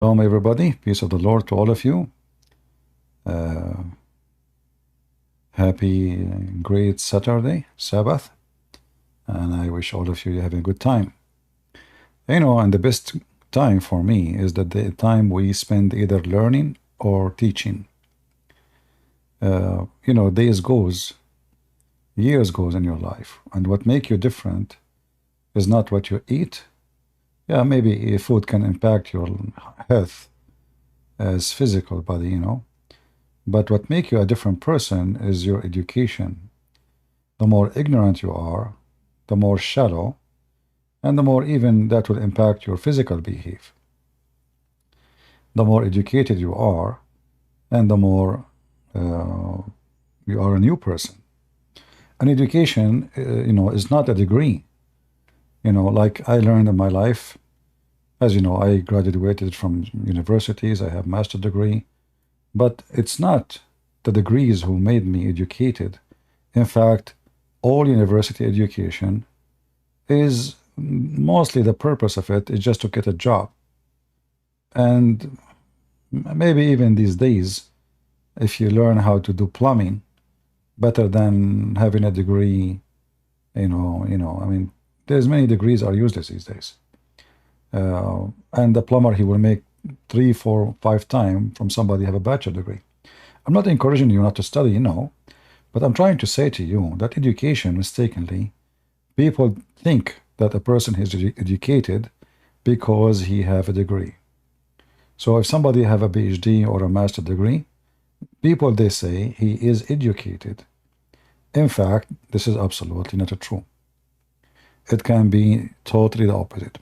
Shalom, everybody. Peace of the Lord to all of you. Uh, Happy, great Saturday, Sabbath. And I wish all of you having a good time. And the best time for me is the time we spend either learning or teaching. Days goes, years goes in your life. And what makes you different is not what you eat. Yeah, maybe food can impact your health as physical body, But what makes you a different person is your education. The more ignorant you are, the more shallow, and the more even that will impact your physical behavior. The more educated you are, and the more you are a new person. And education, is not a degree. Like I learned in my life, as you know, I graduated from universities, I have master's degree. But it's not the degrees who made me educated. In fact, all university education is mostly the purpose of it is just to get a job. And maybe even these days, if you learn how to do plumbing better than having a degree, I mean, there's many degrees are useless these days. And the plumber, he will make 3, 4, 5 times from somebody have a bachelor degree. I'm not encouraging you not to study, but I'm trying to say to you that education, mistakenly, people think that a person is educated because he have a degree. So if somebody have a PhD or a master degree, people, they say he is educated. In fact, this is absolutely not true. It can be totally the opposite.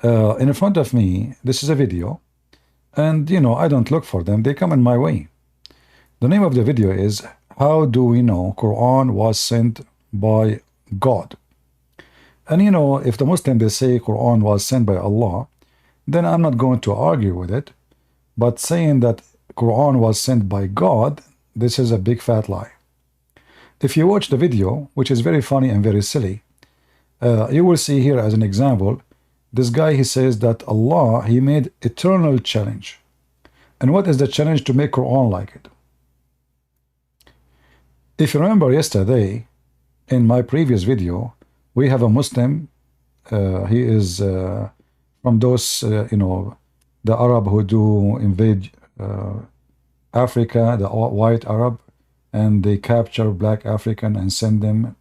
In front of me, this is a video, and I don't look for them, they come in my way. The name of the video is How Do We Know Quran Was Sent by God? And if the Muslim, they say Quran was sent by Allah, then I'm not going to argue with it. But saying that Quran was sent by God, this is a big fat lie. If you watch the video, which is very funny and very silly, you will see here as an example, this guy, he says that Allah, he made eternal challenge. And what is the challenge? To make Quran like it. If you remember yesterday, in my previous video, we have a Muslim, he is from those, the Arab who do invade Africa, the white Arab, and they capture black African and send them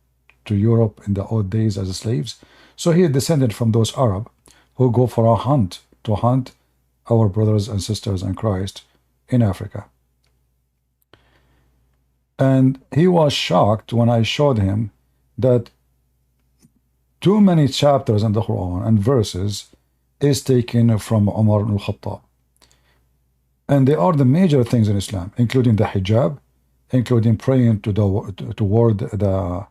to Europe in the old days as slaves. So he is descended from those Arab who go for a hunt, to hunt our brothers and sisters in Christ in Africa. And he was shocked when I showed him that too many chapters in the Quran and verses is taken from Umar al-Khattab. And they are the major things in Islam, including the hijab, including praying toward the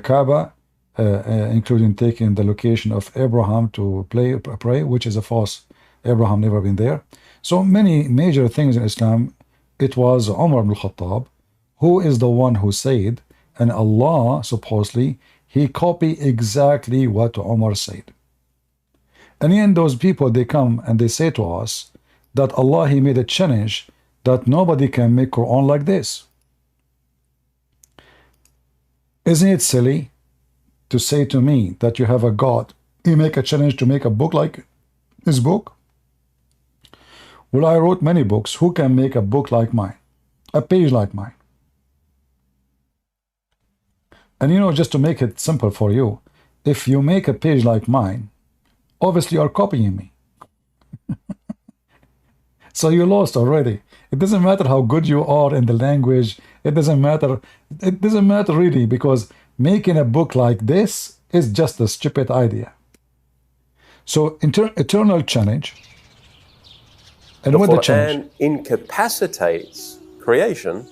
Kaaba, including taking the location of Abraham to pray, which is a false. Abraham never been there. So many major things in Islam, it was Umar ibn Khattab who is the one who said, and Allah supposedly, he copied exactly what Umar said. And then those people, they come and they say to us that Allah, he made a challenge that nobody can make Quran like this. Isn't it silly to say to me that you have a God, he make a challenge to make a book like his book? Well, I wrote many books. Who can make a book like mine? A page like mine? And just to make it simple for you, if you make a page like mine, obviously you are copying me. So you lost already. It doesn't matter how good you are in the language. It doesn't matter. It doesn't matter really, because making a book like this is just a stupid idea. So eternal challenge. And what the challenge? The Quran incapacitates creation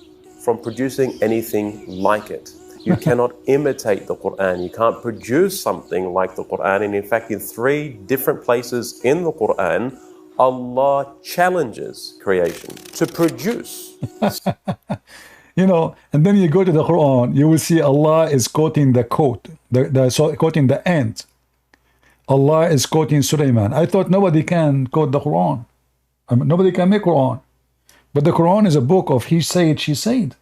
from producing anything like it. You cannot imitate the Quran. You can't produce something like the Quran. And in fact, in 3 different places in the Quran, Allah challenges creation to produce. And then you go to the Quran, you will see Allah is quoting the quote, quoting the end. Allah is quoting Sulaiman. I thought nobody can quote the Quran. I mean, nobody can make Quran. But the Quran is a book of he said, she said.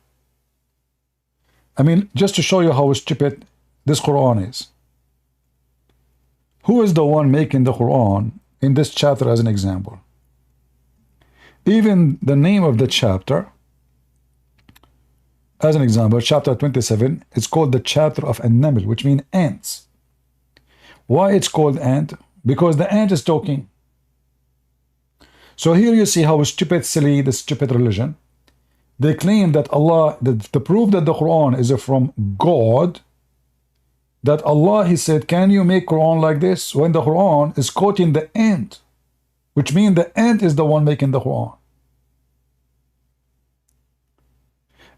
I mean, just to show you how stupid this Quran is. Who is the one making the Quran in this chapter as an example? Even the name of the chapter, as an example, chapter 27, it's called the chapter of An-Naml, which means ants. Why it's called ant? Because the ant is talking. So here you see how stupid, silly, the stupid religion. They claim that Allah, to prove that the Quran is from God, that Allah, he said, can you make Quran like this? When the Quran is quoting the ant, which means the ant is the one making the Quran.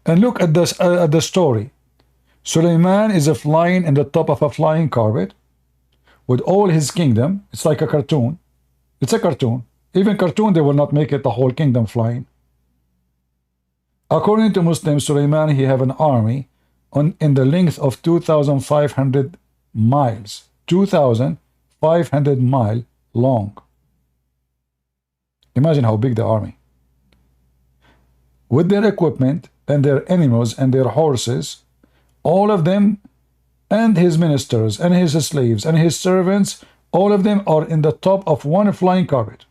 And look at this, the story. Sulaiman is flying in the top of a flying carpet with all his kingdom. It's like a cartoon. It's a cartoon. Even cartoon, they will not make it the whole kingdom flying. According to Muslims, Sulaiman, he have an army in the length of 2,500 miles. 2,500 mile long. Imagine how big the army. With their equipment and their animals and their horses, all of them, and his ministers and his slaves and his servants, all of them are in the top of one flying carpet.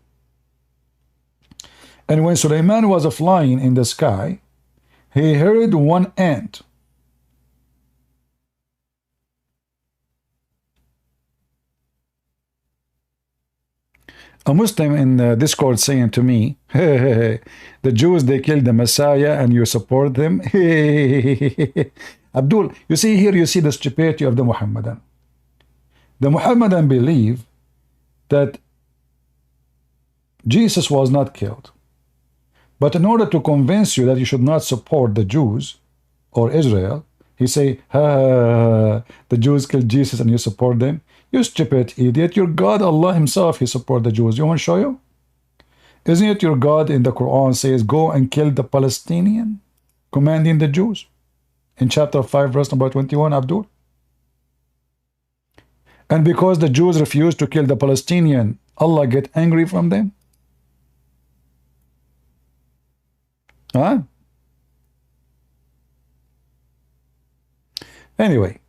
And when Sulaiman was flying in the sky, he heard one ant. A Muslim in Discord saying to me, hey, hey, hey, the Jews, they killed the Messiah and you support them. Hey, Abdul, you see here, you see the stupidity of the Muhammadan. The Muhammadan believe that Jesus was not killed. But in order to convince you that you should not support the Jews or Israel, he say, the Jews killed Jesus and you support them. You stupid idiot. Your God, Allah himself, he support the Jews. You want to show you? Isn't it your God in the Quran says, go and kill the Palestinian, commanding the Jews? In chapter 5, verse number 21, Abdul. And because the Jews refused to kill the Palestinian, Allah get angry from them? Huh? Anyway,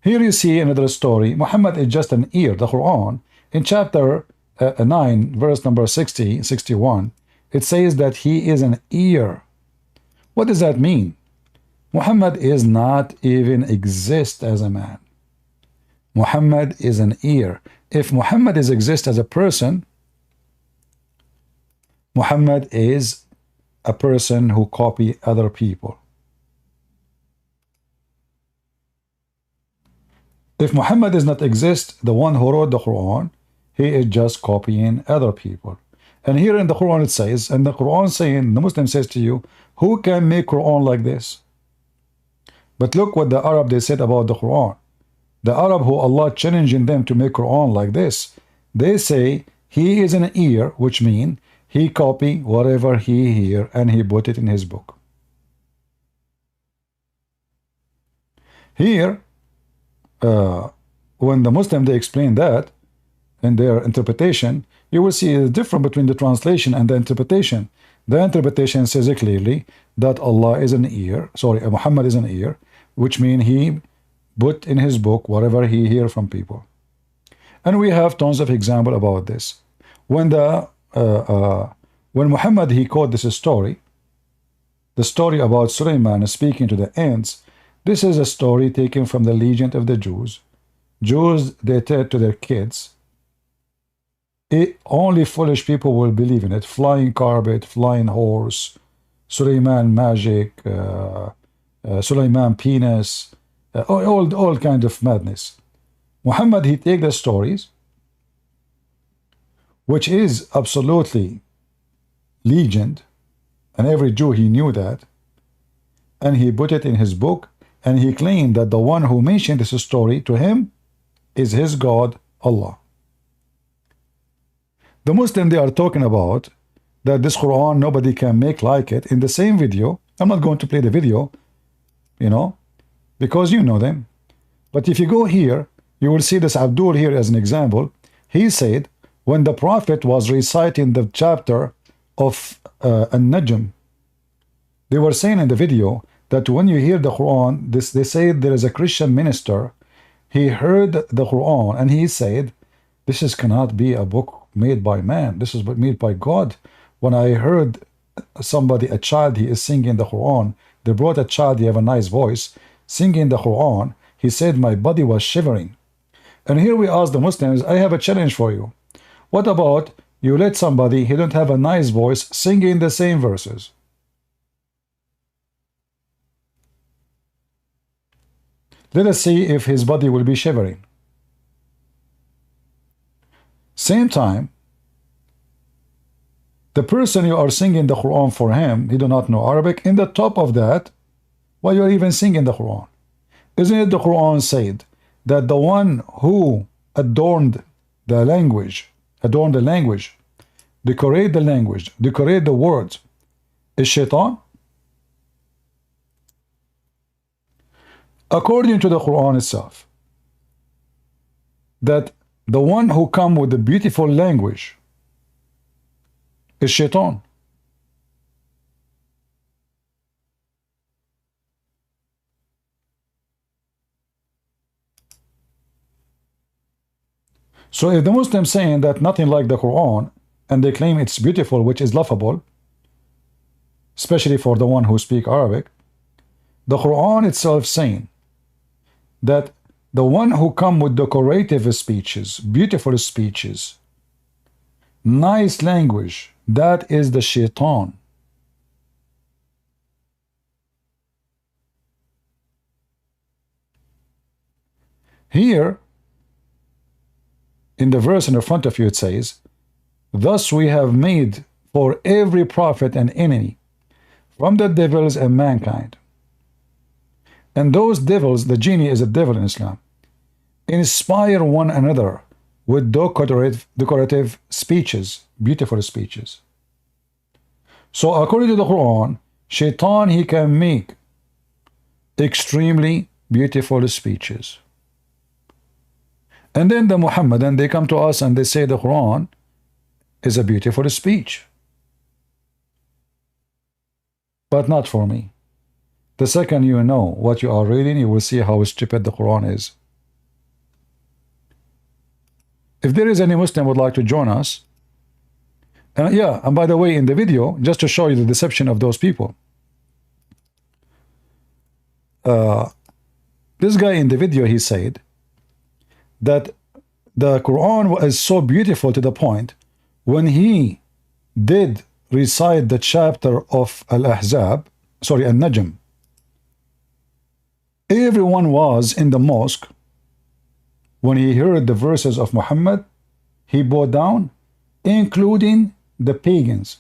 here you see another story. Muhammad is just an ear. The Quran, in chapter 9, verse number 60, 61, it says that he is an ear. What does that mean? Muhammad is not even exist as a man. Muhammad is an ear. If Muhammad is exist as a person, Muhammad is a person who copy other people. If Muhammad does not exist, the one who wrote the Quran, he is just copying other people. And here in the Quran it says, and the Quran saying, the Muslim says to you, who can make Quran like this? But look what the Arab they said about the Quran. The Arab who Allah challenging them to make Quran like this, they say he is an ear, which means he copy whatever he hear and he put it in his book. Here, when the Muslim they explain that in their interpretation, you will see a difference between the translation and the interpretation. The interpretation says clearly that Allah is an ear, Muhammad is an ear, which means he put in his book whatever he hear from people. And we have tons of example about this. When Muhammad he quote this story, the story about Sulaiman speaking to the ants, this is a story taken from the legend of the Jews. Jews, they tell to their kids, only foolish people will believe in it. Flying carpet, flying horse, Sulaiman magic, Sulaiman penis, all kind of madness. Muhammad, he take the stories, which is absolutely legend, and every Jew, he knew that, and he put it in his book, and he claimed that the one who mentioned this story to him is his God, Allah. The Muslim, they are talking about that this Quran, nobody can make like it. In the same video, I'm not going to play the video, you know, because you know them. But if you go here, you will see this Abdul here as an example. He said, when the Prophet was reciting the chapter of An-Najm, they were saying in the video that when you hear the Quran, they say there is a Christian minister, he heard the Quran and he said, this cannot be a book made by man, this is made by God. When I heard somebody, a child, he is singing the Quran, they brought a child, he have a nice voice, singing the Quran, he said my body was shivering. And here we ask the Muslims, I have a challenge for you. What about you let somebody, he don't have a nice voice, singing the same verses? Let us see if his body will be shivering. Same time, the person you are singing the Quran for him, he do not know Arabic. In the top of that, why you are even singing the Quran? Isn't it the Quran said that the one who adorned the language, decorate the language, decorate the words, is shaitan? According to the Quran itself, that the one who come with the beautiful language is shaitan. So if the Muslims saying that nothing like the Quran, and they claim it's beautiful, which is laughable, especially for the one who speak Arabic, the Quran itself saying that the one who come with decorative speeches, beautiful speeches, nice language, that is the shaitan. Here, in the verse in the front of you, it says, thus we have made for every prophet an enemy from the devils and mankind. And those devils, the genie is a devil in Islam, inspire one another with decorative speeches, beautiful speeches. So according to the Quran, shaitan, he can make extremely beautiful speeches. And then the Muhammadan, they come to us and they say the Quran is a beautiful speech. But not for me. The second you know what you are reading, you will see how stupid the Quran is. If there is any Muslim would like to join us, yeah, and by the way, in the video, just to show you the deception of those people, this guy in the video, he said that the Quran is so beautiful to the point when he did recite the chapter of Al-Ahzab, sorry, Al-Najm, everyone was in the mosque. When he heard the verses of Muhammad, he bowed down, including the pagans.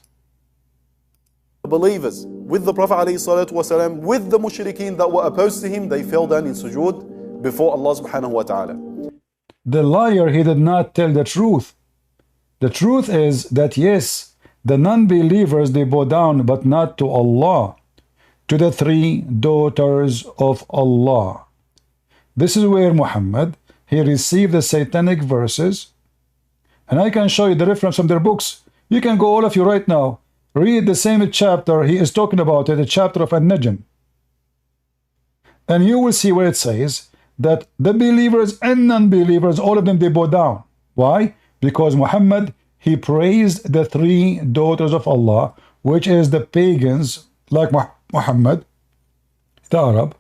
The believers with the Prophet ﷺ, with the mushrikeen that were opposed to him, they fell down in sujood before Allah subhanahu wa ta'ala. The liar, he did not tell the truth. The truth is that yes, the non-believers, they bow down, but not to Allah, to the three daughters of Allah. This is where Muhammad, he received the satanic verses, and I can show you the reference from their books. You can go, all of you right now, read the same chapter he is talking about, the chapter of An-Najm, and you will see where it says that the believers and non-believers, all of them, they bow down. Why? Because Muhammad, he praised the three daughters of Allah, which is the pagans, like Muhammad, the Arab,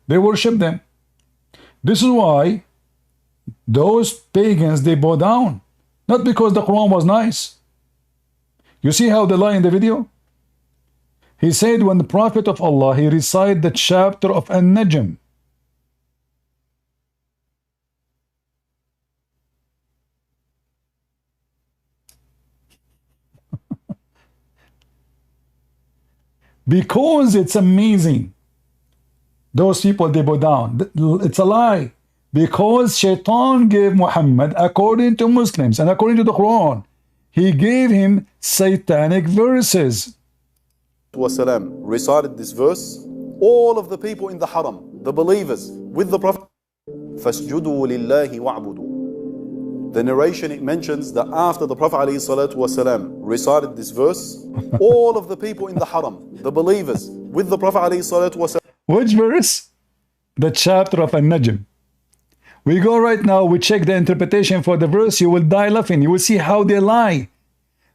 they worship them. This is why those pagans, they bow down, not because the Quran was nice. You see how they lie in the video? He said when the Prophet of Allah, he recited the chapter of An-Najm, because it's amazing. Those people, they bow down. It's a lie. Because shaitan gave Muhammad, according to Muslims and according to the Quran, he gave him satanic verses. Wasalam recited this verse. All of the people in the haram, the believers with the Prophet, فَاسْجُدُوا لِلَّهِ وَعْبُدُوا. The narration, it mentions that after the Prophet ﷺ recited this verse, all of the people in the haram, the believers, with the Prophet ﷺ. Which verse? The chapter of An-Najm. We go right now, we check the interpretation for the verse, you will die laughing. You will see how they lie.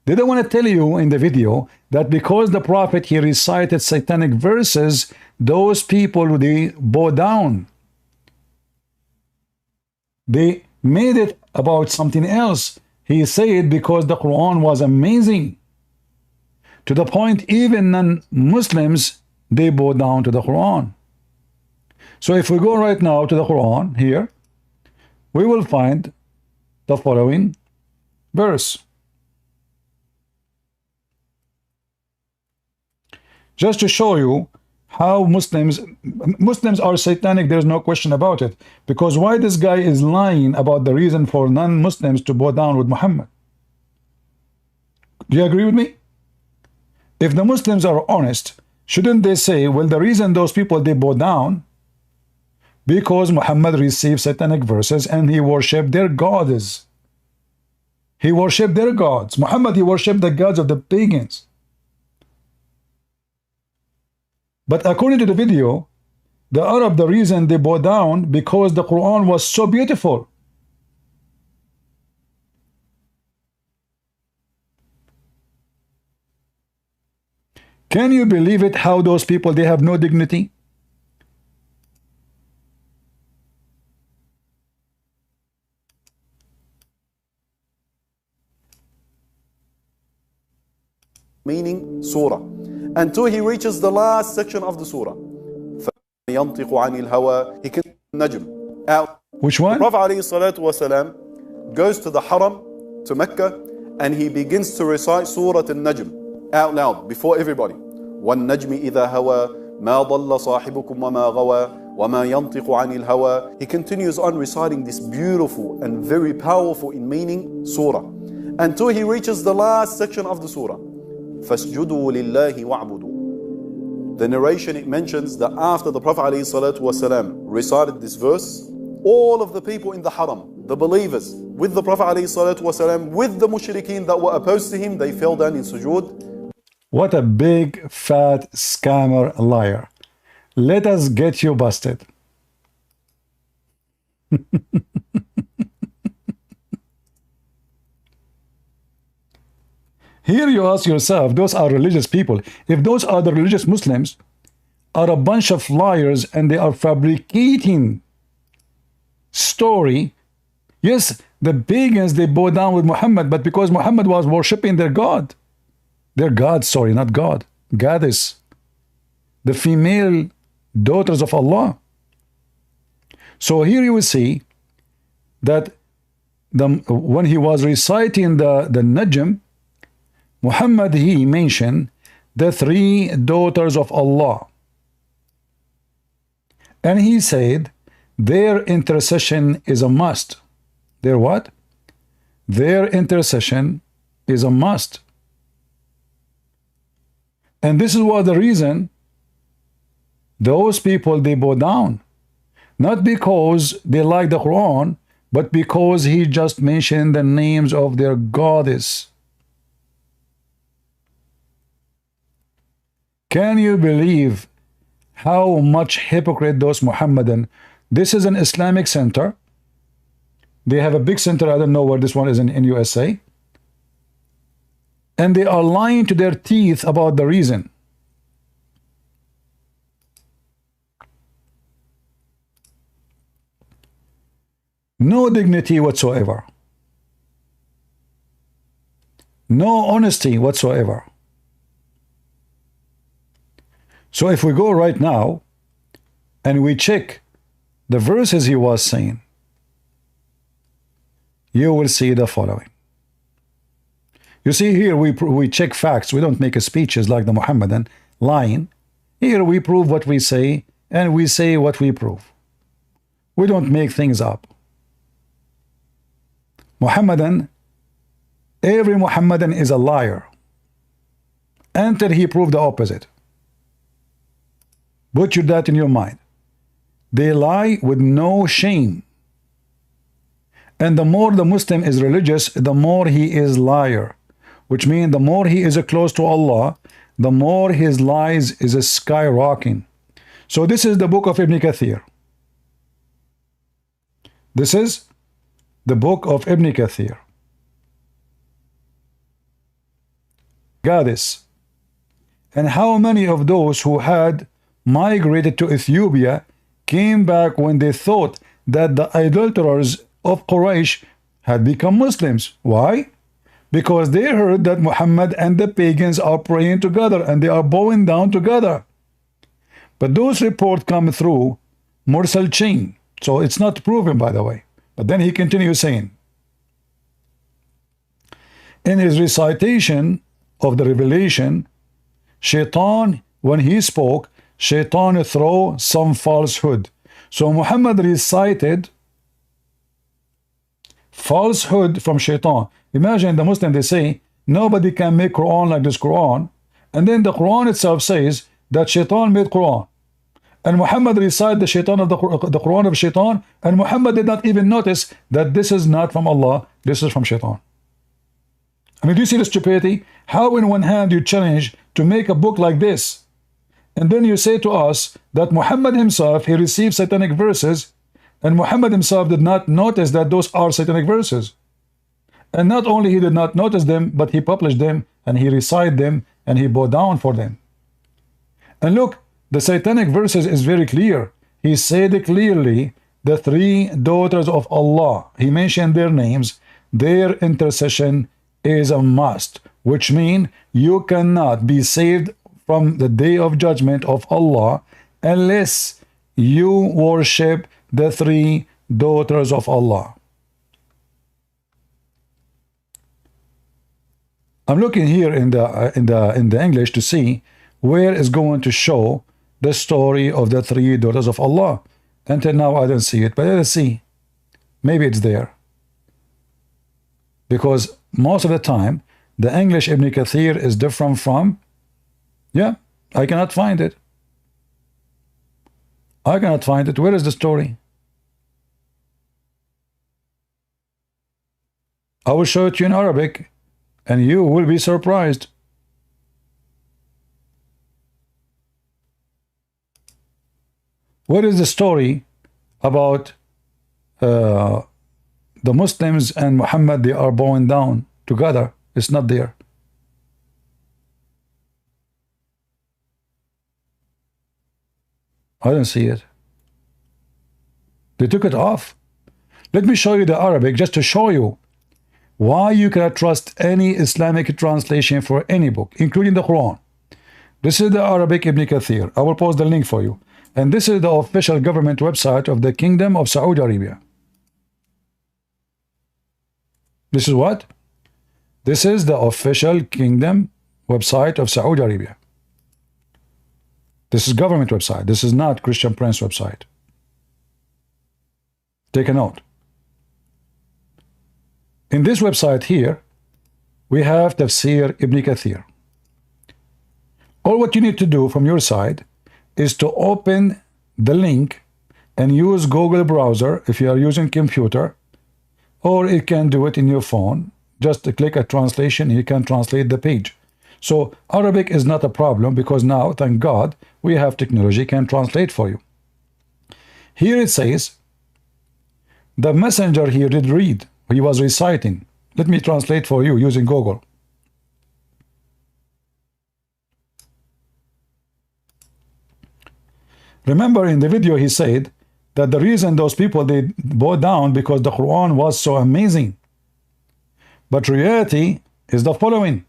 They don't want to tell you in the video that because the Prophet, he recited satanic verses, those people, they bow down. They made it about something else. He said because the Quran was amazing. To the point even non-Muslims, they bow down to the Quran. So if we go right now to the Quran here, we will find the following verse. Just to show you how Muslims are satanic, there's no question about it. Because why this guy is lying about the reason for non-Muslims to bow down with Muhammad? Do you agree with me? If the Muslims are honest, shouldn't they say, well, the reason those people, they bow down because Muhammad received satanic verses and he worshipped their gods. He worshipped their gods. Muhammad, he worshipped the gods of the pagans. But according to the video, the Arab, the reason they bow down because the Quran was so beautiful. Can you believe it, how those people, they have no dignity? Meaning surah, until he reaches the last section of the surah. ينطق عن الهوى. He can Najm out. Which one? The Prophet ﷺ goes to the Haram, to Mecca, and he begins to recite Surah An-Najm out loud before everybody. وَالنَّجْمِ إِذَا هَوَى مَا ضَلَّ صَاحِبُكُمْ وَمَا غَوَى وَمَا يَنطِقُ عَنِ الْهَوَى. He continues on reciting this beautiful and very powerful in meaning surah until he reaches the last section of the surah. فَاسْجُدُوا لِلَّهِ وَاعْبُدُوا. The narration, it mentions that after the Prophet ﷺ recited this verse, all of the people in the haram, the believers, with the Prophet ﷺ, with the mushrikeen that were opposed to him, they fell down in sujood. What a big, fat, scammer liar. Let us get you busted. Here you ask yourself, those are religious people. If those are the religious Muslims, are a bunch of liars and they are fabricating story. Yes, the pagans, they bow down with Muhammad, but because Muhammad was worshipping their God. Their God, sorry, not God. Goddess. The female daughters of Allah. So here you will see that when he was reciting the Najm, Muhammad, he mentioned the three daughters of Allah. And he said, their intercession is a must. Their what? Their intercession is a must. And this is what the reason those people, they bow down. Not because they like the Quran, but because he just mentioned the names of their goddess. Can you believe how much hypocrite those Muhammadan? This is an Islamic center. They have a big center. I don't know where this one is in USA. And they are lying to their teeth about the reason. No dignity whatsoever. No honesty whatsoever. So if we go right now and we check the verses he was saying, you will see the following. You see here we check facts. We don't make speeches like the Muhammadan lying. Here we prove what we say and we say what we prove. We don't make things up. Muhammadan, every Muhammadan is a liar until he proved the opposite. Butcher that in your mind. They lie with no shame. And the more the Muslim is religious, the more he is liar, which means the more he is close to Allah, the more his lies is skyrocketing. So this is the book of Ibn Kathir. This is the book of Ibn Kathir. Got this. And how many of those who had migrated to Ethiopia came back when they thought that the idolaters of Quraysh had become Muslims? Why? Because they heard that Muhammad and the pagans are praying together and they are bowing down together. But those reports come through Mursal chain, so it's not proven, by the way. But then he continues saying, in his recitation of the revelation, Shaitan, when he spoke, Shaitan throw some falsehood. So Muhammad recited falsehood from Shaitan. Imagine the Muslim, they say, nobody can make Quran like this Quran. And then the Quran itself says that Shaitan made Quran. And Muhammad recited the Shaitan of the Quran of Shaitan, and Muhammad did not even notice that this is not from Allah, this is from Shaitan. I mean, do you see the stupidity? How in one hand you challenge to make a book like this, and then you say to us that Muhammad himself, he received satanic verses, and Muhammad himself did not notice that those are satanic verses. And not only he did not notice them, but he published them, and he recited them, and he bowed down for them. And look, the satanic verses is very clear. He said clearly, the three daughters of Allah, he mentioned their names, their intercession is a must, which means you cannot be saved from the day of judgment of Allah unless you worship the three daughters of Allah. I'm looking here in the English to see where is going to show the story of the three daughters of Allah. Until now I don't see it, but let's see. Maybe it's there. Because most of the time the English Ibn Kathir is different from, yeah, I cannot find it. I cannot find it. Where is the story? I will show it to you in Arabic and you will be surprised. What is the story about the Muslims and Muhammad? They are bowing down together. It's not there. I don't see it. They took it off. Let me show you the Arabic just to show you why you cannot trust any Islamic translation for any book, including the Quran. This is the Arabic Ibn Kathir. I will post the link for you. And this is the official government website of the Kingdom of Saudi Arabia. This is what? This is the official Kingdom website of Saudi Arabia. This is government website. This is not Christian Prince website. Take a note. In this website here, we have Tafsir Ibn Kathir. All what you need to do from your side is to open the link and use Google browser if you are using computer, or you can do it in your phone. Just click a translation, you can translate the page. So Arabic is not a problem because now, thank God, we have technology can translate for you. Here it says, the messenger here did read, he was reciting. Let me translate for you using Google. Remember in the video he said that the reason those people they bowed down because the Quran was so amazing. But reality is the following.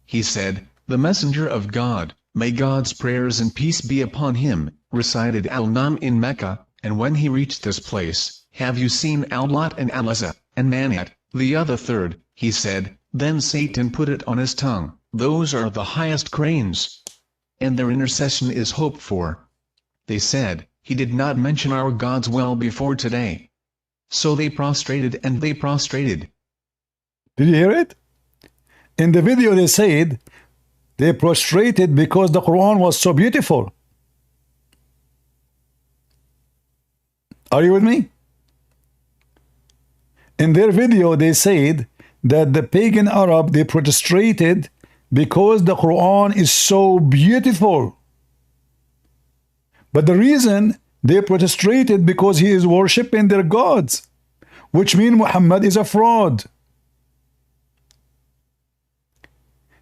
He said, the messenger of God, may God's prayers and peace be upon him, recited Al-Nam in Mecca, and when he reached this place, have you seen Al-Lat and Al-Uzza, and Manat, the other third, he said, then Satan put it on his tongue, those are the highest cranes, and their intercession is hoped for. They said, he did not mention our gods well before today. So they prostrated and they prostrated. Did you hear it? In the video they said they prostrated because the Quran was so beautiful. Are you with me? In their video, they said that the pagan Arab, they prostrated because the Quran is so beautiful. But the reason they prostrated because he is worshipping their gods, which means Muhammad is a fraud.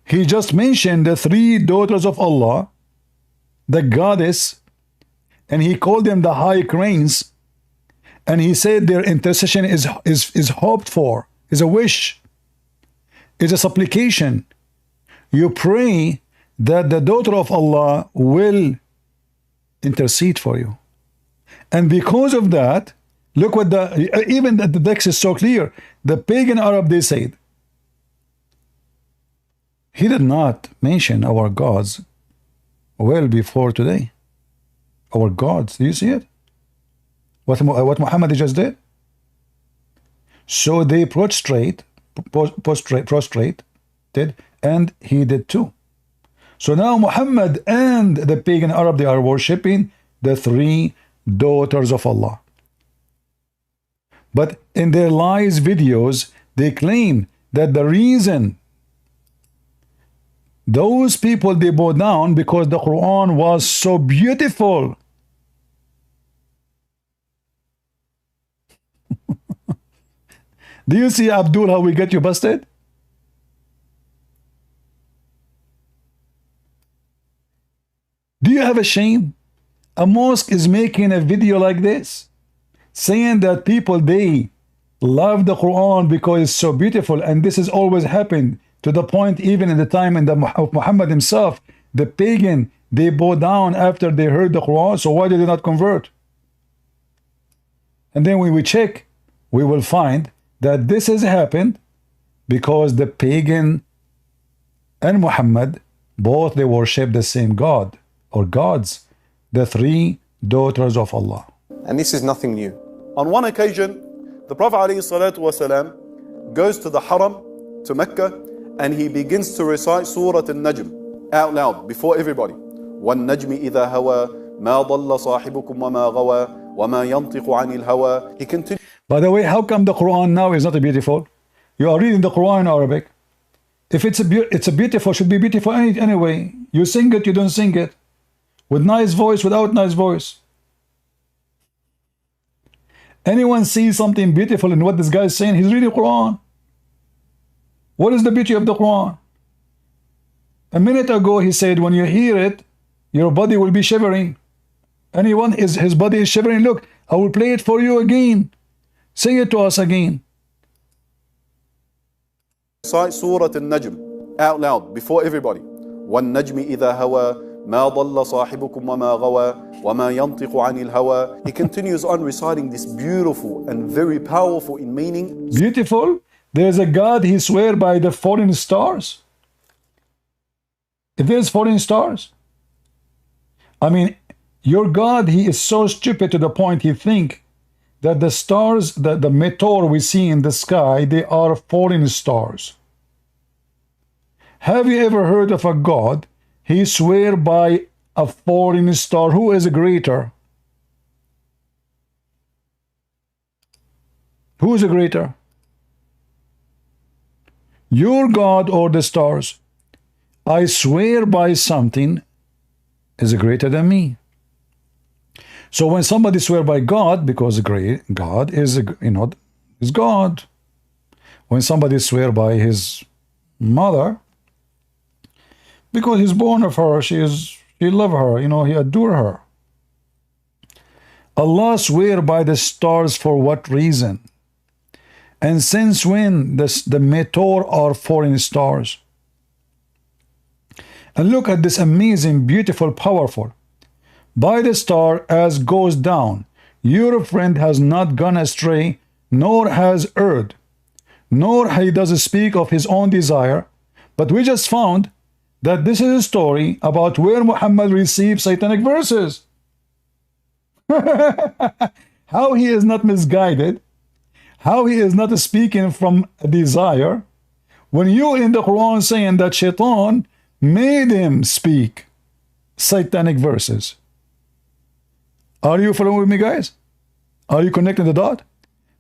He just mentioned the 3 daughters of Allah, the goddess, and he called them the high cranes, and he said their intercession is hoped for, is a wish, is a supplication. You pray that the daughter of Allah will intercede for you. And because of that, look what even the text is so clear. The pagan Arab, they said, he did not mention our gods well before today. Our gods, do you see it? What Muhammad just did? So they prostrated, and he did too. So now Muhammad and the pagan Arab, they are worshipping the 3 daughters of Allah. But in their lies videos, they claim that the reason those people, they bow down because the Quran was so beautiful. Do you see, Abdul, how we get you busted? Do you have a shame? A mosque is making a video like this, saying that people, they love the Quran because it's so beautiful, and this has always happened, to the point even in the time of Muhammad himself, the pagan, they bow down after they heard the Quran. So why did they not convert? And then when we check, we will find that this has happened because the pagan and Muhammad, both they worship the same God or gods, the 3 daughters of Allah. And this is nothing new. On one occasion, the Prophet ﷺ goes to the Haram, to Mecca, and he begins to recite Surah An-Najm out loud before everybody. وَالنَّجْمِ إِذَا هَوَى مَا ضَلَّ صَاحِبُكُمْ وَمَا غَوَى وَمَا يَنطِقُ عَنِ الْهَوَى. He continues. By the way, how come the Quran now is not beautiful? You are reading the Quran in Arabic. If it's a beautiful, should be beautiful anyway. You sing it, you don't sing it. With nice voice, without nice voice. Anyone sees something beautiful in what this guy is saying, he's reading Quran. What is the beauty of the Quran? A minute ago he said, when you hear it, your body will be shivering. Anyone, his body is shivering. Look, I will play it for you again. Sing it to us again. Recite Surah An-Najm out loud before everybody. وَالنَّجْمِ إِذَا هَوَى مَا ضَلَّ صَاحِبُكُمْ وَمَا غَوَى وَمَا يَنطِقُ عَنِ الْهَوَى. He continues on reciting this beautiful and very powerful in meaning. Beautiful? There's a God, he swear by the foreign stars. If there's foreign stars, I mean, your God, he is so stupid to the point he think that the stars, the meteor we see in the sky, they are foreign stars. Have you ever heard of a God, he swear by a foreign star? Who is greater? Who is greater? Your God or the stars? I swear by something is greater than me. So when somebody swear by God, because God is, is God. When somebody swear by his mother, because he's born of her, he love her, he adore her. Allah swear by the stars for what reason? And since when the meteor are foreign stars? And look at this amazing, beautiful, powerful. By the star as goes down, your friend has not gone astray, nor has erred, nor he does speak of his own desire. But we just found that this is a story about where Muhammad received satanic verses. How he is not misguided, how he is not speaking from a desire, when you in the Quran saying that Shaitan made him speak satanic verses. Are you following with me, guys? Are you connecting the dot?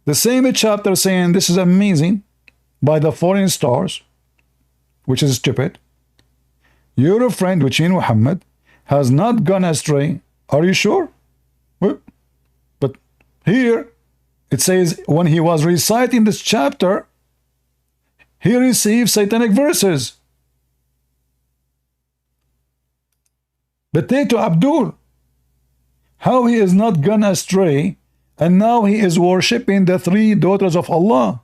The same chapter saying this is amazing by the foreign stars, which is stupid. Your friend, which is Muhammad, has not gone astray. Are you sure? But here it says when he was reciting this chapter, he received satanic verses. Potato Abdul, how he is not gone astray, and now he is worshipping the three daughters of Allah.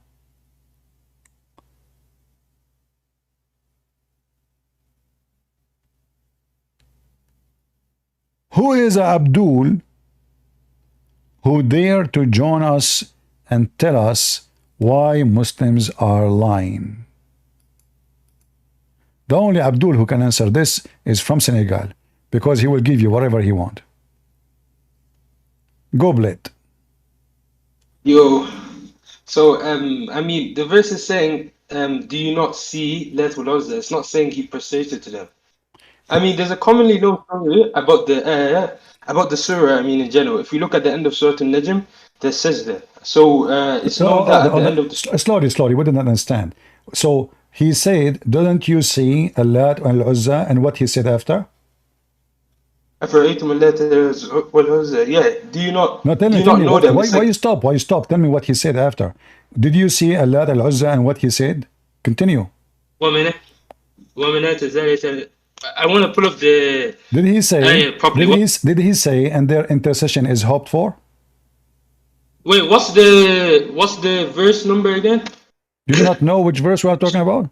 Who is Abdul who dare to join us and tell us why Muslims are lying? The only Abdul who can answer this is from Senegal, because he will give you whatever he wants. Go, Blade. Yo, so I mean, the verse is saying, do you not see Latul Uzza? It's not saying he prostrated to them. I mean, there's a commonly known story about the surah. I mean, in general, if we look at the end of Surah An-Najm, there's sajda. So it's known that at the end of the slowly, we didn't understand. So he said, "Don't you see Allat and Al-Uzza?" And what he said after? أفرأيتم اللات والعزى. Yeah. Do you not? No, tell me know them? Why you stop? Why you stop? Tell me what he said after. Did you see Allat Al-Uzza and what he said? Continue. ومنات ذلك. I want to pull up the. Did he say? Properly. Did he say? And their intercession is hoped for? Wait, what's the verse number again? You do not know which verse we are talking about?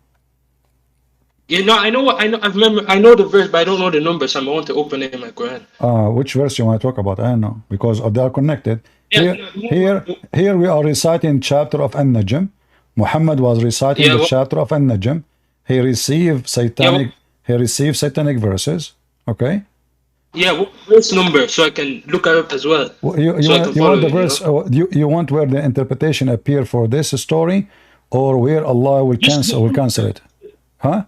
Yeah, no, I know the verse, but I don't know the number, so I want to open it in my Quran. Which verse you want to talk about? I don't know, because they are connected. Yeah, Here we are reciting chapter of An-Najm. Muhammad was reciting the chapter of An-Najm. He received satanic verses. Okay. Yeah, what verse number, so I can look it up as well. You want the verse? You want where the interpretation appear for this story, or where Allah will cancel it? Huh?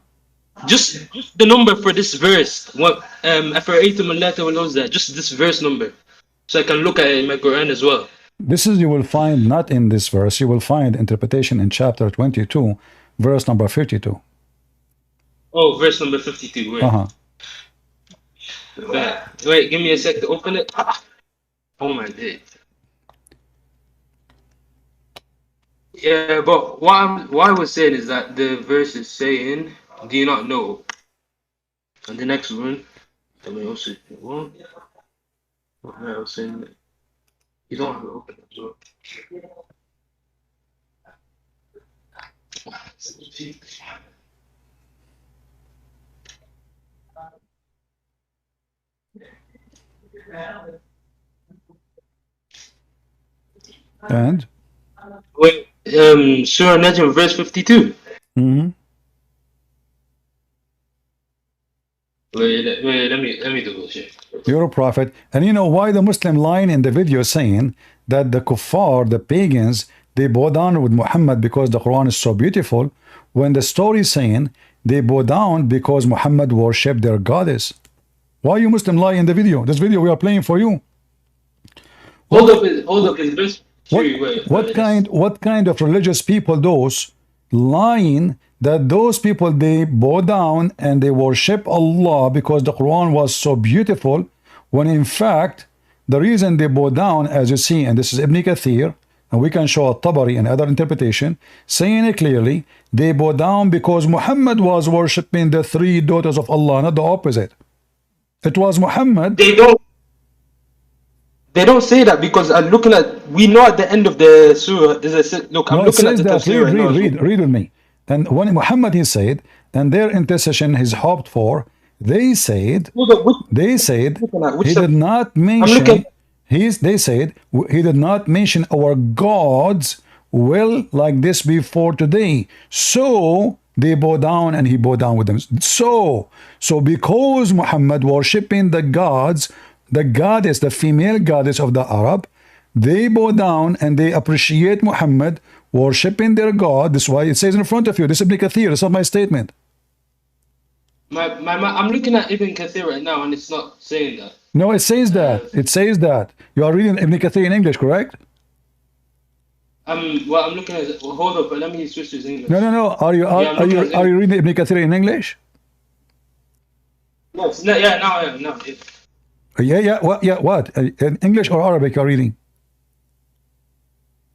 Just the number for this verse. What just this verse number, so I can look at it in my Quran as well. This is, you will find not in this verse. You will find interpretation in chapter 22, verse number 52. Oh, verse number 52. Wait. Wait, give me a sec to open it. Oh my day. Yeah, but what I was saying is that the verse is saying, do you not know? And the next one, let me also what I was saying, you don't have to open it as well. And wait, Surah Najm, verse 52. Wait, let me do this. You're a prophet. And you know why the Muslim line in the video saying that the kuffar, the pagans, they bow down with Muhammad because the Quran is so beautiful, when the story is saying they bow down because Muhammad worshipped their goddess. Why you Muslim lie in the video? This video we are playing for you. Hold up, what kind of religious people those lying that those people they bow down and they worship Allah because the Quran was so beautiful, when in fact the reason they bow down, as you see, and this is Ibn Kathir, and we can show At-Tabari and other interpretation saying it clearly, they bow down because Muhammad was worshipping the three daughters of Allah, not the opposite. It was Muhammad. They don't say that, because I'm looking at, we know at the end of the surah, there's a, look, I'm looking at the tafsir. Read with me. And when Muhammad he said, and their intercession is hoped for, they said he did not mention, they said he did not mention our gods well like this before today. So they bow down and he bow down with them. So because Muhammad worshipping the gods, the goddess, the female goddess of the Arab, they bow down and they appreciate Muhammad worshipping their God. This is why it says in front of you. This is Ibn Kathir. It's not my statement. I'm looking at Ibn Kathir right now, and it's not saying that. No, it says that. It says that. You are reading Ibn Kathir in English, correct? Well, I'm looking at. Well, hold up, but let me switch to English. No. Are you Yeah, I'm looking at are you reading Ibn Kathir in English? Yes. No, yeah, now I am. No. Yeah. What? In English or Arabic you're reading?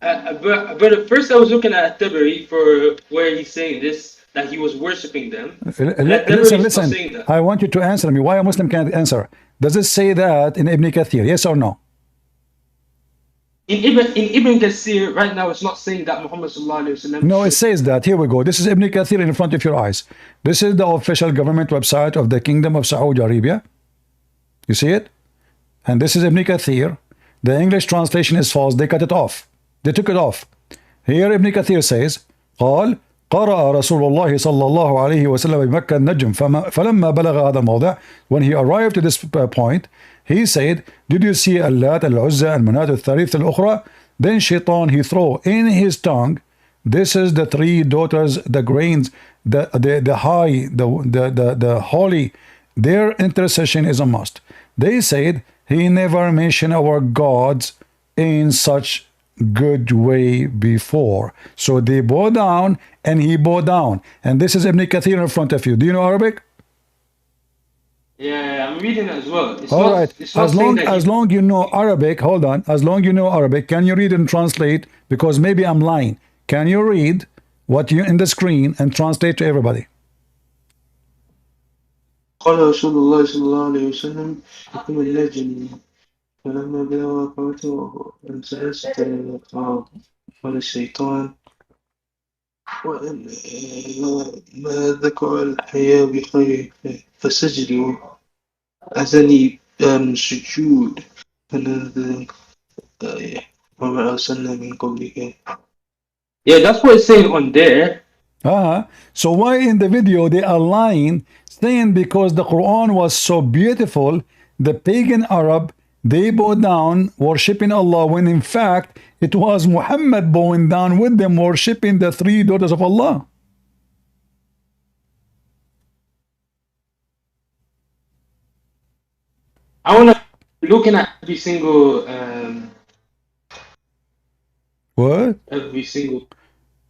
But at first I was looking at Tabari for where he's saying this, that he was worshipping them. And at Tabari he's not saying that. I want you to answer me. Why a Muslim can't answer? Does it say that in Ibn Kathir? Yes or no? In Ibn Kathir, right now, it's not saying that Muhammad sallallahu alaihi wasallam. No, it says that. Here we go. This is Ibn Kathir in front of your eyes. This is the official government website of the Kingdom of Saudi Arabia. You see it? And this is Ibn Kathir. The English translation is false. They cut it off. They took it off. Here Ibn Kathir says, قال قرأ رسول الله صلى الله عليه وسلم بمكة النجم فلما بلغ هذا الموضع. When he arrived to this point, he said, did you see اللات العزى المناة الثالث الأخرى? Then Shaitan he throw in his tongue, this is the three daughters, the grains, the high, the holy, their intercession is a must. They said, he never mentioned our gods in such good way before. So they bow down and he bow down. And this is Ibn Kathir in front of you. Do you know Arabic? Yeah, I'm reading it as well. It's all not, right. It's not as long you know Arabic, hold on. As long you know Arabic, can you read and translate? Because maybe I'm lying. Can you read what you in the screen and translate to everybody? قال رسول الله صلى الله عليه وسلم حكم اللجن فلما بلغ قوته انسلست قال الشيطان ما ذكر الحياة بخير فسجدوا أذني سجود وما أرسلنا من قبلك. Yeah, that's what it's saying on there. So why in the video they are lying, saying because the Quran was so beautiful, the pagan Arab, they bow down worshipping Allah, when in fact it was Muhammad bowing down with them worshipping the three daughters of Allah. I want to looking at every single what? Every single.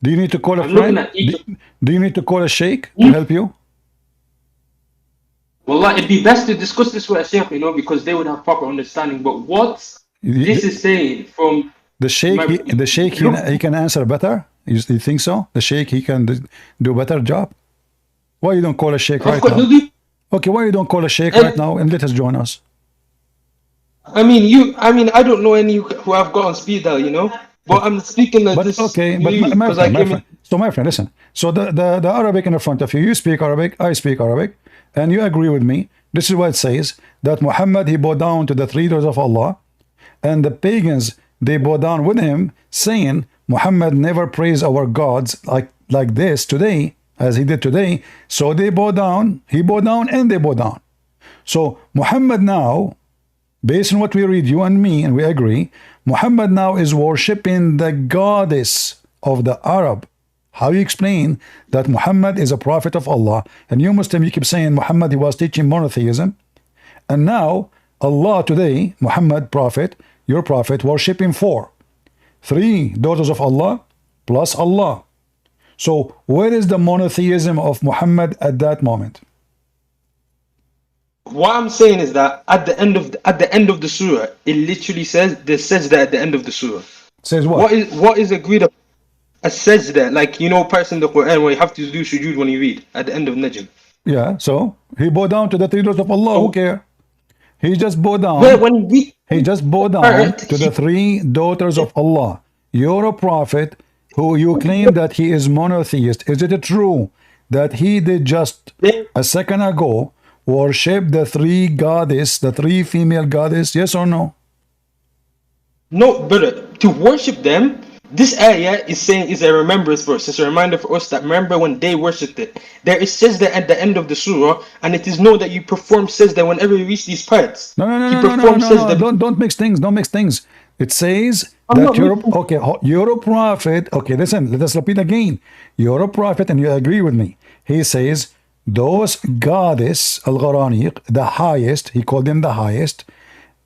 Do you need to call a friend? Do you need to call a sheikh to help you? Well, it'd be best to discuss this with a sheikh, you know, because they would have proper understanding. But what this is saying from the sheikh, he can answer better. You think so? The sheikh he can do better job. Why you don't call a sheikh right now? Okay, why you don't call a sheikh right now and let us join us? I mean, I don't know any who have got on speed dial, you know. But I'm speaking like this. Okay, but my friend, listen. So the Arabic in the front of you, you speak Arabic, I speak Arabic, and you agree with me. This is what it says, that Muhammad, he bowed down to the three daughters of Allah, and the pagans, they bow down with him, saying, Muhammad never praised our gods like this today, as he did today. So they bow down, he bowed down, and they bow down. So Muhammad now, based on what we read, you and me, and we agree, Muhammad now is worshipping the goddess of the Arab. How you explain that Muhammad is a prophet of Allah, and you Muslim, you keep saying Muhammad, he was teaching monotheism, and now Allah today, Muhammad, prophet, your prophet, worshipping three daughters of Allah plus Allah. So where is the monotheism of Muhammad at that moment? What I'm saying is that at the end of the surah, it literally says the sajda at the end of the surah. Says what? What is agreed upon? A sajda, like you know, parts in the Quran where you have to do sujood when you read at the end of Najm. Yeah, so he bowed down to the three daughters of Allah. Who care? He just bowed down. He just bowed down to the three daughters of Allah. You're a prophet who you claim that he is monotheist. Is it true that he did just a second ago worship the three goddess, the three female goddess? Yes or no? No, brother. To worship them, this ayah is saying is a remembrance verse. It's a reminder for us that remember when they worshipped it. There is sajda at the end of the surah, and it is known that you perform sajda whenever you reach these parts. No. Don't mix things. Don't mix things. It says that you're a prophet. Okay, listen, let us repeat again. You're a prophet, and you agree with me. He says, those goddess al-Gharaniq, the highest, he called them the highest,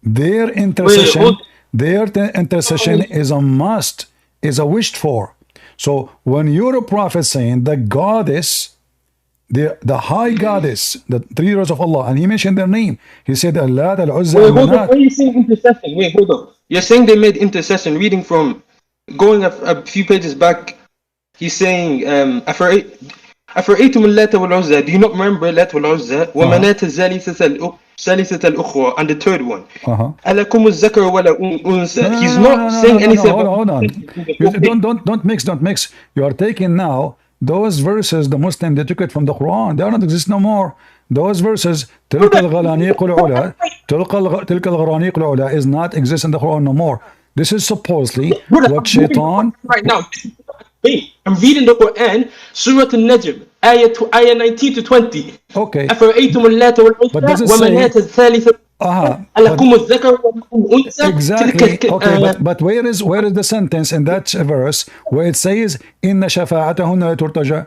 their intercession is a must is a wished for. So when you're a prophet saying the goddess, the high goddess, the three daughters of Allah, and he mentioned their name. He said Allah, Al-Uzza, Wait, and hold on. Why Manat. are you saying intercession? Wait, hold on. You're saying they made intercession. Reading from, going a few pages back, he's saying, أفرأيتم اللات والعزى. Do you not remember اللات والعزى? ومناة الثالثة الأخرى, and the third one. ألكم الذكر ولا أنثى. He's not saying anything about. Hold on. Don't mix. You are taking now those verses, the Muslim, they took it from the Quran. They don't exist no more. Those verses, تلك الغرانيق العلا, تلك الغرانيق العلا is not exist in the Quran no more. This is supposedly what Shaitan. Right now, wait, I'm reading the Quran, Surah Al-Najm, ayah 19 to 20. Okay. أفرأيتم اللات والعزى ومناة الثالثة ألكم الذكر والأنثى. Exactly. Okay, but where is the sentence in that verse where it says إن شفاعتهن لا ترتجى?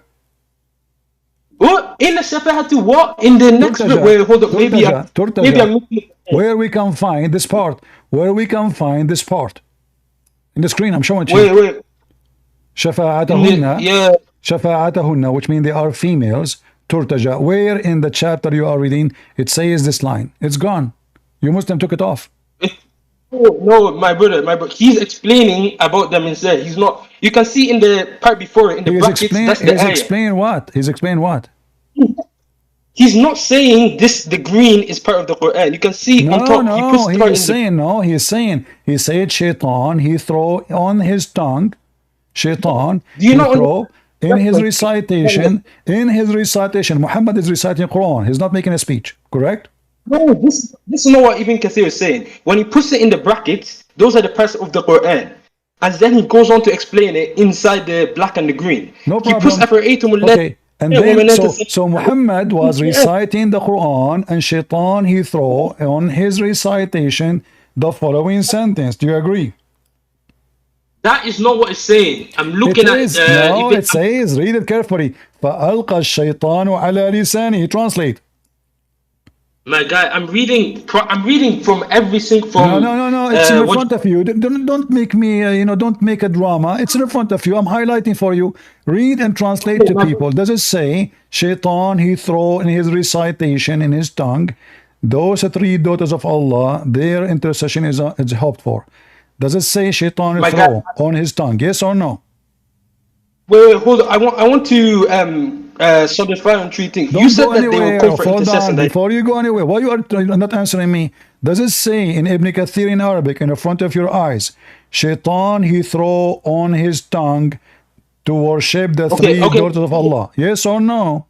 What? In the Shafa'atu what? In the next verse. Wait, hold on. Maybe I'm where we can find this part. In the screen, I'm showing you. Wait. شفاعتهن. Yeah. شفاعتهن, which mean they are females. Turtaja. Where in the chapter you are reading it says this line? It's gone. You Muslim took it off. No, my brother. He's explaining about them instead. He's not. You can see in the part before, in the brackets, that's the ayah. He's explained what? He's not saying this. The green is part of the Quran. You can see on top. He said Shaitan. He throw on his tongue. Shaitan. Do you know? In his recitation, Muhammad is reciting Quran. He's not making a speech, correct? No, this is not what Ibn Kathir is saying. When he puts it in the brackets, those are the parts of the Quran. And then he goes on to explain it inside the black and the green. No problem. He puts okay. And then, so Muhammad was reciting the Quran, and Shaitan, he throw on his recitation the following sentence. Do you agree? That is not what it's saying. I'm looking at it. It says, read it carefully. فَأَلْقَى الشَّيْطَانُ عَلَى لِسَانِهِ. Translate. My guy, I'm reading from every single. No. It's in front of you. Don't make me, don't make a drama. It's in front of you. I'm highlighting for you. Read and translate to people. Does it say Shaitan, he throw in his recitation, in his tongue, those three daughters of Allah, their intercession is hoped for? Does it say Shaitan will throw on his tongue? Yes or no? Wait, hold on. I want to solidify on three things. You said that they will call for intercession. Before you go anywhere, why you are not answering me? Does it say in Ibn Kathir in Arabic, in the front of your eyes, Shaitan he throw on his tongue to worship the three daughters of Allah? Yes or no?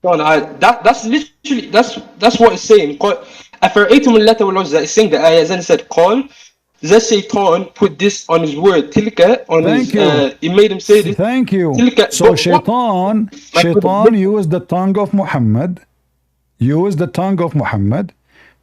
No, that's literally that's what it's saying. أفرأيتم اللات والعزى. It's saying the ayah, and it said call. The Shaitan put this on his word, tilka, on his. He made him say this. Thank you. Tilka. So Shaitan used the tongue of Muhammad,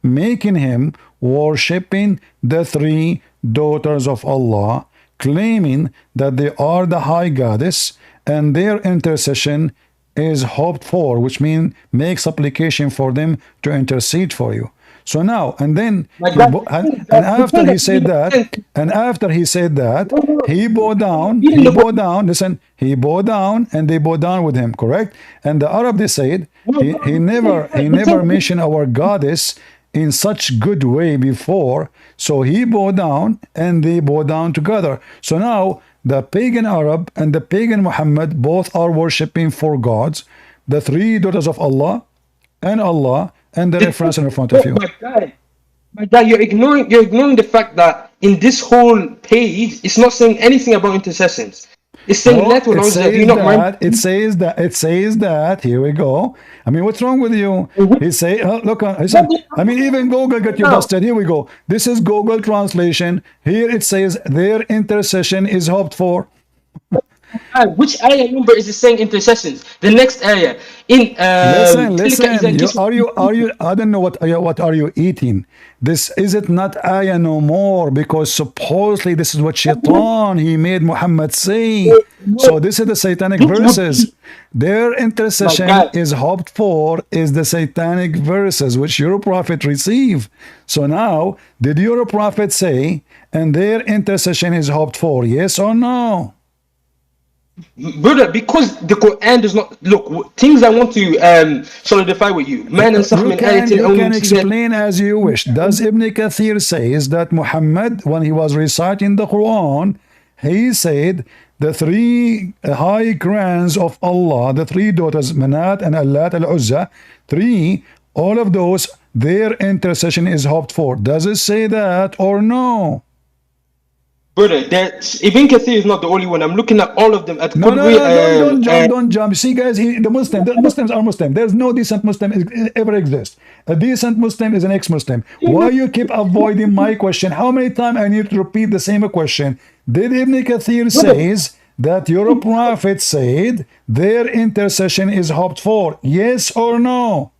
making him worshipping the three daughters of Allah, claiming that they are the high goddess, and their intercession is hoped for, which means make supplication for them to intercede for you. So now, and then, after he said that, he bowed down, and they bowed down with him, correct? And the Arab, they said, he never mentioned our goddess in such good way before, so he bowed down, and they bowed down together. So now, the pagan Arab and the pagan Muhammad both are worshipping four gods, the three daughters of Allah, and the reference in front of you. My guy, you're ignoring the fact that in this whole page, it's not saying anything about intercessions. It's saying it says that. Here we go. I mean, what's wrong with you? He say, look, I mean, even Google got you busted. Here we go. This is Google translation. Here it says their intercession is hoped for. Which ayah number is it saying intercessions? The next ayah in Listen. I don't know what are you eating. This is it not ayah no more, because supposedly this is what Shaitan he made Muhammad say. So this is the satanic verses. Their intercession is hoped for is the satanic verses which your prophet received. So now, did your prophet say, and their intercession is hoped for, yes or no? Brother, because the Quran does not look things I want to solidify with you. Man and You can explain as you wish. Does Ibn Kathir says that Muhammad, when he was reciting the Quran, he said the three high grants of Allah, the three daughters, Manat and Allat al-Uzza, three, all of those, their intercession is hoped for. Does it say that or no? Brother, Ibn Kathir is not the only one. I'm looking at all of them. Don't jump. See, guys, the Muslims are Muslim. There's no decent Muslim ever exist. A decent Muslim is an ex-Muslim. Why you keep avoiding my question? How many times I need to repeat the same question? Did Ibn Kathir says that your prophet said their intercession is hoped for? Yes or no?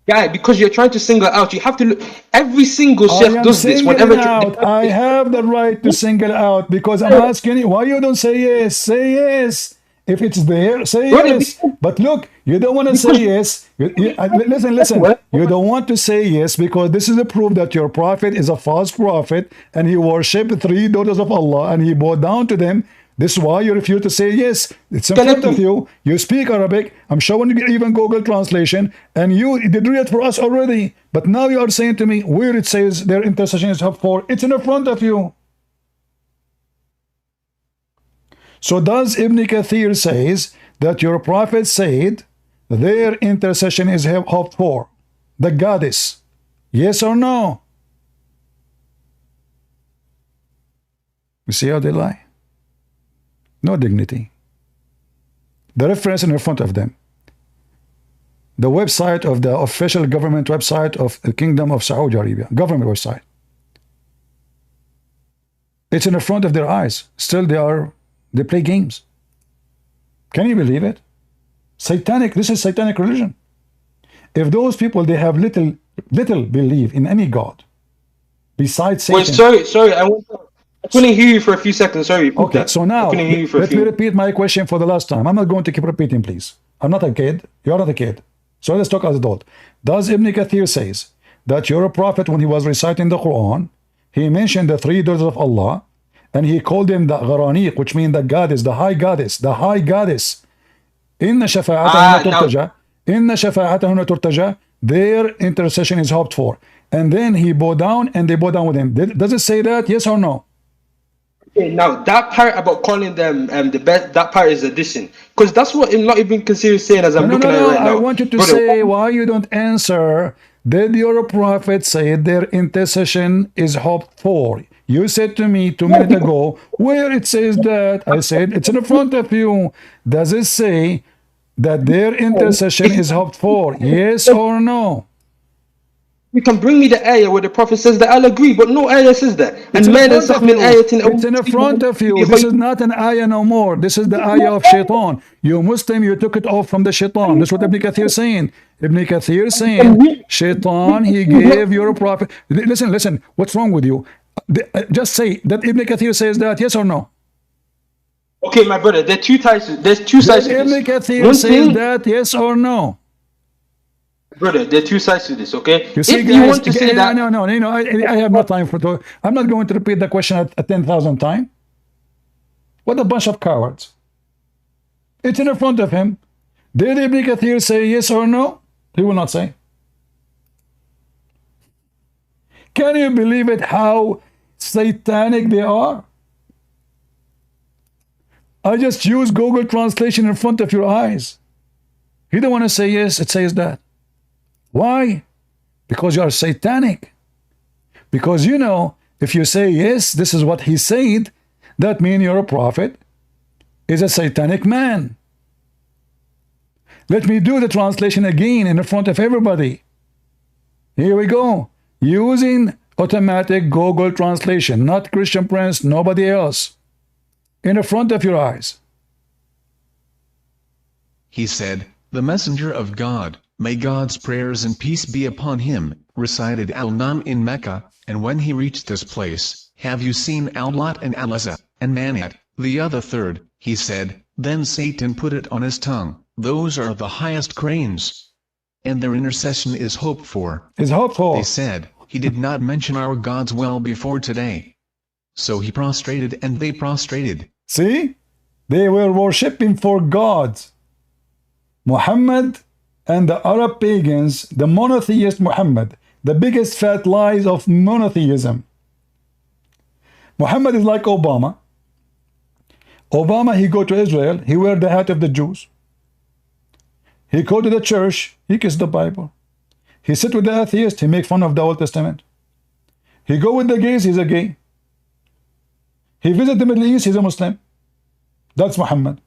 Guy, because you're trying to single out, you have to look. Every single sheikh does this. Whatever I have the right to single out, because I'm asking you why you don't say yes. Say yes. If it's there, say yes. But look, you don't want to say yes. Listen. You don't want to say yes because this is a proof that your prophet is a false prophet and he worshipped three daughters of Allah and he bowed down to them. This is why you refuse to say yes. It's in front of you. You speak Arabic. I'm showing you even Google translation, and you did read it for us already. But now you are saying to me where it says their intercession is hoped for. It's in front of you. So does Ibn Kathir says that your prophet said their intercession is hoped for? The goddess. Yes or no? You see how they lie? No dignity. The reference in front of them. The website of the official government website of the Kingdom of Saudi Arabia. Government website. It's in the front of their eyes. Still they play games. Can you believe it? Satanic. This is satanic religion. If those people, they have little belief in any God besides Satan. Wait, sorry. I couldn't hear you for a few seconds. Sorry. Okay, so now let me repeat my question for the last time. I'm not going to keep repeating, please. I'm not a kid. You're not a kid. So let's talk as adult. Does Ibn Kathir says that your prophet, when he was reciting the Quran, he mentioned the three daughters of Allah, and he called them the Gharaniq, which means the goddess, the high goddess, the high goddess. Inna shafa'atahunna turtaja, their intercession is hoped for. And then he bowed down, and they bowed down with him. Does it say that? Yes or no? Okay, now that part about calling them the best, that part is addition, because that's what I'm not even considering saying as I'm looking at it right now. I want you to say why you don't answer. Did your prophet say their intercession is hoped for? You said to me 2 minutes ago where it says that. I said it's in front of you. Does it say that their intercession is hoped for? Yes or no? You can bring me the ayah where the prophet says that, I'll agree, but no ayah says that. It's in front of you. This is not an ayah no more. This is the ayah of Shaitan. You Muslim, you took it off from the Shaitan. That's what Ibn Kathir is saying. Ibn Kathir is saying Shaitan, he gave your prophet. Listen, what's wrong with you? Just say that Ibn Kathir says that, yes or no? Okay, my brother, there's two sides to this. Ibn Kathir says that, yes or no? Brother, there are two sides to this, okay? You see, if guys, you want to say that... No, I have no time for talk. I'm not going to repeat the question at 10,000 times. What a bunch of cowards. It's in front of him. Did Ibn Kathir say yes or no? He will not say. Can you believe it, how satanic they are? I just use Google translation in front of your eyes. You don't want to say yes, it says that. Why? Because you are satanic. Because you know, if you say yes, this is what he said, that means your prophet is a satanic man. Let me do the translation again in front of everybody. Here we go. Using automatic Google translation, not Christian Prince, nobody else. in front of your eyes. He said, the messenger of God, may God's prayers and peace be upon him, recited Al-Nam in Mecca, and when he reached this place, have you seen Al-Lat and Al-Uzza, and Manat, the other third? He said, then Satan put it on his tongue, those are the highest cranes, and their intercession is hoped for. Is hoped for. They said, he did not mention our gods well before today. So he prostrated and they prostrated. See? They were worshipping for gods. Muhammad and the Arab pagans, the monotheist Muhammad, the biggest fat lies of monotheism. Muhammad is like Obama. Obama, he go to Israel, he wear the hat of the Jews. He go to the church, he kiss the Bible. He sit with the atheist, he make fun of the Old Testament. He go with the gays, he's a gay. He visit the Middle East, he's a Muslim. That's Muhammad.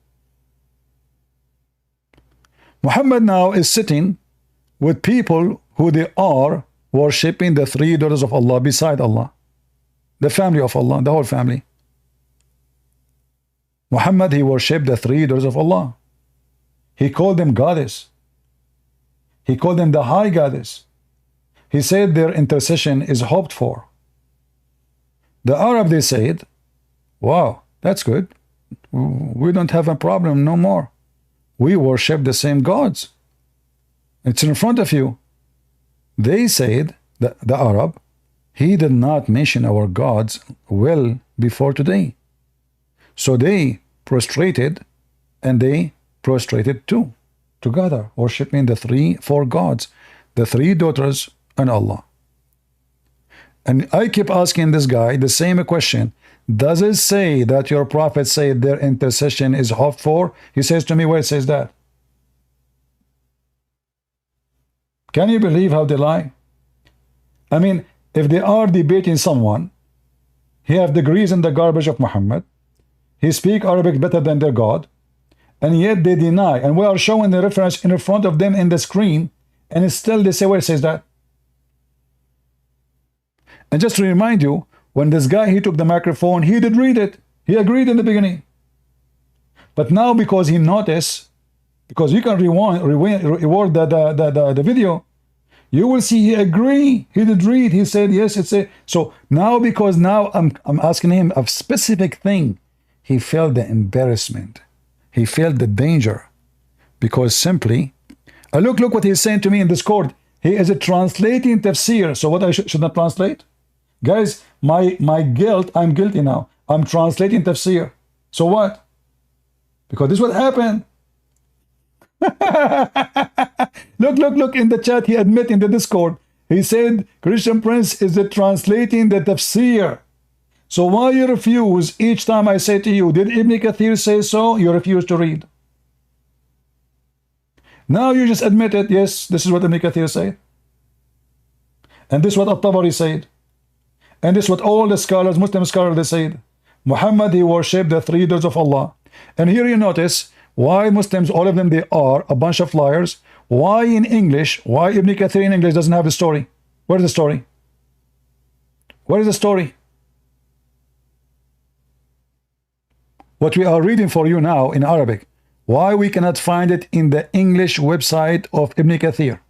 Muhammad now is sitting with people who they are worshipping the three daughters of Allah beside Allah. The family of Allah, the whole family. Muhammad, he worshipped the three daughters of Allah. He called them goddess. He called them the high goddess. He said their intercession is hoped for. The Arab, they said, wow, that's good. We don't have a problem no more. We worship the same gods. It's in front of you. They said, the Arab, he did not mention our gods well before today. So they prostrated, and they prostrated too, together, worshiping the four gods, the three daughters and Allah. And I keep asking this guy the same question. Does it say that your prophet said their intercession is hoped for? He says to me, where it says that? Can you believe how they lie? I mean, if they are debating someone, he have degrees in the garbage of Muhammad, he speak Arabic better than their God, and yet they deny, and we are showing the reference in front of them in the screen, and still they say where it says that. And just to remind you, when this guy, he took the microphone, he did read it. He agreed in the beginning. But now because he noticed, because you can reward the video, you will see he agreed. He did read. He said, yes, it's a... So now, because now I'm asking him a specific thing, he felt the embarrassment. He felt the danger. Because simply, look what he's saying to me in Discord. He is translating tafsir. So what I should not translate? Guys, my guilt, I'm guilty now. I'm translating tafsir. So what? Because this is what happened. Look in the chat. He admit in the Discord. He said Christian Prince is translating the tafsir. So why you refuse each time I say to you, did Ibn Kathir say so? You refuse to read. Now you just admit it. Yes, this is what Ibn Kathir said. And this is what At-Tabari said. And this is what all the scholars, Muslim scholars, they said. Muhammad, he worshipped the three daughters of Allah. And here you notice why Muslims, all of them, they are a bunch of liars. Why in English, why Ibn Kathir in English doesn't have the story? Where is the story? Where is the story? What we are reading for you now in Arabic, why we cannot find it in the English website of Ibn Kathir?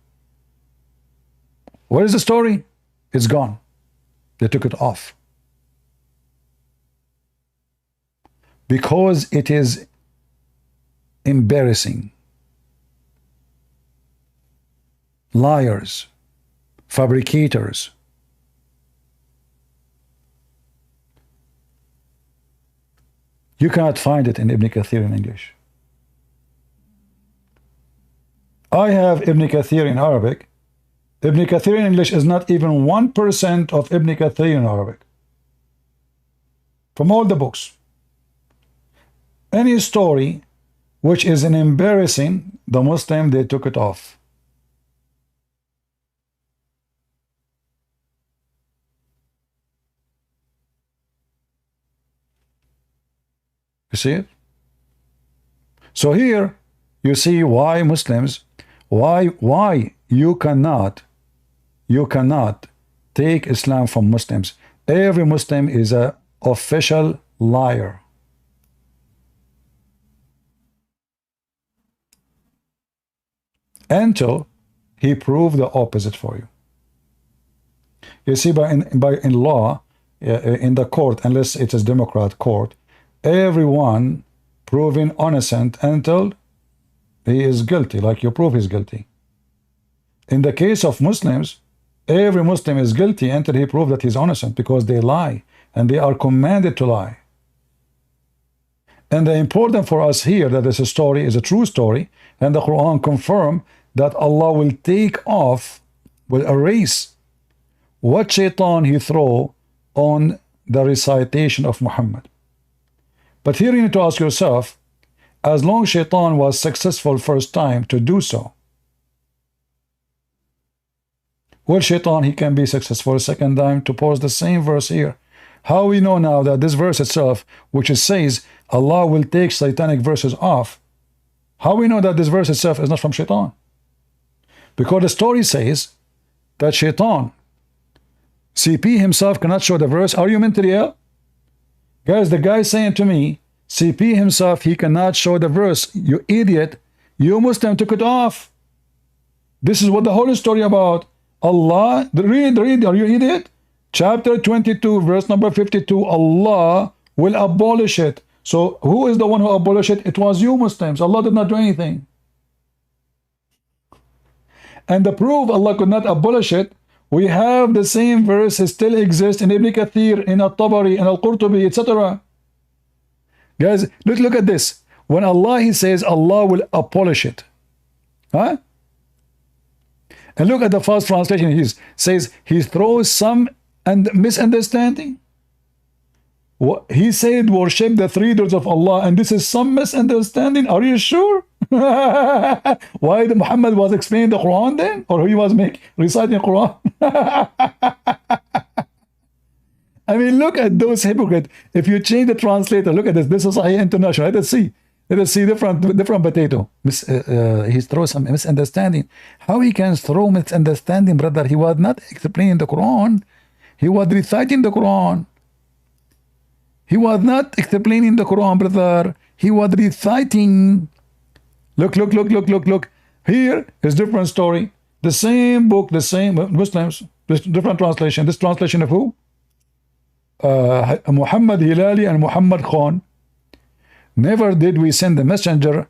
Where is the story? It's gone. They took it off. Because it is embarrassing. Liars, fabricators. You cannot find it in Ibn Kathir in English. I have Ibn Kathir in Arabic. Ibn Kathir in English is not even 1% of Ibn Kathir in Arabic. From all the books. Any story which is an embarrassing, the Muslim, they took it off. You see it? So here you see why Muslims, why you cannot take Islam from Muslims. Every Muslim is an official liar. until he proved the opposite for you. You see, in law, in the court, unless it is Democrat court, everyone proven innocent until he is guilty, like you prove he's guilty. In the case of Muslims, every Muslim is guilty until he proves that he's innocent, because they lie, and they are commanded to lie. And the important for us here that this story is a true story, and the Quran confirm that Allah will take off, will erase what shaitan he throw on the recitation of Muhammad. But here you need to ask yourself, as long as shaitan was successful first time to do so, will shaitan he can be successful second time to pose the same verse here? How we know now that this verse itself, which it says Allah will take satanic verses off, how we know that this verse itself is not from shaitan? Because the story says that shaitan, CP himself cannot show the verse. Are you mentally ill? Guys, the guy saying to me, CP himself, he cannot show the verse. You idiot. You Muslim took it off. This is what the whole story about. Allah, read, are you idiot? Chapter 22, verse number 52, Allah will abolish it. So who is the one who abolished it? It was you Muslims. Allah did not do anything. And the proof Allah could not abolish it, we have the same verse still exists in Ibn Kathir, in Al-Tabari, in Al-Qurtubi, etc. Guys, look at this. When Allah he says Allah will abolish it. Huh? And look at the first translation. He says he throws some misunderstanding. He said worship the three words of Allah, and this is some misunderstanding. Are you sure? Why Muhammad was explaining the Quran then? Or he was reciting the Quran? I mean, look at those hypocrites. If you change the translator, look at this. This is Sahih International. Let us see. Let us see different potato. He throws some misunderstanding. How he can throw misunderstanding, brother? He was not explaining the Quran. He was reciting the Quran. He was not explaining the Quran, brother. He was reciting. Look. Here is different story. The same book, the same Muslims, different translation. This translation of who? Muhammad Hilali and Muhammad Khan. Never did we send a messenger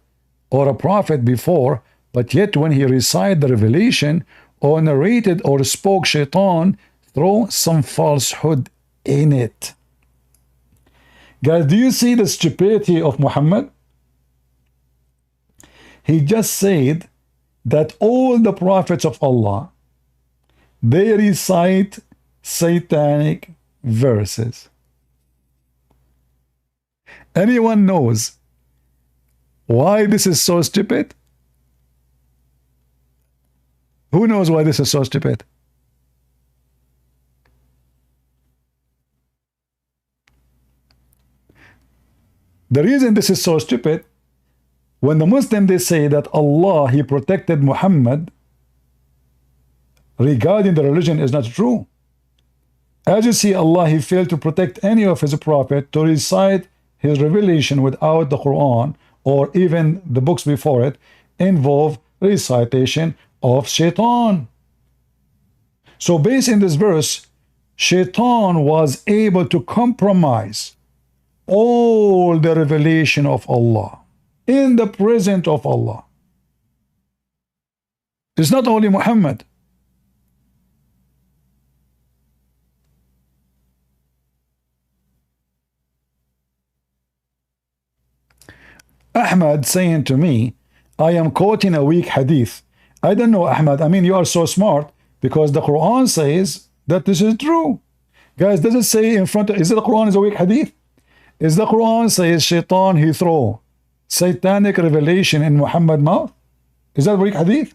or a prophet before, but yet when he recited the revelation or narrated or spoke, shaitan throw some falsehood in it. Guys, do you see the stupidity of Muhammad? He just said that all the prophets of Allah, they recite satanic verses. Anyone knows why this is so stupid? Who knows why this is so stupid? The reason this is so stupid, when the Muslim they say that Allah he protected Muhammad regarding the religion is not true. As you see, Allah he failed to protect any of his prophet to recite his revelation without the Quran or even the books before it involve recitation of shaitan. So based in this verse, shaitan was able to compromise all the revelation of Allah in the presence of Allah. It's not only Muhammad. Ahmad saying to me, I am quoting a weak hadith. I don't know, Ahmad. I mean, you are so smart because the Quran says that this is true. Guys, does it say in front of, is it the Quran is a weak hadith? Is the Quran says shaitan he throw satanic revelation in Muhammad's mouth? Is that a weak hadith?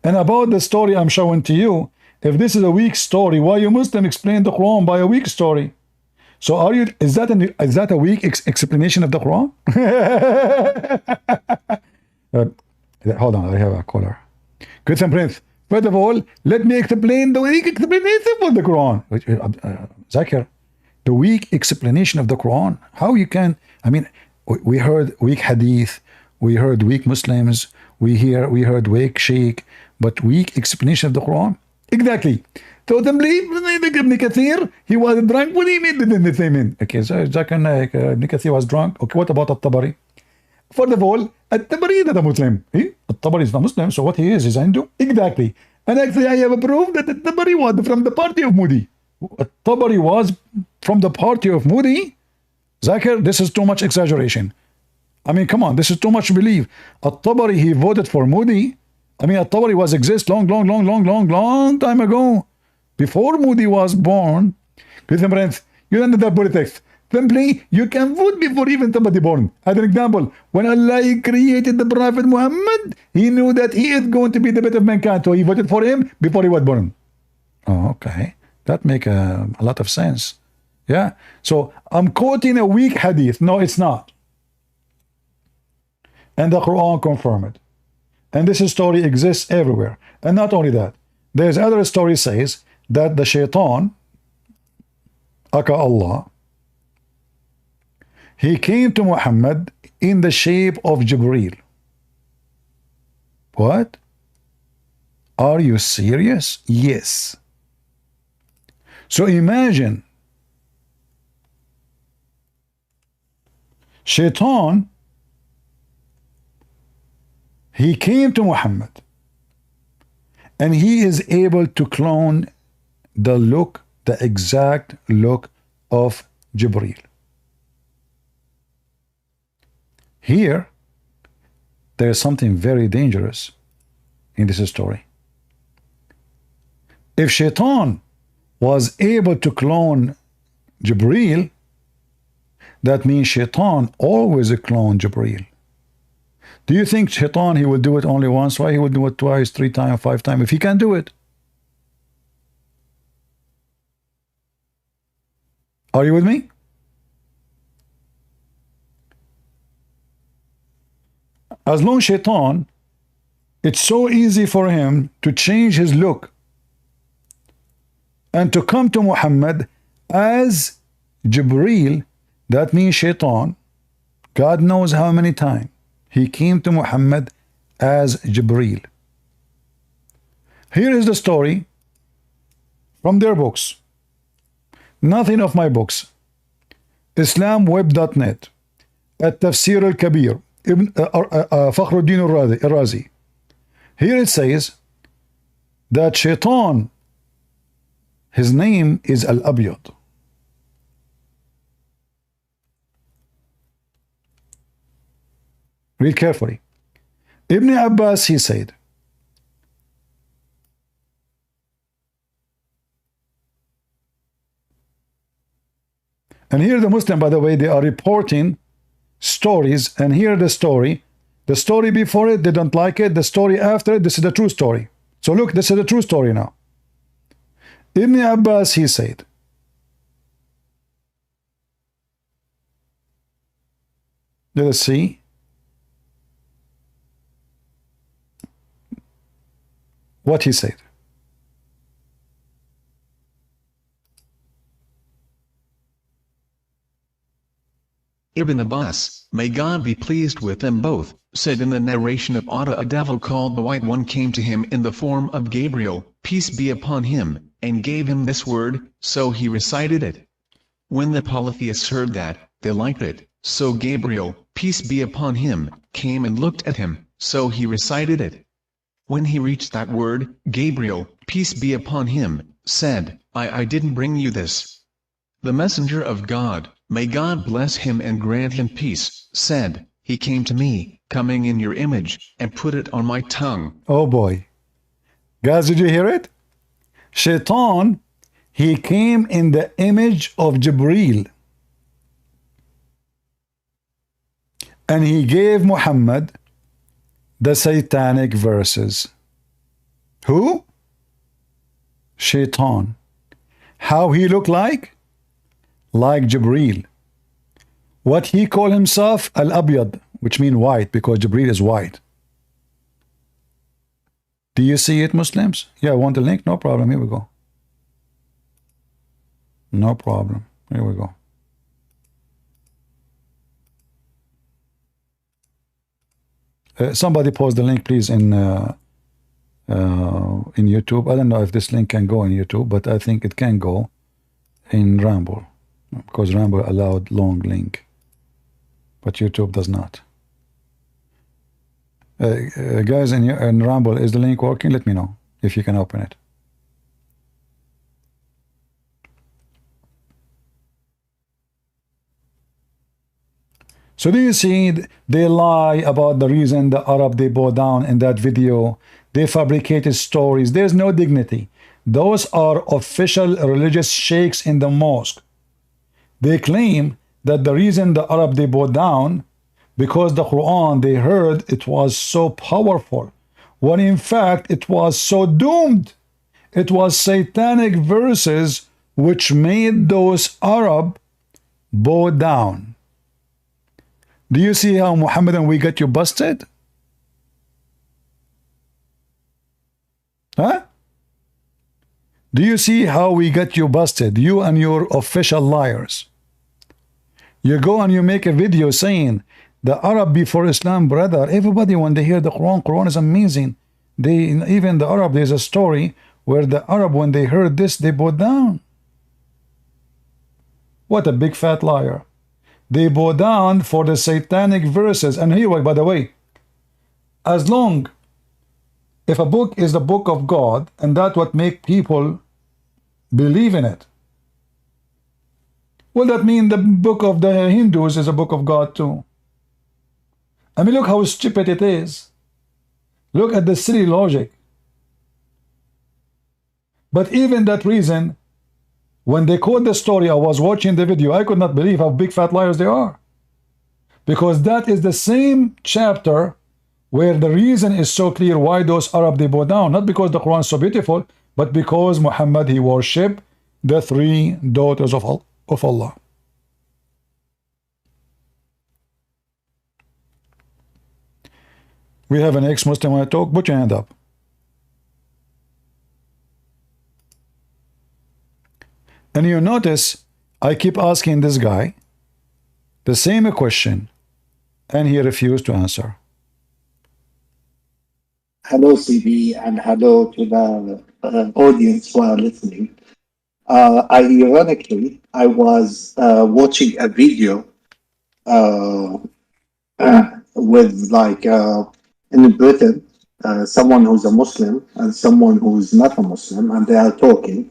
And about the story I'm showing to you, if this is a weak story, why you Muslim explain the Quran by a weak story? So are you, is that a weak explanation of the Quran? Hold on, I have a caller. Good Prince. First of all, let me explain the weak explanation of the Quran. Zakir, the weak explanation of the Quran. How you can, I mean, we heard weak hadith, we heard weak Muslims, we heard weak, shake, but weak explanation of the Quran. Exactly. So them believe Ibn Kathir, he was drunk. What do you mean? Okay, so Ibn Kathir was drunk. Okay, what about At-Tabari? First of all, At-Tabari is not a Muslim. At-Tabari is not Muslim, so what he is Hindu. Exactly. And actually, I have a proof that At-Tabari was from the party of Modi. At-Tabari was from the party of Modi. Zakir, this is too much exaggeration. I mean, come on, this is too much belief. At-Tabari, he voted for Modi. I mean, At-Tabari was exist long time ago. Before Modi was born. Listen, friends, you don't know that politics. Simply, you can vote before even somebody born. As an example, when Allah created the Prophet Muhammad, he knew that he is going to be the best of mankind, so he voted for him before he was born. Oh, okay. That makes a lot of sense. Yeah? So, I'm quoting a weak hadith. No, it's not. And the Quran confirmed it. And this story exists everywhere. And not only that, there's other story says that the shaitan, aka Allah, he came to Muhammad in the shape of Jibreel. What? Are you serious? Yes. So imagine, shaitan, he came to Muhammad and he is able to clone the exact look of Jibreel. Here, there is something very dangerous in this story. If Shaitan was able to clone Jibreel, that means Shaitan always cloned Jibreel. Do you think Shaitan, he will do it only once? Why he will do it twice, 3 times, 5 times, if he can do it? Are you with me? As long as Shaitan, it's so easy for him to change his look and to come to Muhammad as Jibreel. That means Shaitan, God knows how many times, he came to Muhammad as Jibreel. Here is the story from their books. Nothing of my books. Islamweb.net, At-Tafsir al-Kabir, Fakhruddin al-Razi. Here it says that Shaitan, his name is Al-Abyad. Read carefully. Ibn Abbas, he said, and here the Muslim, by the way, they are reporting stories, and here the story before it, they don't like it, the story after it, this is the true story. So look, this is the true story now. Ibn Abbas, he said, let us see. What he said. Ibn Abbas, may God be pleased with them both, said in the narration of Ada, a devil called the White One came to him in the form of Gabriel, peace be upon him, and gave him this word, so he recited it. When the polytheists heard that, they liked it, so Gabriel, peace be upon him, came and looked at him, so he recited it. When he reached that word, Gabriel, peace be upon him, said, I didn't bring you this. The messenger of God, may God bless him and grant him peace, said, he came to me, coming in your image, and put it on my tongue. Oh boy. Guys, did you hear it? Shaitan, he came in the image of Jibreel. And he gave Muhammad the satanic verses. Who? Shaitan. How he looked like? Like Jibreel. What he called himself? Al-Abyad, which means white, because Jibreel is white. Do you see it, Muslims? Yeah, want the link? No problem. Here we go. No problem. Here we go. Somebody post the link, please, in YouTube. I don't know if this link can go in YouTube, but I think it can go in Rumble, because Rumble allowed long link, but YouTube does not. Guys, in Rumble, is the link working? Let me know if you can open it. So do you see they lie about the reason the Arab they bow down in that video? They fabricated stories. There's no dignity. Those are official religious sheikhs in the mosque. They claim that the reason the Arab they bow down because the Quran they heard it was so powerful, when in fact it was so doomed. It was satanic verses which made those Arab bow down. Do you see how Muhammadan we got you busted? Huh? Do you see how we got you busted? You and your official liars. You go and you make a video saying the Arab before Islam, brother. Everybody when they hear the Quran is amazing. Even the Arab, there's a story where the Arab when they heard this they bowed down. What a big fat liar. They bow down for the satanic verses. And here, by the way, as long if a book is the book of God, and that what make people believe in it, well, that mean the book of the Hindus is a book of God too. I mean, look how stupid it is. Look at the silly logic. But even that reason, when they quote the story, I was watching the video, I could not believe how big fat liars they are. Because that is the same chapter where the reason is so clear why those Arab they bow down. Not because the Quran is so beautiful, but because Muhammad, he worshiped the three daughters of Allah. We have an ex-Muslim want to talk? Put your hand up. And you notice I keep asking this guy the same question and he refused to answer. Hello, CB, and hello to the audience who are listening. Ironically, I was watching a video with in Britain, someone who's a Muslim and someone who's not a Muslim, and they are talking.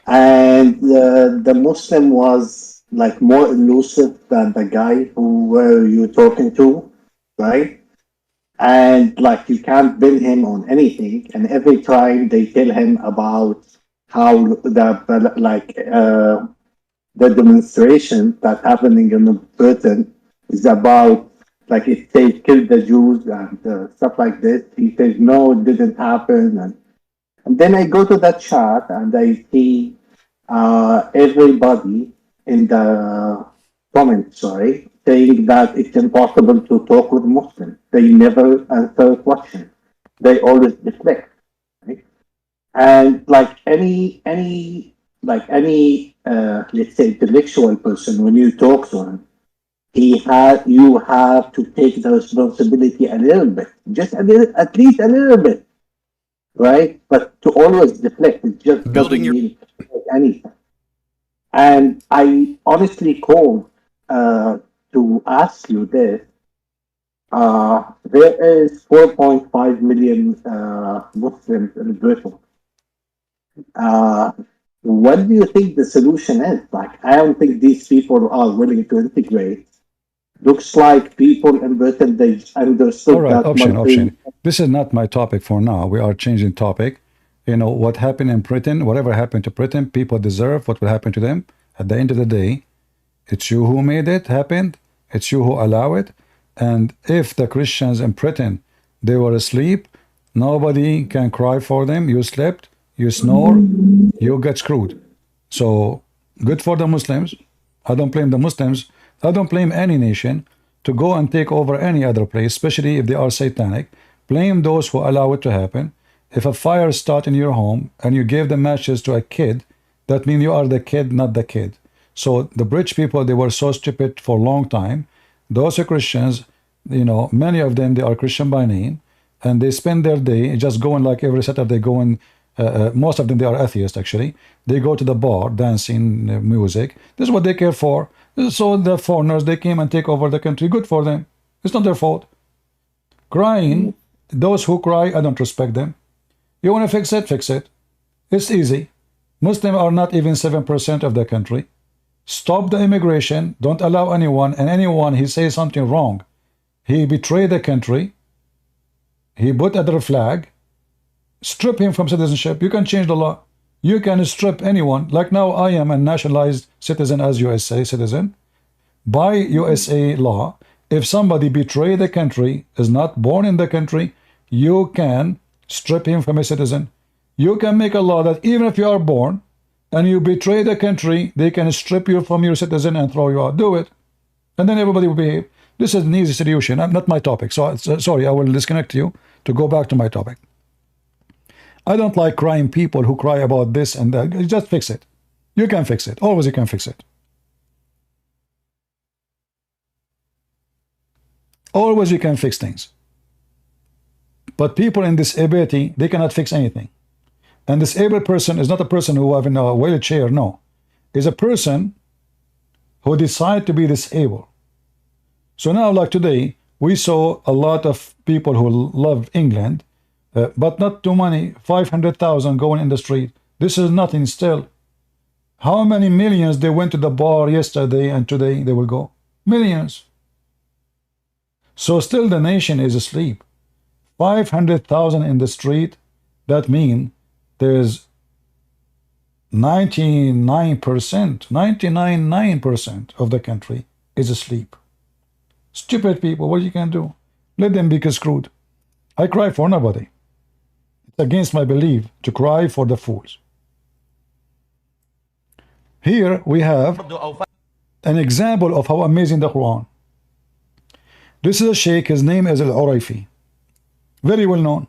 And the Muslim was like more elusive than the guy who were you talking to, right? And like you can't pin him on anything. And every time they tell him about how the demonstration that's happening in Britain is about like if they killed the Jews and stuff like this, he says no, it didn't happen. And then I go to that chat and I see everybody in the comments, saying that it's impossible to talk with Muslims. They never answer a question. They always deflect. Right? And like any let's say intellectual person, when you talk to him, you have to take the responsibility a little bit, just a little, at least a little bit. Right? But to always deflect, it just doesn't mean anything. And I honestly called to ask you this. There is 4.5 million Muslims in Britain. What do you think the solution is? Like, I don't think these people are willing to integrate. Looks like people in Britain, they understood all right, that. Option. This is not my topic for now. We are changing topic. You know, what happened in Britain, whatever happened to Britain, people deserve what will happen to them. At the end of the day, it's you who made it happen. It's you who allow it. And if the Christians in Britain, they were asleep, nobody can cry for them. You slept, you snore, you get screwed. So good for the Muslims. I don't blame the Muslims. I don't blame any nation to go and take over any other place, especially if they are satanic. Blame those who allow it to happen. If a fire starts in your home and you give the matches to a kid, that means you are the kid, not the kid. So the British people, they were so stupid for a long time. Those Christians, you know, many of them, they are Christian by name, and they spend their day just going like every Saturday going, most of them, they are atheists actually. They go to the bar, dancing, music. This is what they care for. So the foreigners, they came and take over the country. Good for them. It's not their fault. Crying, those who cry, I don't respect them. You want to fix it? Fix it. It's easy. Muslims are not even 7% of the country. Stop the immigration. Don't allow anyone, and anyone he says something wrong, he betrayed the country, he put other flag, strip him from citizenship. You can change the law. You can strip anyone. Like now I am a nationalized citizen as USA citizen. By USA law, if somebody betray the country, is not born in the country, you can strip him from a citizen. You can make a law that even if you are born and you betray the country, they can strip you from your citizen and throw you out. Do it. And then everybody will behave. This is an easy solution. Not my topic. So sorry, I will disconnect you to go back to my topic. I don't like crying people who cry about this and that. Just fix it. You can fix it. Always you can fix it. Always you can fix things. But people in disability, they cannot fix anything. And disabled person is not a person who have in a wheelchair, no. Is a person who decide to be disabled. So now, like today, we saw a lot of people who love England, but not too many, 500,000 going in the street. This is nothing still. How many millions they went to the bar yesterday and today they will go? Millions. So still the nation is asleep. 500,000 in the street, that means there's 99% of the country is asleep. Stupid people, what you can do? Let them be screwed. I cry for nobody. It's against my belief to cry for the fools. Here we have an example of how amazing the Quran. This is a sheikh, his name is Al-Urayfi. Very well known.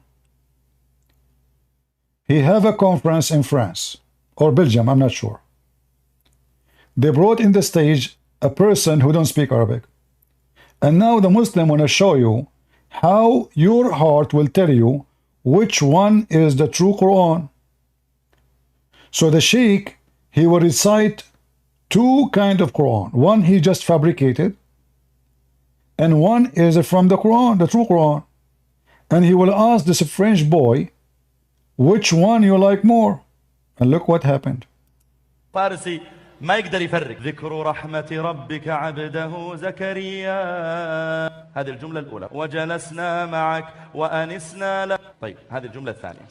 He have a conference in France or Belgium, I'm not sure. They brought in the stage a person who don't speak Arabic. And now the Muslim want to show you how your heart will tell you which one is the true Quran. So the sheikh, he will recite two kind of Quran. One he just fabricated, and one is from the Quran, the true Quran. And he will ask this French boy, which one you like more? And look what happened. فارسي ما يقدر يفرق ذكر رحمة ربك عبده زكريا. هذه الجملة الأولى وجلسنا معك وأنسنا لك. طيب هذه الجملة الثانية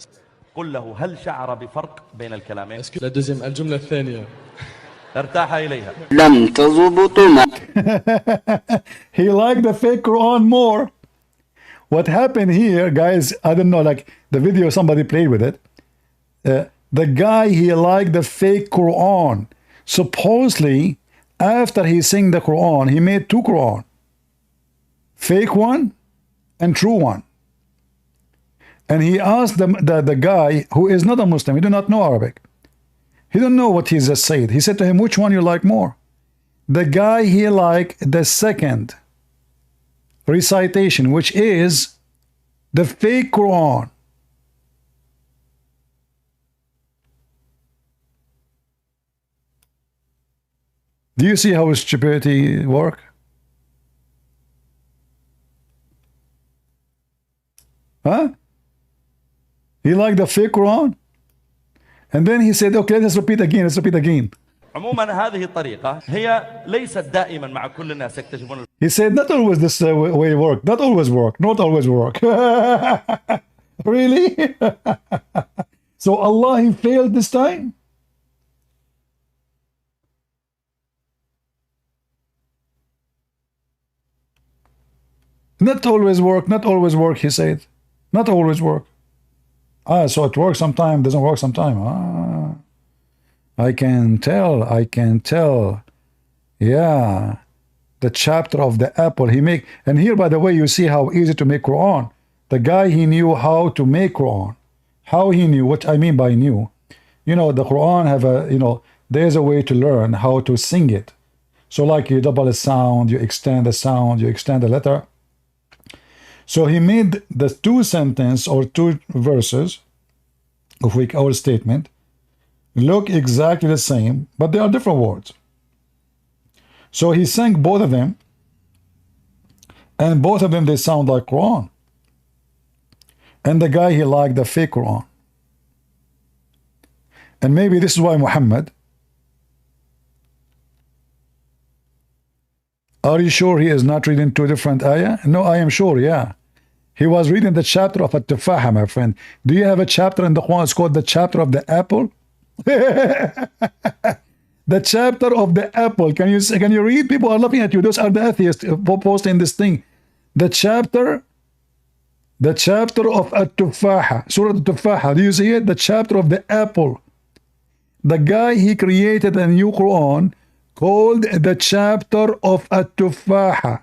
قل له هل شعر بفرق بين الكلامين؟ La deuxième, الجملة الثانية ارتاح إليها. لم تضبط He liked the fake Quran more. What happened here, guys, I don't know, like the video somebody played with it. The guy, he liked the fake Quran. Supposedly, after he sang the Quran, he made two Quran. Fake one and true one. And he asked the guy who is not a Muslim, he do not know Arabic. He don't know what he just said. He said to him, which one you like more? The guy, he liked the second recitation, which is the fake Quran. Do you see how stupidity work? Huh? He liked the fake Quran. And then he said, okay, let's repeat again, let's repeat again. عموما هذه الطريقة هي ليست دائما مع كل الناس يكتشفون. He said, not always this way work, not always work, not always work. Really? So Allah, he failed this time? Not always work, not always work, he said. Not always work. So it works sometime, doesn't work sometime. I can tell. Yeah. The chapter of the apple he make. And here, by the way, you see how easy to make Quran. The guy, he knew how to make Quran. How he knew, what I mean by knew. You know, the Quran have a, you know, there's a way to learn how to sing it. So like you double a sound, you extend the sound, you extend the letter. So he made the two sentences or two verses of our statement look exactly the same, but they are different words. So he sang both of them, and both of them they sound like Quran. And the guy, he liked the fake Quran. And maybe this is why Muhammad, are you sure he is not reading two different ayah? No, I am sure, yeah. He was reading the chapter of At-Tufaha, my friend. Do you have a chapter in the Quran? It's called the chapter of the apple. The chapter of the apple. Can you read? People are laughing at you. Those are the atheists posting this thing. The chapter of At-Tufaha, Surah At-Tufaha. Do you see it? The chapter of the apple. The guy, he created a new Quran called the chapter of At-Tufaha.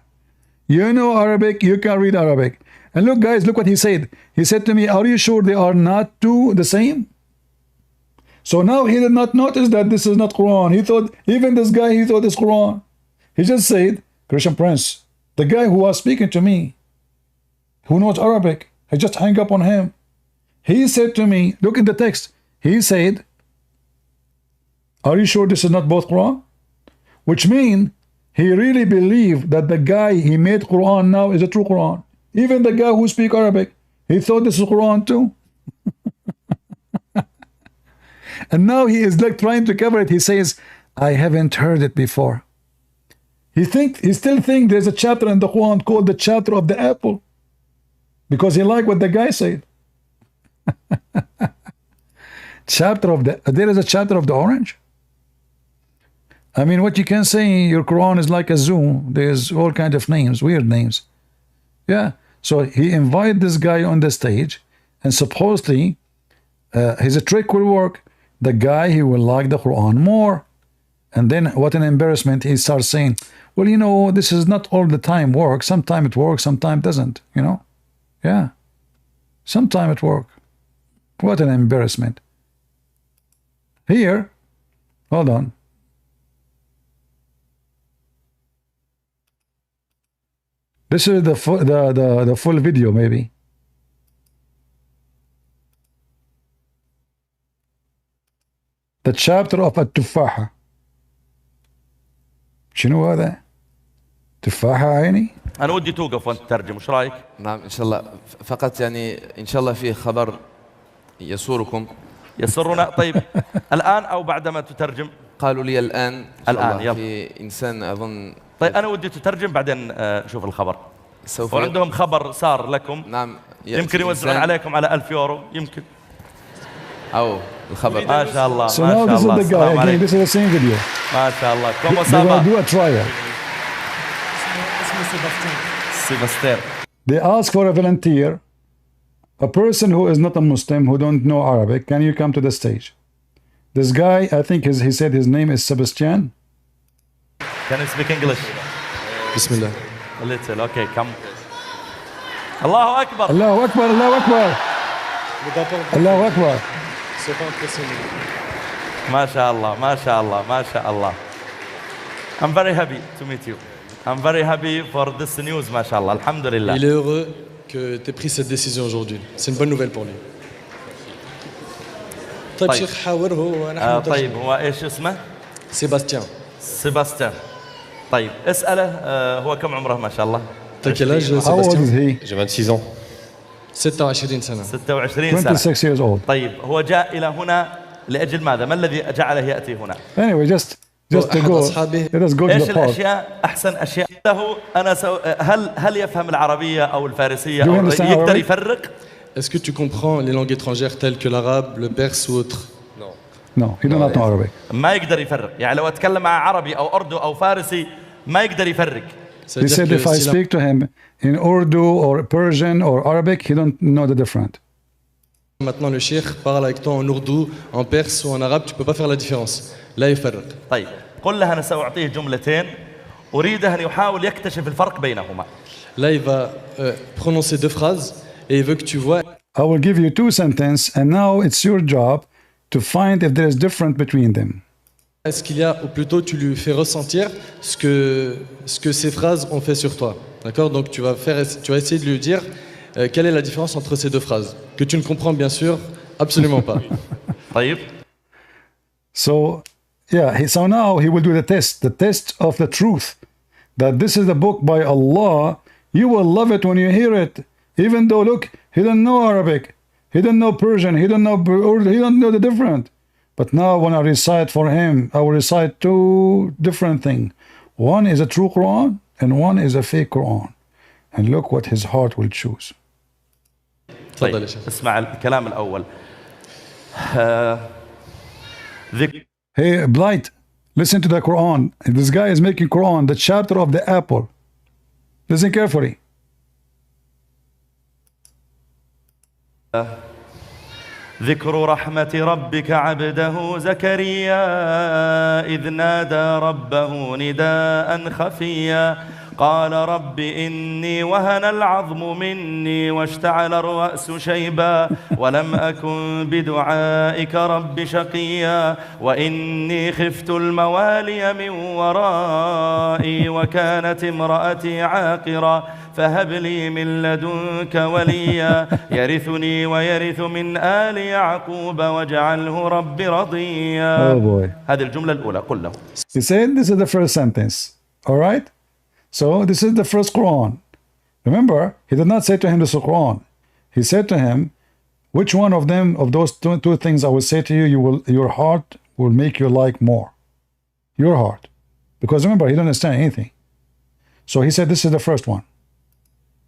You know Arabic, you can read Arabic. And look, guys, look what he said. He said to me, are you sure they are not two the same? So now he did not notice that this is not Quran. He thought, even this guy, he thought it's Quran. He just said, Christian Prince, the guy who was speaking to me, who knows Arabic, I just hang up on him. He said to me, look at the text. He said, are you sure this is not both Quran? Which means he really believed that the guy he made Quran now is a true Quran. Even the guy who speaks Arabic, he thought this is Quran too. And now he is like trying to cover it. He says, I haven't heard it before. He still thinks there's a chapter in the Quran called the chapter of the apple, because he liked what the guy said. There is a chapter of the orange. I mean, what you can say, your Quran is like a zoo. There's all kinds of names, weird names. Yeah. So he invited this guy on the stage, and supposedly his trick will work. The guy, he will like the Quran more. And then what an embarrassment, he starts saying, well, you know, this is not all the time work. Sometimes it works, sometimes it doesn't, you know. Yeah. Sometimes it works. What an embarrassment. Here, hold on. This is the full video, maybe. The chapter of At-Tufaha. شنو هذا؟ تفاحة عيني؟ أنا ودي توقف وأنت تترجم، وش رأيك؟ نعم إن شاء الله، فقط يعني إن شاء الله فيه خبر يسركم. يسرنا. طيب الآن أو بعدما تترجم؟ قالوا لي الآن. الآن يلا. في إنسان أظن. طيب أنا ودي تترجم بعدين شوف الخبر. سوف. وعندهم خبر صار لكم. نعم. يمكن يوزعون عليكم على 1000 يورو يمكن. أو الخبر. ما شاء الله. So now this is the guy again. This is the same video. ما شاء الله. They will do a trial. Sebastian. They ask for a volunteer, a person who is not a Muslim, who don't know Arabic. Can you come to the stage? This guy, I think he said his name is Sebastian. Can you speak English? Bismillah. A little. Okay, come. Allahu Akbar. Allahu Akbar. Allahu Akbar. Allahu Akbar. ما شاء الله. ما شاء الله. ما شاء الله. I'm very happy to meet you. I'm very happy for this news, ما شاء الله. Alhamdulillah. Il est heureux que tu aies pris cette décision aujourd'hui. C'est une bonne nouvelle pour lui. طيب شيخ حاوره ونحن طيب هو ايش اسمه؟ سيباستيان. سيباستيان. طيب اسأله هو كم عمره ما شاء الله؟ T'as quel âge Sébastien? J'ai 26 ans. 26 سنة. 26 سنة. 26 years old. طيب هو جاء إلى هنا لأجل ماذا؟ ما الذي جعله يأتي هنا؟ Anyway, just to go. Let us go to إيش the part. الأشياء أحسن أشياء له؟ أنا هل يفهم العربية أو الفارسية أو يقدر يفرق؟ Est-ce que tu comprends les langues étrangères telles que l'arabe, le perse ou autre? No, he does not know Arabic. ما يقدر يفرق، يعني لو أتكلم مع عربي أو أردو أو فارسي ما يقدر يفرق. He said if I speak to him in Urdu or Persian or Arabic, he don't know the difference. Maintenant le cheikh parle avec toi en ourdou, en perse ou en arabe, tu peux pas faire la différence. لا يفرق. طيب قل له أنا سأعطيه جملتين أريده أن يحاول يكتشف الفرق بينهما. Là il va prononcer deux phrases et il veut que tu vois. I will give you two sentences and now it's your job to find if there is difference between them. Est-ce qu'il y a, ou plutôt tu lui fais ressentir ce que ces phrases ont fait sur toi. D'accord? Donc tu vas essayer de lui dire quelle est la différence entre ces deux phrases, que tu ne comprends bien sûr absolument pas. طيب. So, yeah, so now he will do the test of the truth, that this is the book by Allah. You will love it when you hear it, even though, look, he didn't know Arabic, he didn't know Persian, he didn't know the different. But now when I recite for him, I will recite two different things. One is a true Quran, and one is a fake Quran. And look what his heart will choose. طيب. اسمع الكلام الأول. Hey, Blight, listen to the Quran. This guy is making Quran, the chapter of the apple. Listen carefully. ذكر رحمة ربك عبده زكريا إذ نادى ربه نداء خفيا قال رب إني وهن العظم مني واشتعل الرأس شيبا ولم أكن بدعائك رب شقيا وإني خفت الموالي من ورائي وكانت امرأتي عاقرا فهب لي من لدنك وليا يرثني ويرث من آل يعقوب واجعله رب رضيا. Oh boy. هذه الجملة الأولى قل له. He said this is the first sentence. All right? So this is the first Quran. Remember, he did not say to him this is Quran. He said to him, which one of them, of those two things I will say to you, your heart will make you like more. Your heart. Because remember, he didn't understand anything. So he said this is the first one.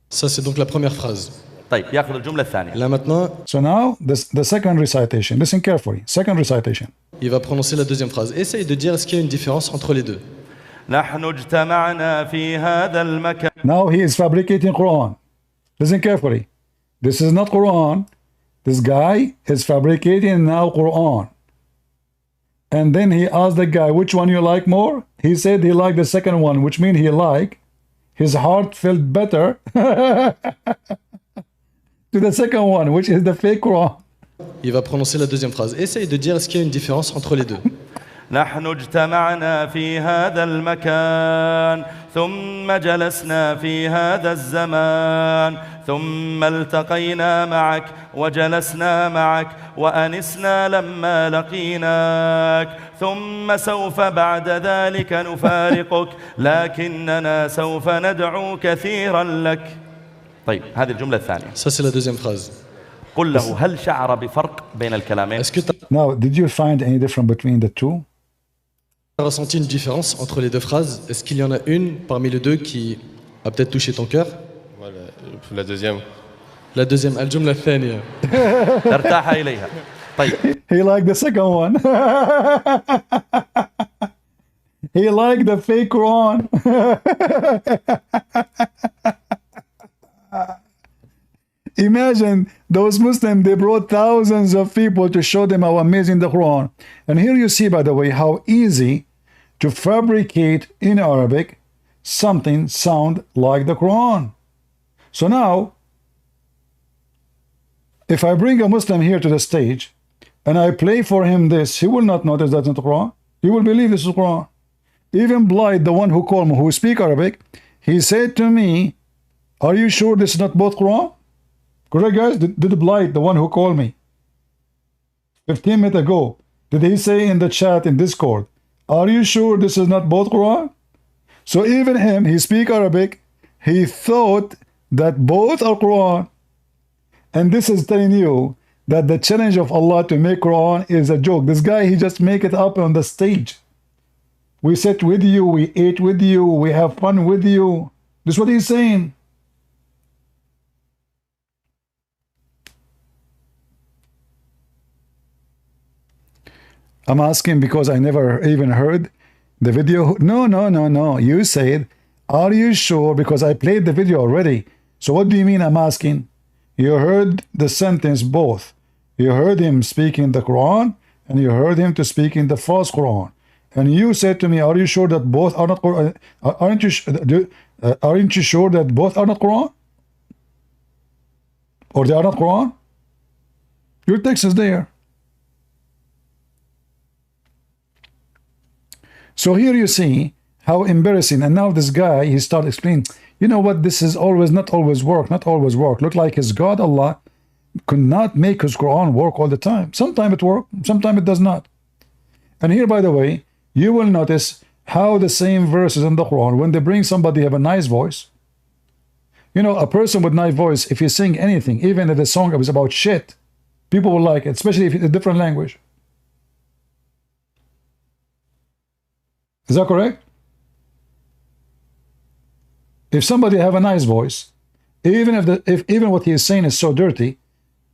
Ça c'est donc la première phrase. طيب ياخذ الجملة الثانية. Là maintenant, so now the second recitation. Listen carefully. Second recitation. Il va prononcer la deuxième phrase. Essaye de dire est-ce qu'il y a une différence entre les deux. نحن اجتمعنا في هذا المكان. Now he is fabricating Quran. Listen carefully. This is not Quran. This guy is fabricating now Quran. And then he asked the guy, which one you like more? He said he liked the second one, which means he liked. His heart felt better to the second one, which is the fake Quran. Il va prononcer la deuxième phrase. Essaye de dire est-ce qu'il y a une différence entre les deux. نحن اجتمعنا في هذا المكان ثم جلسنا في هذا الزمان ثم التقينا معك وجلسنا معك وأنسنا لما لقيناك ثم سوف بعد ذلك نفارقك لكننا سوف ندعو كثيرا لك. طيب هذه الجملة الثانية. Ça c'est la deuxième phrase. قل له هل شعر بفرق بين الكلامين؟ Now, did you find any difference between the two? Tu as ressenti une différence entre les deux phrases? Est-ce qu'il y en a une parmi les deux qui a peut-être touché ton cœur? Voilà, la deuxième. La deuxième, الجملة الثانية. ارتاح إليها. طيب. He liked the second one. He liked the fake Quran. Imagine those Muslims, they brought thousands of people to show them how amazing the Quran. And here you see, by the way, how easy to fabricate in Arabic something sound like the Quran. So now, if I bring a Muslim here to the stage and I play for him this, he will not notice that's not the Quran. He will believe this is Quran. Even Blight, the one who called me, who speak Arabic, he said to me, are you sure this is not both Quran? Correct, guys? Did Blight, the one who called me 15 minutes ago, did he say in the chat in Discord, are you sure this is not both Quran? So even him, he speak Arabic, he thought that both are Quran. And this is telling you that the challenge of Allah to make Quran is a joke. This guy, he just make it up on the stage. We sit with you, we ate with you, we have fun with you. This is what he's saying. I'm asking because I never even heard the video. No. You said, are you sure? Because I played the video already. So what do you mean I'm asking? You heard the sentence both. You heard him speaking the Quran and you heard him to speak in the false Quran. And you said to me, are you sure that both are not Quran? Aren't you sure that both are not Quran? Or they are not Quran? Your text is there. So here you see how embarrassing. And now this guy, he started explaining, you know what, this is always, not always work, not always work. Look like his God, Allah, could not make his Quran work all the time. Sometimes it works, sometimes it does not. And here, by the way, you will notice how the same verses in the Quran, when they bring somebody have a nice voice, you know, a person with nice voice, if you sing anything, even if the song was about shit, people will like it, especially if it's a different language. Is that correct? If somebody have a nice voice, even if even what he is saying is so dirty,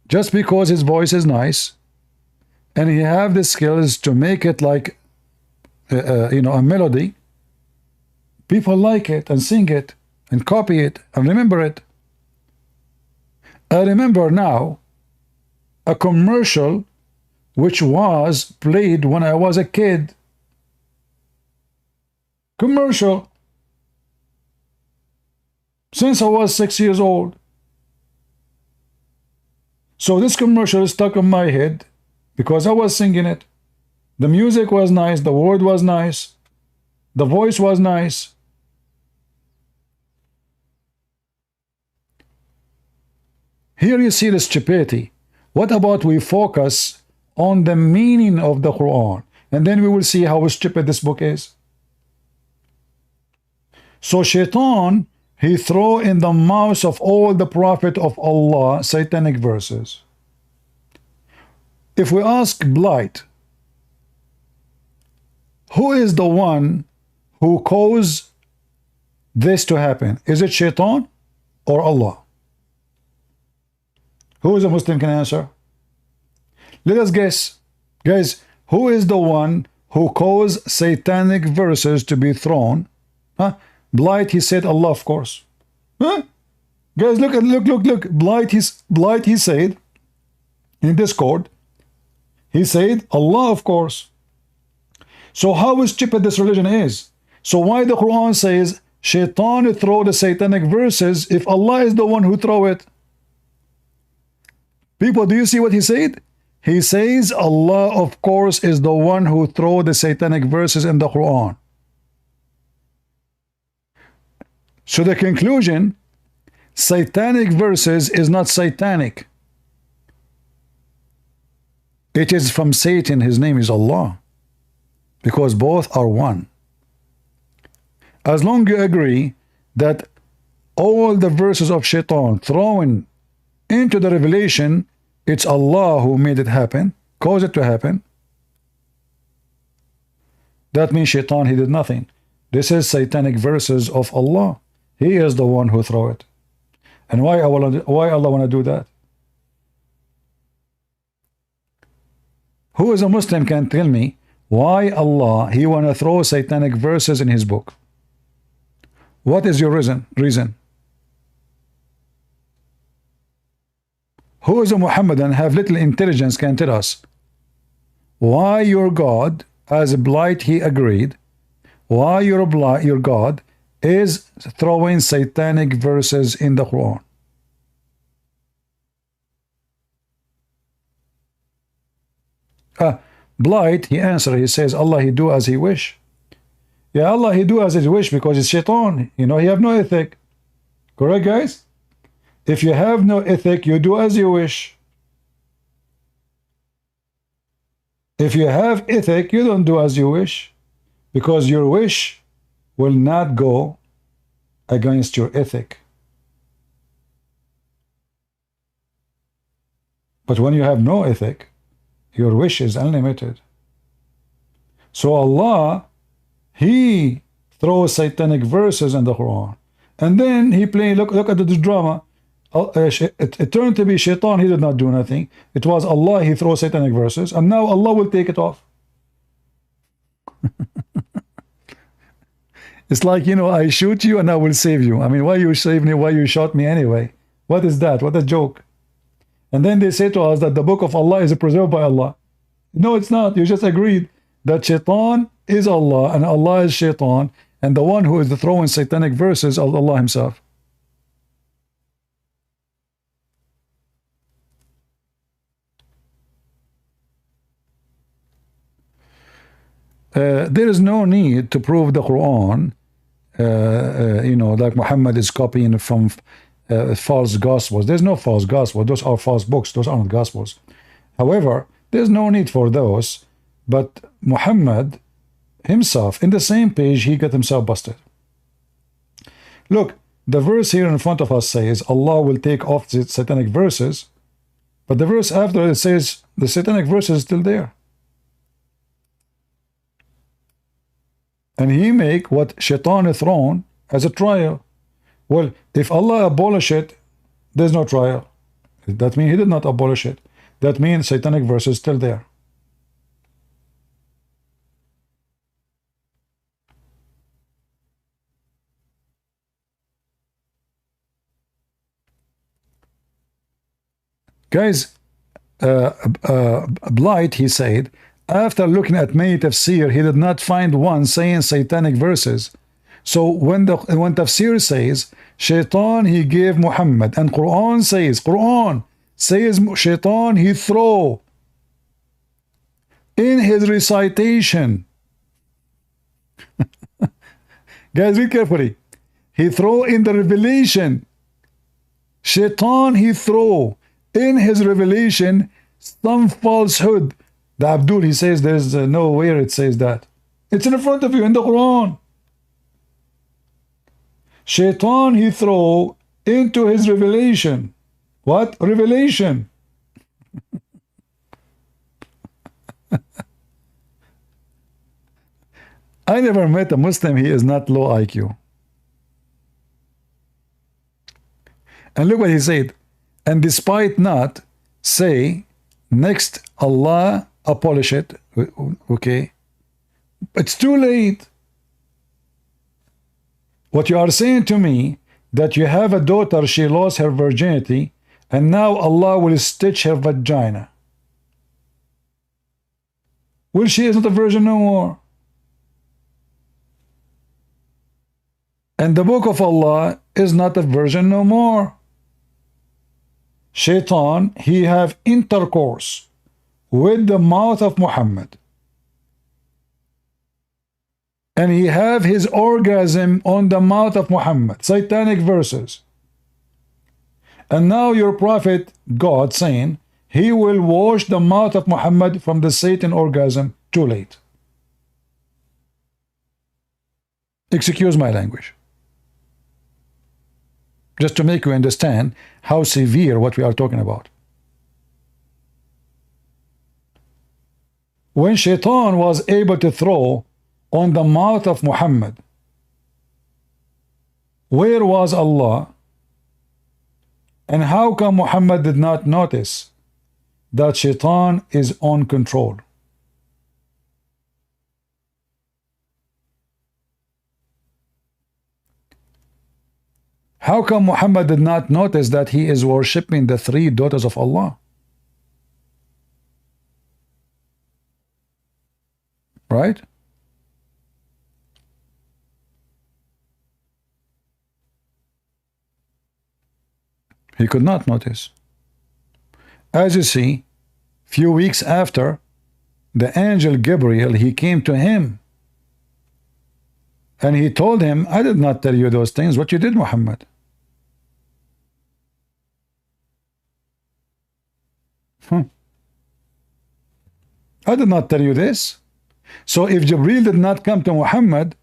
just because his voice is nice, and he have the skills to make it like, you know, a melody, people like it and sing it and copy it and remember it. I remember now a commercial which was played when I was a kid. Commercial. Since I was 6 years old. So this commercial is stuck in my head because I was singing it. The music was nice, the word was nice, the voice was nice. Here you see the stupidity. What about we focus on the meaning of the Quran, and then we will see how stupid this book is. So Shaitan, he throw in the mouths of all the prophet of Allah satanic verses. If we ask Blight, who is the one who caused this to happen? Is it Shaitan or Allah? Who is a Muslim can answer? Let us guess. Guys, who is the one who caused satanic verses to be thrown? Huh? Blight, he said Allah, of course. Huh? Guys, look. Blight, he said in Discord, he said Allah, of course. So how stupid this religion is. So why the Quran says Shaitan throw the satanic verses if Allah is the one who throw it? People, do you see what he said? He says Allah, of course, is the one who throw the satanic verses in the Quran. So the conclusion, satanic verses is not satanic. It is from Satan. His name is Allah. Because both are one. As long as you agree that all the verses of Shaitan thrown into the revelation, it's Allah who made it happen, caused it to happen, that means Shaitan, he did nothing. This is satanic verses of Allah. He is the one who throw it. And why Allah want to do that? Who is a Muslim can tell me why Allah, he want to throw satanic verses in his book? What is your reason? Who is a Muhammadan have little intelligence can tell us why your God, as a Blight he agreed, why your God is throwing satanic verses in the Quran? Blight, he answered, he says, Allah, he do as he wish. Yeah, Allah, he do as he wish because it's Shaitan. You know, he have no ethic. Correct, guys? If you have no ethic, you do as you wish. If you have ethic, you don't do as you wish, because your wish will not go against your ethic. But when you have no ethic, your wish is unlimited. So Allah, he throws satanic verses in the Quran, and then he play. Look at the drama. It turned to be Shaitan. He did not do nothing. It was Allah. He throws satanic verses, and now Allah will take it off. It's like, you know, I shoot you and I will save you. I mean, why you save me? Why you shot me anyway? What is that? What a joke. And then they say to us that the book of Allah is preserved by Allah. No, it's not. You just agreed that Shaitan is Allah and Allah is Shaitan, and the one who is throwing satanic verses is Allah himself. there is no need to prove the Quran, like Muhammad is copying from false gospels. There's no false gospel. Those are false books. Those aren't gospels. However, there's no need for those. But Muhammad himself, in the same page, he got himself busted. Look, the verse here in front of us says Allah will take off the satanic verses, but the verse after it says the satanic verse is still there. And he make what shaitan is thrown as a trial. Well, if Allah abolish it, there's no trial. That means he did not abolish it. That means satanic verse is still there. Guys, Blight, he said, after looking at many tafsir, he did not find one saying satanic verses. So when tafsir says, shaitan he gave Muhammad, and Quran says shaitan he throw in his recitation. Guys, read carefully. He throw in the revelation. Shaitan he throw in his revelation some falsehood. The Abdul, he says there's nowhere it says that. It's in front of you in the Quran. Shaitan he throw into his revelation. What? Revelation. I never met a Muslim, he is not low IQ. And look what he said. And despite not, say, next Allah abolish it. Okay. It's too late. What you are saying to me, that you have a daughter, she lost her virginity, and now Allah will stitch her vagina. Well, she is not a virgin no more. And the book of Allah is not a virgin no more. Shaitan, he have intercourse with the mouth of Muhammad. And he have his orgasm on the mouth of Muhammad. Satanic verses. And now your prophet, God, saying, he will wash the mouth of Muhammad from the Satan orgasm. Too late. Excuse my language. Just to make you understand how severe what we are talking about. When Shaitan was able to throw on the mouth of Muhammad, where was Allah? And how come Muhammad did not notice that Shaitan is on control? How come Muhammad did not notice that he is worshipping the three daughters of Allah? Right? He could not notice. As you see, few weeks after, the angel Gabriel, he came to him and he told him, I did not tell you those things, what you did, Muhammad. I did not tell you this. So if Jibreel did not come to Muhammad,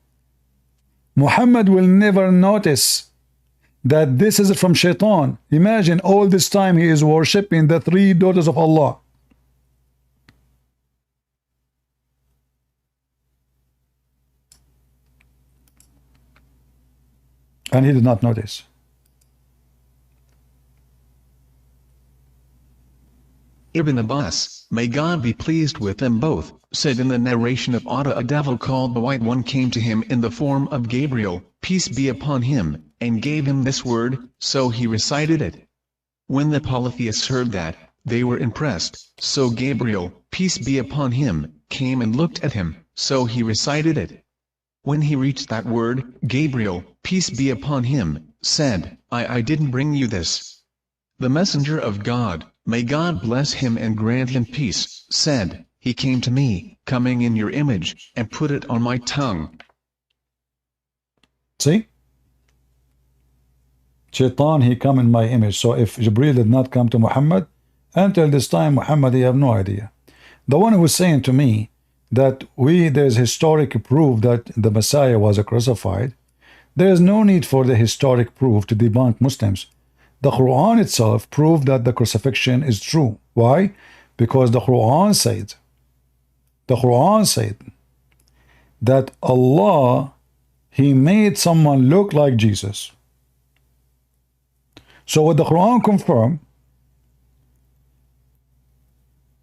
Muhammad will never notice that this is from Shaitan. Imagine all this time he is worshipping the three daughters of Allah. And he did not notice. Ibn Abbas, may God be pleased with them both, said in the narration of Ada, a devil called the White One came to him in the form of Gabriel, peace be upon him, and gave him this word, so he recited it. When the polytheists heard that, they were impressed, so Gabriel, peace be upon him, came and looked at him, so he recited it. When he reached that word, Gabriel, peace be upon him, said, I didn't bring you this. The messenger of God, may God bless him and grant him peace, said, he came to me, coming in your image, and put it on my tongue. See? Shaitan, he come in my image. So if Jibreel did not come to Muhammad, until this time, Muhammad, he have no idea. The one who was saying to me that there's historic proof that the Messiah was crucified, there is no need for the historic proof to debunk Muslims. The Quran itself proved that the crucifixion is true. Why? Because the Quran said that Allah, he made someone look like Jesus. So what the Quran confirmed,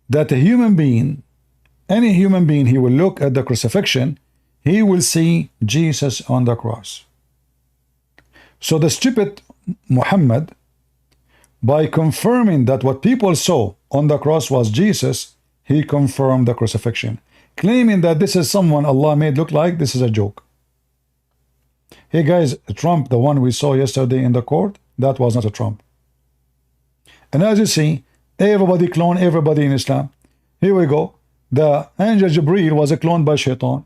that a human being, any human being, he will look at the crucifixion, he will see Jesus on the cross. So the stupid Muhammad, by confirming that what people saw on the cross was Jesus, he confirmed the crucifixion, claiming that this is someone Allah made look like. This is a joke. Hey guys, Trump, the one we saw yesterday in the court, that was not a Trump. And as you see, everybody clone everybody in Islam. Here we go. The angel Jibreel was a clone by Shaitan.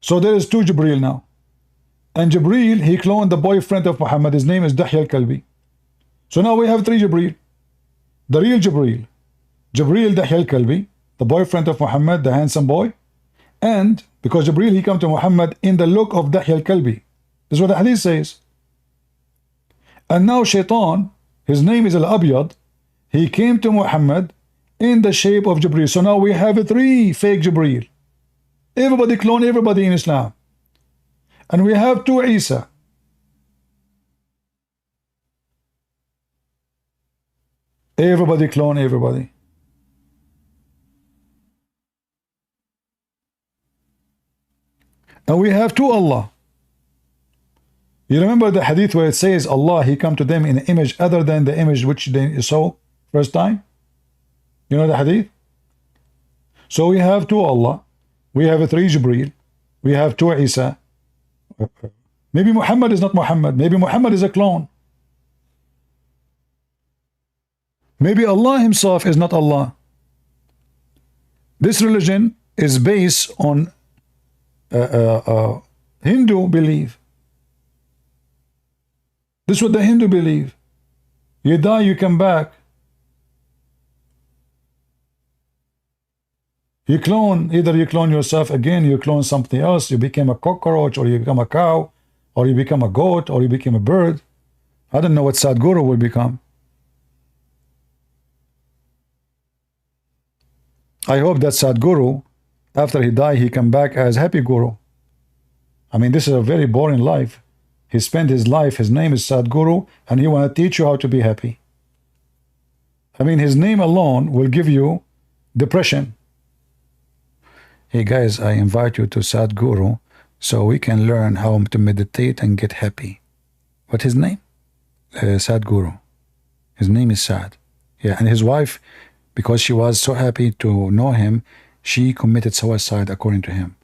So there is two Jibreel now. And Jibreel, he cloned the boyfriend of Muhammad. His name is Dihya al-Kalbi. So now we have three Jibreel. The real Jibreel, Dihya al-Kalbi, the boyfriend of Muhammad, the handsome boy. And because Jibreel, he come to Muhammad in the look of Dihya al-Kalbi. This is what the hadith says. And now Shaitan, his name is Al-Abyad, he came to Muhammad in the shape of Jibreel. So now we have three fake Jibreel. Everybody clone everybody in Islam. And we have two Isa. Everybody clone everybody. And we have two Allah. You remember the hadith where it says Allah, he come to them in an image other than the image which they saw first time? You know the hadith? So we have two Allah. We have a three Jibreel. We have two Isa. Maybe Muhammad is not Muhammad. Maybe Muhammad is a clone. Maybe Allah himself is not Allah. This religion is based on Hindu belief. This is what the Hindu believe. You die, you come back. You clone, either you clone yourself again, you clone something else, you become a cockroach, or you become a cow, or you become a goat, or you become a bird. I don't know what Sadhguru will become. I hope that Sadhguru, after he die, he come back as Happy Guru. I mean, this is a very boring life. He spent his life, his name is Sadhguru, and he want to teach you how to be happy. I mean, his name alone will give you depression. Hey guys, I invite you to Sadhguru so we can learn how to meditate and get happy. What's his name? Sadhguru. His name is Sad. Yeah, and his wife, because she was so happy to know him, she committed suicide according to him.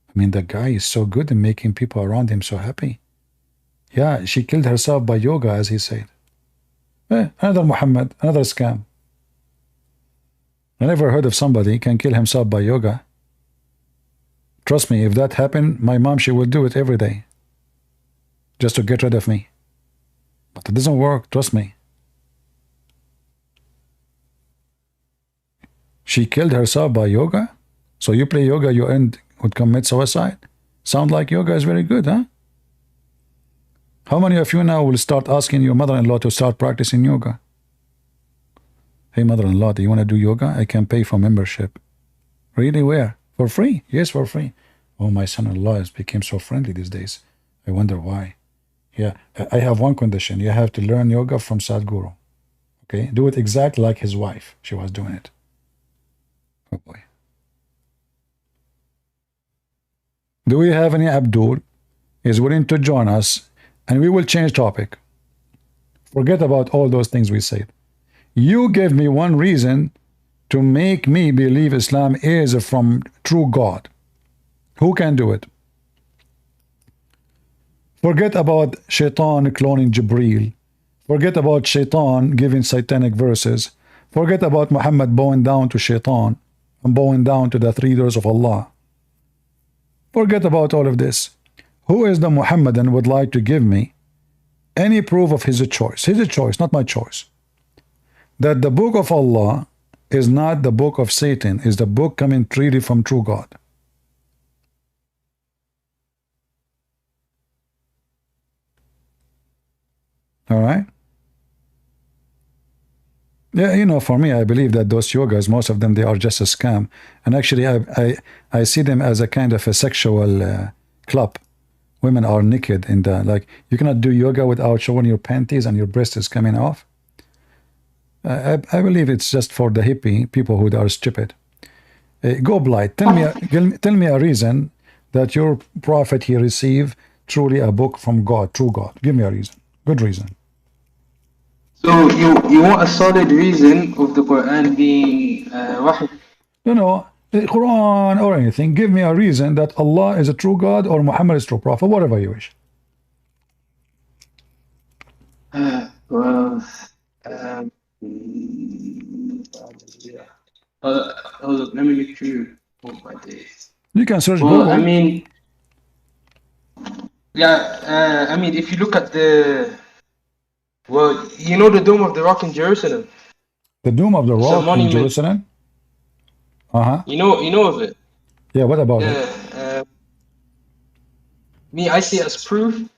I mean, the guy is so good in making people around him so happy. Yeah, she killed herself by yoga, as he said. Another Muhammad, another scam. I never heard of somebody can kill himself by yoga. Trust me, if that happened, my mom, she would do it every day. Just to get rid of me. But it doesn't work, trust me. She killed herself by yoga? So you play yoga, you would commit suicide? Sound like yoga is very good, huh? How many of you now will start asking your mother-in-law to start practicing yoga? Hey, mother-in-law, do you want to do yoga? I can pay for membership. Really? Where? For free? Yes, for free. Oh, my son-in-law has become so friendly these days. I wonder why. Yeah, I have one condition. You have to learn yoga from Sadhguru. Okay? Do it exactly like his wife. She was doing it. Oh, boy. Do we have any Abdul is willing to join us, and we will change topic. Forget about all those things we said. You gave me one reason to make me believe Islam is from true God. Who can do it? Forget about Shaitan cloning Jibreel. Forget about Shaitan giving satanic verses. Forget about Muhammad bowing down to Shaitan and bowing down to the three doors of Allah. Forget about all of this. Who is the Muhammadan would like to give me any proof of his choice? His choice, not my choice. That the book of Allah is not the book of Satan, is the book coming freely from true God. All right? Yeah, you know, for me, I believe that those yogas, most of them, they are just a scam. And actually, I see them as a kind of a sexual club. Women are naked in the, like, you cannot do yoga without showing your panties and your breast is coming off. I believe it's just for the hippie people who are stupid. Go blind. Tell me a reason that your prophet he received truly a book from God, true God. Give me a reason. Good reason. So you want a solid reason of the Quran being wahy? You know, the Quran or anything. Give me a reason that Allah is a true God or Muhammad is true prophet, whatever you wish. Well, hold up, let me look through my days. You can search Well, Google. I mean, yeah, I mean, if you look at the, well, you know the Dome of the Rock in Jerusalem? The Dome of the It's a Rock in monument. Jerusalem? Uh-huh. You know of it? Yeah, what about it? Yeah, me, I see it as proof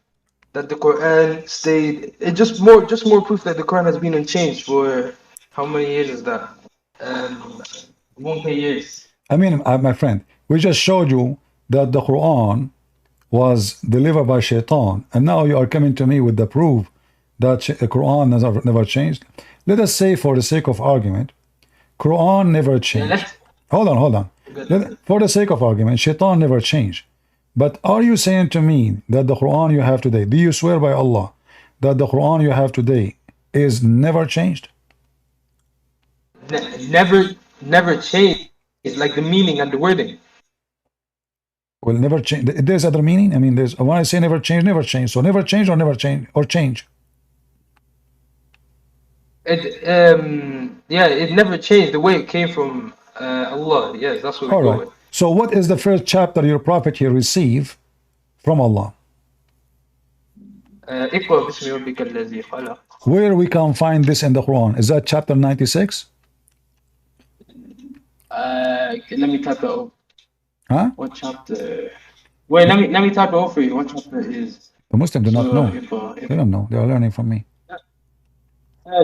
that the Quran stayed. It just more proof that the Quran has been unchanged for how many years is that? 1K years. I mean, my friend, we just showed you that the Quran was delivered by Shaitan, and now you are coming to me with the proof that the Quran never changed. Let us say, for the sake of argument, Quran never changed. Hold on. For the sake of argument, Shaitan never changed. But are you saying to me that the Quran you have today, do you swear by Allah that the Quran you have today is never changed? Never changed. It's like the meaning and the wording. Well, never change. There's other meaning. I mean, there's when I say never change, never change. So never change or never change or change. It never changed the way it came from Allah. Yes, that's what we go with. So what is the first chapter your prophet he received from Allah? Where we can find this in the Quran? Is that chapter 96? Let me type that up. Huh? What chapter? Wait, let me type it out for you. What chapter is? The Muslims do not know. They don't know. They are learning from me.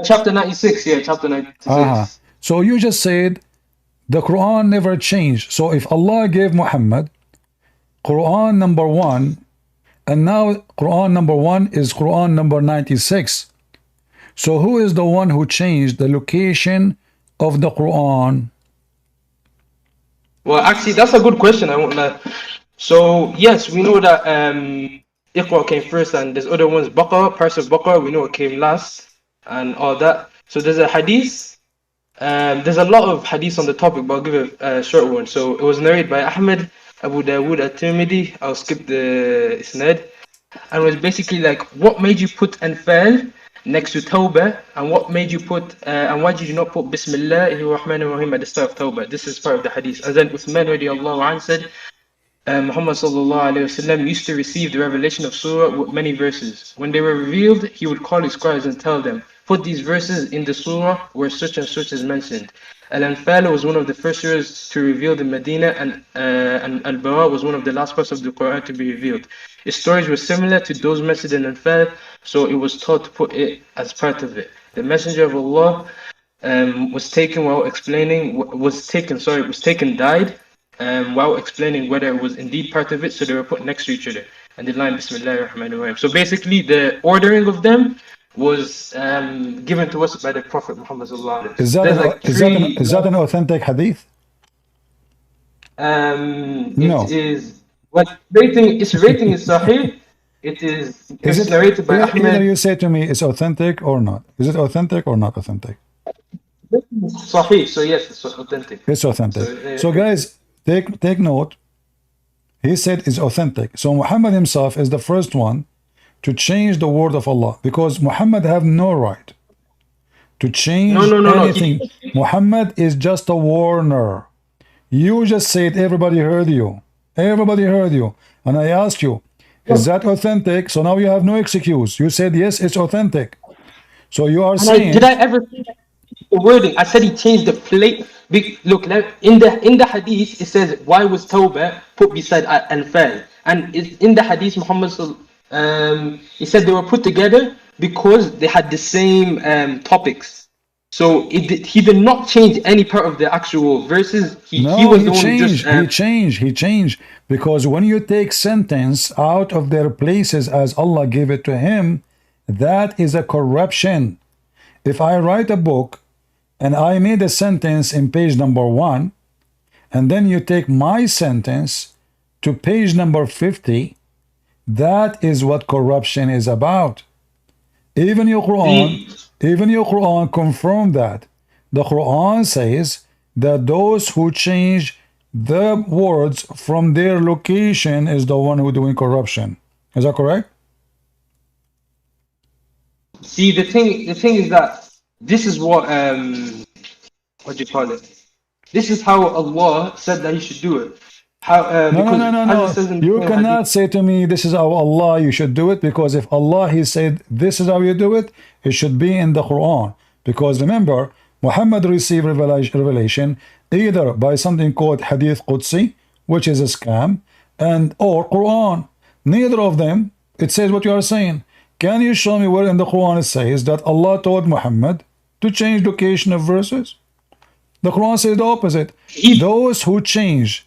Chapter 96. Yeah, chapter 96. So you just said the Quran never changed. So if Allah gave Muhammad Quran number 1, and now Quran number 1 is Quran number 96. So who is the one who changed the location of the Quran? Well, actually, that's a good question. I won't lie. So yes, we know that Iqra came first, and there's other ones. Baqarah, parts of Baqarah, we know it came last, and all that. So there's a hadith. There's a lot of hadith on the topic, but I'll give a short one. So it was narrated by Ahmed, Abu Dawood, at-Tirmidhi. I'll skip the isnad. And it was basically like, what made you put Anfal next to Tawbah, and what made you put, and why did you not put Bismillahir Rahmanir Rahim at the start of Tawbah? This is part of the hadith. And then Uthman radiallahu anhu said, Muhammad sallallahu alayhi wasallam used to receive the revelation of surah with many verses. When they were revealed, he would call his scribes and tell them, put these verses in the surah where such and such is mentioned. Al-Anfal was one of the first surahs to reveal in Medina, and Al-Bara was one of the last parts of the Quran to be revealed. Its stories were similar to those mentioned in Al-Anfal, so it was taught to put it as part of it. The Messenger of Allah was taken, died while explaining whether it was indeed part of it, so they were put next to each other. And the line Bismillahir Rahmanir Rahim. So basically, the ordering of them was given to us by the Prophet Muhammad sallallahu alaihi wasallam. Is that an authentic hadith? No. It is. What rating? Its rating is Sahih. It's narrated by Ahmed. Either you say to me it's authentic or not. Is it authentic or not authentic? Sahih. So yes, it's authentic. It's authentic. So guys, take note. He said it's authentic. So Muhammad himself is the first one to change the word of Allah, because Muhammad have no right to change No. anything. Muhammad is just a warner. You just said everybody heard you. Everybody heard you. And I asked you, is that authentic? So now you have no excuse. You said, yes, it's authentic. So you are saying... Did I ever say the wording? I said he changed the plate. Look, in the hadith, it says, why was Tawbah put beside Al-Fal? And in the hadith, Muhammad he said they were put together because they had the same topics. So he did not change any part of the actual verses. He changed because when you take sentence out of their places as Allah gave it to him, that is a corruption. If I write a book and I made a sentence in page number 1, and then you take my sentence to page number 50, that is what corruption is about. Even your Quran confirmed that. The Quran says that those who change the words from their location is the one who doing corruption. Is that correct? See, the thing is that this is what do you call it? This is how Allah said that you should do it. No. You cannot say to me, this is how Allah you should do it, because if Allah He said this is how you do it, it should be in the Quran. Because remember, Muhammad received revelation either by something called Hadith Qudsi, which is a scam, or Quran. Neither of them, it says what you are saying. Can you show me where in the Quran it says that Allah told Muhammad to change location of verses? The Quran says the opposite. Those who change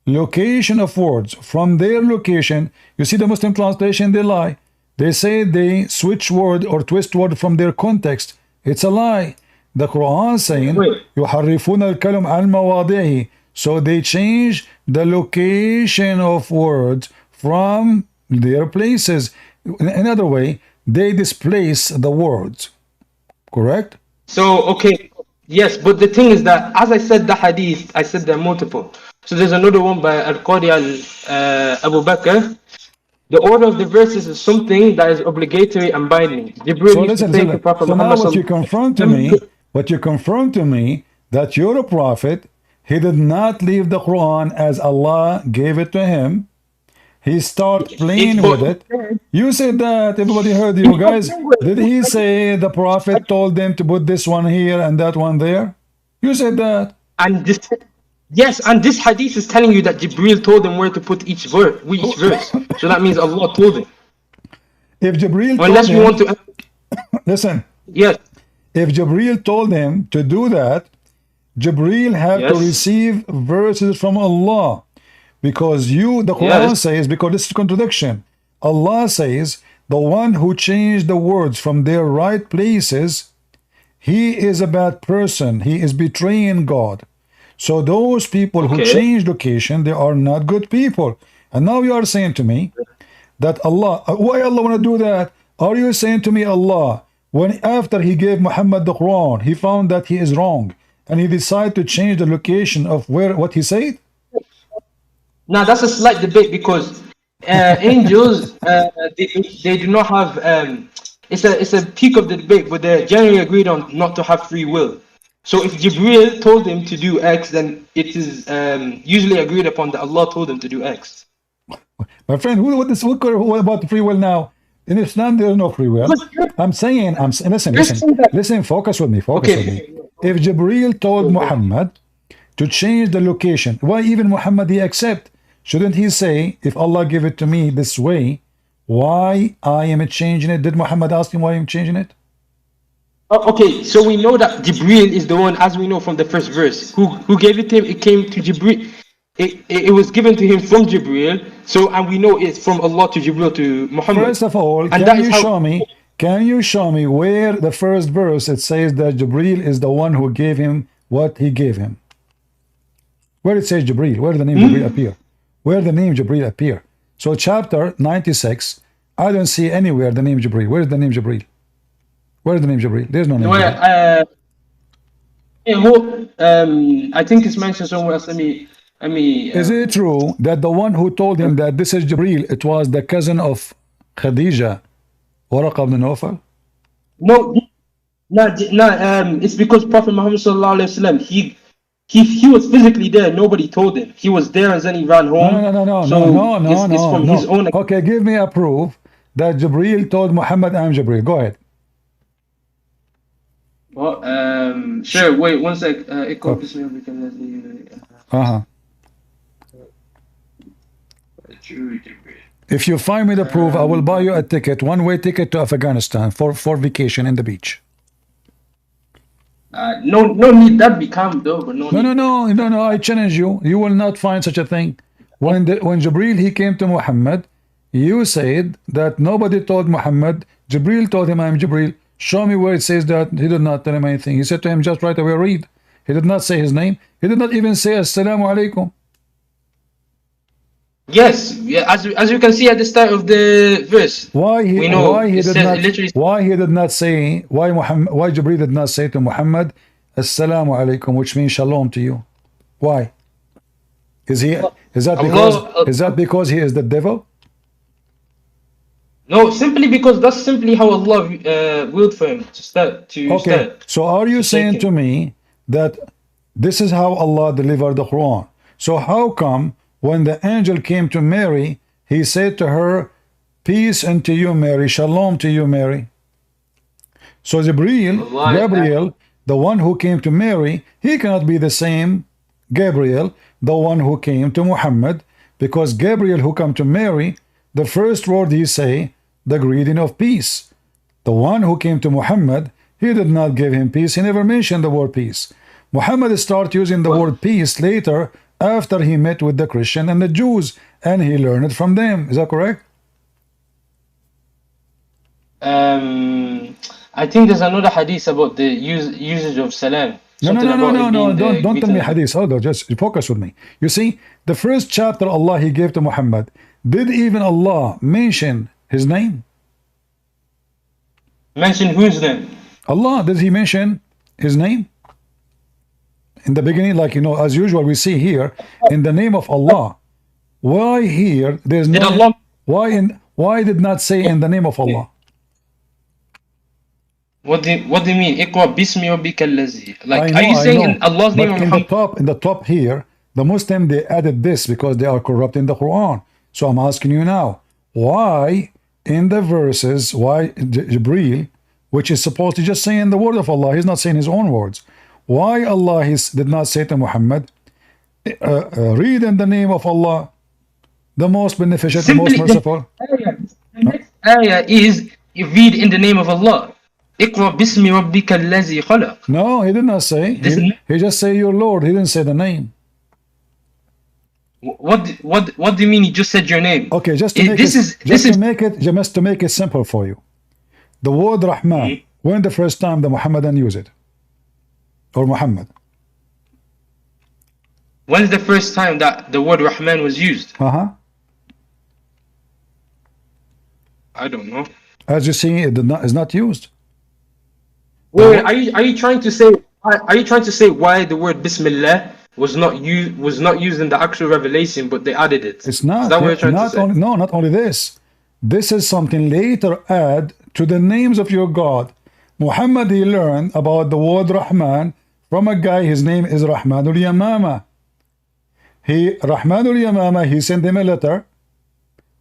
location of words from their location, you see the Muslim translation, they lie. They say they switch word or twist word from their context. It's a lie. The Quran saying يُحَرِّفُونَ الْكَلِمَ عَنْ مَوَاضِعِهِ, so they change the location of words from their places. In another way, they displace the words. Correct? So, okay, yes, but the thing is that, as I said the hadith, I said there are multiple. So there's another one by Al-Qadi Abu Bakr. The order of the verses is something that is obligatory and binding. So listen, so now what you confirm to me, that you're a prophet, he did not leave the Quran as Allah gave it to him. He started playing with it. You said that, everybody heard you guys. Did he say the prophet told them to put this one here and that one there? You said that. And this, yes, and this hadith is telling you that Jibril told them where to put each verse. So that means Allah told him. If Jibril unless we want to listen. Yes. If Jibril told him to do that, Jibril had to receive verses from Allah. Because the Quran says, because this is contradiction. Allah says, the one who changed the words from their right places, he is a bad person. He is betraying God. So those people who change location, they are not good people. And now you are saying to me that Allah, why Allah want to do that? Are you saying to me Allah, when after he gave Muhammad the Quran, he found that he is wrong, and he decided to change the location of what he said? Now that's a slight debate, because angels they do not have it's a peak of the debate, but they're generally agreed on not to have free will. So if Jibril told him to do X, then it is usually agreed upon that Allah told him to do X. My friend, what about free will now? In Islam there is no free will. I'm saying listen, focus with me. If Jibril told Muhammad to change the location, why even Muhammad he accept? Shouldn't he say, if Allah give it to me this way, why I am changing it? Did Muhammad ask him why I'm changing it? Okay, so we know that Jibril is the one, as we know from the first verse, who gave it to him. It came to Jibril. It was given to him from Jibril. So, and we know it's from Allah to Jibril to Muhammad. First of all, can you show me where the first verse it says that Jibril is the one who gave him what he gave him? Where it says Jibril, where the name Jibril appear? Where the name Jibril appear? So chapter 96, I don't see anywhere the name Jibril. Where is the name Jibril? Where is the name Jibril? There's no name. I think it's mentioned somewhere else. Is it true that the one who told him that this is Jibril, it was the cousin of Khadija, Waraq ibn Nawfal? No, It's because Prophet Muhammad sallallahu alaihi wasallam, he was physically there. Nobody told him. He was there and then he ran home. It's from his own. Okay, give me a proof that Jibreel told Muhammad, I'm Jibreel. Go ahead. Well, sure. Wait one sec. If you find me the proof, I will buy you a ticket, one-way ticket to Afghanistan for vacation in the beach. No need that become though, but no. I challenge you. You will not find such a thing. When Jibreel he came to Muhammad, you said that nobody told Muhammad. Jibreel told him, I'm Jibreel. Show me where it says that. He did not tell him anything. He said to him, just right away read. He did not say his name. He did not even say Assalamu alaikum. Yes, yeah, as you can see at the start of the verse. Why he did not say, why Jibreel did not say to Muhammad Assalamu alaikum, which means shalom to you? Why? Is that because he is the devil? No, simply because that's simply how Allah willed for him to start. So are you saying to me that this is how Allah delivered the Quran? So how come when the angel came to Mary, he said to her, peace unto you, Mary, shalom to you, Mary? So Gabriel, the one who came to Mary, he cannot be the same Gabriel, the one who came to Muhammad, because Gabriel who came to Mary, the first word he say, the greeting of peace. The one who came to Muhammad, he did not give him peace. He never mentioned the word peace. Muhammad started using the word peace later after he met with the Christian and the Jews, and he learned it from them. Is that correct? I think there's another hadith about the usage of salam. No. Don't tell me hadith. Hold on, just focus with me. You see, the first chapter Allah he gave to Muhammad, did even Allah mention his name? Mention whose name? Allah. Did he mention his name? In the beginning, like, as usual, we see here, in the name of Allah. Why here, there's no... Why did not say in the name of Allah? What do you mean? Iqra bismi rabbika allazi. Like, are you saying in Allah's name? In the top here, the Muslim, they added this because they are corrupt in the Quran. So I'm asking you now, why in the verses, why Jibreel, which is supposed to just say in the word of Allah, he's not saying his own words. Why Allah did not say to Muhammad, read in the name of Allah, the most beneficent, the most merciful? The next ayah is read in the name of Allah. Iqra bismi rabbika allazi khalaq. No, he did not say. He just say your Lord. He didn't say the name. What do you mean? He just said your name? Okay, just to make it simple for you. The word Rahman. When the first time the Muhammadan use it? Or Muhammad? When's the first time that the word Rahman was used? I don't know. As you see, it is not used. Wait, are you trying to say why the word Bismillah was not used in the actual revelation, but they added it? It's not. Is that what you're trying to say? Not only this. This is something later add to the names of your God. Muhammad, he learned about the word Rahman from a guy, his name is Rahman al-Yamama. Rahman al-Yamama, he sent him a letter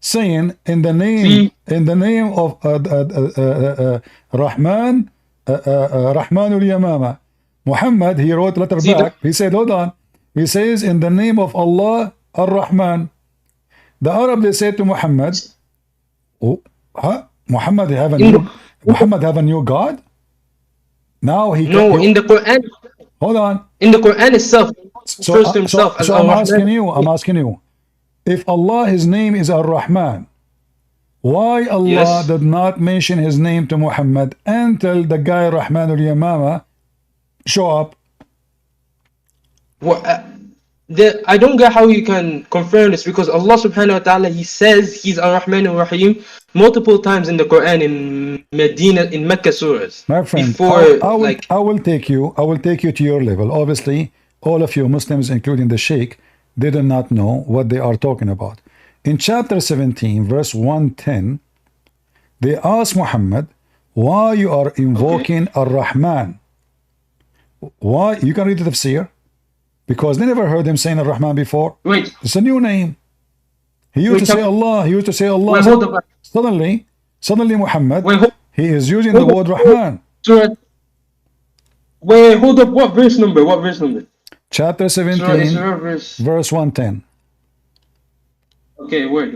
saying in the name of Rahman al-Yamama. Muhammad, he wrote a letter back. He said, hold on. He says in the name of Allah ar-Rahman. The Arab, they said to Muhammad, Muhammad have a new God? Now he in the Quran. Hold on. In the Quran itself, refers to himself as Allah. I'm asking you, if Allah, his name is Ar-Rahman, why Allah did not mention his name to Muhammad until the guy Rahman al-Yamama show up? Well, I don't get how you can confirm this, because Allah subhanahu wa ta'ala, he says he's Ar-Rahman ar-Rahim multiple times in the Quran, in Medina, in Mecca surahs. My friend, I will take you to your level. Obviously, all of you Muslims, including the Sheikh, they do not know what they are talking about. In chapter 17, verse 110, they ask Muhammad, Why you are invoking Ar-Rahman? Why? You can read the tafsir. Because they never heard him saying Ar-Rahman before. Wait. It's a new name. He used to say Allah. He used to say Allah. Wait, hold up. Suddenly Muhammad, Wait, he is using the word Rahman. Wait, hold up. What verse number? What verse number? Chapter 17, verse 110. Okay, word.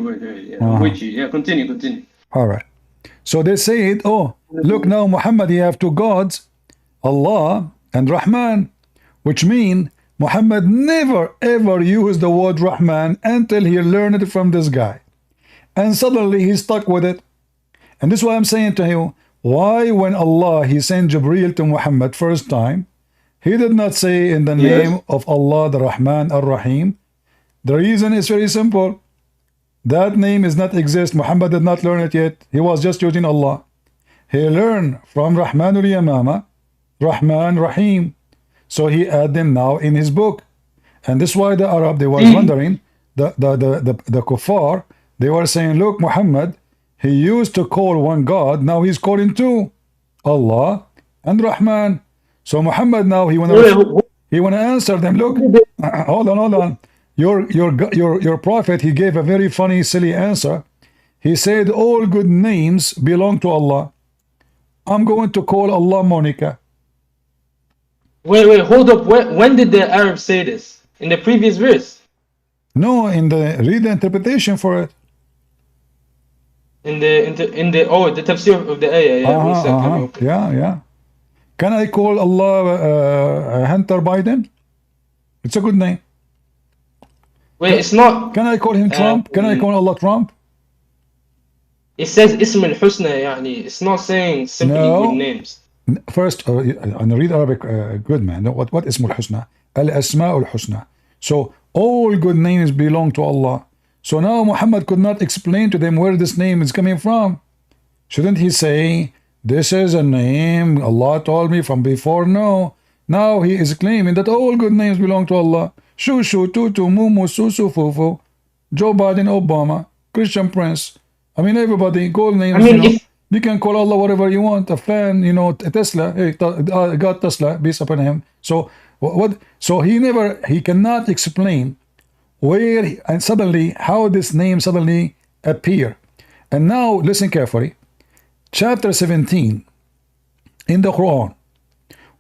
Yeah, with you. Yeah, continue. All right. So they said, oh, look now, Muhammad, he have two gods, Allah and Rahman, which mean Muhammad never ever used the word Rahman until he learned it from this guy. And suddenly he stuck with it. And this is why I'm saying to you, why when Allah, he sent Jibreel to Muhammad first time, he did not say in the name of Allah, the Rahman, Ar-Rahim. The reason is very simple. That name does not exist. Muhammad did not learn it yet. He was just using Allah. He learned from Rahman al-Yamama, Rahman, Rahim. So he add them now in his book. And this is why the Arab, they were wondering, the kuffar, they were saying, look, Muhammad, he used to call one God, now he's calling two, Allah and Rahman. So Muhammad now he wanna answer them. Look, hold on. Your prophet, he gave a very funny, silly answer. He said all good names belong to Allah. I'm going to call Allah Monica. Wait, hold up. When did the Arabs say this? In the previous verse? No, read the interpretation for it. The tafsir of the ayah. Yeah. Can I call Allah Hunter Biden? It's a good name. Wait, it's not. Can I call him Trump? Can I call Allah Trump? It says Ism al-Husna, yani. It's not saying simply good names. First, and read Arabic, good man. What Ism al-Husna? Al-Asma al-Husna. So all good names belong to Allah. So now Muhammad could not explain to them where this name is coming from. Shouldn't he say, this is a name Allah told me from before? No. Now he is claiming that all good names belong to Allah. Shushu, Tutu, Mumu, Susu, Fufu, Joe Biden, Obama, Christian Prince. I mean, everybody, call names. You can call Allah whatever you want. A fan, Tesla. Hey, God Tesla, peace upon him. So what? So he cannot explain where and suddenly how this name suddenly appear. And now listen carefully. Chapter 17 in the Quran.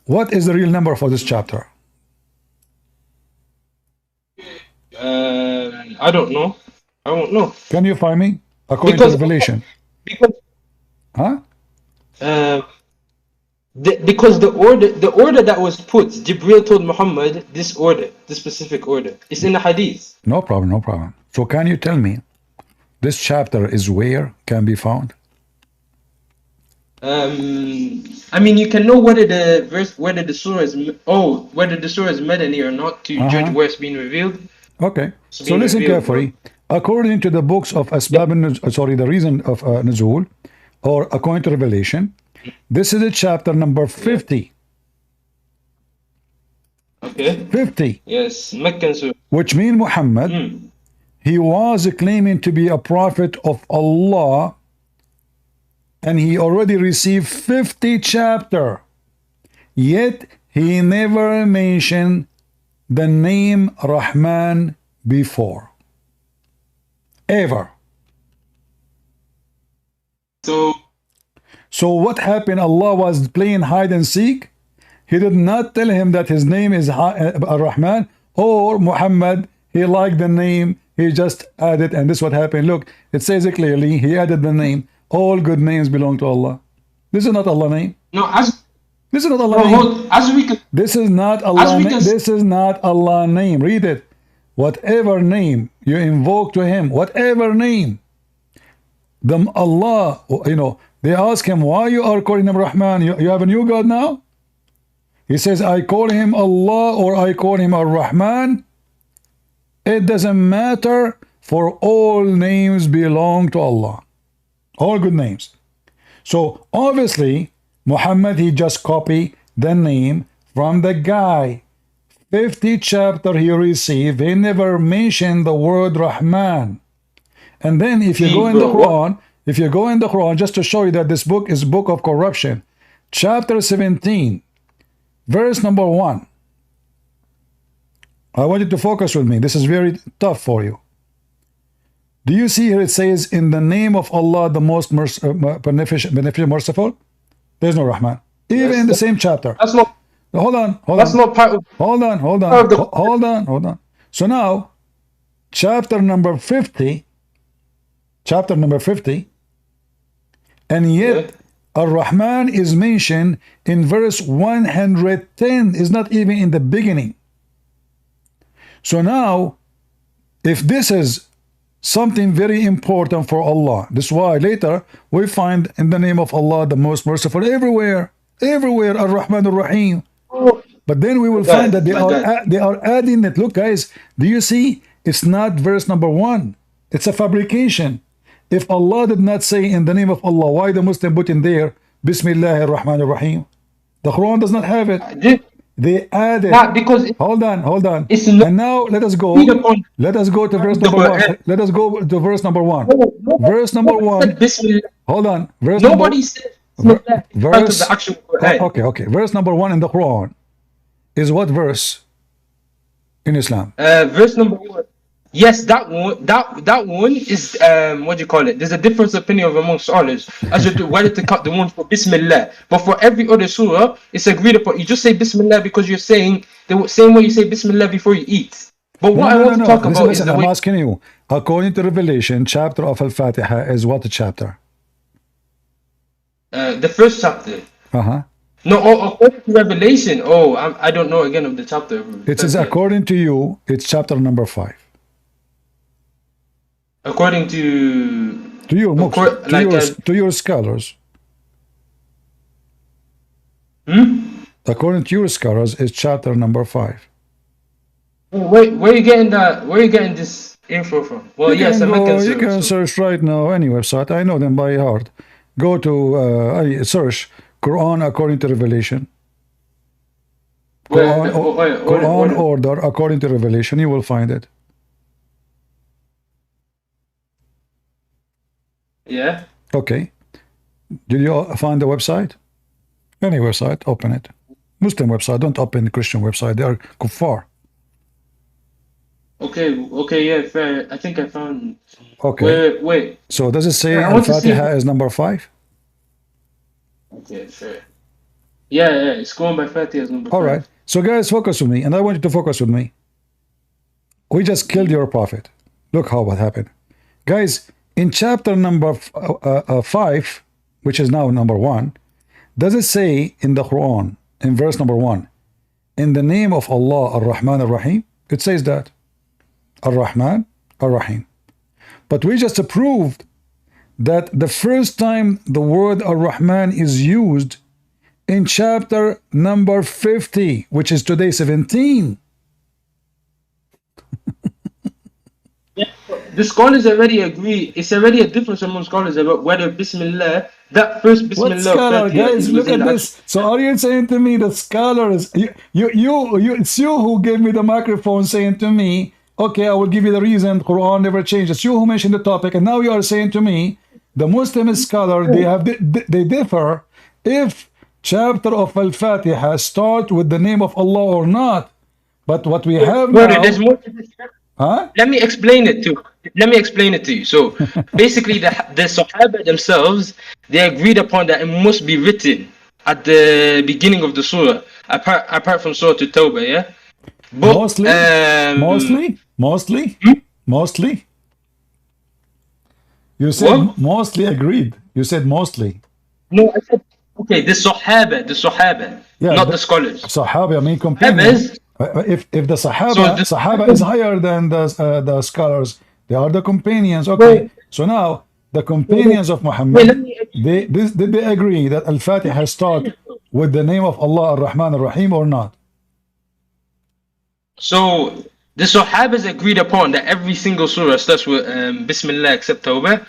What is the real number for this chapter? I don't know. I won't know. Can you find me? According to Revelation. Huh? Because the order that was put, Jibreel told Muhammad this specific order. It's in the hadith. No problem. So can you tell me this chapter is where can be found? I mean, you can know whether the surah is Madani or not to judge where it's being revealed. Okay. So listen carefully. According to the books of the reason of Nuzul, or according to Revelation, this is a chapter number 50. Okay. 50. Yes, Meccan surah. Which means Muhammad, he was claiming to be a prophet of Allah, and he already received 50 chapter. Yet he never mentioned the name Rahman before. Ever. So what happened? Allah was playing hide and seek. He did not tell him that his name is Ar-Rahman, or Muhammad, he liked the name, he just added, and this is what happened. Look, it says it clearly, he added the name. All good names belong to Allah. This is not Allah name. This is not Allah name. This is not Allah name. This is not Allah name. Read it. Whatever name you invoke to him, whatever name, Allah, they ask him, why you are calling him Rahman? You have a new God now? He says, I call him Allah or I call him Ar-Rahman. It doesn't matter, for all names belong to Allah. All good names. So obviously, Muhammad, he just copied the name from the guy. 50 chapter he received, he never mentioned the word Rahman. And then if you go in the Quran If you go in the Quran, just to show you that this book is book of corruption, chapter 17, verse number 1. I want you to focus with me. This is very tough for you. Do you see here it says, in the name of Allah, the most beneficent, merciful? There's no Rahman. Even in the same chapter. That's not. Hold on. That's not part of. Hold on. Hold on. So now, chapter number 50, and yet Ar-Rahman is mentioned in verse 110. Is not even in the beginning. So now, if this is something very important for Allah, this is why later we find in the name of Allah, the most merciful, everywhere, Ar-Rahman Ar-Rahim. But then we will find that they are adding it. Look, guys, do you see? It's not verse number 1. It's a fabrication. If Allah did not say in the name of Allah, why the Muslim put in there Bismillah ar-Rahman ar-Rahim? The Quran does not have it. They added. Because hold on. And now let us go. Let us go to verse number 1. Let us go to verse number 1. Verse number 1. Hold on. Verse nobody said verse. Okay. Verse number 1 in the Quran is what verse in Islam? Verse number 1. Yes, that one is what do you call it? There's a difference of opinion among scholars as to whether to cut the one for Bismillah. But for every other surah, it's agreed upon. You just say Bismillah because you're saying the same way you say Bismillah before you eat. But what I want to talk about is I'm asking you, according to Revelation, chapter of Al-Fatiha is what chapter? The first chapter. No, according to Revelation. I don't know again of the chapter. It says according to you, it's chapter number 5. According to you, to your scholars. According to your scholars, it's chapter number 5. Where are you getting that? Where are you getting this info from? Well, you can search right now any website. I know them by heart. Go to search Quran according to Revelation. Quran order according to Revelation. You will find it. Yeah. Okay. Did you find the website? Any website, open it. Muslim website, don't open the Christian website. They are kuffar. Okay, yeah, fair. I think I found. Okay. Wait. So does it say Al-Fatiha is number 5? Okay, fair. Yeah, it's going by Fatiha as number 5. All right. So guys, focus with me, and I want you to focus with me. We just killed your prophet. Look what happened. Guys, in chapter number 5, which is now number 1, does it say in the Quran, in verse number 1, in the name of Allah, Ar-Rahman Ar-Rahim? It says that. Ar-Rahman Ar-Rahim. But we just proved that the first time the word Ar-Rahman is used in chapter number 50, which is today 17. The scholars already agree. It's already a difference among scholars about whether Bismillah, that first Bismillah. What scholar, guys? Look at this. So are you saying to me the scholars? It's you who gave me the microphone, saying to me, "Okay, I will give you the reason. Quran never changed." It's you who mentioned the topic, and now you are saying to me, the Muslim scholar they differ if chapter of Al-Fatiha start with the name of Allah or not. But what we have now. There's more to this. Let me explain it to you. So basically the Sahaba themselves, they agreed upon that it must be written at the beginning of the surah, apart from Surah to Tawbah, yeah? But, mostly? You said what? Mostly agreed. You said mostly. No, I said, okay, the Sahaba, yeah, not the scholars. Sahaba, I mean companions. If the Sahaba is higher than the scholars, they are the companions. Okay, so now the companions of Muhammad, did they agree that Al-Fatiha start with the name of Allah Ar-Rahman Ar-Rahim or not? So the Sahabas agreed upon that every single surah starts with Bismillah except Tawbah.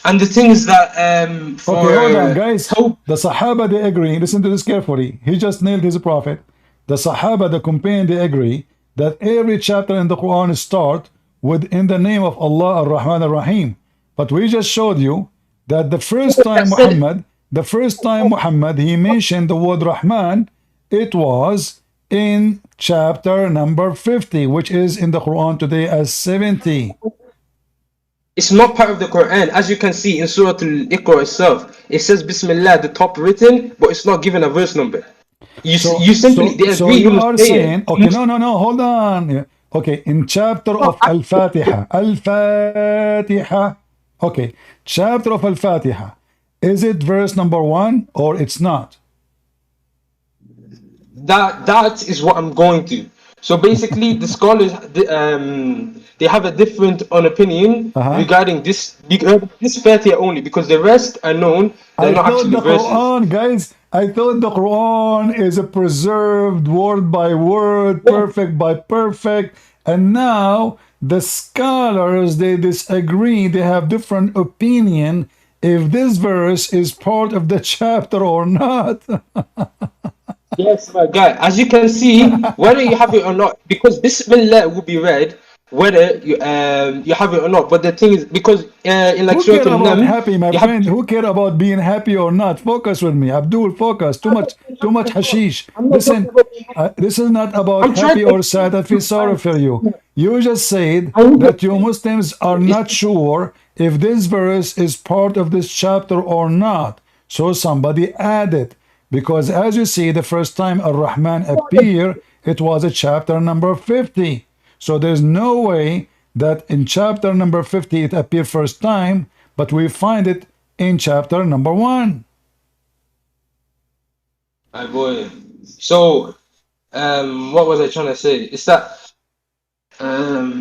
And the thing is that okay, hold on, guys. The Sahaba, they agree. Listen to this carefully. He just nailed his prophet. The Sahaba, the companion, they agree that every chapter in the Quran start with in the name of Allah Ar-Rahman Ar-Rahim. But we just showed you that the first time Muhammad, he mentioned the word Rahman, it was in chapter number 50, which is in the Quran today as 70. It's not part of the Quran. As you can see in Surah Al-Iqra itself, it says Bismillah, the top written, but it's not given a verse number. You simply, they agree, you are saying, okay, no, hold on. Okay, in chapter of Al-Fatiha, okay, chapter of Al-Fatiha, is it verse number 1 or it's not? That is what I'm going to. So basically, the scholars, they have a different opinion regarding this Fatiha only, because the rest are known. They're not actually the verses. Quran, guys, I thought the Quran is a preserved word by word, perfect by perfect, and now the scholars, they disagree. They have different opinion if this verse is part of the chapter or not. Yes, my guy. As you can see, whether you have it or not, because Bismillah will be read, whether you have it or not. But the thing is, because in like who Surah care about happy, my you friend? Who care about being happy or not? Focus with me, Abdul. Focus. Too much hashish. Listen, this is not about happy or sad. I feel sorry for you. You just said that you Muslims are not sure if this verse is part of this chapter or not. So somebody added. Because as you see, the first time Ar-Rahman appeared, it was a chapter number 50. So there's no way that in chapter number 50 it appeared first time, but we find it in chapter number 1. My boy. So, what was I trying to say? It's that, oh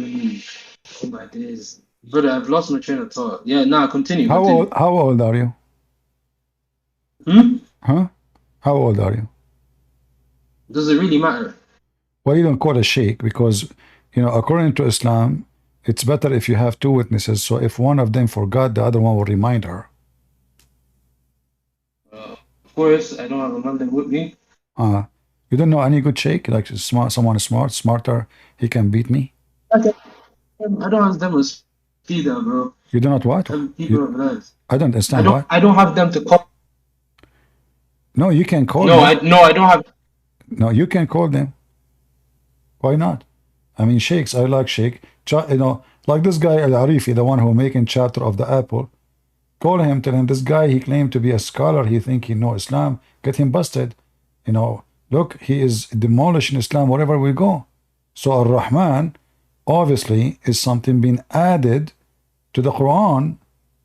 my days. Brother, I've lost my train of thought. Yeah, now continue. How old are you? Huh? How old are you? Does it really matter? Well, you don't call a sheikh because, according to Islam, it's better if you have 2 witnesses. So if one of them forgot, the other one will remind her. Of course, I don't have a man with me. You don't know any good sheikh? Like someone smarter, he can beat me? Okay. I don't have them as speeder, bro. You do not what? I don't understand what? I don't have them to call. No, you can call them. I don't have. No, you can call them. Why not? I mean, sheikhs, I like sheikh. Like this guy Al-Arifi, the one who making chapter of the apple. Call him, tell him this guy, he claimed to be a scholar. He think he know Islam. Get him busted. Look, he is demolishing Islam wherever we go. So Ar-Rahman, obviously, is something being added to the Quran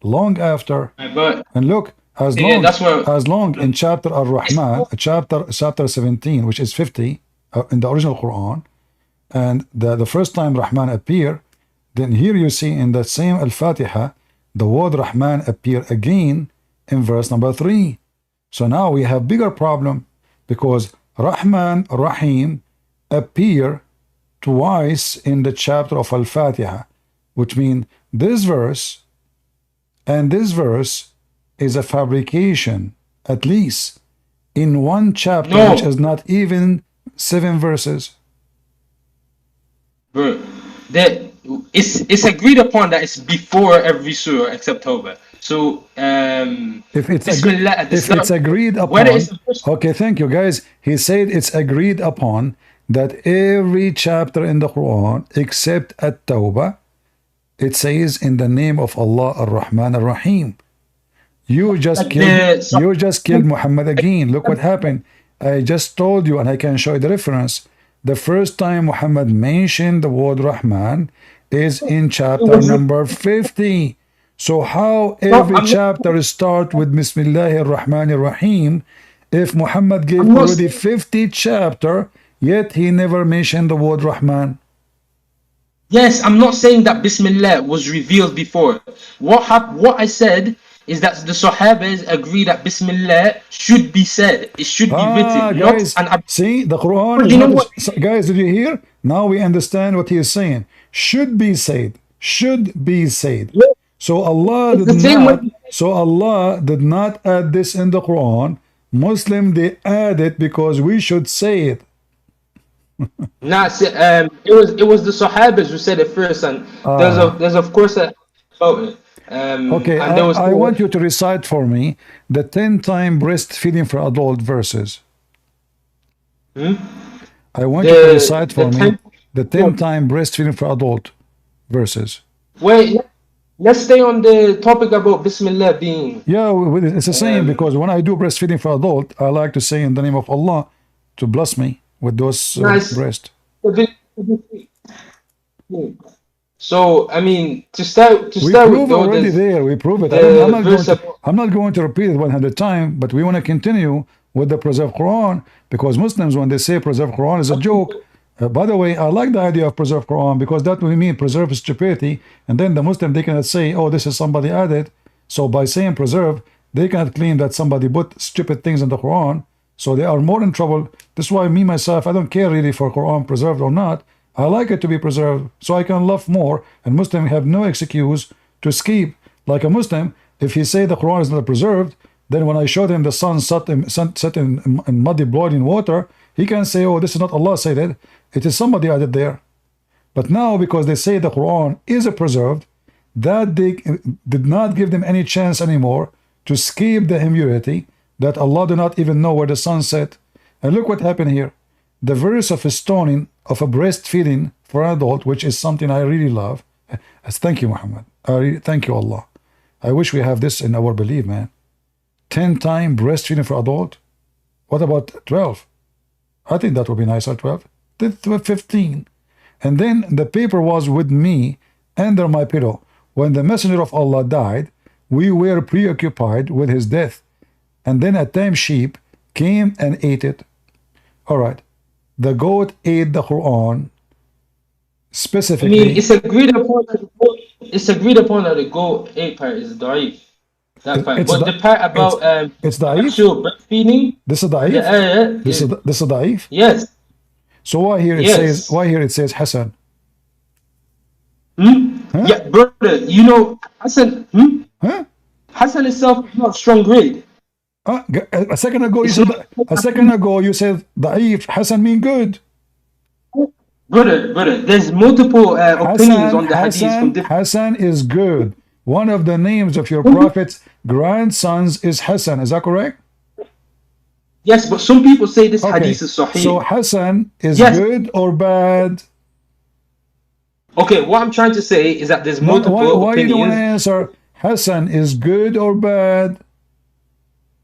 long after. And look, as long in chapter Ar-Rahman, chapter 17, which is 50 in the original Quran, and the first time Rahman appear, then here you see in that same Al-Fatiha, the word Rahman appear again in verse number 3. So now we have bigger problem because Rahman, Rahim appear twice in the chapter of Al-Fatiha, which means this verse and this verse is a fabrication, at least in one chapter, which is not even 7 verses. Bro, it's agreed upon that it's before every surah except Tawbah. So if it's agreed upon, okay, thank you guys. He said it's agreed upon that every chapter in the Quran except At-Tawbah, it says in the name of Allah Ar-Rahman Ar-Rahim. You just killed Muhammad again. Look what happened. I just told you, and I can show you the reference. The first time Muhammad mentioned the word Rahman is in chapter number 50. So how every chapter start with Bismillahir Rahmanir Rahim if Muhammad gave already 50 chapter, yet he never mentioned the word Rahman? Yes, I'm not saying that Bismillah was revealed before. What I said is that the Sahabas agree that Bismillah should be said. It should be written. Guys, see, the Quran is not, guys, did you hear? Now we understand what he is saying. Should be said. Should be said. Yeah. So Allah did not add this in the Quran. Muslim, they add it because we should say it. Nah, it was the Sahabas who said it first, and there's of course about it. Okay, And there was I want you to recite for me the 10-time breastfeeding for adult verses. I want you to recite for me the 10-time breastfeeding for adult verses. Wait, let's stay on the topic about Bismillah being. Yeah, it's the same, because when I do breastfeeding for adult, I like to say in the name of Allah to bless me with those breasts. So I mean, to start We with, prove already there. We prove it. I'm not going to repeat it 100 times, but we want to continue with the preserved Quran, because Muslims, when they say preserved Quran, is a joke. By the way, I like the idea of preserved Quran, because that will mean preserve stupidity, and then the Muslim, they cannot say, oh, this is somebody added. So by saying preserve, they cannot claim that somebody put stupid things in the Quran, so they are more in trouble. This is why me myself, I don't care really for Quran preserved or not. I like it to be preserved so I can love more, and Muslims have no excuse to escape. Like a Muslim, if he say the Quran is not preserved, then when I showed him the sun set in muddy boiling water, he can say, oh, this is not Allah said it, it is somebody added there. But now, because they say the Quran is preserved, that they did not give them any chance anymore to escape the immunity that Allah do not even know where the sun set. And look what happened here. The verse of a stoning of a breastfeeding for an adult, which is something I really love. Thank you, Muhammad. Thank you, Allah. I wish we have this in our belief, man. 10-time breastfeeding for adult. What about 12? I think that would be nicer, 12. 15. And then the paper was with me under my pillow. When the messenger of Allah died, we were preoccupied with his death. And then a tame sheep came and ate it. All right. The goat ate the Quran specifically. I mean, it's agreed upon that the goat ate part is da'if. That part. But the part about it's da'if? actual breastfeeding. This is da'if? This is da'if? Yes. So why here it says Hassan? Huh? Yeah, brother, you know Hassan. Hassan itself is not strong grade. A second ago you said da'if. Hassan mean good. Brother, there's multiple opinions on the hadith from different. Hassan is good. One of the names of your prophet's grandsons is Hassan. Is that correct? Yes, but some people say this hadith is sahih. So Hassan is good or bad? Okay, what I'm trying to say is that there's multiple opinions. Why you don't answer? Hassan is good or bad?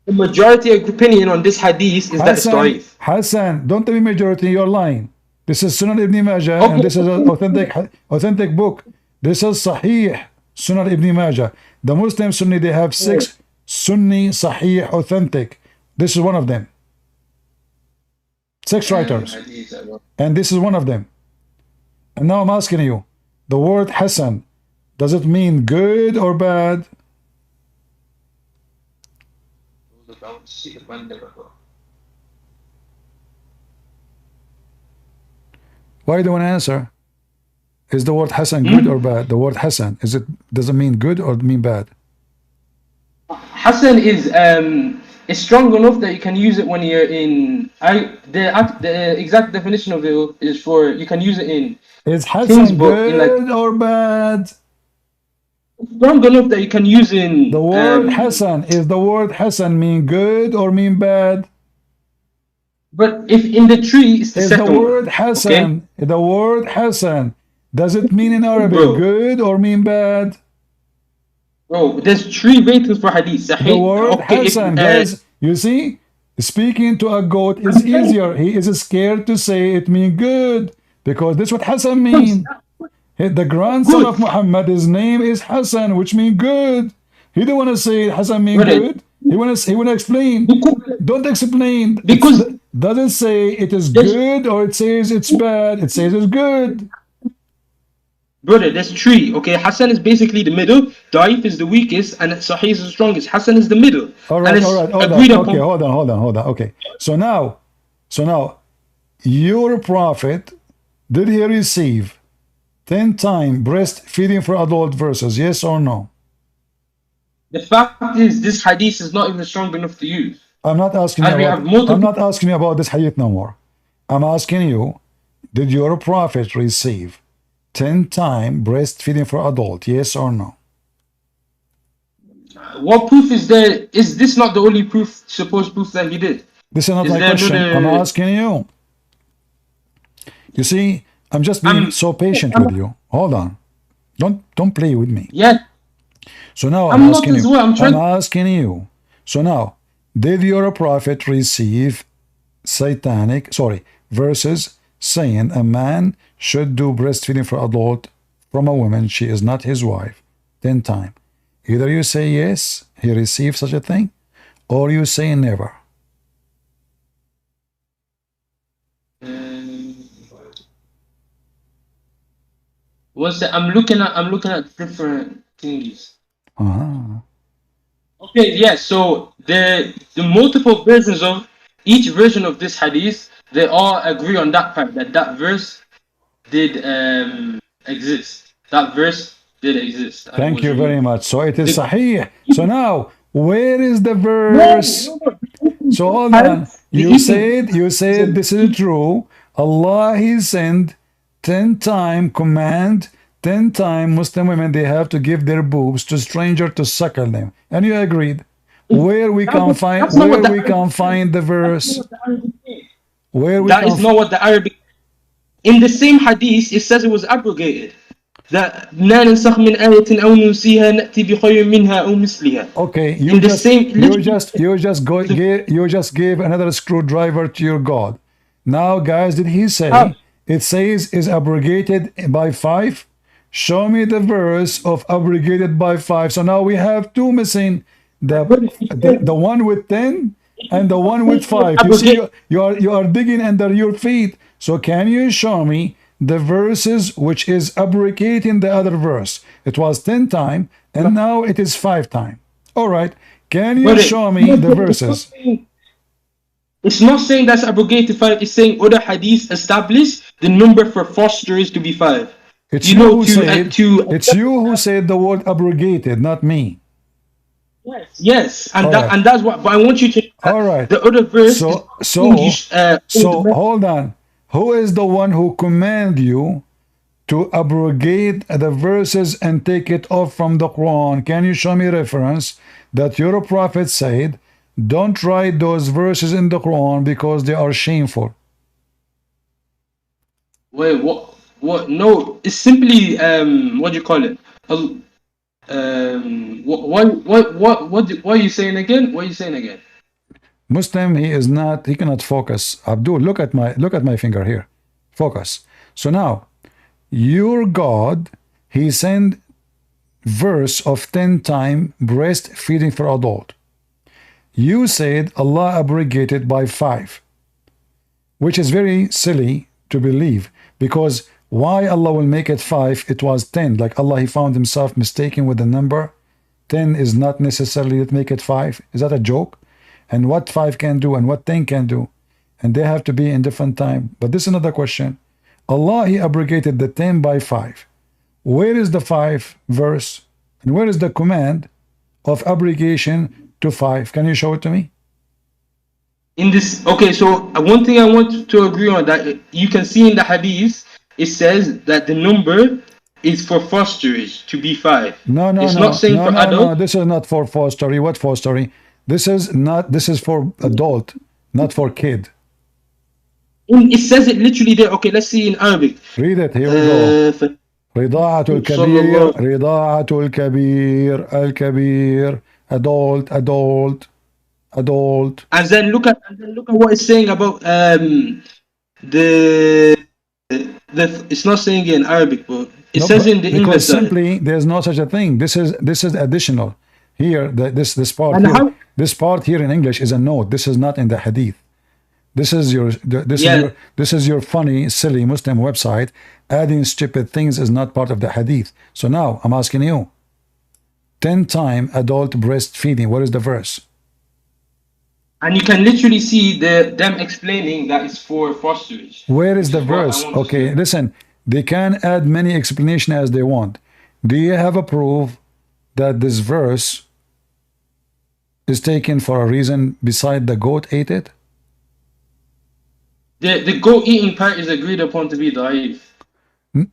The majority of opinion on this hadith is that it's da'if. Hassan, don't tell me majority, you're lying. This is Sunan Ibn Majah, and this is an authentic book. This is Sahih Sunan Ibn Majah. The Muslim Sunni, they have 6 Sunni Sahih authentic. This is one of them. 6 writers. And this is one of them. And now I'm asking you, the word Hassan, does it mean good or bad? Why do you want to answer? Is the word Hassan good or bad? The word Hassan, does it mean good or mean bad? Hassan is it's strong enough that you can use it when you're in. The exact definition of it is for you can use it in. Is Hassan good or bad? Strong enough that you can use in. The word Hassan, is the word Hassan mean good or mean bad? But if in the tree, it's the second the word Hassan. Okay? The word Hassan, does it mean in Arabic good or mean bad? Bro, there's 3 ratings for hadith. The word Hassan, guys, you see, speaking to a goat is easier. He is scared to say it mean good, because this is what Hassan means. The grandson of Muhammad, his name is Hassan, which means good. He don't want to say Hassan mean good. He want to explain. Don't explain. Because doesn't say it is good or it says it's bad. It says it's good. Brother, there's 3. Okay, Hassan is basically the middle. Da'if is the weakest, and Sahih is the strongest. Hassan is the middle. All right. Okay, hold on. Okay. So now, your prophet, did he receive 10-time breastfeeding for adult verses? Yes or no? The fact is, this hadith is not even strong enough to use. I'm not asking you about this hadith no more. I'm asking you, did your prophet receive 10-time breastfeeding for adult? Yes or no? What proof is there? Is this not the only proof, supposed proof that he did? This is not Is my there question. I'm another? asking you. You see, I'm just being so patient with you. Hold on. Don't play with me. Yeah, So now I'm not as well. I'm I'm trying. asking you. So now, did your prophet receive verses saying a man should do breastfeeding for adult from a woman, she is not his wife, 10 times? Either you say yes, he received such a thing, or you say never. What's that? I'm looking at different thingies. Uh-huh. Okay, yeah. So the multiple versions of each version of this hadith, they all agree on that part, that verse did exist. That verse did exist. And it Thank was you very removed. much. So it is sahih. So now, where is the verse? So hold on. You said this is true. Allah, He sent 10 times command, 10 times Muslim women, they have to give their boobs to stranger to suckle them. And you agreed. Where we can find the verse? Where we That can is not what the Arabic. In the same hadith, it says it was abrogated. That لا ننسخ من آية أو ننسيها نأتي بخير منها أو مثلها. Okay, In the same, you just gave another screwdriver to your God. Now, guys, did he say it says is abrogated by 5? Show me the verse of abrogated by 5. So now we have two missing. The one with 10 and the one with 5. You see, you are digging under your feet. So can you show me the verses which is abrogating the other verse? It was 10 times and now it is 5 times. All right. Can you show me the verses? It's not saying that's abrogated 5. It's saying other hadiths establish the number for fosterers to be 5. It's you who said the word abrogated, not me. Yes, and that's what. But I want you to. All right. The other verse. So hold on. Who is the one who command you to abrogate the verses and take it off from the Quran? Can you show me reference that your prophet said, don't write those verses in the Quran because they are shameful? Wait, what? What? No, it's simply what do you call it? What are you saying again? What are you saying again? Muslim, he cannot focus. Abdul, look at my finger here. Focus. So now, your God, he sent verse of 10 times breastfeeding for adult. You said Allah abrogated by 5, which is very silly to believe, because why Allah will make it 5? It was 10. Like Allah, he found himself mistaken with the number. 10 is not necessarily to make it 5. Is that a joke? And what 5 can do and what 10 can do, and they have to be in different time. But this is another question. Allah, he abrogated the 10 by 5. Where is the 5 verse? And where is the command of abrogation to 5? Can you show it to me? In this, okay, so one thing I want to agree on, that you can see in the hadith, it says that the number is for fosterage to be 5. No, it's not saying for adult. No, this is not for fostery. What fostery? This is for adult, not for kid. It says it literally there. Okay, let's see in Arabic. Read it. Here we go. رضاعة الكبير رضاعة الكبير الكبير adult. And then look at what it's saying about it's not saying it in Arabic, but it says in the English. Because simply there's no such a thing. This is additional. Here, this part here in English is a note. This is not in the hadith. This is your funny, silly Muslim website. Adding stupid things is not part of the hadith. So now I'm asking you, 10 times adult breastfeeding. What is the verse? And you can literally see them explaining that it's for fosterage. Where is the verse? Okay, listen. They can add many explanations as they want. Do you have a proof that this verse is taken for a reason beside the goat ate it? The goat eating part is agreed upon to be da'if.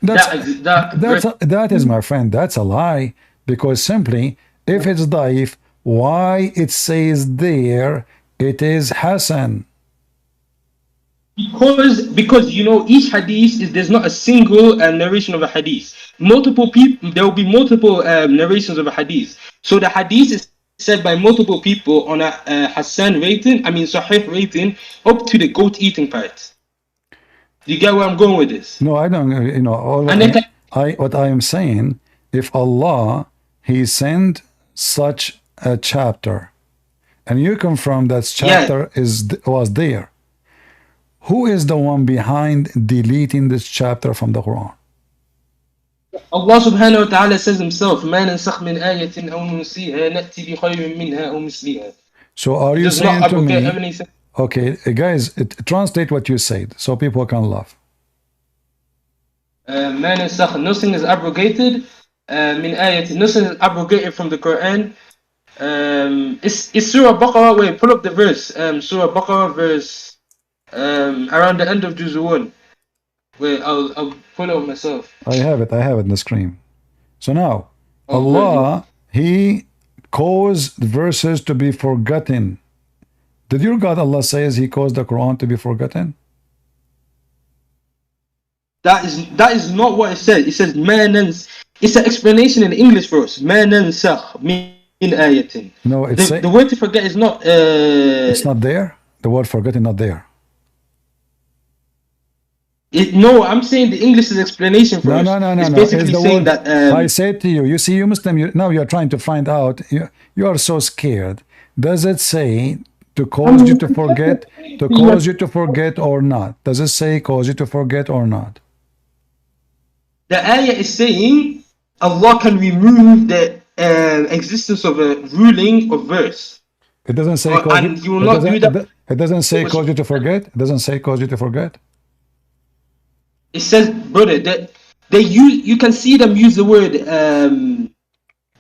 That is, my friend, that's a lie, because simply If it's daif, why it says there it is Hasan? Because you know each hadith is there's not a single narration of a hadith. Multiple people, there will be multiple narrations of a hadith. So the hadith is said by multiple people on a Hassan rating, I mean Sahih rating, up to the goat eating part. Do you get where I'm going with this? No, I don't. You know, what I am saying, if Allah He sent such a chapter, and you confirm that chapter was there, who is the one behind deleting this chapter from the Quran? Allah subhanahu wa ta'ala says himself, مَا نَنْسَخْ مِنْ آيَةٍ أَوْ نُنْسِيهَا نَأْتِي بِخَيْرٍ مِنْهَا أَوْ مِثْلِهَا. So are you saying to me, okay, guys, translate what you said so people can laugh. مَا نَنْسَخْ, nothing is abrogated, مِنْ آيَةٍ, nothing is abrogated from the Quran. It's Surah Baqarah, wait, pull up the verse, Surah Baqarah verse, around the end of Juz 1. Wait, I'll pull it up myself. I have it in the screen. So now, Allah, He caused verses to be forgotten. Did your God Allah says He caused the Quran to be forgotten? That is not what it says. It says, it's an explanation in English for us. مَا نَنْسَخْ مِنْ آيَةٍ. No, it's the word to forget is not... it's not there? The word forgotten not there? No, I'm saying the English's explanation for us. No. It's basically saying that... I said to you, you see, you Muslim, now you're trying to find out, you are so scared. Does it say to cause you to forget, or not? Does it say cause you to forget or not? The ayah is saying Allah can remove the existence of a ruling of verse. It doesn't say cause you, it doesn't say cause you to forget. It doesn't say cause you to forget. It says, brother, that you can see them use the word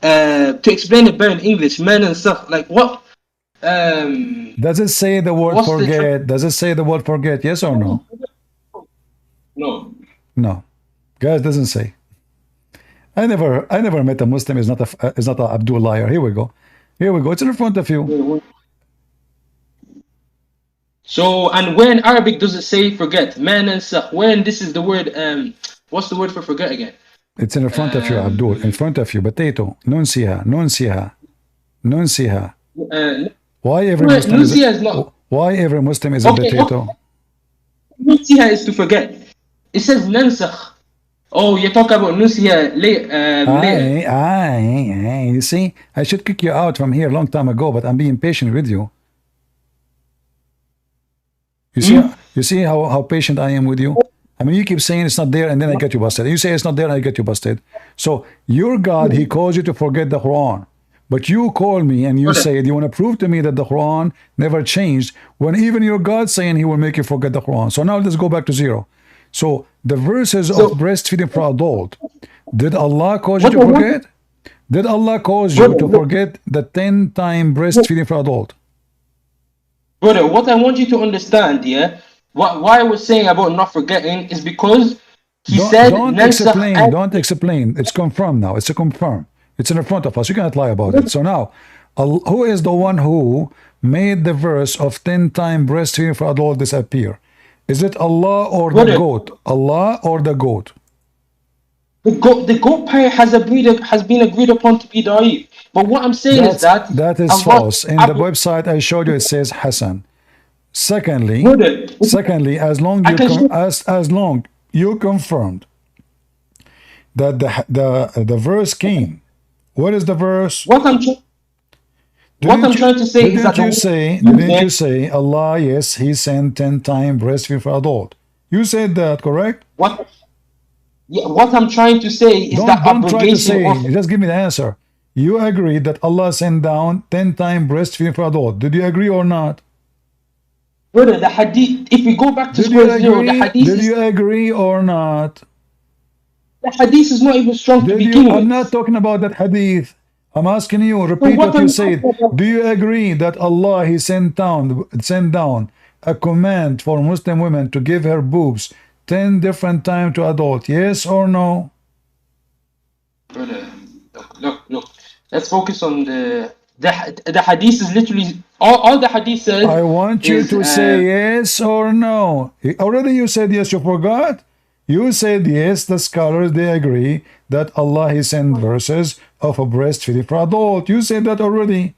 to explain it better in English, man and stuff. Like what? Does it say the word forget? Does it say the word forget? Yes or no? No. Guys, doesn't say. I never met a Muslim is not a Abdul liar. Here we go. It's in front of you. So, and where in Arabic does it say forget? Man and sah. When this is the word, what's the word for forget again? It's in front of you, Abdul. In front of you. Potato. Nunsiha. Why every Muslim every Muslim is a potato? Nunsiha is to forget. It says nansakh. Oh, you talk about nunsiha. You see, I should kick you out from here a long time ago, but I'm being patient with you. You see how patient I am with you? I mean, you keep saying it's not there, and then I get you busted. You say it's not there, and I get you busted. So your God, He calls you to forget the Quran. But you call me and you say, you want to prove to me that the Quran never changed, when even your God saying He will make you forget the Quran. So now let's go back to zero. So the verses of breastfeeding for adult, did Allah cause you to forget? Did Allah cause you to forget the 10-time breastfeeding for adult? Brother, what I want you to understand, why I was saying about not forgetting is because He said... Don't explain. It's confirmed now. It's a confirm. It's in front of us. You cannot lie about it. So now, who is the one who made the verse of 10-time breastfeeding for adult disappear? Is it Allah or the goat? Allah or the goat? The goat part has been agreed upon to be da'if. But what I'm saying is that is false. In the website I showed you, it says Hassan. Secondly, as long you confirmed that the verse came. What is the verse? What I'm trying to say is that didn't you say Allah? Yes, He sent 10-time breastfeeding for adult. You said that, correct? What I'm trying to say is don't try to say. Just give me the answer. You agree that Allah sent down 10-time breastfeeding for adult. Did you agree or not? Brother, the hadith, if we go back to square zero, the hadith Did you agree or not? The hadith is not even strong to begin with. I'm not talking about that hadith. I'm asking you, repeat what you said. Do you agree that Allah, He sent down a command for Muslim women to give her boobs 10 different times to adult? Yes or no? Brother, look. let's focus on the hadith is literally all the hadith says. I want you is, to say yes or no. Already you said yes, you forgot? You said yes, the scholars, they agree that Allah He sent verses of a breastfeeding for adult. You said that already.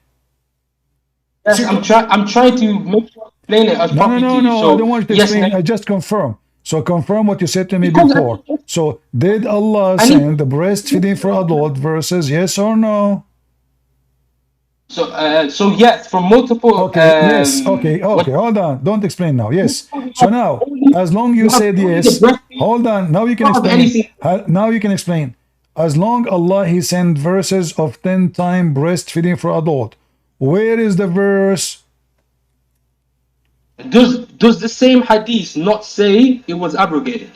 Yes, I'm trying to make sure I explain it as properly to you. No, So, I don't want you to yes, explain. I just confirm. So confirm what you said to me because before. So did Allah I need- send the breastfeeding for adult verses, yes or no? so yes, from multiple. Okay, yes, okay, hold on. Don't explain now. Yes. So now, as long you said yes, hold on. Now you can explain. Now you can explain. As long Allah He sent verses of 10-time breastfeeding for adult. Where is the verse? Does the same hadith not say it was abrogated?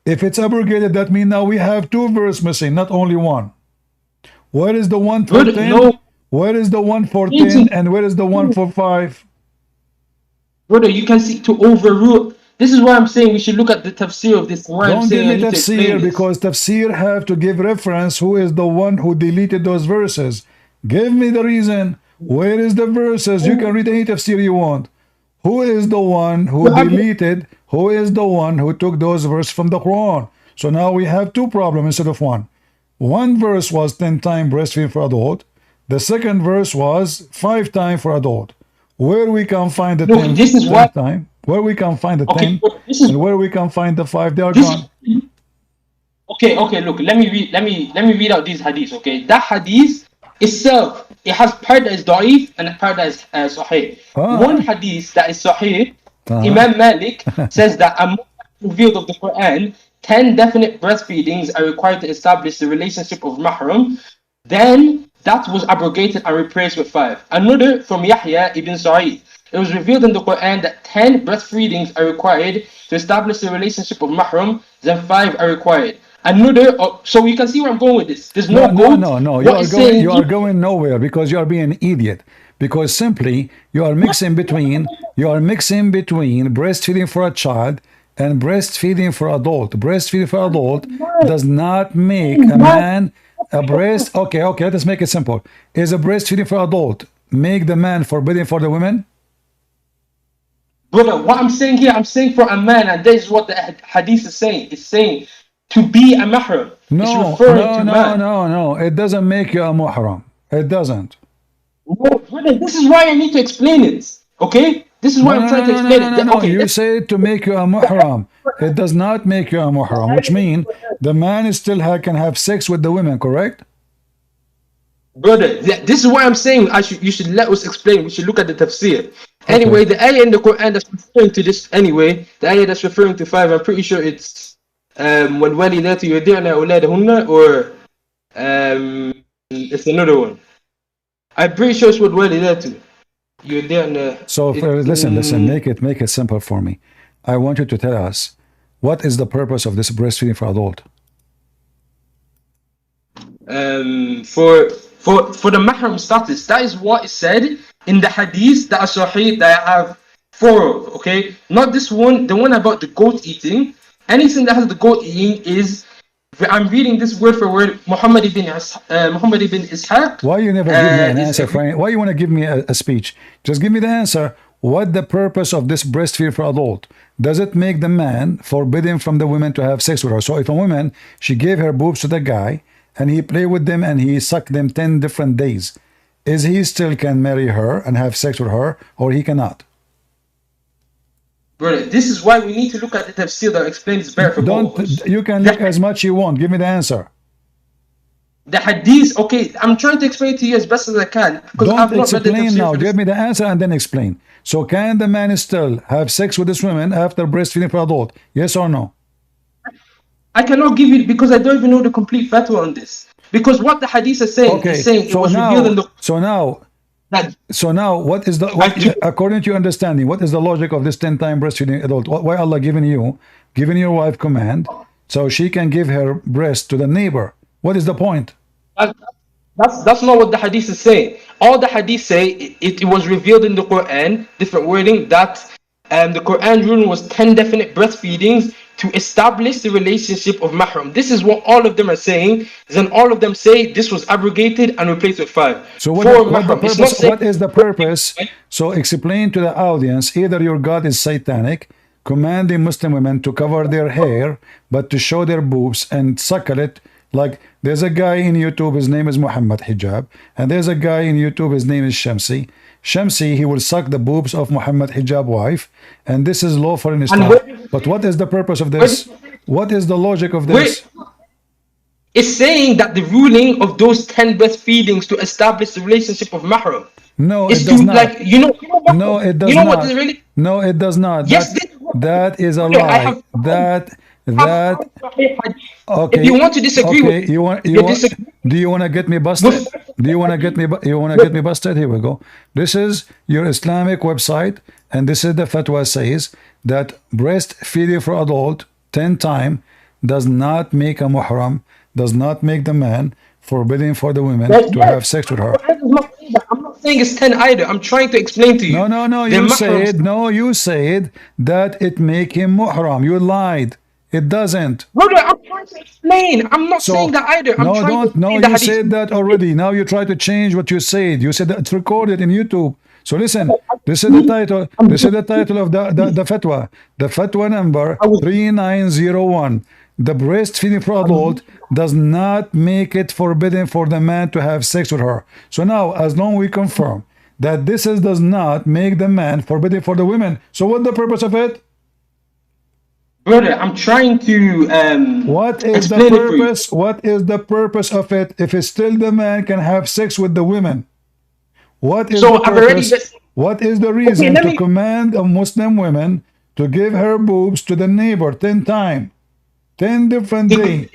If it's abrogated, that means now we have two verses missing, not only one. Where is the one for 10? No. Where is the one for 10 and where is the one for 5? Brother, you can see to overrule. This is why I'm saying we should look at the tafsir of this. Why I'm Don't give saying I me need to explain tafsir this. because tafsir have to give reference who is the one who deleted those verses. Give me the reason. Where is the verses? You can read any tafsir you want. Who is the one who deleted? Who is the one who took those verses from the Quran? So now we have two problems instead of one. One verse was 10-time breastfeeding for adult. The second verse was 5-time for adult. Where we can find the 10 time? Where we can find the 10 and where we can find the 5? They are gone. Okay. Look, let me read out these hadiths. Okay, that hadith itself, it has part that is da'if and part that is sahih. One hadith that is sahih, Imam Malik says that among the revealed of the Quran, 10 definite breastfeedings are required to establish the relationship of mahram. Then that was abrogated and replaced with 5. Another from Yahya ibn Sa'id. It was revealed in the Quran that 10 breastfeedings are required to establish the relationship of mahram, then 5 are required. Another, so you can see where I'm going with this. There's no No. You are going nowhere because you are being an idiot. Because simply you are mixing between breastfeeding for a child and breastfeeding for adult. Breastfeeding for adult does not make a man a breast. Okay, let us make it simple. Is a breastfeeding for adult make the man forbidden for the women? Brother, what I'm saying here, I'm saying for a man, and this is what the hadith is saying. It's saying to be a mahram. No. It doesn't make you a muhram. It doesn't. No, brother, this is why I need to explain it. Okay? This is why I'm trying to explain it. No. You say to make you a muhram. It does not make you a muhram, which means the man still can have sex with the women, correct? Brother, this is why I'm saying you should let us explain. We should look at the tafsir. Anyway, the ayah in the Quran that's referring to this, the ayah that's referring to 5, I'm pretty sure it's وَالْوَالِدَاتُ يُرْضِعْنَ أَوْلَادَهُنَّ, or it's another one. I'm pretty sure it's وَالْوَالِدَاتُ يُرْضِعْنَ. So listen, make it simple for me. I want you to tell us what is the purpose of this breastfeeding for adult? For the mahram status, that is what is said in the hadith that are sahih that I have 4 of, okay? Not this one, the one about the goat eating. Anything that has the goat eating is, I'm reading this word for word, Muhammad ibn Ishaq. Why you never give me an answer, Frank? Why you want to give me a speech? Just give me the answer. What the purpose of this breastfeeding for adult? Does it make the man forbidden from the women to have sex with her? So if a woman, she gave her boobs to the guy, and he played with them and he sucked them 10 different days, is he still can marry her and have sex with her, or he cannot? Brother, this is why we need to look at the tafsir that explains better for both. You can look as much you want. Give me the answer. The hadith, okay, I'm trying to explain it to you as best as I can. Don't explain now. Give me the answer and then explain. So can the man still have sex with this woman after breastfeeding for adult? Yes or no? I cannot give you because I don't even know the complete fatwa on this. Because what the hadith is saying, is saying it was revealed in the... So now, what is according to your understanding, what is the logic of this 10-time breastfeeding adult? Why Allah giving your wife command so she can give her breast to the neighbor? What is the point? That's not what the hadith is saying. All the hadith say, it was revealed in the Quran, different wording, that the Quran ruling was 10 definite breastfeedings to establish the relationship of mahram. This is what all of them are saying. Then all of them say this was abrogated and replaced with 5. So For what the mahram. It's not purpose? saying, What is the purpose? So explain to the audience. Either your God is satanic, commanding Muslim women to cover their hair, but to show their boobs and suckle it. Like there's a guy in YouTube, his name is Muhammad Hijab, and there's a guy in YouTube, his name is Shamsi. Shamsi, he will suck the boobs of Muhammad Hijab wife, and this is lawful in Islam. But what is the purpose of this? What is the logic of this? It's saying that the ruling of those 10 breastfeedings to establish the relationship of mahram. No, It's it does to, not. like, No, it does you know not. what is really? No, it does not. Yes, that is a Okay, I lie. have- That okay. If you want to disagree okay, with you want disagree. do you want to get me busted? Do you want to get me busted? Here we go. This is your Islamic website, and this is the fatwa says that breastfeeding for adult 10 times does not make a muhram, does not make the man forbidden for the women to have sex with her. I'm not saying it's 10 either. I'm trying to explain to you. No. You said that it make him muhram. You lied. It doesn't. Brother, I'm trying to explain. I'm not saying that either. You said that already. Now you try to change what you said. You said that it's recorded in YouTube. So listen, this is the title. This is the title of the fatwa. The fatwa number 3901. The breastfeeding for adult does not make it forbidden for the man to have sex with her. So now, as long as we confirm that does not make the man forbidden for the women. So what's the purpose of it? Brother, I'm trying to what is the purpose? What is the purpose of it if it's still the man can have sex with the women? What is the purpose? What is the reason to command a Muslim woman to give her boobs to the neighbor 10 times? 10 different days.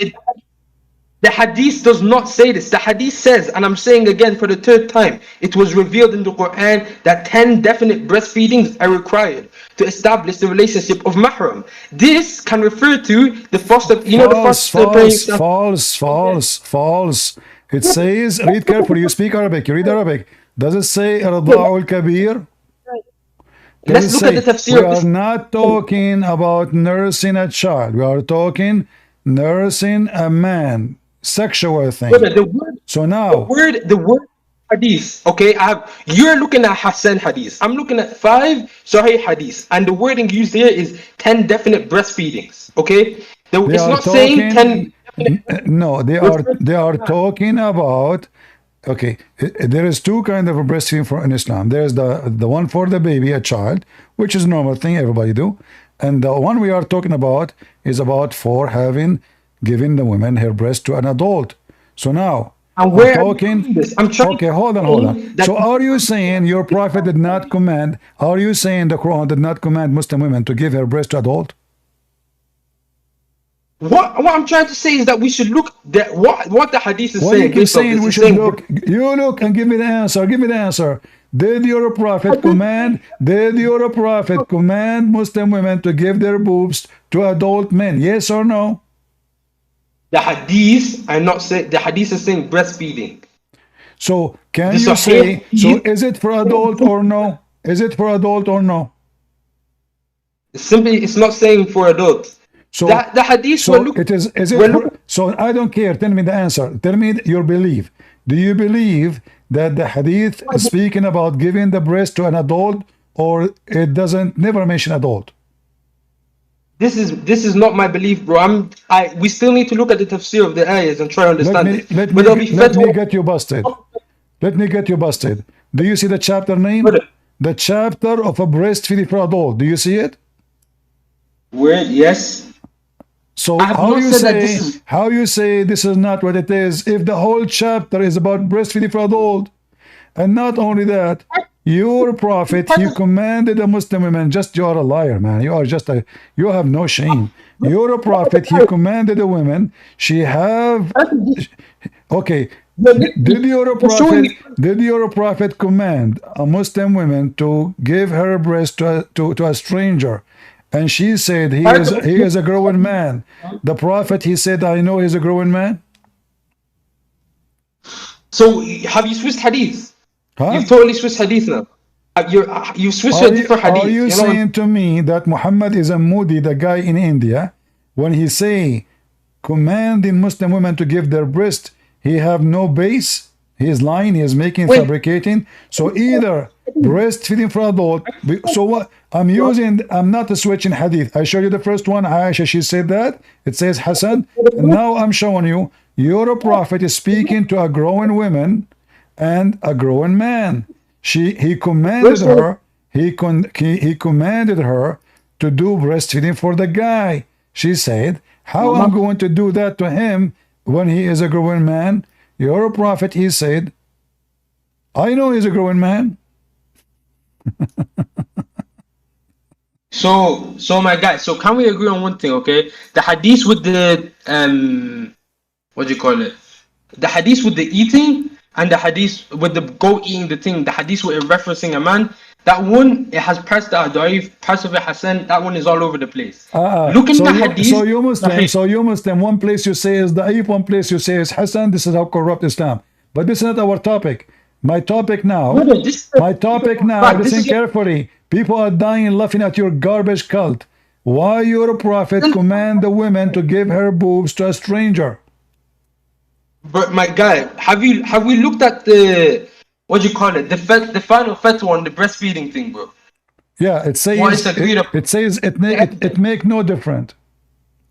The hadith does not say this. The hadith says, and I'm saying again for the 3rd time, it was revealed in the Quran that 10 definite breastfeedings are required to establish the relationship of mahram. This can refer to the foster, false. It says, read carefully, you speak Arabic, you read Arabic. Does it say Arda'ul Kabir? Let's look at the tafsir. We are not talking about nursing a child. We are talking nursing a man. Sexual thing. So now the word hadith. Okay, you're looking at Hassan hadith. I'm looking at 5 Sahih hadith, and the wording used here is 10 definite breastfeedings. Okay, it's not saying 10. No, they are talking about. Okay, there is 2 kinds of breastfeeding in Islam. There's the one for the baby, a child, which is a normal thing everybody do, and the one we are talking about is about for giving the woman her breast to an adult. So now I'm talking. Okay, hold on. So are you saying your prophet did not command? Are you saying the Quran did not command Muslim women to give her breast to adult? What I'm trying to say is that we should look at what the hadith is saying. What you saying we should look? You look and give me the answer. Give me the answer. Did your prophet command? Did your prophet command Muslim women to give their boobs to adult men? Yes or no? The hadith, I'm not saying the hadith is saying breastfeeding. So can you say? So is it for adult or no? Is it for adult or no? It's not saying for adult. So the hadith. So it is. Is it? So I don't care. Tell me the answer. Tell me your belief. Do you believe that the hadith is speaking about giving the breast to an adult, or it doesn't never mention adult? This is not my belief, bro. We still need to look at the tafsir of the ayahs and try to understand it. Let me get you busted. Let me get you busted. Do you see the chapter name? The chapter of a breastfeeding for adult. Do you see it? Where? Yes. So how you say this is not what it is if the whole chapter is about breastfeeding for adult? And not only that, your prophet, he commanded the Muslim women, you are a liar, man. You have no shame. Your prophet, he commanded the women, okay. Did your prophet command a Muslim woman to give her breast to a stranger? And she said he is a grown man. The prophet, he said, I know he's a grown man. So have you switched hadith? Huh? You've totally switched hadith now. You switched to a different hadith. Are you saying to me that Muhammad is a Moody, the guy in India, when he say commanding Muslim women to give their breast, he have no base. He is lying. He is making fabricating. So either breastfeeding for adult. So what I'm using, I'm not switching hadith. I showed you the first one. Aisha, she said that. It says Hassan. And now I'm showing you your prophet is speaking to a growing woman and a growing man. He commanded her. He commanded her to do breastfeeding for the guy. She said, how I'm going to do that to him when he is a growing man? Your prophet, he said, I know he's a growing man. So my guy, so can we agree on one thing, okay? The hadith with the what do you call it? The hadith with the eating and the hadith with the goat eating the thing, the hadith with it referencing a man, that one, it has parts that are da'if, parts of it Hassan, that one is all over the place. Looking so at the hadith. So you Muslim, one place you say is da'if, one place you say is Hassan. This is how corrupt Islam. But this is not our topic. My topic now, listen carefully. People are dying laughing at your garbage cult. Why your prophet command the women to give her boobs to a stranger? But my guy, have we looked at the, what do you call it, the final fatwa on the breastfeeding thing, bro? Yeah, it says it make no difference.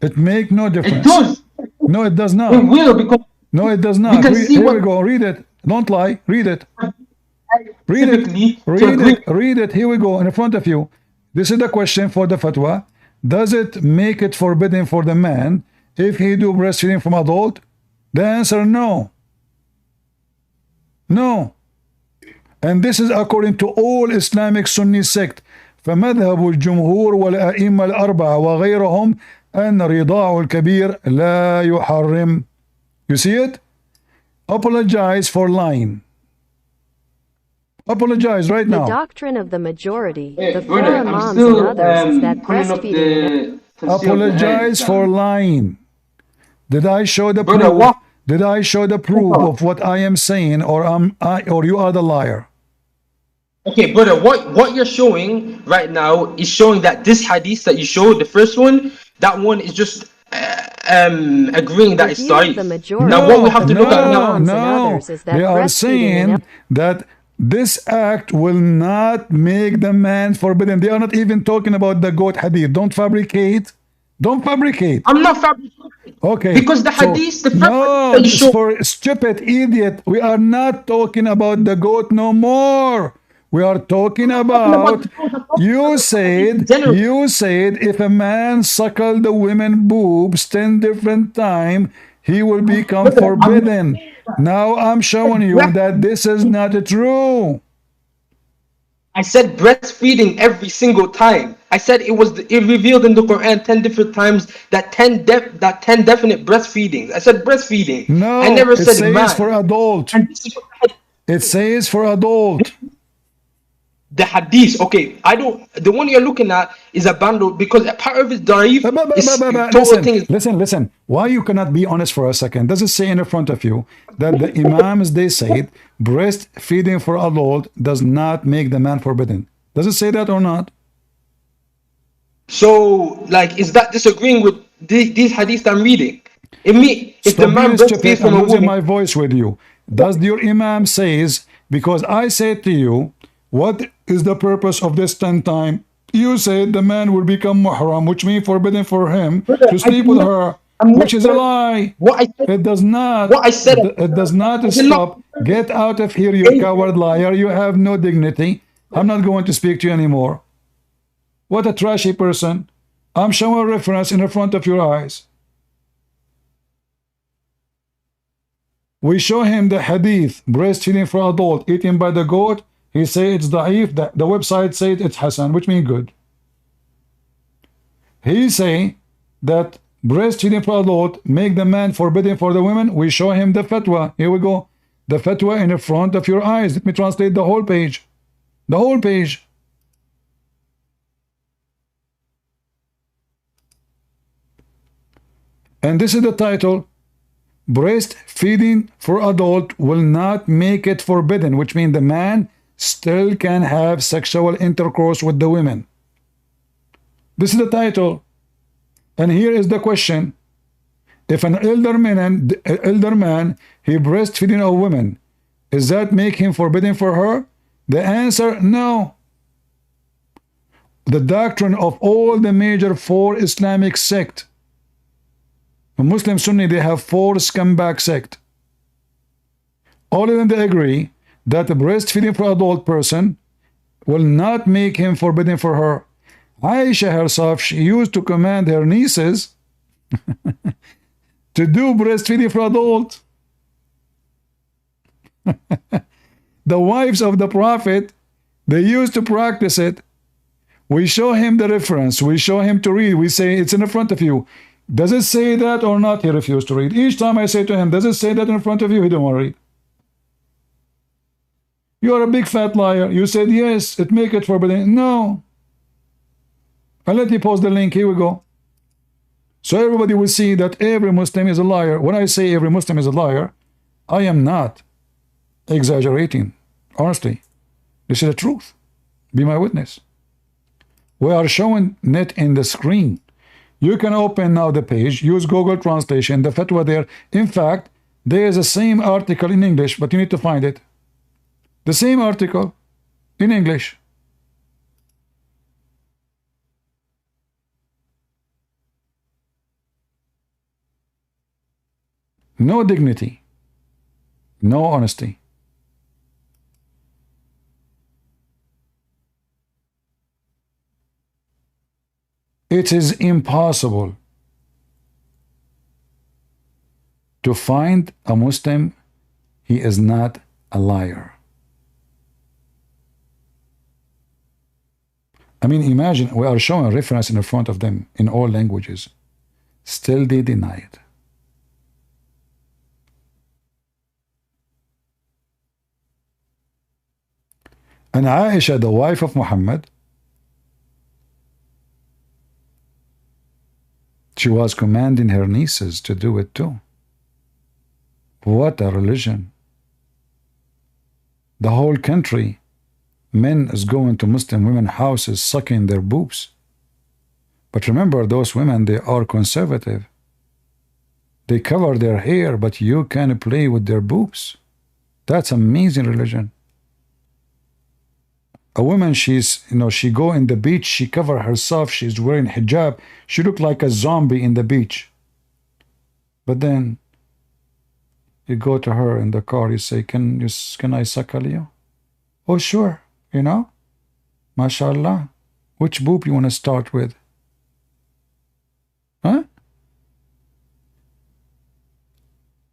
It make no difference. It does. No, it does not. It will, because no, it does not. Here we go. Read it. Don't lie. Read it. Read it. Here we go in front of you. This is the question for the fatwa. Does it make it forbidden for the man if he do breastfeeding from adult? The answer, no. No. And this is according to all Islamic Sunni sect. فمذهب الجمهور والأئمة الأربعة وغيرهم أن رضاع الكبير لا يحرم. You see it? Apologize for lying. Apologize right now. The doctrine of the majority, the four imams and others, is that breastfeeding. Apologize for lying. Did I show the proof? Did I show the proof of what I am saying, or you are the liar? Okay, brother, what you're showing right now is showing that this hadith that you showed, the first one, that one is just agreeing that it's da'if. Now what we have to look at now, they are saying that this act will not make the man forbidden. They are not even talking about the goat hadith. Don't fabricate. Don't fabricate. I'm not fabricating. Okay. Because the hadith, the no, for stupid idiot. We are not talking about the goat no more. We are talking about, you said if a man suckle the women boobs 10 different times, he will become forbidden. Now I'm showing you that this is not true. I said breastfeeding every single time. I said it revealed in the Quran 10 different times that 10 definite breastfeedings. I said breastfeeding. No, I never said it says for adult. It says for adult. The hadith, okay, the one you're looking at is a bundle because a part of it da'if. Listen. Why you cannot be honest for a second? Does it say in front of you that the imams, they said breastfeeding for adult does not make the man forbidden? Does it say that or not? So, like, is that disagreeing with these hadiths I'm reading? If the man breastfeeds from a woman, I'm losing my voice with you. Does your imam says, because I said to you, what is the purpose of this 10 times? You said the man will become muhram, which means forbidden for him to sleep with her, which is a lie. It does not. It does not stop. Get out of here, you coward liar. You have no dignity. I'm not going to speak to you anymore. What a trashy person. I'm showing a reference in the front of your eyes. We show him the hadith, breastfeeding for adult, eaten by the goat. He say it's da'if. The website said it's Hassan, which means good. He say that breastfeeding for adult make the man forbidden for the women. We show him the fatwa. Here we go. The fatwa in the front of your eyes. Let me translate the whole page. The whole page. And this is the title. Breastfeeding for adult will not make it forbidden, which means the man still can have sexual intercourse with the women. This is the title. And here is the question. If an elder man, he breastfeeding a woman, does that make him forbidden for her? The answer, no. The doctrine of all the major four Islamic sects, Muslim Sunni, they have four scumbag sects. All of them, they agree that the breastfeeding for adult person will not make him forbidden for her. Aisha herself, she used to command her nieces to do breastfeeding for adult. The wives of the Prophet, they used to practice it. We show him the reference. We show him to read. We say, it's in front of you. Does it say that or not? He refused to read. Each time I say to him, does it say that in front of you? He don't want to read. You are a big fat liar. You said, yes, it make it forbidden. No. I'll let you post the link. Here we go. So everybody will see that every Muslim is a liar. When I say every Muslim is a liar, I am not exaggerating. Honestly, this is the truth. Be my witness. We are showing it in the screen. You can open now the page, use Google Translation, the fatwa there. In fact, there is the same article in English, but you need to find it. The same article in English. No dignity, no honesty. It is impossible to find a Muslim, he is not a liar. I mean, imagine we are showing a reference in front of them in all languages. Still they deny it. And Aisha, the wife of Muhammad, she was commanding her nieces to do it too. What a religion. The whole country, men is going to Muslim women houses sucking their boobs. But remember, those women, they are conservative. They cover their hair, but you can play with their boobs. That's amazing religion. A woman, she's, she go in the beach, she cover herself, she's wearing hijab, she look like a zombie in the beach. But then you go to her in the car, you say, can I suckle you? Oh, sure, mashallah. Which boob you want to start with? Huh?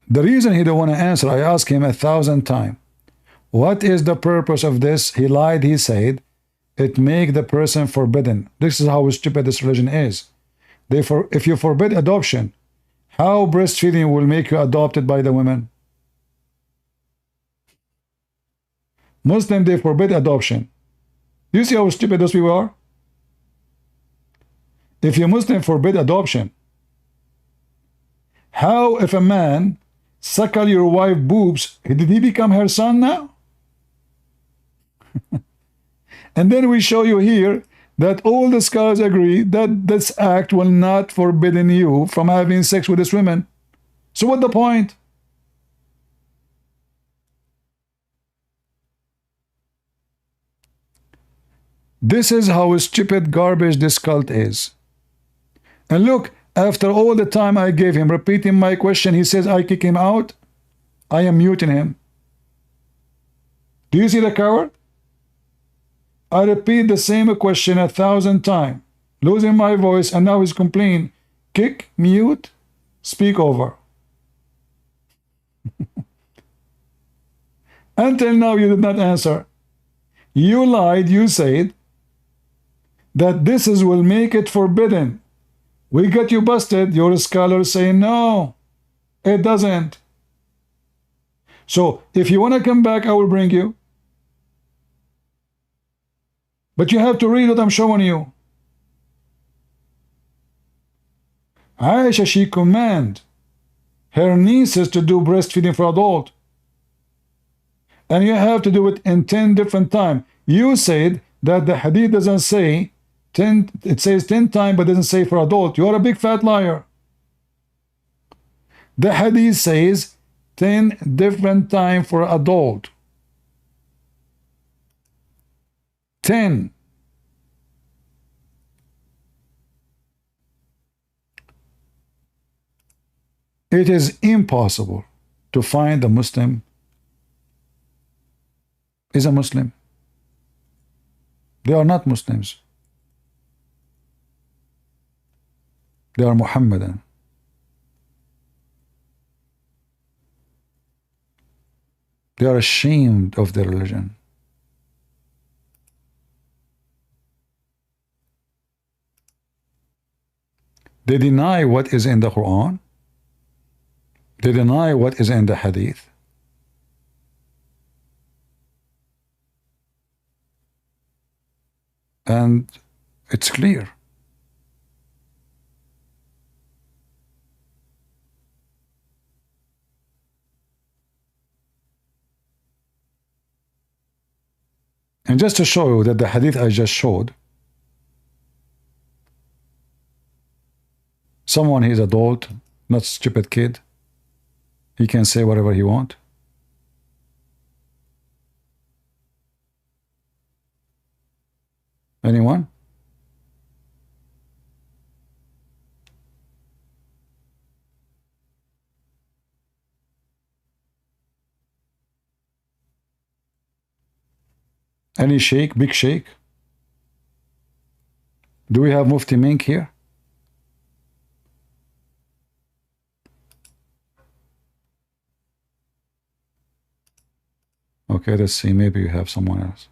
The reason he don't want to answer, I asked him 1,000 times. What is the purpose of this? He lied, he said, it make the person forbidden. This is how stupid this religion is. Therefore, if you forbid adoption, how breastfeeding will make you adopted by the women? Muslim, they forbid adoption. Do you see how stupid those people are? If you Muslim forbid adoption, how if a man suckle your wife boobs, did he become her son now? And then we show you here that all the scholars agree that this act will not forbidden you from having sex with this woman. So what's the point? This is how stupid garbage this cult is. And look, after all the time I gave him repeating my question, he says I kick him out. I am muting him. Do you see the coward? I repeat the same question 1,000 times, losing my voice, and now he's complaining. Kick, mute, speak over. Until now you did not answer. You lied, you said that this will make it forbidden. We got you busted. Your scholars say no, it doesn't. So if you want to come back, I will bring you. But you have to read what I'm showing you. Aisha, she command her nieces to do breastfeeding for adult. And you have to do it in 10 different times. You said that the hadith doesn't say it says 10 times, but doesn't say for adult. You are a big fat liar. The hadith says 10 different times for adult. 10. It is impossible to find a Muslim is a Muslim. They are not Muslims. They are Muhammadan. They are ashamed of their religion. They deny what is in the Quran. They deny what is in the Hadith. And it's clear. And just to show you that the hadith I just showed, someone is adult, not stupid kid, he can say whatever he wants. Anyone? Any sheikh, big sheikh? Do we have Mufti Mink here? Okay, let's see. Maybe you have someone else.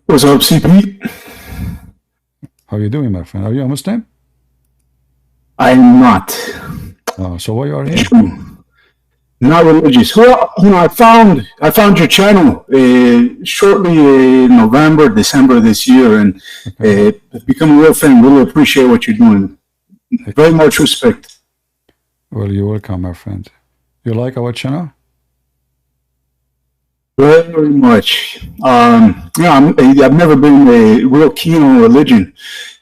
What's up, CP? How are you doing, my friend? Are you a Muslim? I'm not. Oh, so why you are here? Not religious. Well, you know, I found your channel shortly in November, December this year, and I've become a real fan. Really appreciate what you're doing. Very much respect. Well, you're welcome, my friend. You like our channel? Very much. Yeah, I've never been real keen on religion.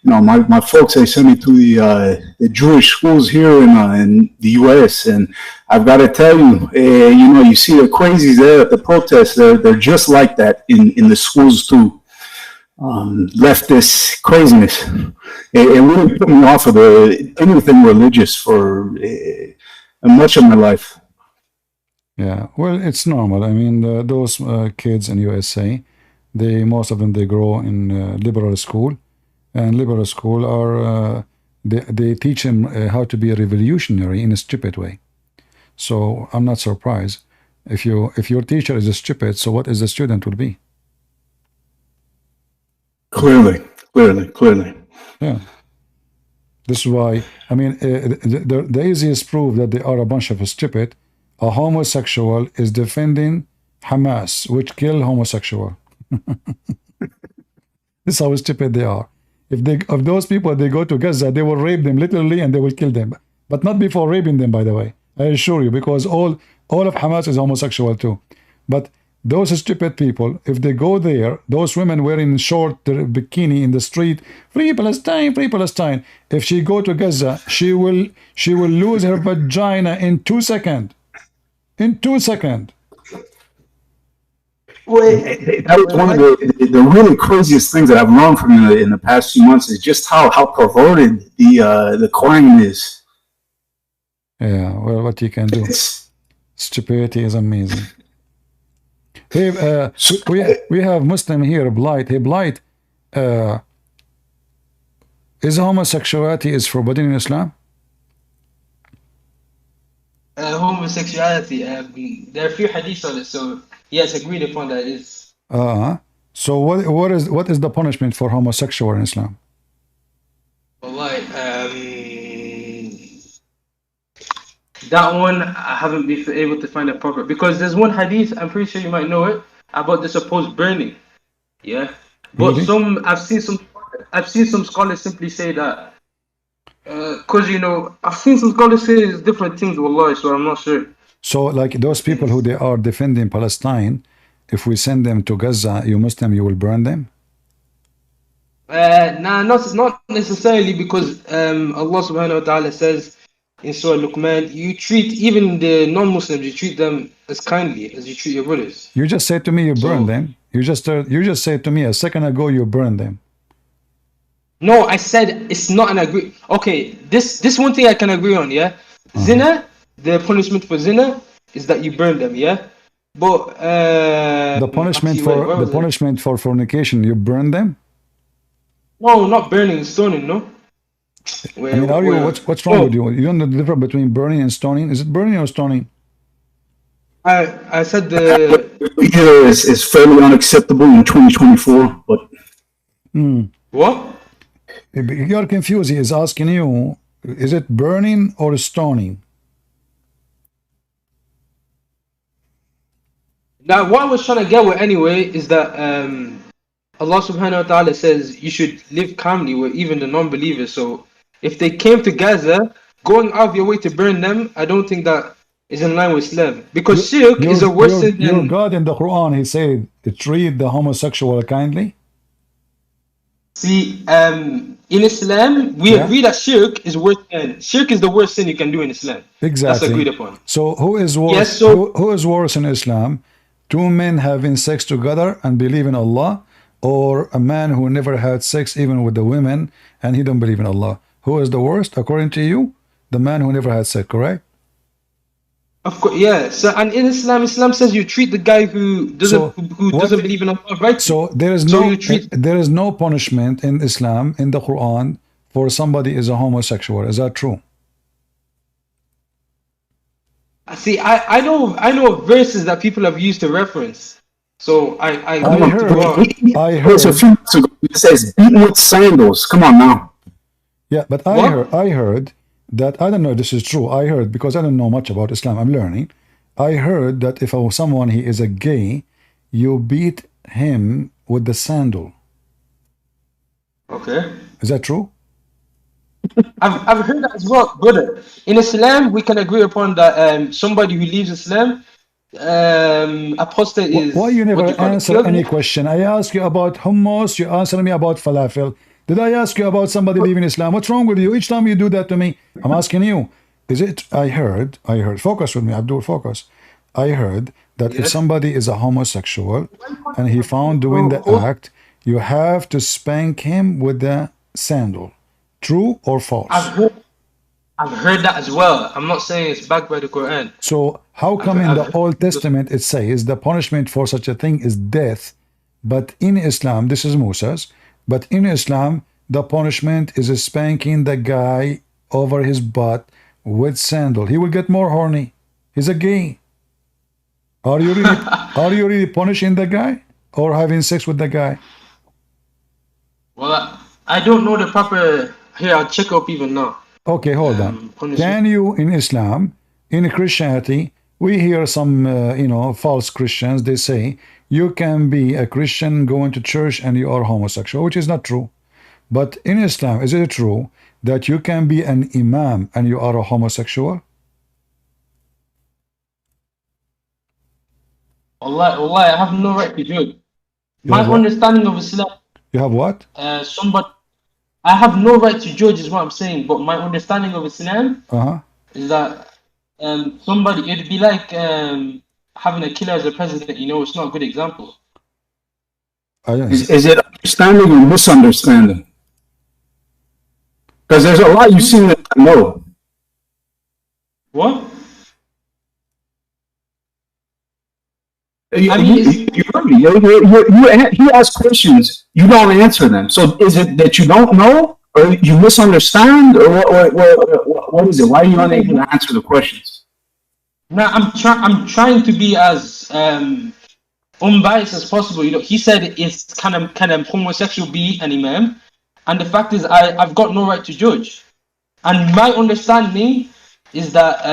You know, my folks, they sent me to the Jewish schools here in the U.S., and I've got to tell you, you know, you see the crazies there at the protests. They're just like that in the schools too. Leftist craziness. It really put me off of anything religious for much of my life. Yeah, well, it's normal. I mean, those kids in USA, most of them, they grow in liberal school, and liberal school are they teach them how to be a revolutionary in a stupid way. So I'm not surprised if your teacher is a stupid. So what is the student will be? Clearly. Yeah. This is why, I mean, the easiest proof that they are a bunch of stupid. A homosexual is defending Hamas, which kill homosexual. This is how stupid they are. If those people, they go to Gaza, they will rape them literally and they will kill them. But not before raping them, by the way. I assure you, because all of Hamas is homosexual too. But those stupid people, if they go there, those women wearing short bikini in the street, free Palestine, free Palestine. If she go to Gaza, she will lose her vagina in 2 seconds. In 2 seconds. That was one of the really craziest things that I've learned from you in the past few months is just how perverted the Quran is. Yeah, well, what you can do. Stupidity is amazing. Hey, we have Muslim here, Blight. Hey, Blight, is homosexuality is forbidden in Islam? Homosexuality, there are a few hadiths on it, so yes, agreed upon that is. So what is the punishment for homosexual in Islam? Wallahi, that one I haven't been able to find a proper, because there's one hadith, I'm pretty sure you might know it, about the supposed burning. Yeah. But really? I've seen some scholars simply say that because you know, I've seen some scholars say different things, wallahi, so I'm not sure. So like those people who they are defending Palestine, if we send them to Gaza, you Muslim, you will burn them? Nah, not necessarily, because Allah subhanahu wa ta'ala says in Surah Luqman, you treat even the non-Muslims, you treat them as kindly as you treat your brothers. You just said to me you burn them. You just said to me a second ago you burn them. No, I said it's not an agree. Okay, this one thing I can agree on, yeah. Zina, the punishment for zina is that you burn them, yeah. But the punishment for fornication, you burn them? No, not burning, stoning, no. What's wrong with you? You don't know the difference between burning and stoning? Is it burning or stoning? I said the either is fairly unacceptable in 2024, but what? You're confused. He is asking you, is it burning or stoning? Now, what I was trying to get with anyway is that Allah subhanahu wa ta'ala says you should live calmly with even the non-believers. So if they came to Gaza, going out of your way to burn them, I don't think that is in line with Islam. Because shirk is a worse sin than... Your God in the Quran, he said, treat the homosexual kindly. See, in Islam, we agree that shirk is worse than... Shirk is the worst sin you can do in Islam. Exactly. That's agreed upon. So who is worse? Yes, so... who is worse in Islam? Two men having sex together and believe in Allah, or a man who never had sex even with the women and he don't believe in Allah? Who is the worst according to you? The man who never had sex, correct? Of course, yeah. So, and in Islam says you treat the guy who doesn't doesn't believe in Allah, right? So there is no punishment in Islam in the Quran for somebody is a homosexual. Is that true? See, I know verses that people have used to reference. So I heard. So a few months ago, it says beaten with sandals. Come on now. Yeah, but I heard that, I don't know if this is true. I heard, because I don't know much about Islam, I'm learning. I heard that if someone he is a gay, you beat him with the sandal. Okay. Is that true? I've heard that as well, brother. In Islam, we can agree upon that somebody who leaves Islam, apostate is... Why you never answer any question? I ask you about hummus, you answer me about falafel. Did I ask you about somebody leaving Islam? What's wrong with you? Each time you do that to me, I'm asking you. Is it, I heard, focus with me, Abdul, focus. I heard that if somebody is a homosexual and he found doing the act, you have to spank him with the sandal. True or false? I've heard that as well. I'm not saying it's backed by the Quran. So how come in the Old Testament it says the punishment for such a thing is death, but in Islam, this is Moses, but in Islam, the punishment is spanking the guy over his butt with sandal? He will get more horny. He's a gay. Are you really punishing the guy or having sex with the guy? Well, I don't know the proper... Here, I'll check up even now. Okay, hold on. Can you, in Islam, in Christianity, we hear some, false Christians, they say, you can be a Christian going to church and you are homosexual, which is not true. But in Islam, is it true that you can be an imam and you are a homosexual? Allah, I have no right to judge. My understanding of Islam... You have what? I have no right to judge is what I'm saying, but my understanding of Islam is that somebody, it'd be like having a killer as a president, it's not a good example. Is it understanding or misunderstanding? Because there's a lot you seem to know. What? He asks questions, you don't answer them. So is it that you don't know, or you misunderstand, or what is it? Why are you unable to answer the questions? No, I'm trying to be as unbiased as possible. He said it's can a homosexual be an imam, and the fact is I've got no right to judge, and my understanding is that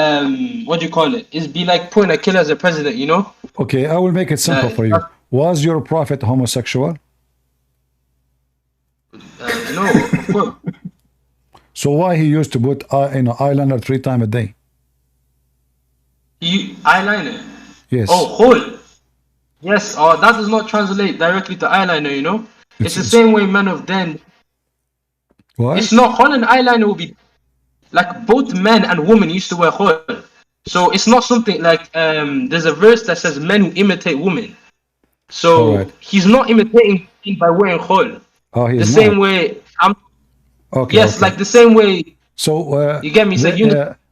is be like putting a killer as a president, Okay, I will make it simple for you. Was your prophet homosexual? No, of course. So why he used to put eyeliner 3 times a day? Eyeliner? Yes. Oh, hole. Yes, that does not translate directly to eyeliner, you know? It's the same way men of then. What? It's not khol and eyeliner will be like both men and women used to wear khol. So it's not something like there's a verse that says men who imitate women. So right. he's not imitating by wearing khol. Oh, he's the not. same way Okay. Yes, okay. like the same way. So You get me? So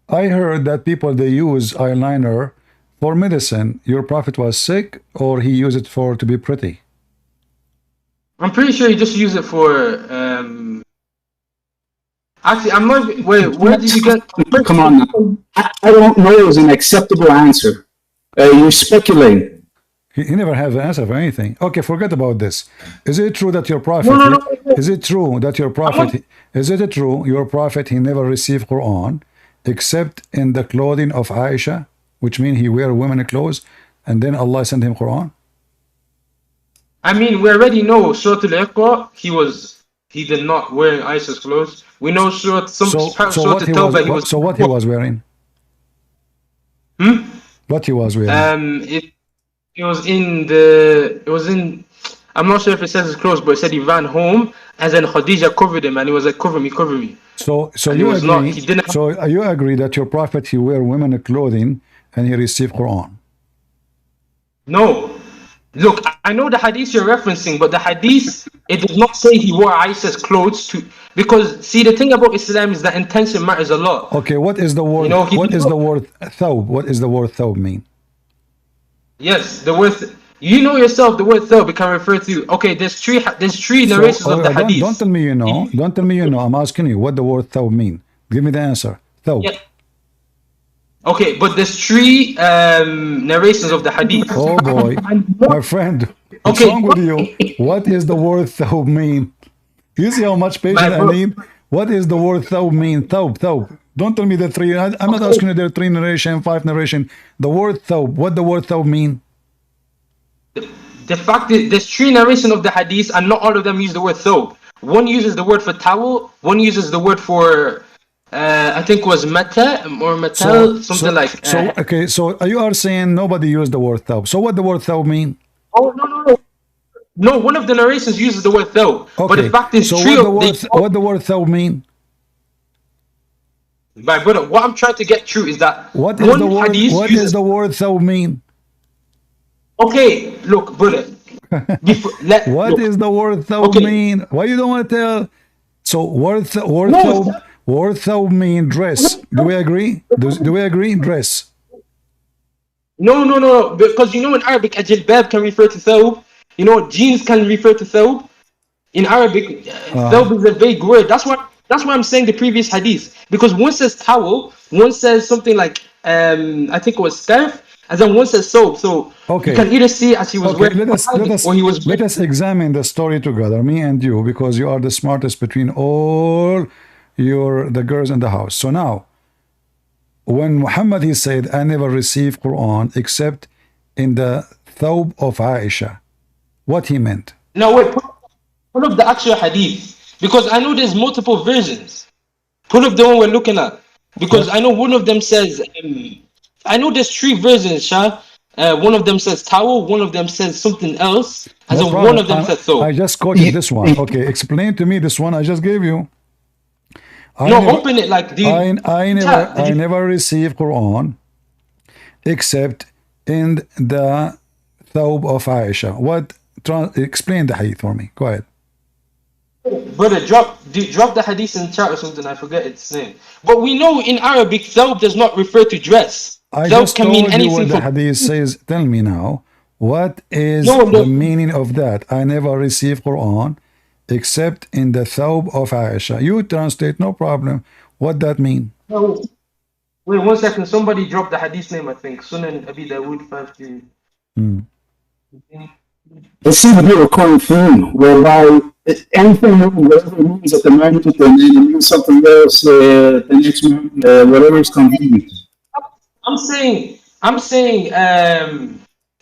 I heard that people they use eyeliner for medicine. Your prophet was sick, or he used it for to be pretty. I'm pretty sure you just use it for. Actually, I'm not. Wait, where did you get? Come on now. I don't know is an acceptable answer. You're speculating. He never has an answer for anything. Okay, forget about this. Is it true that your prophet? No. Is it true that your prophet? Is it true your prophet? He never received Quran except in the clothing of Aisha, which means he wear women clothes, and then Allah sent him Quran. I mean, we already know Surah Al-Iqra. He did not wear Aisha's clothes. We know Surah Al-Tawbah. What he was wearing? What he was wearing? It was in. I'm not sure if it says his clothes, but it said he ran home, and then Khadija covered him, and he was like, "Cover me, cover me." So you agree? So you agree that your prophet he wear women clothing and he received Quran? No. Look, I know the hadith you're referencing, but the hadith, it does not say he wore Aisha's clothes because see, the thing about Islam is that intention matters a lot. Okay, what is the word? What is the word thawb? What is the word thawb mean? Yes, the word. You know yourself, the word thawb can refer to. Okay, there's three narrations of the hadith. Don't tell me you know. Don't tell me you know. I'm asking you what the word thawb mean. Give me the answer. Thawb. Yeah. Okay, but there's three narrations of the hadith. Oh boy, my friend, what's wrong with you? What is the word thawb mean? You see how much patience I need? What is the word thawb mean? Thawb. Don't tell me the three. I'm not asking you the 3 narration, 5 narration. The word thawb. What the word thawb mean? The fact is, there's 3 narrations of the hadith, and not all of them use the word thawb. One uses the word for towel. One uses the word for, I think it was mata or matal, something like. Okay. So you are saying nobody used the word thawb. So what the word thawb mean? Oh no. No, one of the narrations uses the word thawb. Okay. But the fact is, so what the word thawb mean? My brother, what I'm trying to get through is that what is the word thawb mean? Okay, look, brother. What is the word thawb mean? Why you don't want to tell? So word thawb mean dress. Do we agree? Do we agree? Dress. No. Because you know in Arabic, a jilbab can refer to thawb. You know, jeans can refer to thawb. In Arabic, thawb is a vague word. That's why I'm saying the previous hadith. Because one says towel, one says something like I think it was scarf, and then one says soap. So you can either see as he was wearing let us examine the story together, me and you, because you are the smartest between all the girls in the house. So now, when Muhammad he said, I never received Quran except in the thawb of Aisha, what he meant? No, wait, pull up the actual hadith, because I know there's multiple versions. Pull up the one we're looking at, because I know one of them says, I know there's 3 versions, Shah. One of them says towel, one of them says something else, and then one of them says thawb. I just quoted this one. Okay, explain to me this one I just gave you. Open it like I never received Quran except in the thawb of Aisha. Explain the hadith for me. Go ahead. Brother, drop the hadith in chat or something. I forget its name. But we know in Arabic, thawb does not refer to dress. I thawb just can told mean you anything. what the hadith says. Tell me now, what is the meaning of that? I never received Quran except in the thawb of Aisha. You translate, no problem. What that mean? No. Wait 1 second. Somebody dropped the hadith name, I think. Sunan Abi Dawood 5. It seems to be a recurring theme whereby anything, whatever it means at the moment, and then it means something else the next moment, whatever is convenient. I'm saying,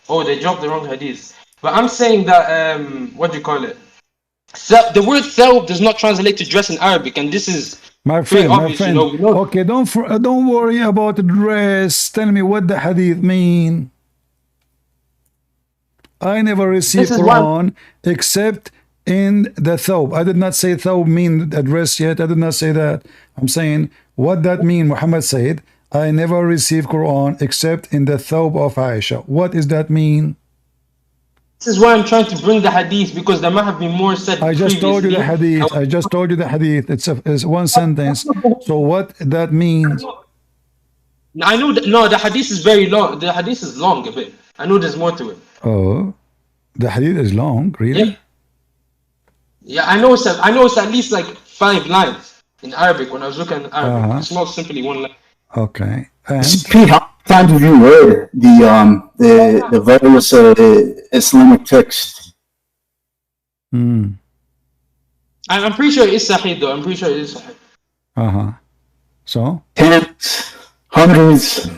oh, they dropped the wrong hadith. But I'm saying that, what do you call it? So the word thawb does not translate to dress in Arabic, and this is my friend. You know. Okay, don't worry about the dress. Tell me what the hadith mean. I never received Quran except in the thawb. I did not say thawb mean a dress yet. I did not say that. I'm saying what that mean. Muhammad said, I never received Quran except in the thawb of Aisha. What does that mean? This is why I'm trying to bring the hadith, because there might have been more said I just told you the hadith. I just told you the hadith. It's one sentence. So what that means? I know that, no, the hadith is very long. The hadith is long a bit. I know there's more to it. Oh, the hadith is long, really? Yeah, I know it's at least like 5 lines in Arabic. When I was looking at Arabic, it's not simply one line. Okay. And Pete, how many times have you read the various Islamic texts? Hmm. I'm pretty sure it's Sahih though. I'm pretty sure it is Sahih. So? Tens, hundreds.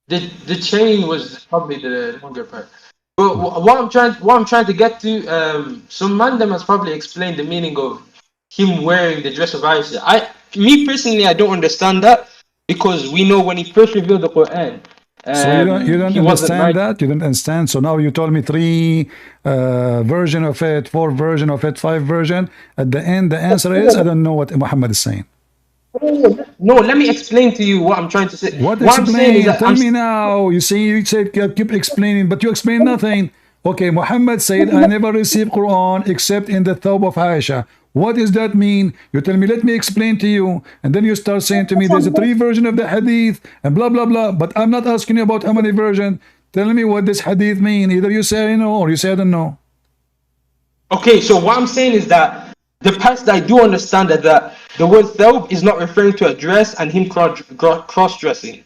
The chain was probably the longer part. But what I'm trying to get to, some man them has probably explained the meaning of him wearing the dress of Aisha. Me personally, I don't understand that, because we know when he first revealed the Quran. So you don't understand that? You don't understand? So now you told me 3 version of it, 4 version of it, 5 version. At the end, the answer is I don't know what Muhammad is saying. No, let me explain to you what I'm trying to say. What I'm saying is that Tell me now. You see, you said keep explaining, but you explain nothing. Okay, Muhammad said, I never received Quran except in the thawb of Aisha. What does that mean? You tell me, let me explain to you. And then you start saying to me, there's a 3 version of the hadith and blah, blah, blah. But I'm not asking you about how many versions. Tell me what this hadith mean. Either you say I know or you say I don't know. Okay, so what I'm saying is that the parts that I do understand that the word thawb is not referring to a dress and him cross-dressing.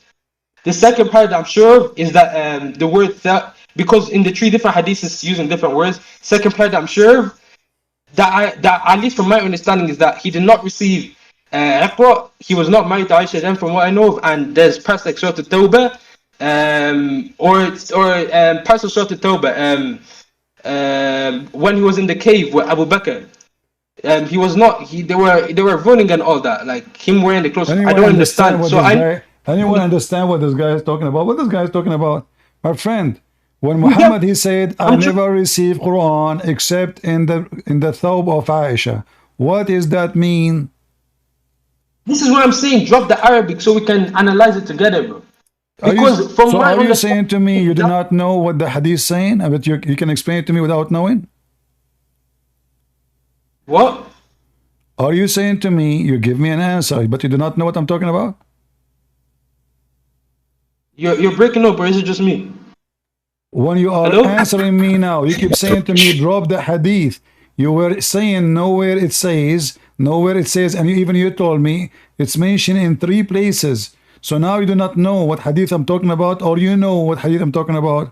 The second part that I'm sure of is that the word thawb, because in the 3 different hadiths it's using different words. Second part that I'm sure of, that at least from my understanding, is that he did not receive Iqra. He was not married to Aisha then, from what I know of. And there's parts like Surah At-Tawbah, or parts of Surah At-Tawbah, when he was in the cave with Abu Bakr. He was not. They were running and all that, like him wearing the clothes. I don't understand. So anyone understand what this guy is talking about? What this guy is talking about, my friend? When Muhammad he said, I never received Quran except in the thawb of Aisha. What does that mean? This is what I'm saying. Drop the Arabic so we can analyze it together, bro. Because are you saying to me you do not know what the hadith is saying? But you can explain it to me without knowing? What? Are you saying to me, you give me an answer, but you do not know what I'm talking about? You're breaking up, or is it just me? When you are answering me now, you keep saying to me, drop the hadith. You were saying nowhere it says, and you told me it's mentioned in 3 places. So now you do not know what hadith I'm talking about, or you know what hadith I'm talking about.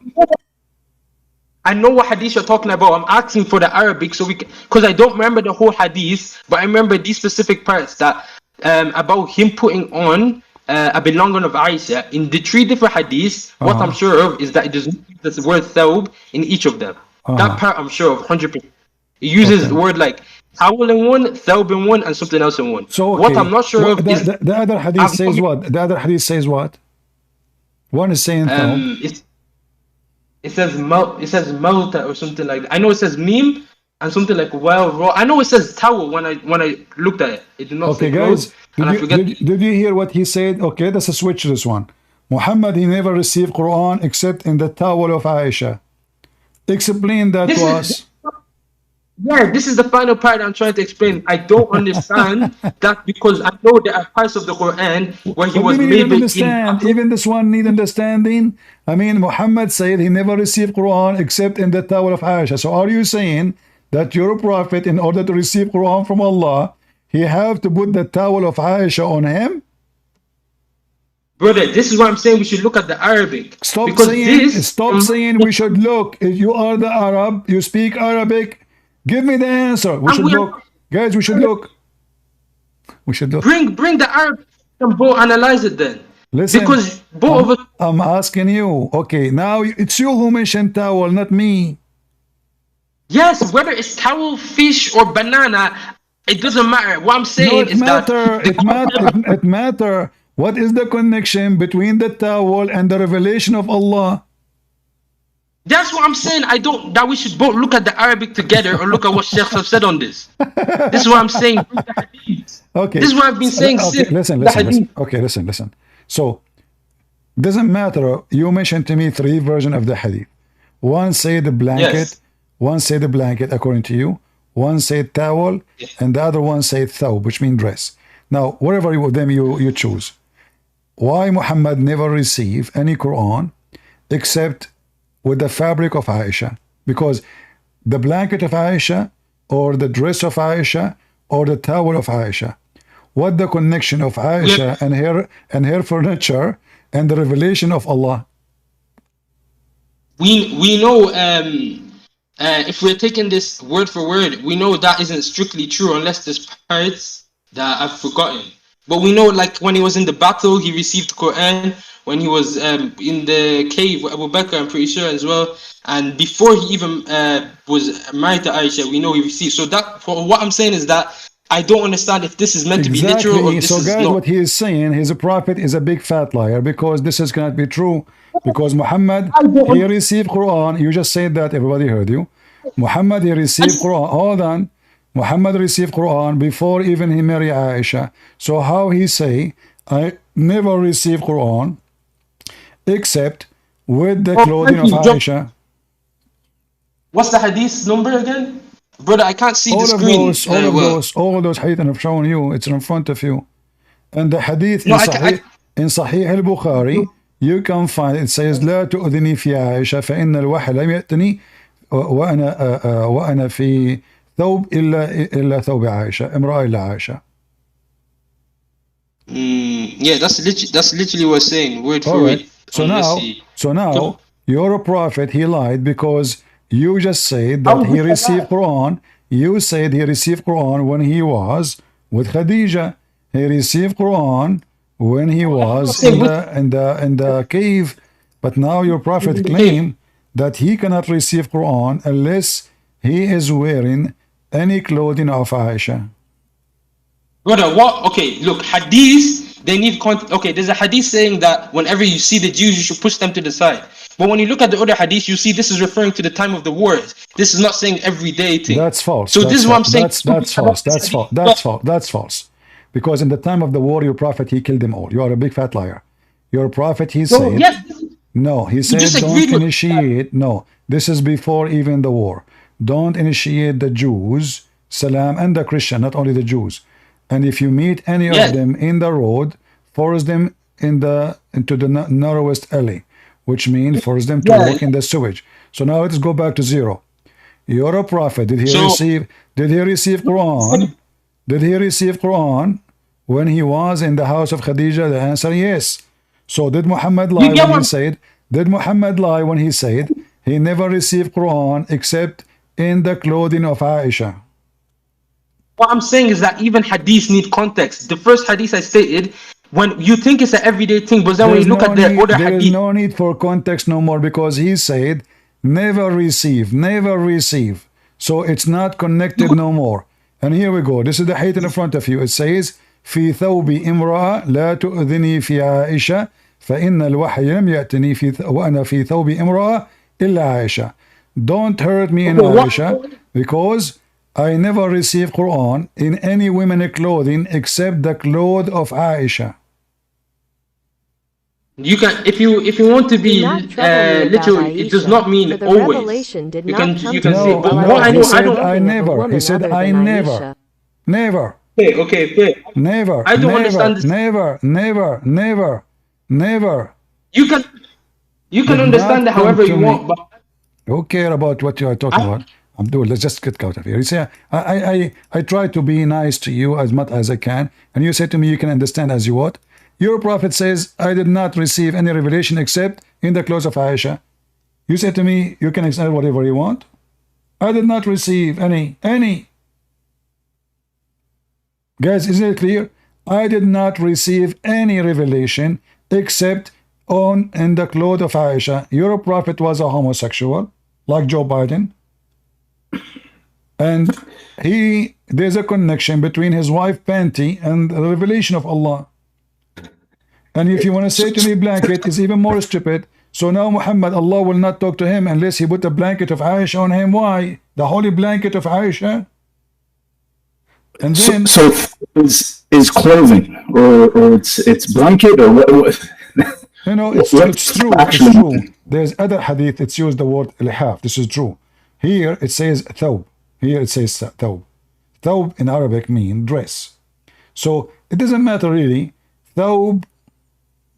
I know what hadith you're talking about. I'm asking for the Arabic so we can, because I don't remember the whole hadith, but I remember these specific parts that about him putting on a belonging of Aisha in the 3 different hadiths. What I'm sure of is that it doesn't use the word thawb in each of them. That part I'm sure of 100%. It uses the word like towel in one, thawb in one, and something else in one. So what I'm not sure of is the other hadith says what? The other hadith says what? One is saying thawb. It says Malta or something like that. I know it says meme and something like well raw. I know it says towel when I looked at it. It did not say guys. Did you hear what he said? Okay, let's switch this one. Muhammad he never received Quran except in the towel of Aisha. Explain that to us. Yeah, this is the final part I'm trying to explain. I don't understand that, because I know there are parts of the Quran where he was maybe even this one need understanding. I mean, Muhammad said he never received Quran except in the towel of Aisha. So are you saying that your prophet, in order to receive Quran from Allah, he have to put the towel of Aisha on him? Brother, this is what I'm saying. We should look at the Arabic. Stop saying we should look. If you are the Arab, you speak Arabic. Give me the answer. We should look. Guys, we should look. We should look. Bring the Arabic and both analyze it then. Listen, because both of us. I'm asking you. Okay, now it's you who mentioned towel, not me. Yes, whether it's towel, fish, or banana, it doesn't matter. What I'm saying is that it matter. What is the connection between the towel and the revelation of Allah? That's what I'm saying. I don't that we should both look at the Arabic together or look at what Sheikhs have said on this. This is what I'm saying. Okay. This is what I've been saying Okay, since listen. the hadith. Okay, listen. So, doesn't matter. You mentioned to me 3 versions of the hadith. One said the blanket, Yes. one said the blanket according to you, one said towel, and the other one said thawb, which means dress. Now, whatever of them you choose. Why Muhammad never received any Quran except with the fabric of Aisha? Because the blanket of Aisha, or the dress of Aisha, or the towel of Aisha, what the connection of Aisha and her furniture and the revelation of Allah? We know if we're taking this word for word, we know that isn't strictly true unless there's parts that I've forgotten. But we know, like when he was in the battle, he received the Quran. When he was in the cave with Abu Bakr, I'm pretty sure as well. And before he even was married to Aisha, we know he received. So that, for what I'm saying is that I don't understand if this is meant to be literal or this So is guys, not. what he is saying, his prophet is a big fat liar, because this is cannot be true. Because Muhammad, he received Quran. You just said that, everybody heard you. Muhammad, he received Quran. Hold on. Muhammad received Quran before even he married Aisha. So how he say, I never received Quran except with the clothing of Aisha? What's the hadith number again? Brother, I can't see the screen. All of those hadith I've shown you, it's in front of you. And the hadith No, in Sahih al-Bukhari, you can find it says لا تؤذني في عائشة فإن الوحي لم يأتني وأنا في ثوب إلا ثوب عائشة امرأة إلا عائشة. Yeah, that's literally what we're saying, word for word. So now your prophet, he lied, because you just said that he received Quran. You said he received Quran when he was with Khadija. He received Quran when he was in the cave. But now your prophet claimed that he cannot receive Quran unless he is wearing any clothing of Aisha. Brother, what? Okay, look, hadith, they need context. Okay, there's a hadith saying that whenever you see the Jews, you should push them to the side. But when you look at the other hadith, you see this is referring to the time of the wars. This is not saying everyday thing. That's false. So this is what I'm saying. That's false. That's false. Because in the time of the war, your prophet, he killed them all. You are a big fat liar. Your prophet, he said, no, he said, don't initiate. No, this is before even the war. Don't initiate the Jews, Salam, and the Christian, not only the Jews. And if you meet any of them in the road, force them into the narrowest alley, which means force them to walk in the sewage. So now let's go back to zero. You're a prophet. Did he receive Quran? Did he receive Quran when he was in the house of Khadija? The answer, yes. So did Muhammad lie when he said? Did Muhammad lie when he said he never received Quran except in the clothing of Aisha? What I'm saying is that even hadith need context. The first hadith I stated, when you think it's an everyday thing, but then when you look at the other hadith, there is no need for context no more, because he said never receive. So it's not connected no more. And here we go. This is the hadith in front of you. It says في ثوب امرأة لا تؤذني في عائشة فإن الوحي لم يأتني وأنا في ثوب امرأة إلا عائشة. Don't hurt me in Aisha, because I never received Quran in any women clothing except the cloth of Aisha. You can, if you want to be literal, it does not mean always. You can say, but what I know, I don't. He said I never. Okay, fair. Never. I don't understand this. Never. You can understand it however you want, but who care about what you are talking about? Abdul, let's just get out of here. You say I try to be nice to you as much as I can, and you say to me you can understand as you want. Your prophet says I did not receive any revelation except in the clothes of Aisha. You say to me you can understand whatever you want. I did not receive any. Guys, isn't it clear? I did not receive any revelation except in the clothes of Aisha. Your prophet was a homosexual, like Joe Biden. And there's a connection between his wife panty and the revelation of Allah. And if you want to say to me blanket is even more stupid, So now Muhammad, Allah will not talk to him unless he put a blanket of Aisha on him. Why? The holy blanket of Aisha. And then so is clothing or it's blanket or what? You know, it's true. It's true. There's other hadith. It's used the word lihaf. This is true. Here it says thawb. Here it says thawb. Thawb in Arabic mean dress. So it doesn't matter really. Thawb,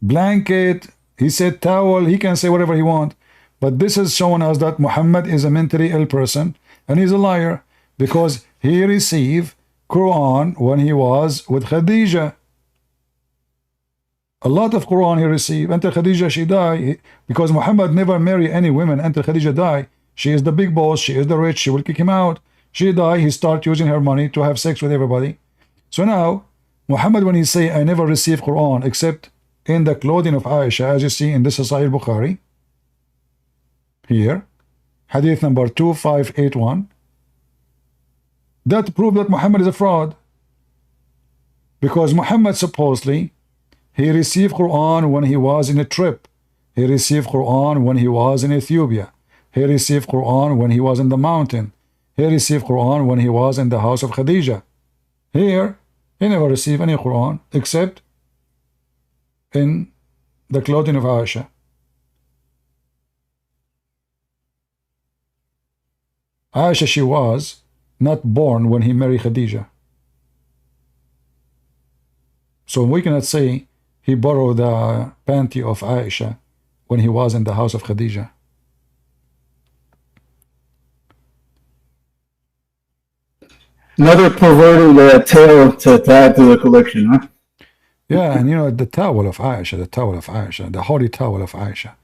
blanket. He said towel. He can say whatever he wants. But this is showing us that Muhammad is a mentally ill person and he's a liar because he received Quran when he was with Khadijah. A lot of Quran he received until Khadijah she died, because Muhammad never married any women until Khadijah died. She is the big boss, she is the rich, she will kick him out. She died, he start using her money to have sex with everybody. So now Muhammad, when he say I never received Quran except in the clothing of Aisha, as you see in this Sahih Bukhari here, hadith number 2581, that proves that Muhammad is a fraud, because Muhammad supposedly he received Quran when he was in a trip. He received Quran when he was in Ethiopia. He received Quran when he was in the mountain. He received Quran when he was in the house of Khadijah. Here, he never received any Quran except in the clothing of Aisha. Aisha, she was not born when he married Khadijah. So we cannot say he borrowed the panty of Aisha when he was in the house of Khadijah. Another perverted tale to add to the collection, huh? Yeah, and you know, the towel of Aisha, the holy towel of Aisha.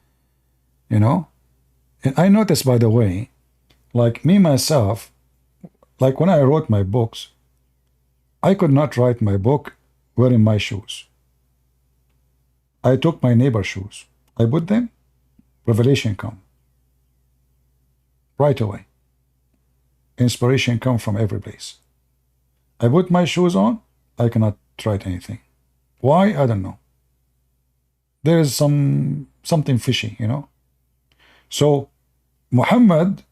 You know? And I noticed, by the way, like me myself, like when I wrote my books, I could not write my book wearing my shoes. I took my neighbor's shoes. I put them, revelation come. Right away. Inspiration come from every place. I put my shoes on, I cannot write anything. Why? I don't know. There is something fishy, you know. So Muhammad,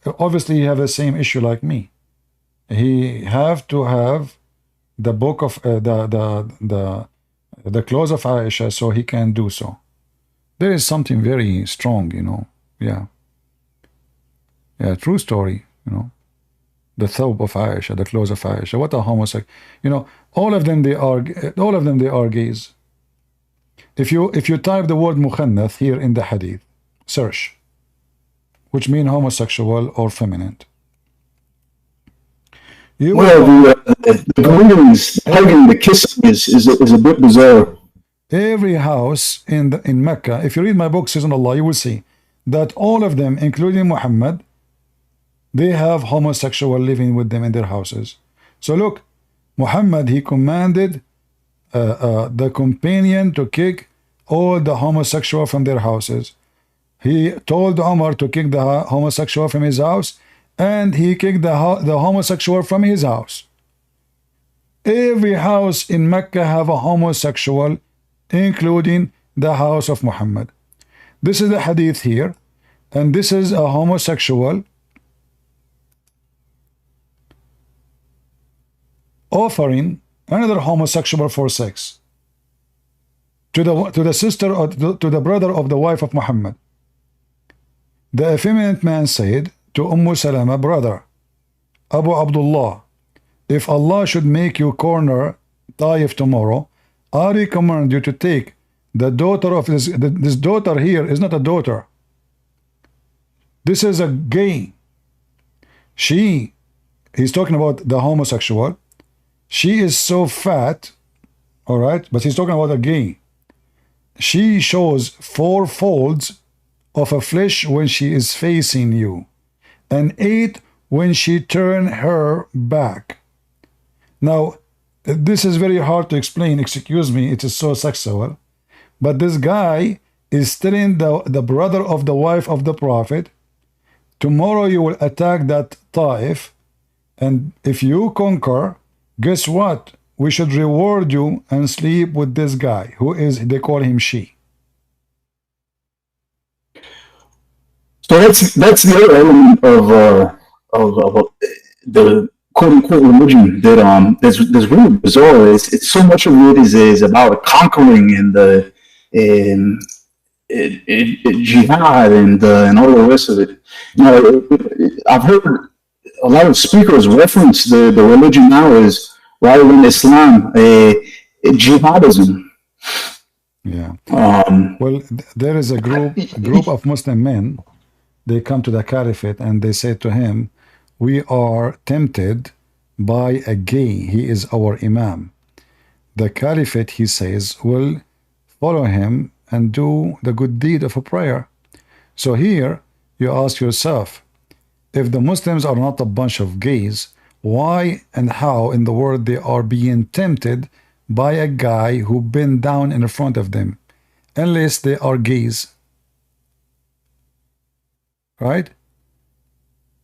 obviously, he have the same issue like me. He have to have the book of the clothes of Aisha, so he can do so. There is something very strong, you know. Yeah, true story, you know. The thawb of Aisha, the clothes of Aisha. What a homosexual, you know. All of them they are gays. If you type the word mukhannath here in the hadith, search, which mean homosexual or feminine. The greetings, hugging, the kissing is a bit bizarre. Every house in Mecca, if you read my book, Season Allah, you will see that all of them, including Muhammad, they have homosexual living with them in their houses. So look, Muhammad, he commanded the companion to kick all the homosexual from their houses. He told Umar to kick the homosexual from his house, and he kicked the homosexual from his house. Every house in Mecca have a homosexual, including the house of Muhammad. This is the hadith here, and this is a homosexual offering another homosexual for sex to the sister or to the brother of the wife of Muhammad. The effeminate man said to Salama, brother, Abu Abdullah, if Allah should make you corner Taif tomorrow, I recommend you to take the daughter of this daughter here is not a daughter. This is a gay. He's talking about the homosexual. She is so fat, all right, but he's talking about a gay. She shows 4 folds of a flesh when she is facing you, and 8 when she turn her back. Now, this is very hard to explain, excuse me, it is so sexual, but this guy is telling the brother of the wife of the Prophet, tomorrow you will attack that Taif, and if you conquer, guess what? We should reward you and sleep with this guy, who is, they call him she. So that's the other element of the quote unquote religion that's really bizarre. It's so much of it is about conquering and the and jihad and all the rest of it. You know, I've heard a lot of speakers reference the religion now as rather than Islam, jihadism. Yeah. Well, there is a group of Muslim men. They come to the caliphate and they say to him, "We are tempted by a gay. He is our imam." The caliphate, he says, will follow him and do the good deed of a prayer. So here you ask yourself, if the Muslims are not a bunch of gays, why and how in the world they are being tempted by a guy who bent down in front of them, unless they are gays? Right?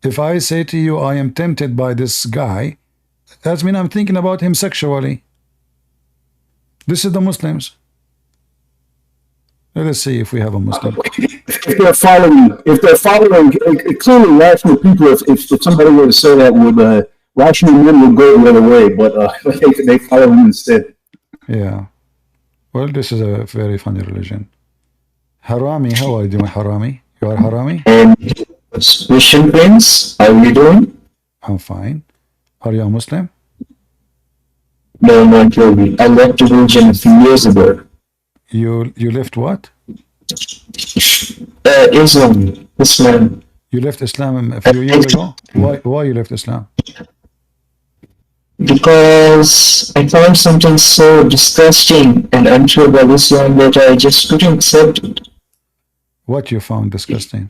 If I say to you, I am tempted by this guy, that means I'm thinking about him sexually. This is the Muslims. Let us see if we have a Muslim. If they're following clearly rational people, if somebody were to say that, would rational men would go the other way, but they follow him instead. Yeah. Well, this is a very funny religion. Harami, how are you doing, Harami? You are Harami? Christian friends, how are you doing? I'm fine. Are you a Muslim? No, not really. I left religion a few years ago. You left what? Islam. You left Islam a few years ago? Why you left Islam? Because I found something so disgusting and untrue about Islam that I just couldn't accept it. What you found disgusting?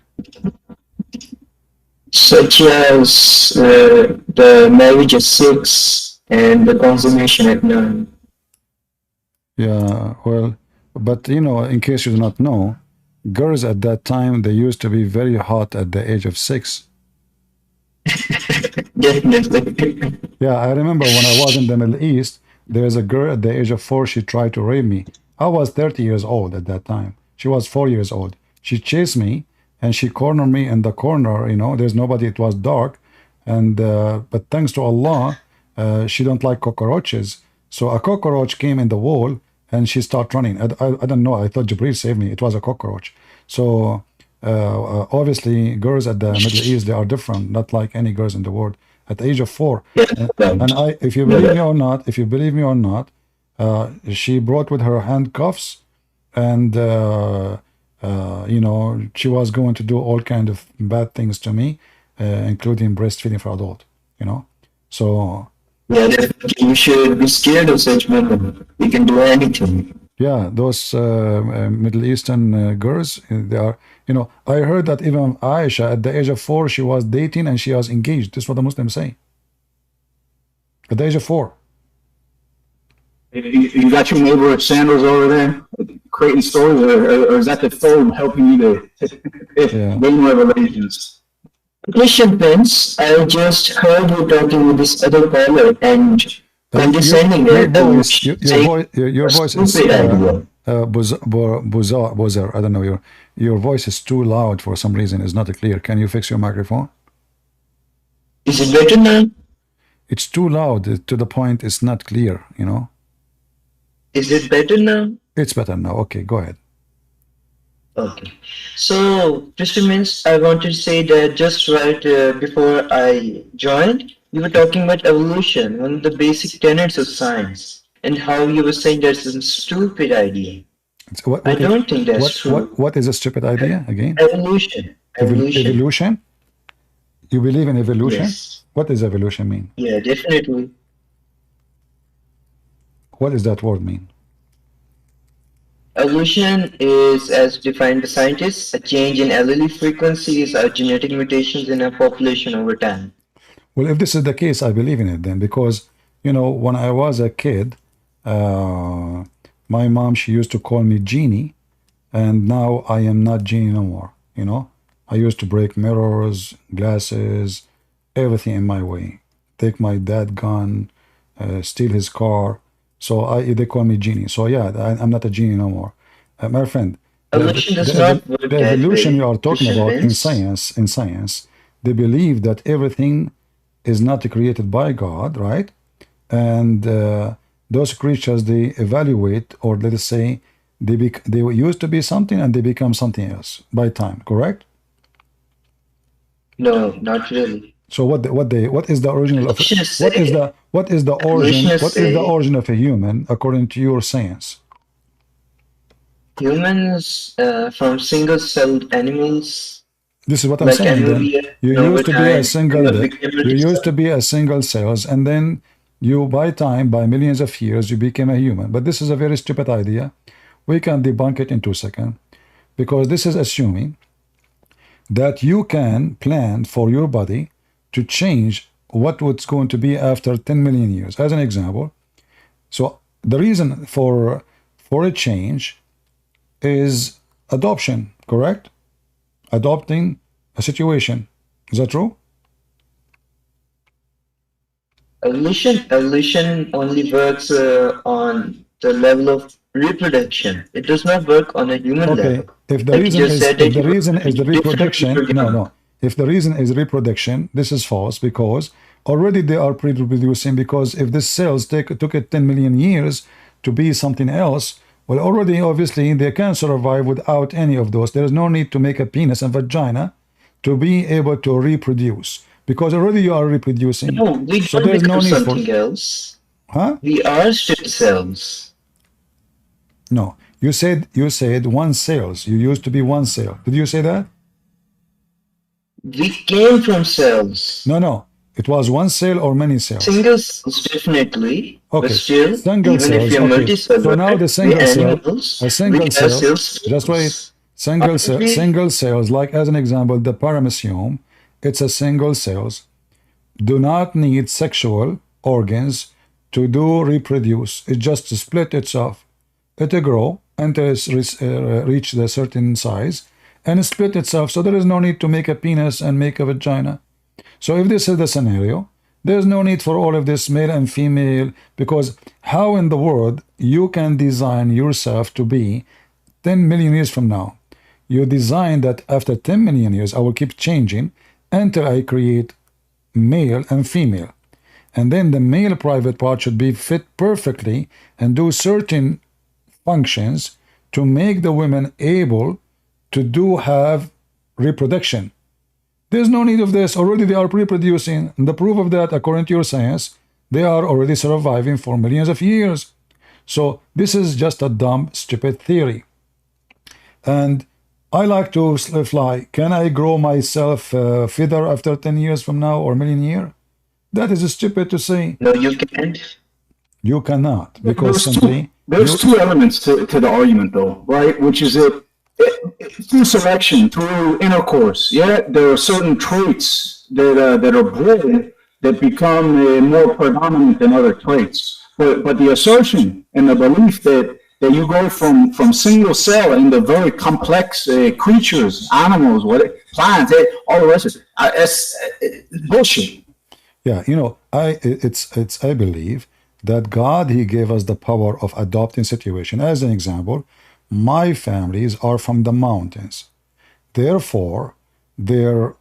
Such as the marriage at 6 and the consummation at 9. Yeah, well, but you know, in case you do not know, girls at that time, they used to be very hot at the age of 6. Definitely. Yeah, I remember when I was in the Middle East, there's a girl at the age of 4, she tried to rape me. I was 30 years old at that time. She was 4 years old. She chased me and she cornered me in the corner, you know, there's nobody, it was dark. And but thanks to Allah, she don't like cockroaches. So a cockroach came in the wall and she started running. I don't know, I thought Jibril saved me. It was a cockroach. So obviously girls at the Middle East, they are different, not like any girls in the world. At the age of 4, and I, if you believe me or not, she brought with her handcuffs, and you know, she was going to do all kind of bad things to me, including breastfeeding for adult. You know, so yeah, definitely you should be scared of such women. We can do anything. Yeah, those Middle Eastern girls, they are, you know, I heard that even Aisha at the age of 4, she was dating and she was engaged. This is what the Muslims say. At the age of 4. You got your neighbor at Sandals over there creating stories, or is that the phone helping you to gain revelations? Christian friends, I just heard you talking with this other caller and condescending your voice is Bozar. I don't know, your voice is too loud for some reason. It's not clear. Can you fix your microphone? Is it better now? It's too loud to the point it's not clear, you know. Is it better now? It's better now. Okay, go ahead. Okay. So, Christian friends, I wanted to say that just right before I joined, you were talking about evolution, one of the basic tenets of science, and how you were saying that's a stupid idea. I don't think that's true. What is a stupid idea again? Evolution. Evolution? You believe in evolution? Yes. What does evolution mean? Yeah, definitely. What does that word mean? Evolution is, as defined by scientists, a change in allele frequencies or genetic mutations in a population over time. Well, if this is the case, I believe in it then, because, you know, when I was a kid, my mom, she used to call me Genie, and now I am not Genie no more, you know. I used to break mirrors, glasses, everything in my way. Take my dad gun, steal his car. So they call me Genie. So yeah, I'm not a Genie no more. My friend, Evolution does not work the that evolution way. you are talking Christian about means in science, they believe that everything is not created by God, right? And those creatures, they evaluate, or let us say, they used to be something and they become something else by time, correct? no, not really. So what is the original of Evolutionists what is say, the evolutionists say origin of a human according to your science? humans from single-celled animals This is what I'm like saying. Then amoeba, you and over used to be a time single became you used to multi-celled. be a single cells, and then you by millions of years you became a human. But this is a very stupid idea. We can debunk it in 2 seconds, because this is assuming that you can plan for your body to change what's going to be after 10 million years, as an example. So the reason for a change is adoption, correct? Adopting a situation. Is that true? Evolution only works on the level of reproduction. It does not work on a human Okay. level. If the Like you reason just is said that you were the different when you reproduction, were young. no. If the reason is reproduction, this is false, because already they are reproducing. Because if these cells took it 10 million years to be something else, well, already obviously they can survive without any of those. There is no need to make a penis and vagina to be able to reproduce, because already you are reproducing. No, we So don't there is no become need for. something else. Huh? We are still cells. No. You said one cells. You used to be one cell. Did you say that? We came from cells. No. It was one cell or many cells? Single cells, definitely. Okay. But still, Single even if cells. we are Okay. multicellular, So now the we're single cell, animals, a we single are cell. still Just wait. cells. Single cells, like as an example, the paramecium, it's a single cells, do not need sexual organs to do reproduce. It just split itself. It'll grow until it's reach a certain size and split itself. So there is no need to make a penis and make a vagina. So if this is the scenario, there's no need for all of this male and female, because how in the world you can design yourself to be 10 million years from now? You design that after 10 million years I will keep changing until I create male and female, and then the male private part should be fit perfectly and do certain functions to make the women able to have reproduction. There's no need of this. Already they are reproducing, and the proof of that, according to your science, they are already surviving for millions of years. So this is just a dumb, stupid theory. And I like to fly. Can I grow myself feather after 10 years from now or million year? That is stupid to say. No, you can't. You cannot, because there's two elements to the argument, though, right? Which is that through selection, through intercourse, yeah, there are certain traits that are bred that become more predominant than other traits. But the assertion and the belief that you go from single cell into very complex creatures, animals, plants, all the rest of it, it's bullshit. Yeah, I believe that God, He gave us the power of adopting situation. As an example, my families are from the mountains, therefore their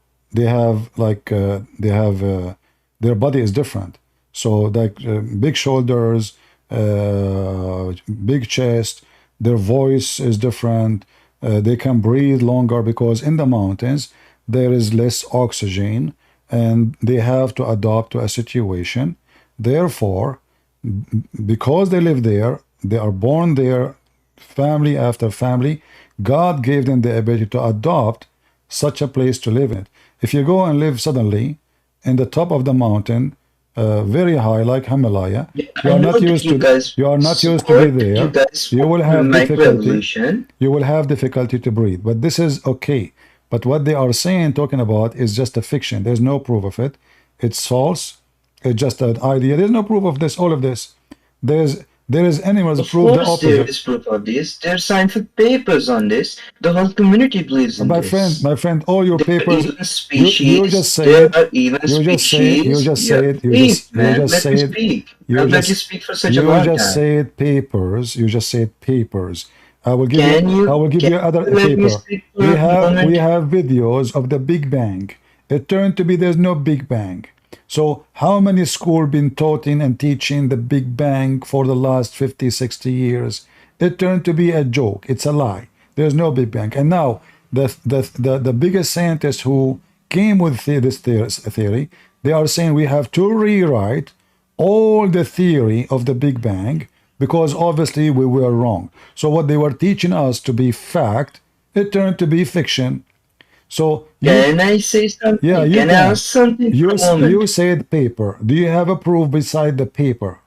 body is different. So like big shoulders, big chest, their voice is different. They can breathe longer because in the mountains there is less oxygen, and they have to adapt to a situation. Therefore, because they live there, they are born there, family after family, God gave them the ability to adopt such a place to live in. If you go and live suddenly in the top of the mountain, very high, like Himalaya, you are not used to be there. You will have difficulty. You will have difficulty to breathe. But this is okay. But what they are saying, talking about, is just a fiction. There's no proof of it. It's false. It's just an idea. There's no proof of this. All of this. There is animals prove the opposite. There is proof of this. There are scientific papers on this. The whole community believes in this. My friend, all your there papers. Are even species, you just say there it. are even You just say it. You just say it. You just say it. I'll let you speak for such a long You time. just said papers. You just said papers. I will give you other paper. We have videos of the Big Bang. It turned to be there's no Big Bang. So how many schools been taught in and teaching the Big Bang for the last 50, 60 years? It turned to be a joke. It's a lie. There's no Big Bang. And now the biggest scientists who came with this theory, they are saying we have to rewrite all the theory of the Big Bang because obviously we were wrong. So what they were teaching us to be fact, it turned to be fiction. So can I say something? Yeah, you can. I ask something? You said paper. Do you have a proof beside the paper?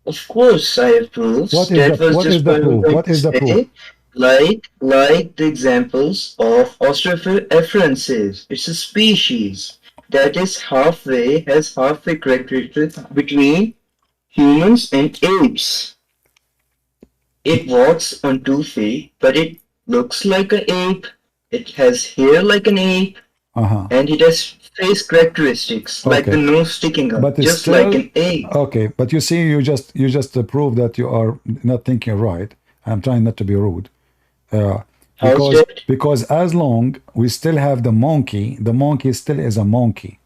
Of course, I have proofs. What is the proof? What is the proof? Like the examples of Australopithecus. It's a species that is has halfway characteristics between humans and apes. It walks on 2 feet, but it looks like an ape. It has hair like an ape, and it has face characteristics like the nose sticking up, but just like an ape. Okay, but you see, you just prove that you are not thinking right. I'm trying not to be rude, because as long we still have the monkey still is a monkey.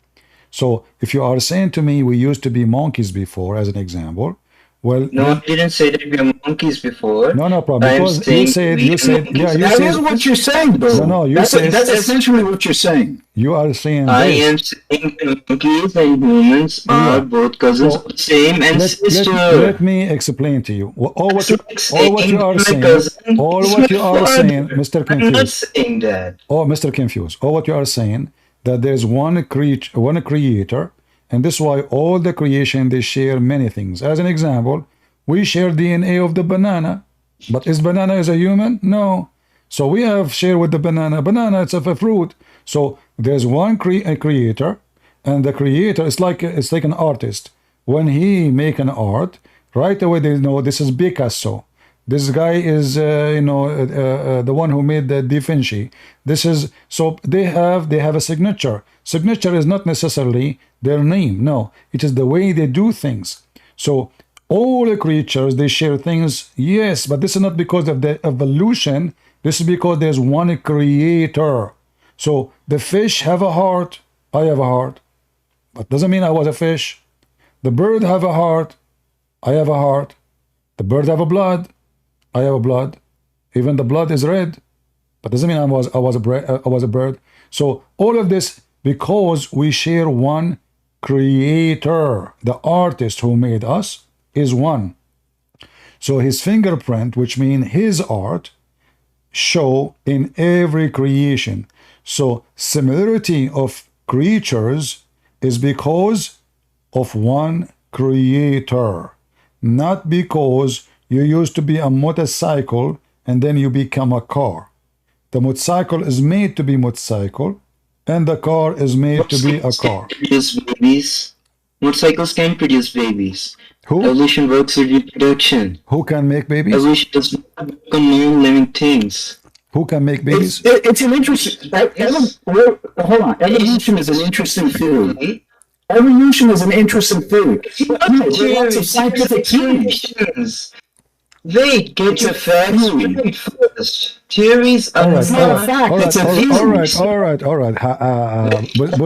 So if you are saying to me we used to be monkeys before, as an example, well, no, I didn't say that we are monkeys before. No problem. Because you said, that is what you're saying, though. No, that's essentially what you're saying. You are saying I am saying monkeys and humans are both cousins of the same ancestor. Let me explain to you. All what you are saying, Mr. Confused. I'm not saying that. Oh, Mr. Confused. All what you are saying, that there's one creator, and this is why all the creation, they share many things. As an example, we share DNA of the banana, but is banana a human? No. So we have share with the banana. Banana, it's a fruit. So there's one creator, and the creator is like an artist. When he make an art, right away they know this is Picasso. This guy is the one who made the Da Vinci. This is, so they have a signature. Signature is not necessarily their name. No, it is the way they do things. So all the creatures, they share things, yes, but this is not because of the evolution. This is because there's one creator. So the fish have a heart, I have a heart, but doesn't mean I was a fish. The bird have a heart, I have a heart. The bird have a blood, I have a blood. Even the blood is red, but doesn't mean I was a bird. So all of this because we share one creator. The artist who made us is one. So his fingerprint, which means his art, show in every creation. So similarity of creatures is because of one creator, not because you used to be a motorcycle and then you become a car. The motorcycle is made to be motorcycle, and the car is made to be a car. Produce babies. Motorcycles can produce babies. Who? Evolution works with reproduction. Who can make babies? Evolution does not work on non-living things. Who can make babies? It's an interesting. Hold on. Evolution is an interesting theory. Evolution is an interesting theory. There are lots of scientific theories. Wait, get your facts straight first. Theories are not a fact. It's a theory. All right.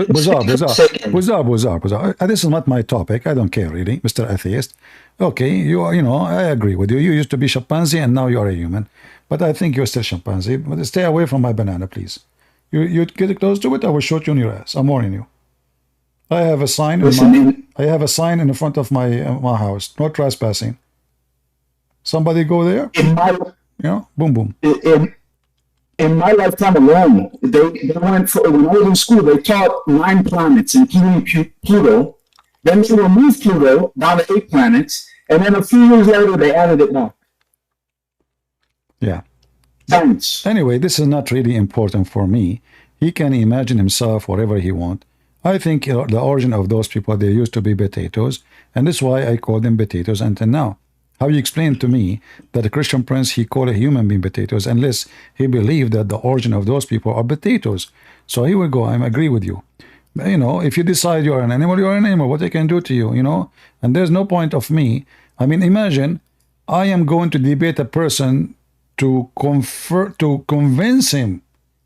Bizarre. This is not my topic. I don't care really, Mr. Atheist. Okay, I agree with you. You used to be chimpanzee and now you are a human. But I think you're still chimpanzee. But stay away from my banana, please. You get close to it, I will shoot you in your ass. I'm warning you. I have a sign in the front of my house. No trespassing. Somebody go there? Boom, boom. In my lifetime alone, they went when I was in school, they taught 9 planets, including Pluto. Then they removed Pluto down to 8 planets, and then a few years later, they added it now. Yeah. Science. Anyway, this is not really important for me. He can imagine himself whatever he wants. I think the origin of those people, they used to be potatoes, and that's why I call them potatoes until now. How you explain to me that a Christian prince, he called a human being potatoes, unless he believed that the origin of those people are potatoes. So here we go, I agree with you. If you decide you are an animal, you are an animal. What they can do to you, And there's no point of me. I mean, imagine I am going to debate a person to convince him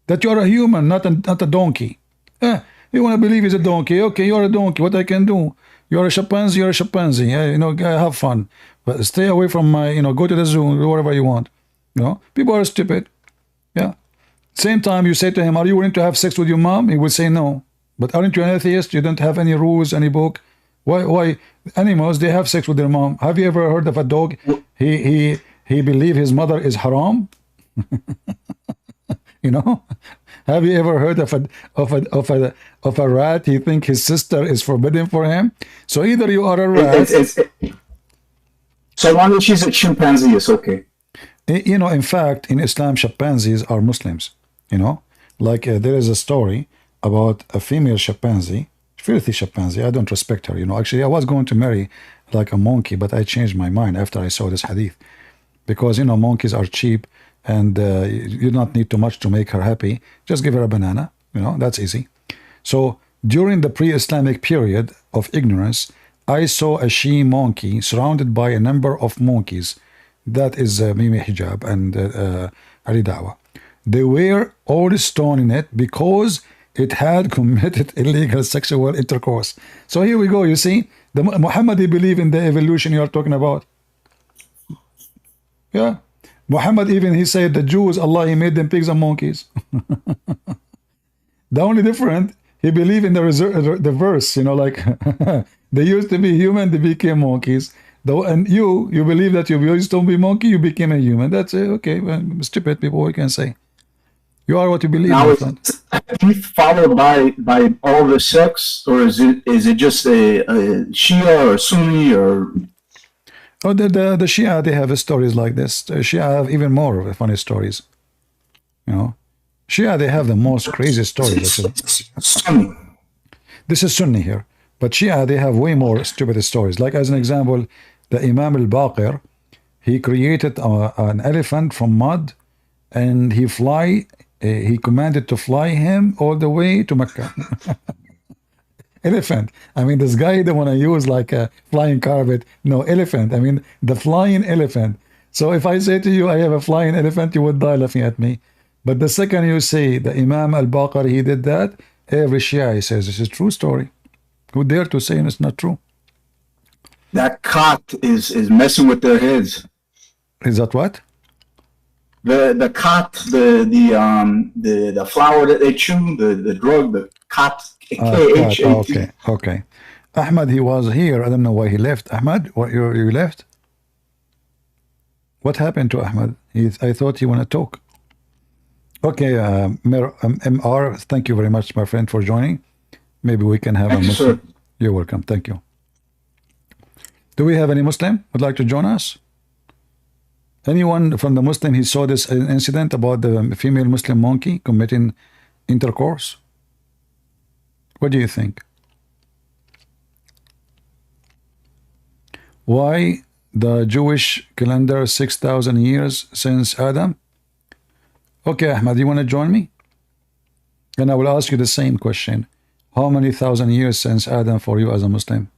that you are a human, not a donkey. You want to believe he's a donkey? Okay, you're a donkey. What I can do? You're a chimpanzee. You're a chimpanzee. You know, have fun, but stay away from my. You know, go to the zoo, do whatever you want. You know, people are stupid. Yeah. Same time, you say to him, "Are you willing to have sex with your mom?" He will say no. But aren't you an atheist? You don't have any rules, any book. Why animals, they have sex with their mom? Have you ever heard of a dog? He believe his mother is haram. You know. Have you ever heard of a rat? He think his sister is forbidden for him. So either you are a rat. So long as she's a chimpanzee, it's okay. You know, in fact, in Islam, chimpanzees are Muslims. You know, like there is a story about a female chimpanzee, filthy chimpanzee. I don't respect her. You know, actually, I was going to marry like a monkey, but I changed my mind after I saw this hadith, because you know monkeys are cheap. And you don't need too much to make her happy. Just give her a banana. You know, that's easy. So during the pre-Islamic period of ignorance, I saw a she monkey surrounded by a number of monkeys. That is Mimi Hijab and Ali Dawa. They were all stoning it because it had committed illegal sexual intercourse. So here we go. You see, the Muhammad, he believe in the evolution you are talking about. Yeah. Muhammad even, he said the Jews, Allah, he made them pigs and monkeys. The only different, he believed in the verse, you know, like they used to be human, they became monkeys. And you believe that you used to be monkey, you became a human. That's it. Okay, well, stupid people, what can I say? You are what you believe. Now, is it followed by all the sects, or is it just a Shia or Sunni or? Oh, the Shia, they have stories like this. The Shia have even more funny stories. You know, Shia, they have the most crazy stories. Sunni. This is Sunni here, but Shia, they have way more stupid stories. Like as an example, the Imam al-Baqir, he created an elephant from mud, and he commanded to fly him all the way to Mecca. Elephant. I mean, this guy don't want to use like a flying carpet. No, elephant. I mean, the flying elephant. So if I say to you, I have a flying elephant, you would die laughing at me. But the second you say the Imam al-Baqir, he did that, every Shia, he says, this is a true story. Who dare to say it's not true? That cock is messing with their heads. Is that what? The cot, the flower that they chew, the drug, the cot. Okay. Ahmad, he was here. I don't know why he left. Ahmad, what you left? What happened to Ahmad? I thought he want to talk. Okay, MR, thank you very much, my friend, for joining. Maybe we can have a Muslim. You're welcome. Thank you. Do we have any Muslim would like to join us? Anyone from the Muslim, he saw this incident about the female Muslim monkey committing intercourse? What do you think? Why the Jewish calendar 6,000 years since Adam? Okay, Ahmad, you want to join me? And I will ask you the same question. How many thousand years since Adam for you as a Muslim?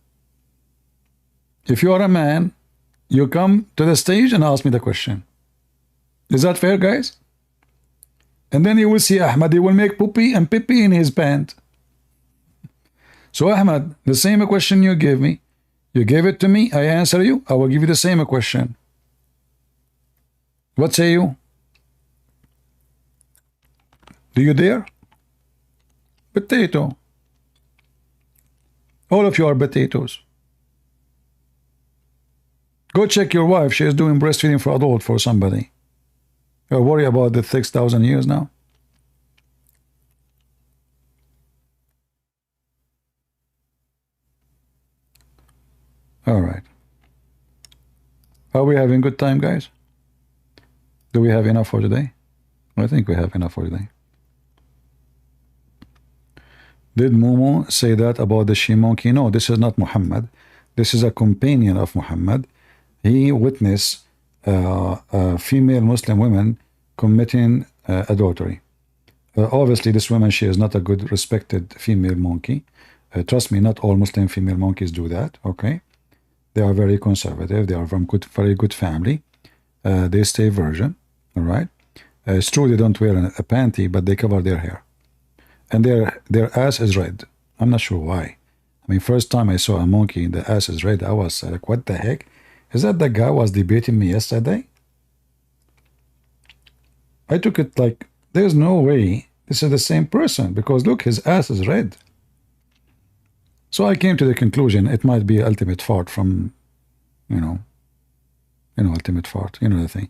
If you are a man, you come to the stage and ask me the question. Is that fair, guys? And then you will see Ahmad, he will make poopy and pee in his pant. So Ahmad, the same question you gave me, you gave it to me, I answer you, I will give you the same question. What say you? Do you dare? Potato. All of you are potatoes. Go check your wife, she is doing breastfeeding for adult for somebody. You're worried about the 6,000 years now? All right. Are we having good time, guys? Do we have enough for today? I think we have enough for today. Did Momo say that about the she-monkey? No, this is not Muhammad. This is a companion of Muhammad. He witnessed female Muslim women committing adultery. Obviously, this woman, she is not a good, respected female monkey. Trust me, not all Muslim female monkeys do that, okay? They are very conservative. They are from very good family. They stay virgin. All right. It's true they don't wear a panty, but they cover their hair, and their ass is red. I'm not sure why. I mean, first time I saw a monkey and the ass is red, I was like, what the heck? Is that the guy was debating me yesterday? I took it like, there's no way this is the same person, because look, his ass is red. So I came to the conclusion it might be ultimate fart from, ultimate fart, the thing.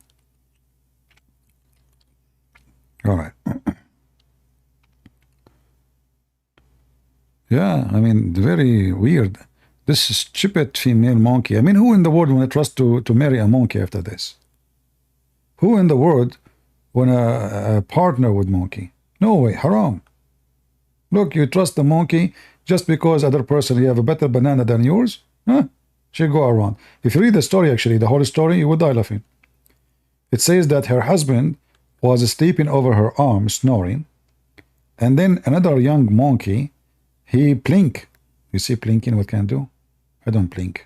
All right. Yeah, I mean, very weird. This stupid female monkey. I mean, who in the world want to trust to marry a monkey after this? Who in the world want to partner with monkey? No way, haram. Look, you trust the monkey just because other person, you have a better banana than yours? Huh? She go around. If you read the story, actually, the whole story, you would die laughing. It says that her husband was sleeping over her arm, snoring, and then another young monkey, he blink. You see blinking, what can I do? I don't blink.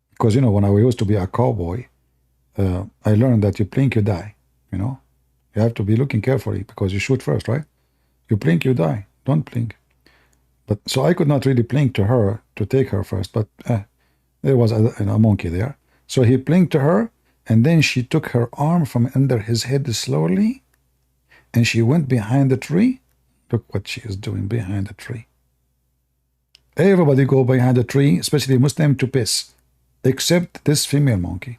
Because, when I used to be a cowboy, I learned that you blink, you die, You have to be looking carefully because you shoot first, right? You blink, you die. Don't blink. But so I could not really blink to her to take her first, but there was a monkey there. So he blinked to her, and then she took her arm from under his head slowly, and she went behind the tree. Look what she is doing behind the tree. Everybody go behind the tree, especially Muslim, to piss, except this female monkey.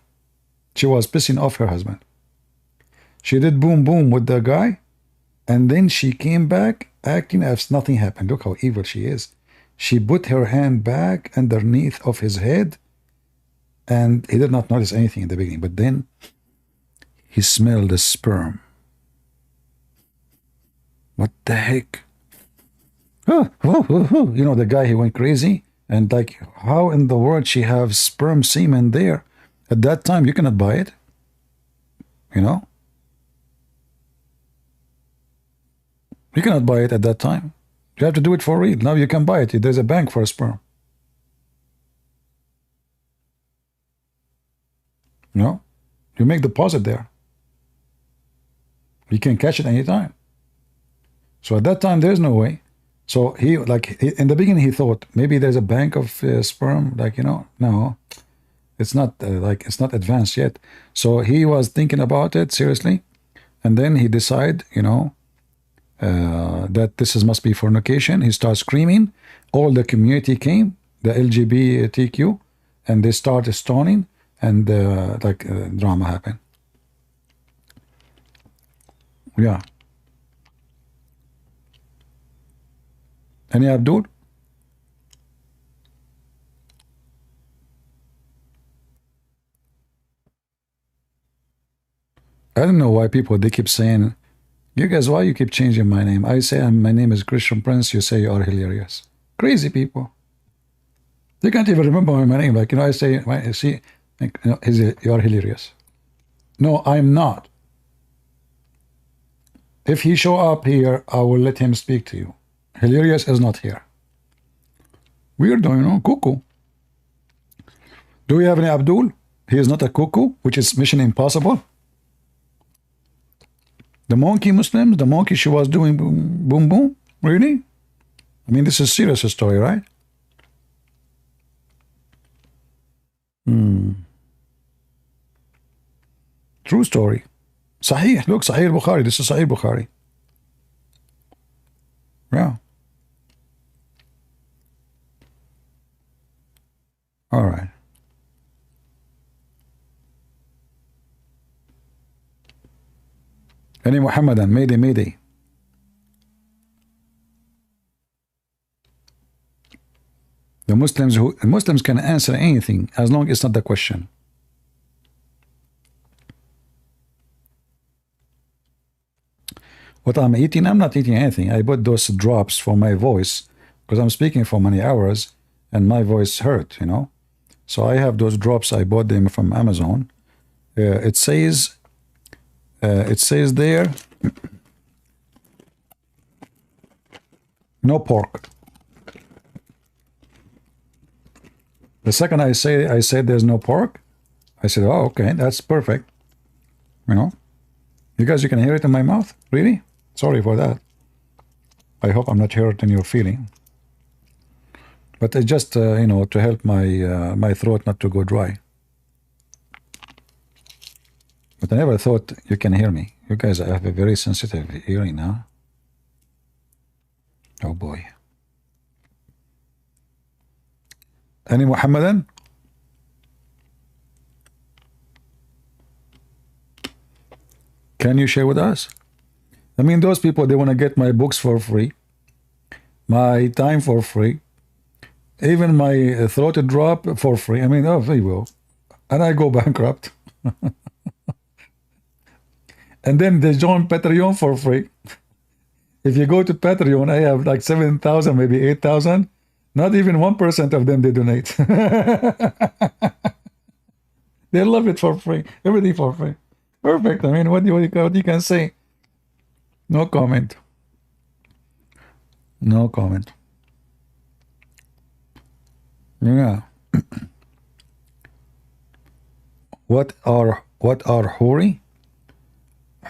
She was pissing off her husband. She did boom boom with the guy, and then she came back acting as nothing happened. Look how evil she is. She put her hand back underneath of his head, and he did not notice anything in the beginning, but then he smelled the sperm. What the heck? The guy, he went crazy, and like, how in the world she have sperm semen there? At that time, you cannot buy it. You cannot buy it at that time. You have to do it for real. Now you can buy it. There's a bank for a sperm. You make deposit there. You can catch it anytime. So at that time, there's no way. So he, in the beginning, he thought maybe there's a bank of sperm, no, it's not it's not advanced yet. So he was thinking about it seriously, and then he decided, that this must be fornication. He starts screaming. All the community came, the LGBTQ, and they started stoning, and drama happened. Yeah. Any Abdul? I don't know why people, they keep saying, you guys, why you keep changing my name? I say my name is Christian Prince, you say you are hilarious. Crazy people. They can't even remember my name. I say, you are hilarious. No, I'm not. If he show up here, I will let him speak to you. Hilarious is not here. Weird, cuckoo. Do we have any Abdul? He is not a cuckoo, which is mission impossible. The monkey Muslims, the monkey she was doing boom, boom, boom. Really? I mean, this is serious story, right? True story. Sahih. Look, Sahih Bukhari. This is Sahih Bukhari. Yeah. All right. Any Muhammadan, Mayday, Mayday. The Muslims can answer anything as long as it's not the question. What I'm eating, I'm not eating anything. I bought those drops for my voice because I'm speaking for many hours and my voice hurt, So I have those drops. I bought them from Amazon. It says there, no pork. The second I said there's no pork, I said, oh, okay, that's perfect. You know, you guys, you can hear it in my mouth? Really? Sorry for that. I hope I'm not hurting your feeling. But it's just, you know, to help my throat not to go dry. But I never thought you can hear me. You guys have a very sensitive hearing, huh? Oh boy. Any Muhammadan? Can you share with us? I mean, those people, they want to get my books for free, my time for free, even my throat drop for free. I mean, oh, there you go. And I go bankrupt. And then they join Patreon for free. If you go to Patreon, I have like 7,000, maybe 8,000. Not even 1% of them they donate. They love it for free. Everything for free. Perfect. I mean, what you can say? No comment. No comment. Yeah. What are huri?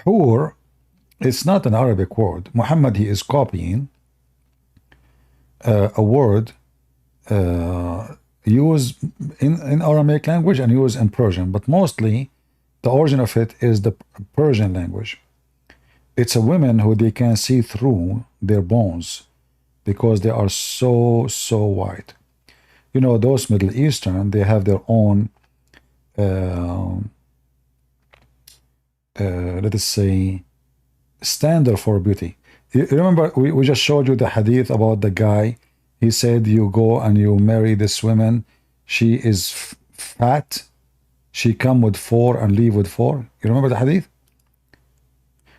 Hur, it's not an Arabic word. Muhammad, he is copying a word used in Aramaic language and used in Persian, but mostly the origin of it is the Persian language. It's a woman who they can see through their bones because they are so white. You know, those Middle Eastern, they have their own let us say standard for beauty. You remember we just showed you the hadith about the guy. He said you go and you marry this woman, she is fat, she come with 4 and leave with 4. You remember the hadith?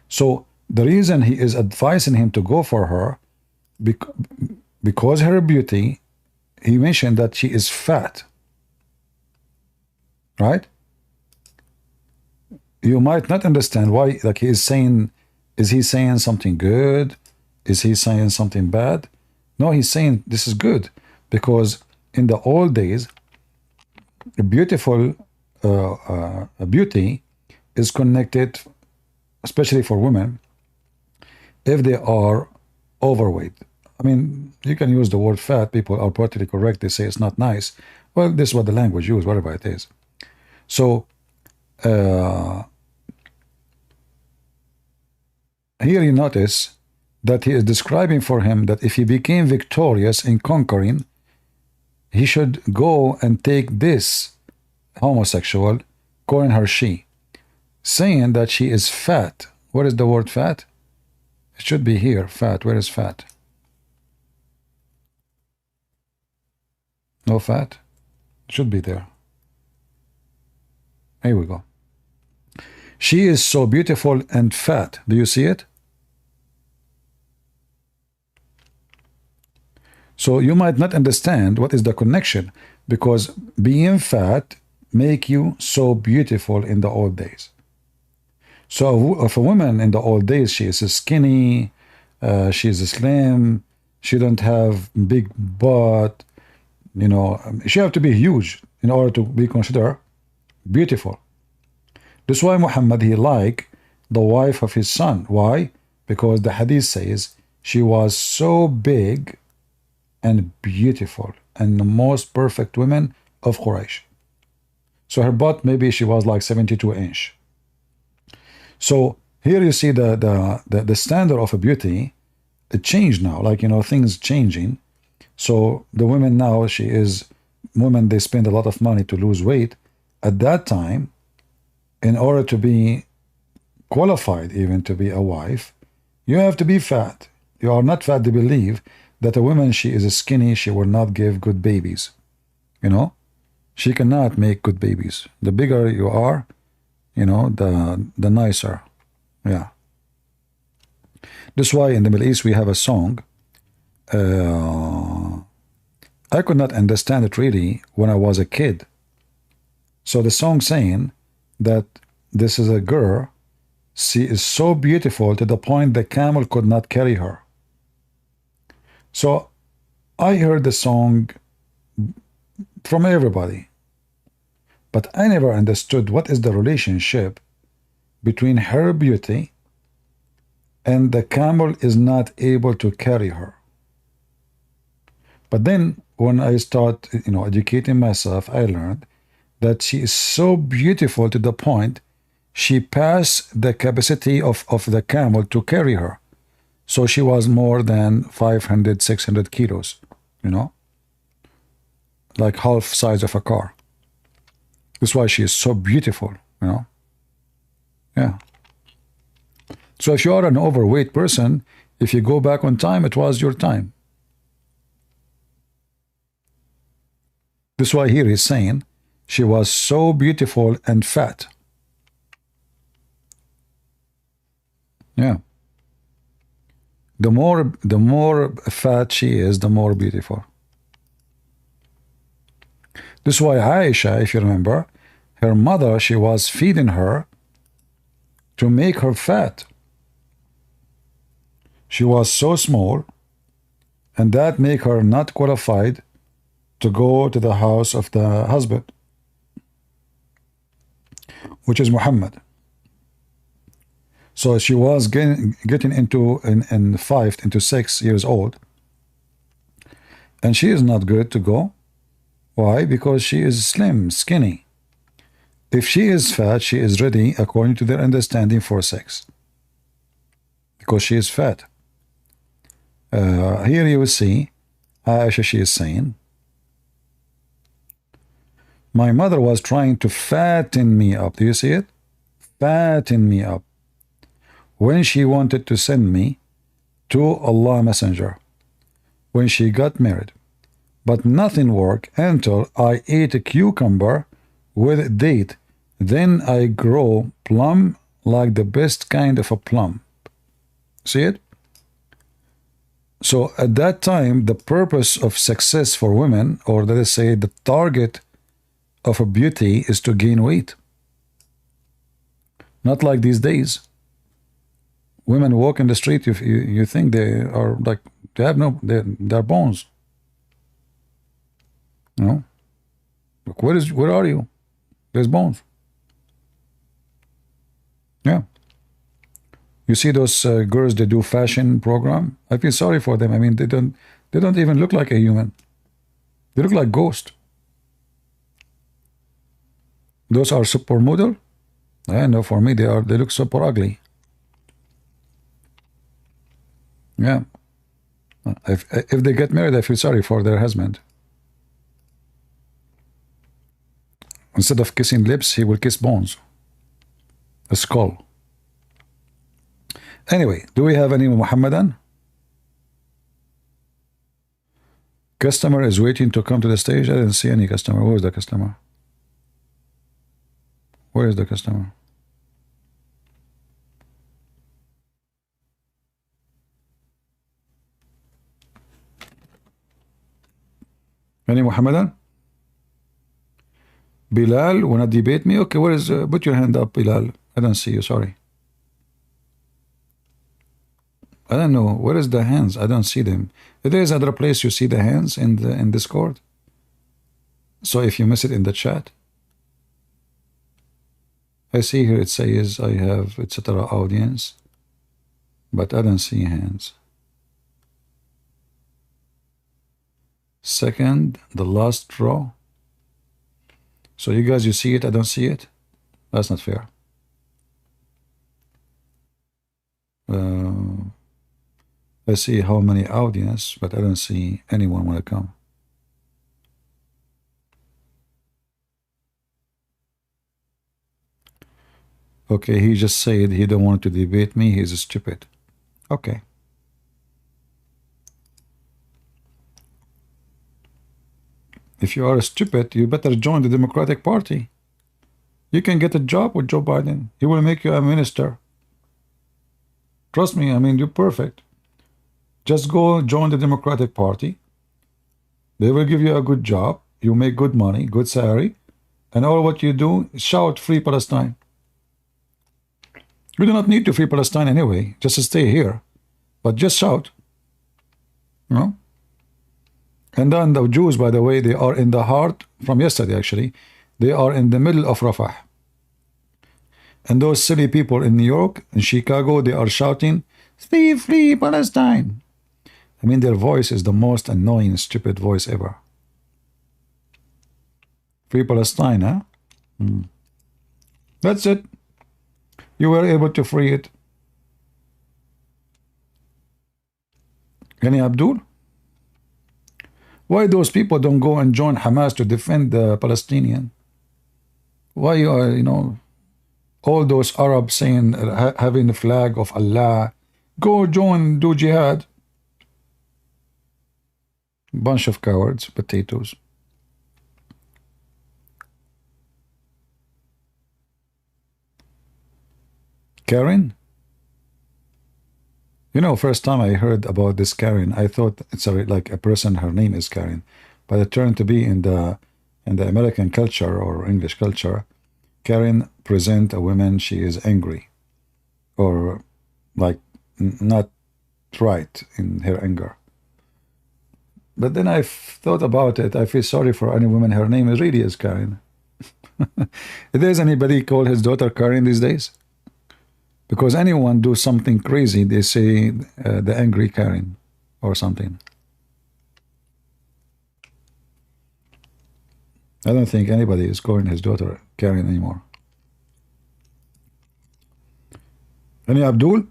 So the reason he is advising him to go for her, because her beauty, he mentioned that she is fat, right? You might not understand why, like he is saying, is he saying something good? Is he saying something bad? No, he's saying this is good, because in the old days, a beautiful beauty is connected, especially for women, if they are overweight. I mean, you can use the word fat. People are politically correct. They say it's not nice. Well, this is what the language uses, whatever it is. So, here you notice that he is describing for him that if he became victorious in conquering, he should go and take this homosexual, calling her she, saying that she is fat. What is the word fat? It should be here, fat. Where is fat? No fat? It should be there. Here we go. She is so beautiful and fat. Do you see it? So you might not understand what is the connection, because being fat make you so beautiful in the old days. So if a woman in the old days, she is skinny, she is slim, she don't have big butt, you know, she have to be huge in order to be considered beautiful. That's why Muhammad, he liked the wife of his son. Why? Because the hadith says she was so big and beautiful and the most perfect woman of Quraysh. So her butt, maybe she was like 72 inch. So here you see the standard of a beauty, it changed now, like, you know, things changing. So the women now, women, they spend a lot of money to lose weight. At that time, in order to be qualified even to be a wife, you have to be fat. You are not fat to believe that a woman, she is skinny, she will not give good babies. You know, she cannot make good babies. The bigger you are, you know, the nicer. Yeah. That's why in the Middle East we have a song. I could not understand it really when I was a kid. So the song saying that this is a girl, she is so beautiful to the point the camel could not carry her. So I heard the song from everybody. But I never understood what is the relationship between her beauty and the camel is not able to carry her. But then when I start, educating myself, I learned that she is so beautiful to the point she passed the capacity of the camel to carry her. So she was more than 500, 600 kilos, like half size of a car. That's why she is so beautiful, Yeah. So if you are an overweight person, if you go back on time, it was your time. That's why here he's saying she was so beautiful and fat. Yeah. The more fat she is, the more beautiful. This is why Aisha, if you remember, her mother, she was feeding her to make her fat. She was so small, and that made her not qualified to go to the house of the husband, which is Muhammad. So she was getting into in 5 into 6 years old, and she is not good to go. Why? Because she is slim, skinny. If she is fat, she is ready, according to their understanding, for sex, because she is fat. Here you will see Aisha, she is saying, my mother was trying to fatten me up. Do you see it? Fatten me up. When she wanted to send me to Allah Messenger, when she got married. But nothing worked until I ate a cucumber with date. Then I grow plump like the best kind of a plum. See it? So at that time, the purpose of success for women, or let us say the target of a beauty, is to gain weight. Not like these days. Women walk in the street, you think they are like, they have no, they're bones. Look, where are you? There's bones. Yeah. You see those girls, they do fashion program. I feel sorry for them. I mean, they don't even look like a human. They look like ghosts. Those are supermodel. I know, for me, they look super ugly. Yeah. If they get married, I feel sorry for their husband. Instead of kissing lips, he will kiss bones. A skull. Anyway, do we have any Muhammadan? Customer is waiting to come to the stage. I didn't see any customer. Where is the customer? Where is the customer? Any Muhammadan? Bilal, wanna debate me? Okay, where is, put your hand up, Bilal. I don't see you, sorry. I don't know, where is the hands? I don't see them. If there is another place you see the hands in Discord. So if you miss it in the chat. I see here it says I have etc. audience, but I don't see hands. Second, the last row. So you guys, you see it, I don't see it? That's not fair. I see how many audience, but I don't see anyone want to come. Okay, he just said he don't want to debate me, he's stupid. Okay. If you are stupid, you better join the Democratic Party. You can get a job with Joe Biden. He will make you a minister. Trust me, I mean, you're perfect. Just go join the Democratic Party. They will give you a good job. You make good money, good salary. And all what you do is shout free Palestine. You do not need to free Palestine anyway. Just to stay here. But just shout. You know? And then the Jews, by the way, they are in the heart, from yesterday actually, they are in the middle of Rafah. And those silly people in New York, in Chicago, they are shouting, "Free, free Palestine." I mean, their voice is the most annoying, stupid voice ever. Free Palestine, huh? That's it. You were able to free it. Any Abdul? Why those people don't go and join Hamas to defend the Palestinian? Why you are, you know, all those Arabs saying, having the flag of Allah, go join, do jihad. Bunch of cowards, potatoes. Karen? You know, first time I heard about this Karen, I thought it's like a person, her name is Karen. But it turned to be in the American culture or English culture, Karen present a woman, she is angry. Or like not right in her anger. But then I thought about it, I feel sorry for any woman, her name really is Karen. Does anybody call his daughter Karen these days? Because anyone do something crazy, they say the angry Karen or something. I don't think anybody is calling his daughter Karen anymore. Any Abdul?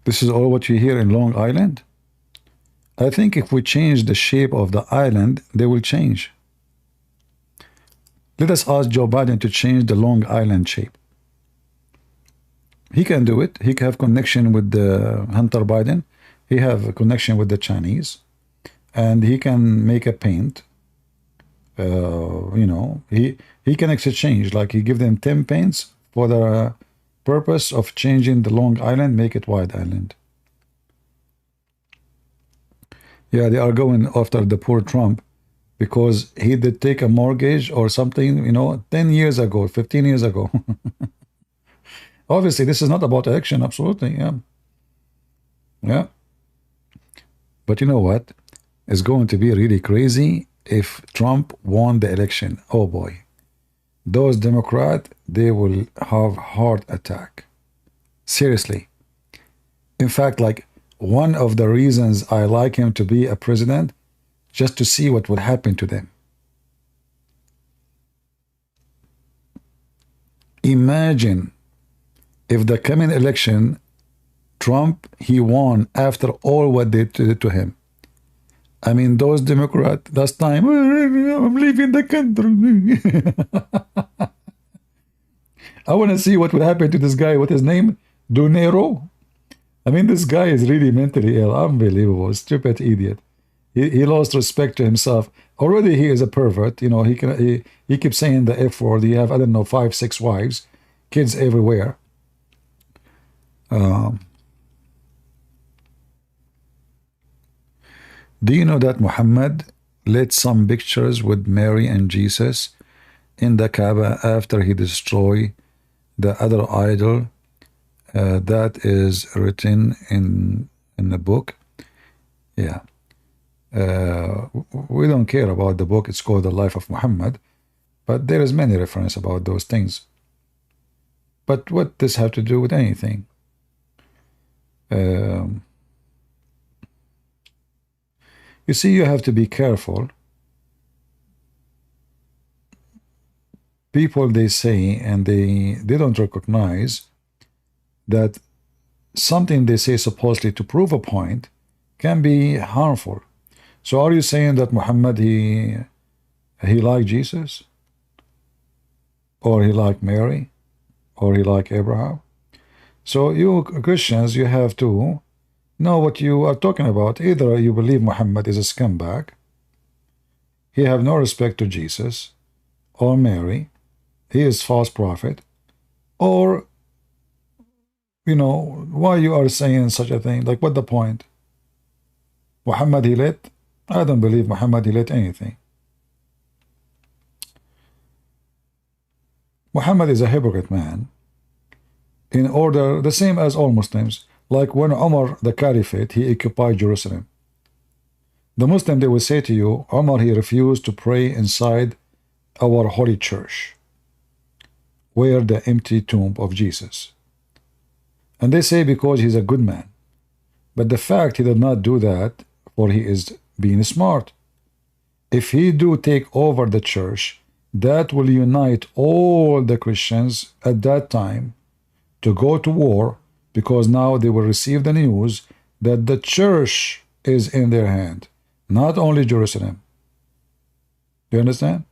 This is all what you hear in Long Island? I think if we change the shape of the island, they will change. Let us ask Joe Biden to change the Long Island shape. He can do it. He can have connection with the Hunter Biden. He have a connection with the Chinese. And he can make a paint. You know, he can exchange, like he give them 10 paints for the purpose of changing the Long Island, make it White Island. Yeah, they are going after the poor Trump because he did take a mortgage or something, you know, 10 years ago, 15 years ago. Obviously, this is not about election, absolutely, yeah. Yeah. But you know what? It's going to be really crazy if Trump won the election. Oh boy. Those Democrats, they will have heart attack. Seriously. In fact, like one of the reasons I like him to be a president, just to see what would happen to them. Imagine if the coming election, Trump, he won after all what they did to him. I mean, those Democrats, last time, I'm leaving the country. I want to see what would happen to this guy. What's his name? Donero. I mean, this guy is really mentally ill. Unbelievable. Stupid idiot. He lost respect to himself. Already he is a pervert. You know, he keeps saying the F word. He have, I don't know, 5, 6 wives, kids everywhere. Do you know that Muhammad lit some pictures with Mary and Jesus in the Kaaba after he destroyed the other idol that is written in the book? Yeah. We don't care about the book. It's called The Life of Muhammad, but there is many reference about those things. But what does have to do with anything? You see, you have to be careful. People, they say, and they don't recognize that something they say supposedly to prove a point can be harmful. So are you saying that Muhammad, he liked Jesus? Or he liked Mary? Or he liked Abraham? So you Christians, you have to know what you are talking about. Either you believe Muhammad is a scumbag, he have no respect to Jesus, or Mary, he is false prophet, or, you know, why you are saying such a thing? Like, what the point? Muhammad he lit? I don't believe Muhammad he lit anything. Muhammad is a hypocrite man. In order, the same as all Muslims. Like when Umar, the Caliphate, he occupied Jerusalem. The Muslim, they will say to you, Umar, he refused to pray inside our holy church, where the empty tomb of Jesus. And they say because he's a good man. But the fact he did not do that, for he is being smart. If he do take over the church, that will unite all the Christians at that time to go to war, because now they will receive the news that the church is in their hand, not only Jerusalem. Do you understand?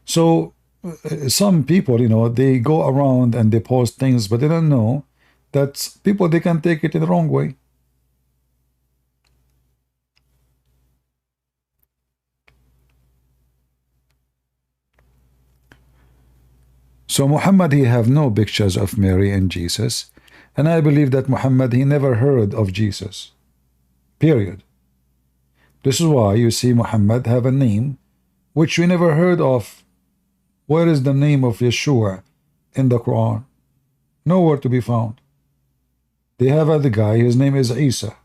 So some people, you know, they go around and they post things, but they don't know that people, they can take it in the wrong way. So Muhammad, he have no pictures of Mary and Jesus, and I believe that Muhammad, he never heard of Jesus, period. This is why you see Muhammad have a name which we never heard of. Where is the name of Yeshua in the Quran? Nowhere to be found. They have other guy, his name is Isa.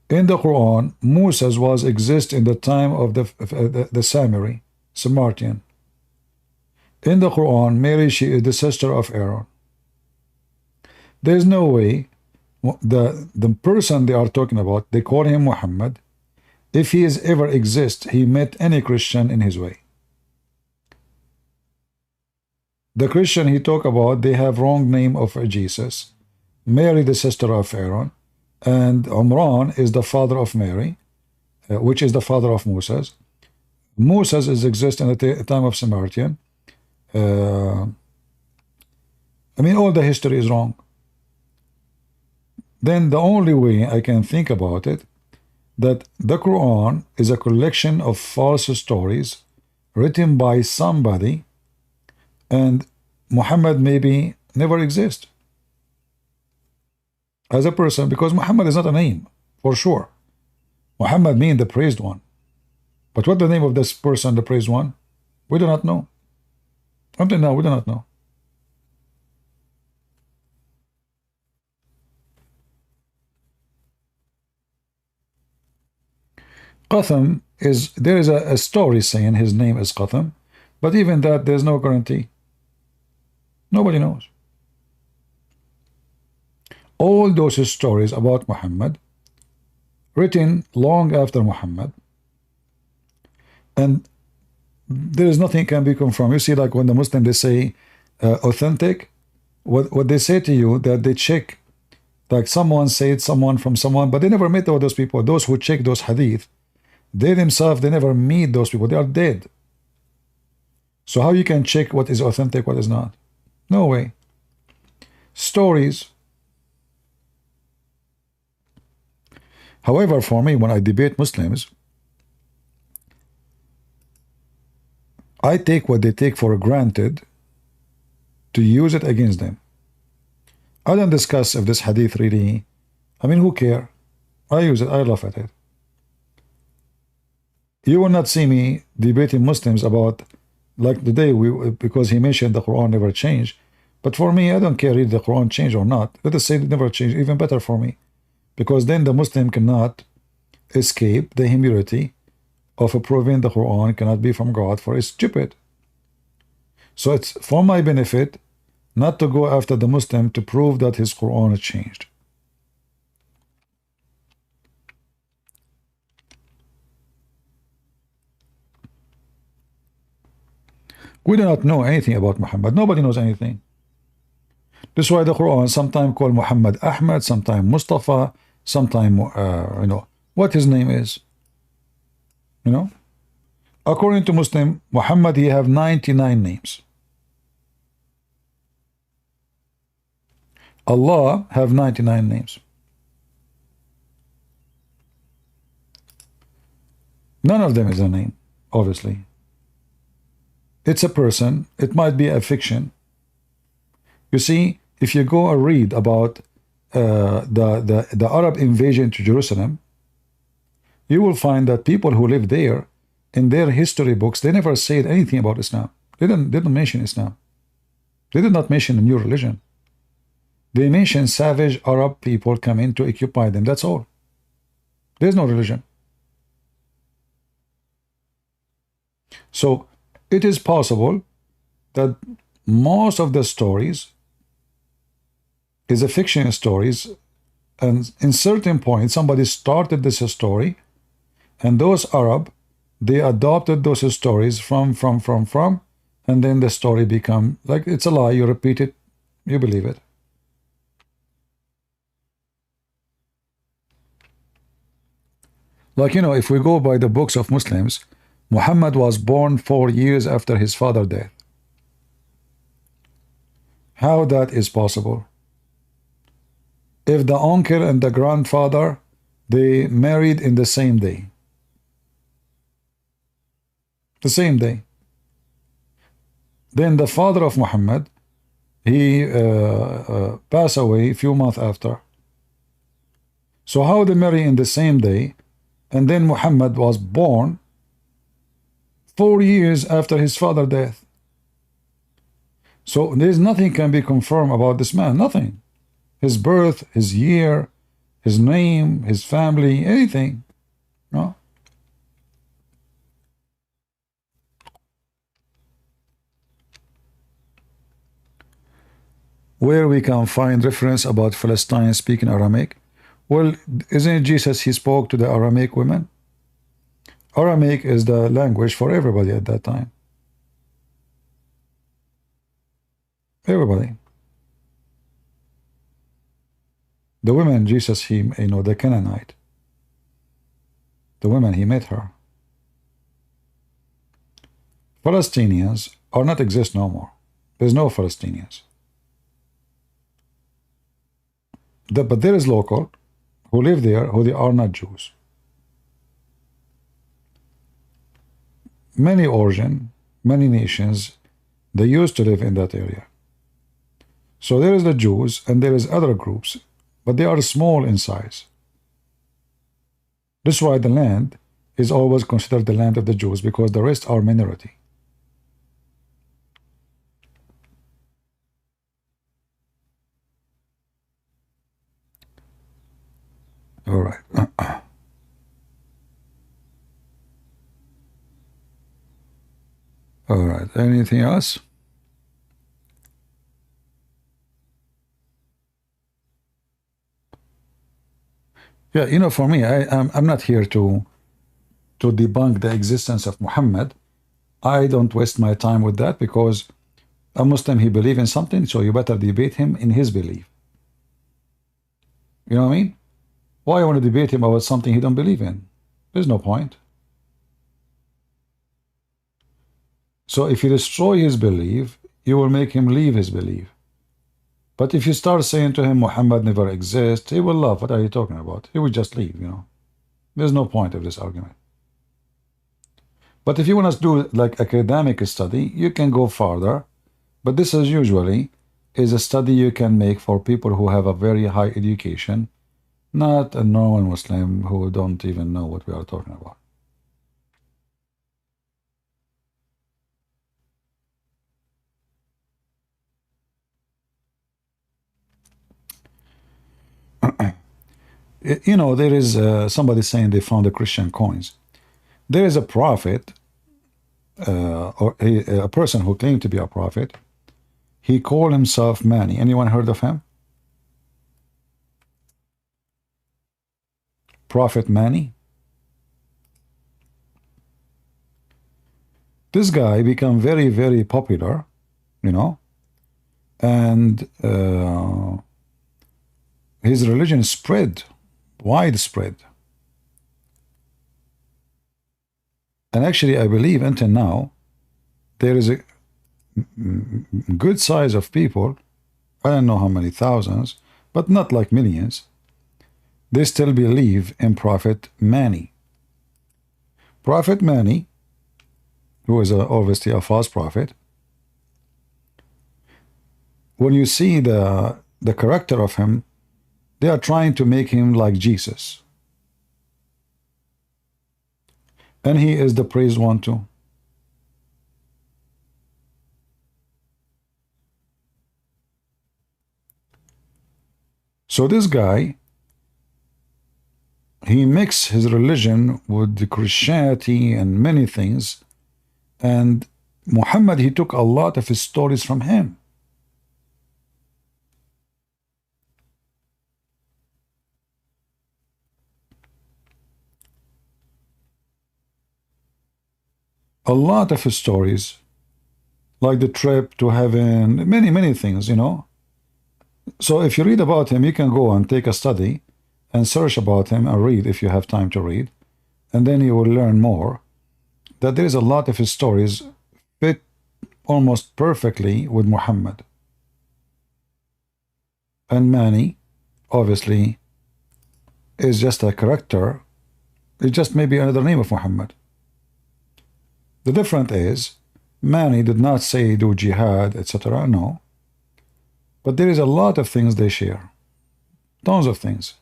In the Quran, Moses was exist in the time of the Samaritan. In the Quran, Mary, she is the sister of Aaron. There is no way the person they are talking about, they call him Muhammad. If he is ever exist, he met any Christian in his way. The Christian he talk about, they have wrong name of Jesus. Mary, the sister of Aaron, and Umran is the father of Mary, which is the father of Moses. Moses is exist in the time of Samaritan. I mean, all the history is wrong. Then the only way I can think about it, that the Quran is a collection of false stories written by somebody, and Muhammad maybe never exist as a person, because Muhammad is not a name, for sure. Muhammad means the praised one. But what the name of this person, the praised one, we do not know. Until now, we do not know. Qatham is, there is a story saying his name is Qatham, but even that, there's no guarantee. Nobody knows. All those stories about Muhammad, written long after Muhammad, and there is nothing can be confirmed. You see, like when the Muslim, they say authentic, what they say to you, that they check, like someone said someone from someone, but they never met all those people. Those who check those hadith, they themselves, they never meet those people. They are dead. So how you can check what is authentic, what is not? No way. Stories. However, for me, when I debate Muslims, I take what they take for granted to use it against them. I don't discuss if this hadith really, I mean, who care? I use it, I laugh at it. You will not see me debating Muslims about, like today, because he mentioned the Quran never changed. But for me, I don't care if the Quran changed or not. Let us say it never changed, even better for me. Because then the Muslim cannot escape the humility of proving the Quran cannot be from God, for it's stupid. So it's for my benefit not to go after the Muslim to prove that his Quran has changed. We do not know anything about Muhammad. Nobody knows anything. This is why the Quran sometimes call Muhammad Ahmad, sometimes Mustafa, sometimes you know what his name is. You know, according to Muslim, Muhammad, he have 99 names. Allah have 99 names. None of them is a name, obviously. It's a person. It might be a fiction. You see, if you go and read about the Arab invasion to Jerusalem, you will find that people who live there, in their history books, they never said anything about Islam. They didn't mention Islam. They did not mention a new religion. They mentioned savage Arab people coming to occupy them. That's all. There's no religion. So it is possible that most of the stories is a fiction stories, and in certain point somebody started this story, and those Arab, they adopted those stories from, and then the story become like it's a lie. You repeat it, you believe it. Like, you know, if we go by the books of Muslims, Muhammad was born 4 years after his father's death. How that is possible? If the uncle and the grandfather, they married in the same day. The same day. Then the father of Muhammad, he passed away a few months after. So how they marry in the same day, and then Muhammad was born 4 years after his father's death? So there is nothing can be confirmed about this man, nothing. His birth, his year, his name, his family, anything. No. Where we can find reference about Palestine speaking Aramaic? Well, isn't it Jesus, he spoke to the Aramaic women? Aramaic is the language for everybody at that time. Everybody. The women Jesus, he, you know, the Canaanite. The women, he met her. Palestinians are not exist no more. There's no Palestinians. But there is local who live there who they are not Jews. Many origin, many nations, they used to live in that area. So there is the Jews and there is other groups, but they are small in size. That's why the land is always considered the land of the Jews, because the rest are minority. All right. All right. Anything else? Yeah, you know, for me, I'm not here to debunk the existence of Muhammad. I don't waste my time with that, because a Muslim, he believes in something, so you better debate him in his belief. You know what I mean? Why I want to debate him about something he don't believe in? There's no point. So if you destroy his belief, you will make him leave his belief. But if you start saying to him, Muhammad never exists, he will laugh. What are you talking about? He will just leave, you know. There's no point of this argument. But if you want to do like academic study, you can go farther. But this is usually is a study you can make for people who have a very high education, not a normal Muslim who don't even know what we are talking about. You know, there is somebody saying they found the Christian coins. There is a prophet, or a person who claimed to be a prophet. He called himself Mani. Anyone heard of him? Prophet Mani. This guy became very, very popular, you know, and his religion spread, widespread. And actually, I believe until now, there is a good size of people, I don't know how many thousands, but not like millions, they still believe in Prophet Mani. Prophet Mani, who is obviously a false prophet, when you see the character of him, they are trying to make him like Jesus. And he is the praised one too. So this guy, he mixed his religion with the Christianity and many things, and Muhammad, he took a lot of his stories from him. A lot of his stories, like the trip to heaven, many things, you know. So if you read about him, you can go and take a study and search about him and read if you have time to read, and then you will learn more that there is a lot of his stories fit almost perfectly with Muhammad. And Mani, obviously, is just a character. It's just maybe another name of Muhammad. The difference is, Mani did not say do jihad, etc. No. But there is a lot of things they share. Tons of things.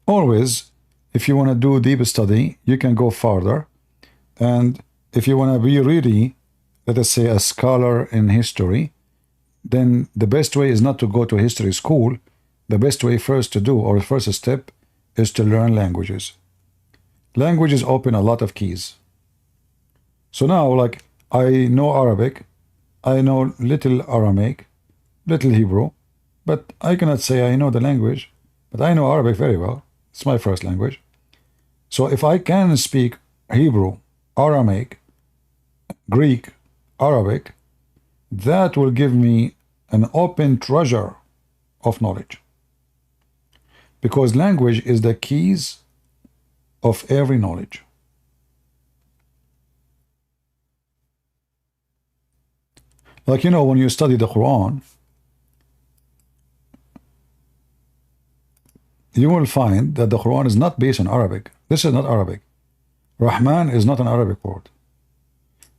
Always, if you want to do deep study, you can go farther. And if you want to be really, let us say, a scholar in history, then the best way is not to go to history school. The best way first to do, or first step, is to learn languages. Languages open a lot of keys. So now, like, I know Arabic, I know little Aramaic, little Hebrew, but I cannot say I know the language, but I know Arabic very well. It's my first language. So if I can speak Hebrew, Aramaic, Greek, Arabic, that will give me an open treasure of knowledge. Because language is the keys of every knowledge. Like, you know, when you study the Quran, you will find that the Quran is not based on Arabic. This is not Arabic. Rahman is not an Arabic word.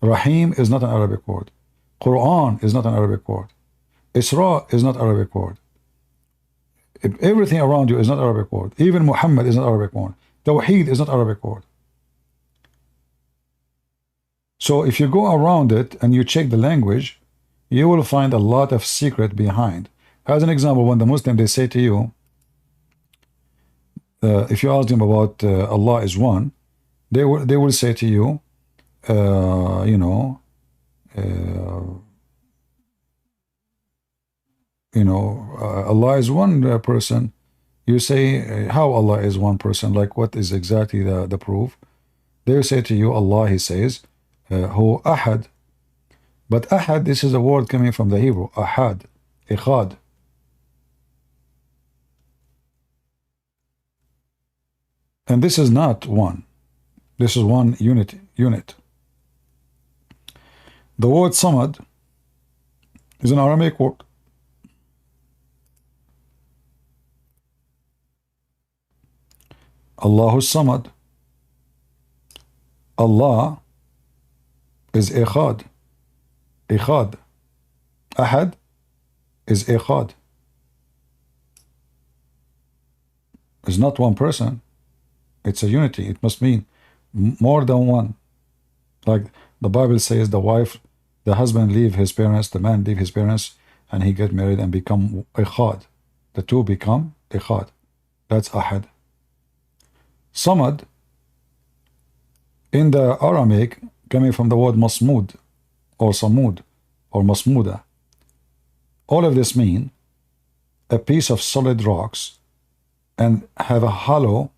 Rahim is not an Arabic word. Quran is not an Arabic word. Isra is not Arabic word. Everything around you is not Arabic word. Even Muhammad is not Arabic word. Tawheed is not Arabic word. So if you go around it and you check the language, you will find a lot of secret behind. As an example, when the Muslim, they say to you, if you ask them about Allah is one, they will say to you, Allah is one person. You say, how Allah is one person? Like, what is exactly the proof? They say to you, Allah, he says, Hu Ahad. But Ahad, this is a word coming from the Hebrew, Ahad, Ikhad. And this is not one. This is one unit. The word Samad is an Aramaic word. Allahu Samad. Allah is Ikhad. Ikhad. Ahad is Ikhad. It's not one person. It's a unity. It must mean more than one. Like the Bible says, the husband leave his parents, the man leave his parents, and he get married and become Ikhad. The two become Ikhad. That's Ahad. Samad, in the Aramaic, coming from the word Masmud, or Samud, or Masmuda. All of this mean a piece of solid rocks and have a hollow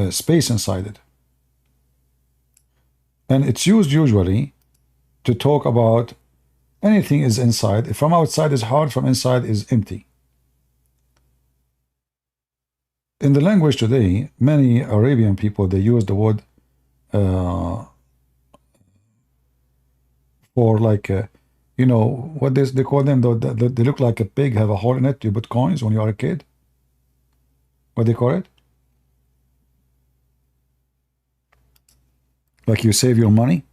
space inside it. And it's used usually to talk about anything is inside. From outside is hard, from inside is empty. In the language today, many Arabian people, they use the word for like You know what they call them? They look like a pig, have a hole in it. You put coins when you are a kid. What they call it? Like you save your money.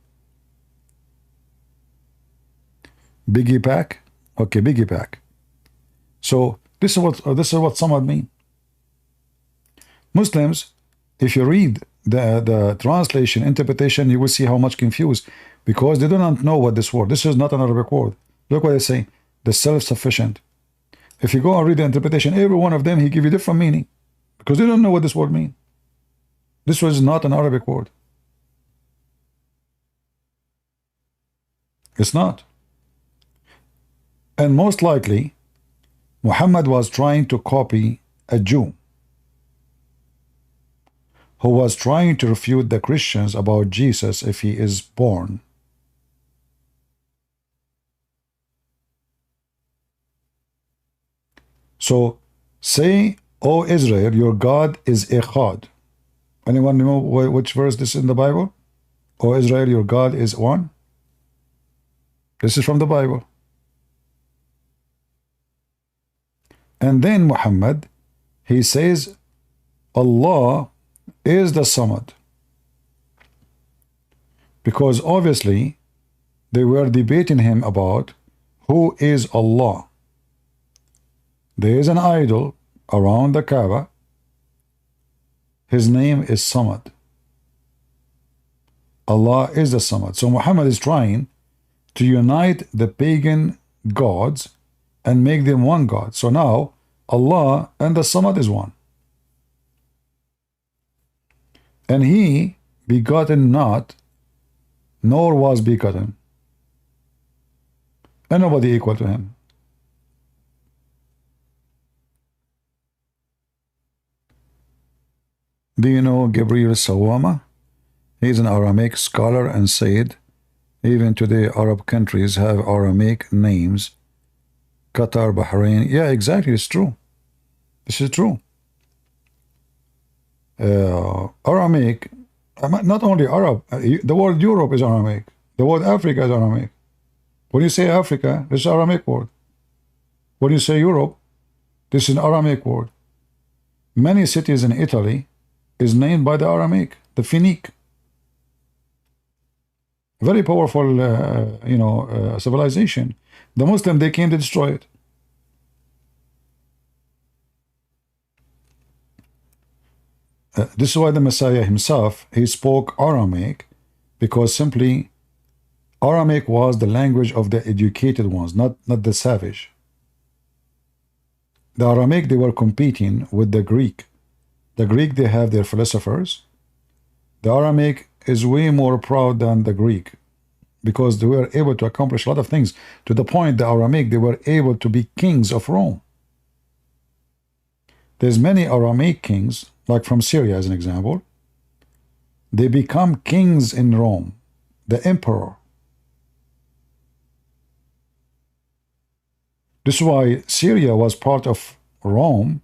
Biggie pack. Okay, biggie pack. So this is what samad mean. Muslims, if you read the translation interpretation, you will see how much confused, because they do not know what this word. This is not an Arabic word. Look what they say. The self-sufficient. If you go and read the interpretation, every one of them, he give you different meaning, because they don't know what this word means. This was not an Arabic word. It's not. And most likely, Muhammad was trying to copy a Jew who was trying to refute the Christians about Jesus if he is born. So, say, O Israel, your God is Echad. Anyone know which verse this is in the Bible? O Israel, your God is one. This is from the Bible. And then Muhammad, he says, Allah is the Samad. Because obviously, they were debating him about who is Allah. There is an idol around the Kaaba. His name is Samad. Allah is the Samad. So Muhammad is trying to unite the pagan gods and make them one God. So now Allah and the Samad is one. And he begotten not, nor was begotten. And nobody equal to him. Do you know Gabriel Sawama? He is an Aramaic scholar and said, even today Arab countries have Aramaic names. Qatar, Bahrain. Yeah, exactly, it's true. This is true. Aramaic, not only Arab, the word Europe is Aramaic. The word Africa is Aramaic. When you say Africa, this is an Aramaic word. When you say Europe, this is an Aramaic word. Many cities in Italy is named by the Aramaic, the Phoenician. Very powerful, civilization. The Muslim, they came to destroy it. This is why the Messiah himself, he spoke Aramaic, because simply Aramaic was the language of the educated ones, not the savage. The Aramaic, they were competing with the Greek. The Greek, they have their philosophers. The Aramaic is way more proud than the Greek, because they were able to accomplish a lot of things, to the point the Aramaic, they were able to be kings of Rome. There's many Aramaic kings, like from Syria as an example. They become kings in Rome, the emperor. This is why Syria was part of Rome,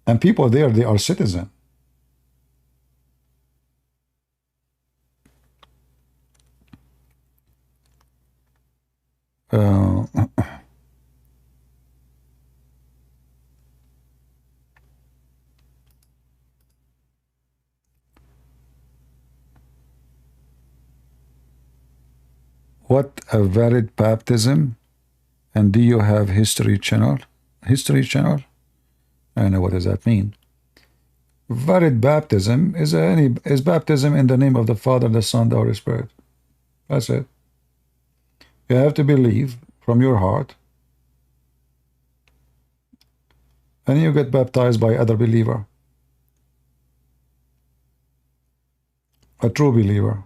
and people there, they are citizens. What a valid baptism? And do you have History Channel? History Channel? I don't know what does that mean. Valid baptism is baptism in the name of the Father, the Son, the Holy Spirit. That's it. You have to believe from your heart, and you get baptized by other believer, a true believer.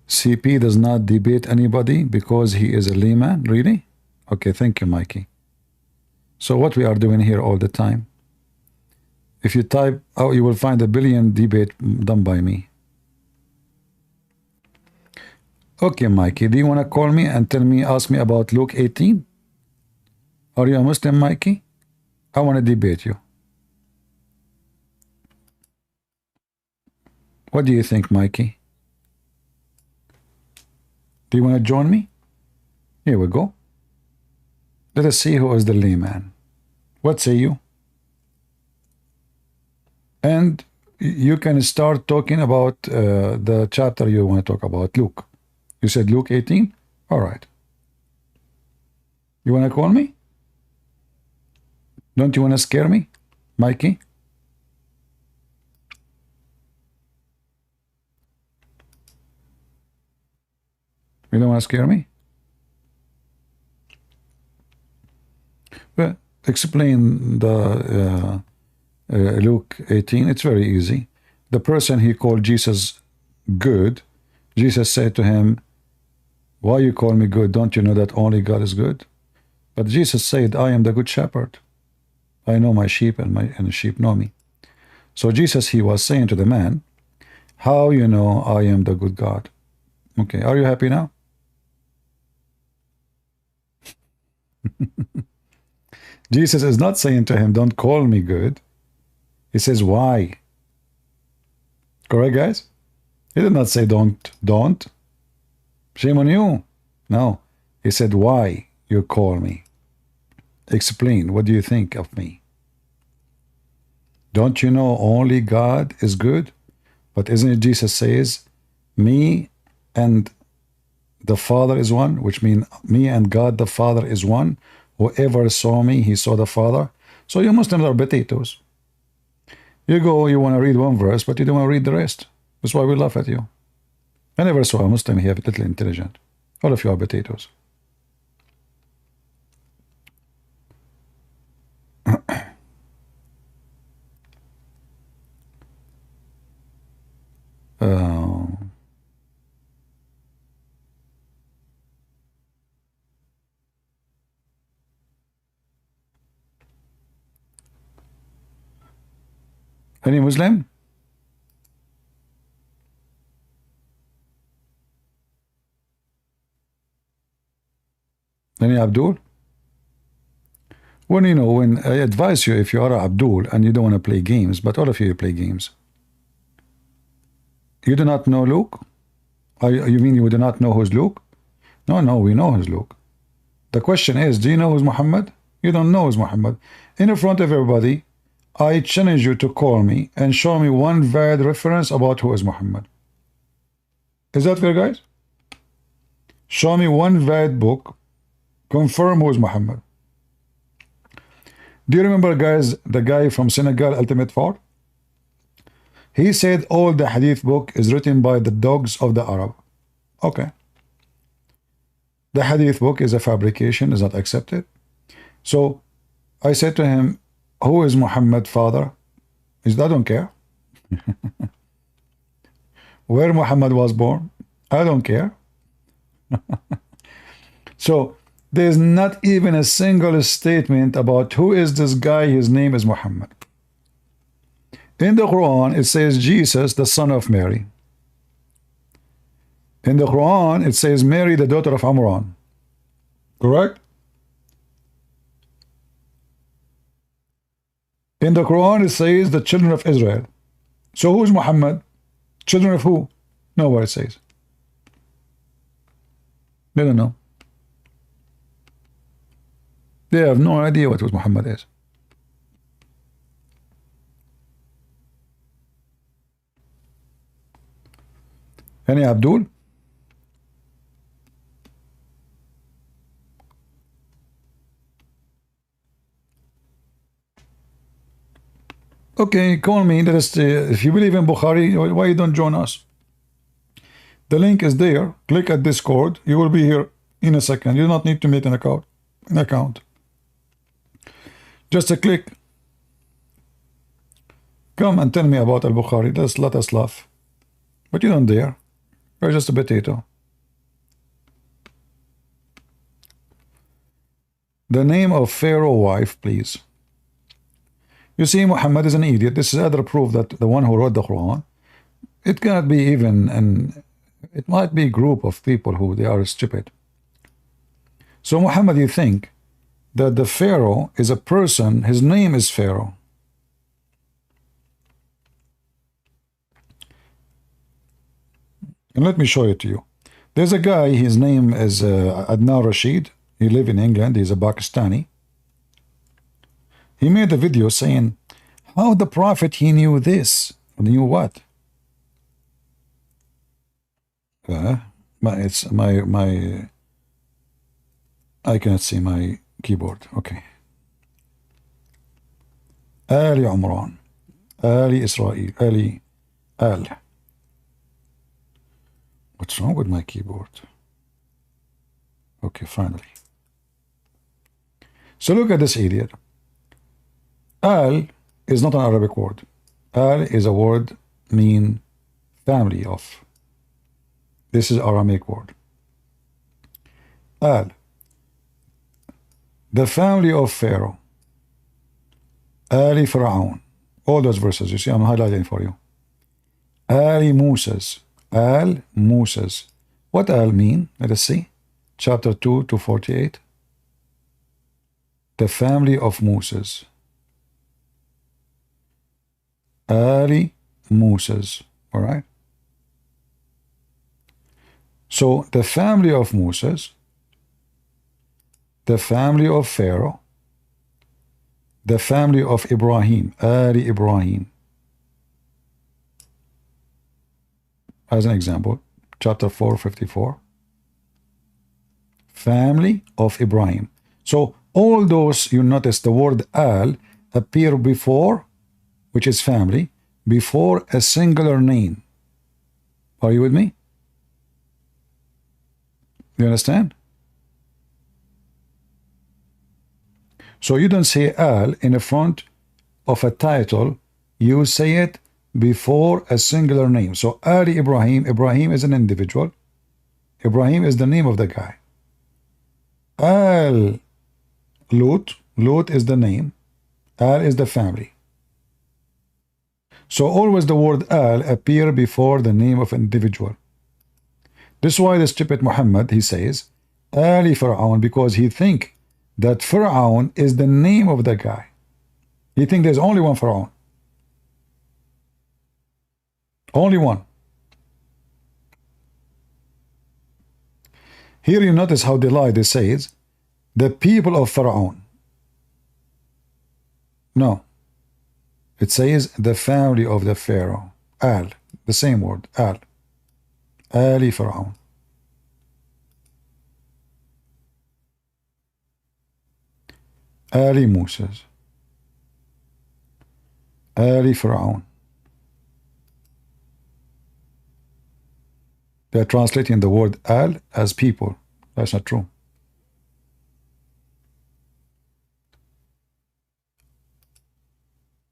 CP does not debate anybody because he is a layman. Really? Okay, thank you, Mikey. So what we are doing here all the time, if you type out, you will find a billion debate done by me. Okay, Mikey, do you want to call me and ask me about Luke 18? Are you a Muslim, Mikey? I want to debate you. What do you think, Mikey? Do you want to join me? Here we go. Let us see who is the layman. What say you? And you can start talking about the chapter you want to talk about, Luke. You said Luke 18? All right. You want to call me? Don't you want to scare me, Mikey? You don't want to scare me? Well, explain the Luke 18. It's very easy. The person he called Jesus good, Jesus said to him, why you call me good? Don't you know that only God is good? But Jesus said, I am the good shepherd. I know my sheep and the sheep know me. So Jesus, he was saying to the man, how you know I am the good God? Okay, are you happy now? Jesus is not saying to him, don't call me good. He says, why? Correct, guys? He did not say don't. Shame on you. No. He said, why you call me? Explain. What do you think of me? Don't you know only God is good? But isn't it Jesus says, me and the Father is one, which means me and God the Father is one. Whoever saw me, he saw the Father. So you Muslims are potatoes. You go, you want to read one verse, but you don't want to read the rest. That's why we laugh at you. I never saw a Muslim here little intelligent. All of you are potatoes. Any Muslim? Any Abdul? When I advise you, if you are Abdul and you don't want to play games, but all of you play games. You do not know Luke? You mean you do not know who's Luke? No, we know who's Luke. The question is, do you know who's Muhammad? You don't know who's Muhammad. In front of everybody, I challenge you to call me and show me one valid reference about who is Muhammad. Is that fair, guys? Show me one valid book, confirm who is Muhammad. Do you remember, guys, the guy from Senegal, Ultimate Fort? He said all the hadith book is written by the dogs of the Arab. Okay. The hadith book is a fabrication, is not accepted. So I said to him, who is Muhammad's father? He said, I don't care. Where Muhammad was born? I don't care. So there's not even a single statement about who is this guy, his name is Muhammad. In the Quran, it says Jesus, the son of Mary. In the Quran, it says Mary, the daughter of Imran. Correct? In the Quran, it says the children of Israel. So who is Muhammad? Children of who? Nowhere it says. They don't know. They have no idea what Muhammad is. Any Abdul? Okay, call me. Let us, if you believe in Bukhari, why you don't join us? The link is there. Click at Discord. You will be here in a second. You do not need to make an account. Just a click. Come and tell me about Al-Bukhari. Let us laugh. But you don't dare. You're just a potato. The name of Pharaoh's wife, please. You see, Muhammad is an idiot. This is other proof that the one who wrote the Quran, it cannot be even, and it might be a group of people who they are stupid. So Muhammad, you think that the Pharaoh is a person, his name is Pharaoh. And let me show it to you. There's a guy, his name is Adnan Rashid. He lives in England. He's a Pakistani. He made a video saying how the Prophet, he knew this. Knew what? It's my I cannot see my keyboard. Okay. Ali Umran, Ali Israel, Ali Al. What's wrong with my keyboard? Okay, finally. So look at this idiot. Al is not an Arabic word. Al is a word mean family of. This is Aramaic word. Al. The family of Pharaoh. Ali Pharaoh. All those verses, you see, I'm highlighting for you. Ali Moses. Al Moses. What Al mean? Let us see. Chapter 2 to 48. The family of Moses. Ali Moses. All right. So the family of Moses, the family of Pharaoh, the family of Ibrahim, Ali Ibrahim. As an example, chapter 4:54. Family of Ibrahim. So all those, you notice the word Al appear before, which is family, before a singular name. Are you with me? You understand? So you don't say Al in the front of a title, you say it before a singular name. So Ali Ibrahim, Ibrahim is an individual. Ibrahim is the name of the guy. Al Lut, Lut is the name. Al is the family. So always the word Al appear before the name of an individual. This is why the stupid Muhammad, he says, Ali Pharaoh, because he think that Pharaoh is the name of the guy. He think there's only one Pharaoh. Only one. Here you notice how they lie. They says, the people of Pharaoh. No. It says the family of the Pharaoh. Al. The same word. Al. Ali Pharaoh. Ali Moses. Ali Pharaoh. They are translating the word Al as people. That's not true.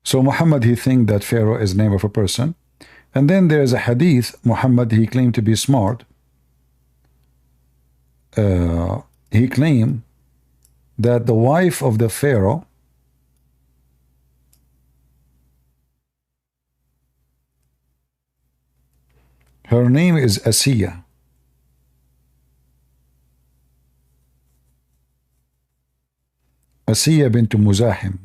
So Muhammad, he think that Pharaoh is the name of a person. And then there is a hadith. Muhammad, he claimed to be smart. He claimed that the wife of the Pharaoh her name is Asiya. Asiya bint Muzahim.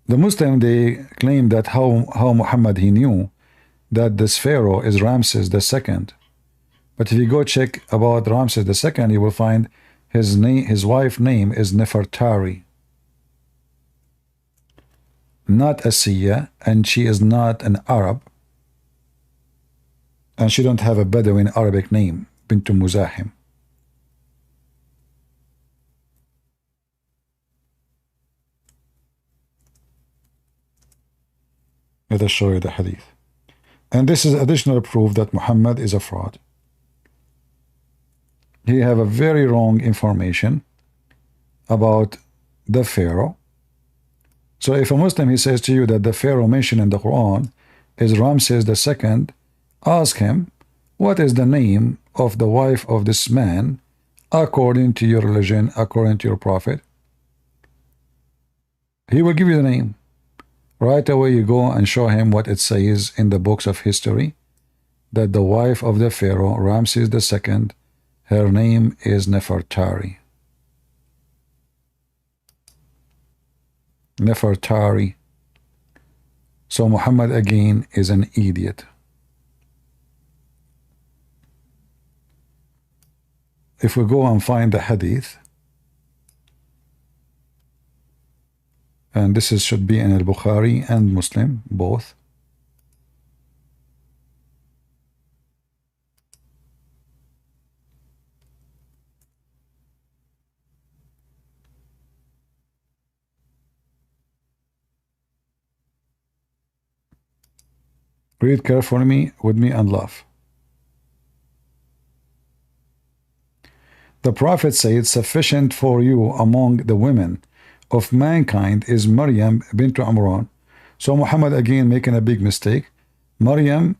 The Muslim, they claim that how Muhammad, he knew that this Pharaoh is Ramses II. But if you go check about Ramses II, you will find his name, his wife's name is Nefertari, not Asiya, and she is not an Arab, and she don't have a Bedouin Arabic name, bint Muzahim. Let us show you the hadith. And this is additional proof that Muhammad is a fraud. He have a very wrong information about the Pharaoh. So if a Muslim, he says to you that the Pharaoh mentioned in the Quran is Ramses II, ask him, what is the name of the wife of this man according to your religion, according to your prophet? He will give you the name. Right away you go and show him what it says in the books of history, that the wife of the Pharaoh, Ramses II, her name is Nefertari. Nefertari. So Muhammad again is an idiot. If we go and find the hadith, and this should be in al-Bukhari and Muslim, both. Read carefully with me and laugh. The Prophet said, sufficient for you among the women of mankind is Maryam bint Imran. So Muhammad again making a big mistake. Maryam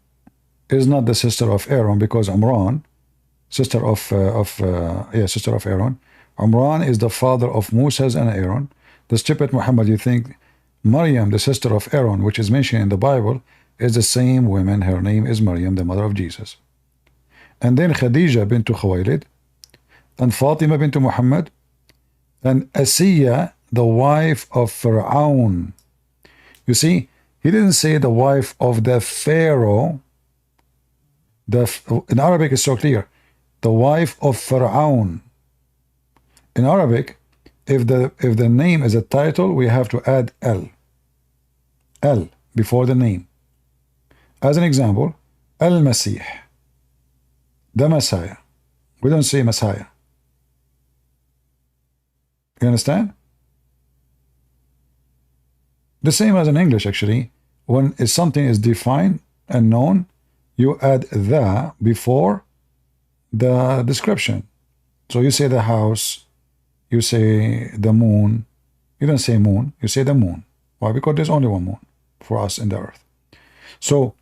is not the sister of Aaron, because Imran, sister of Aaron. Imran is the father of Moses and Aaron. The stupid Muhammad, you think Maryam, the sister of Aaron, which is mentioned in the Bible, is the same woman. Her name is Maryam, the mother of Jesus. And then Khadija bint Khuwaylid, and Fatima bint Muhammad, and Asiya, the wife of Pharaoh. You see, he didn't say the wife of the Pharaoh. In Arabic it's so clear. The wife of Pharaoh. In Arabic, if the name is a title, we have to add L. L before the name. As an example, Al-Masih, the Messiah. We don't say Messiah. You understand? The same as in English, actually. When something is defined and known, you add the before the description. So you say the house, you say the moon. You don't say moon, you say the moon. Why? Because there's only one moon for us in the earth. So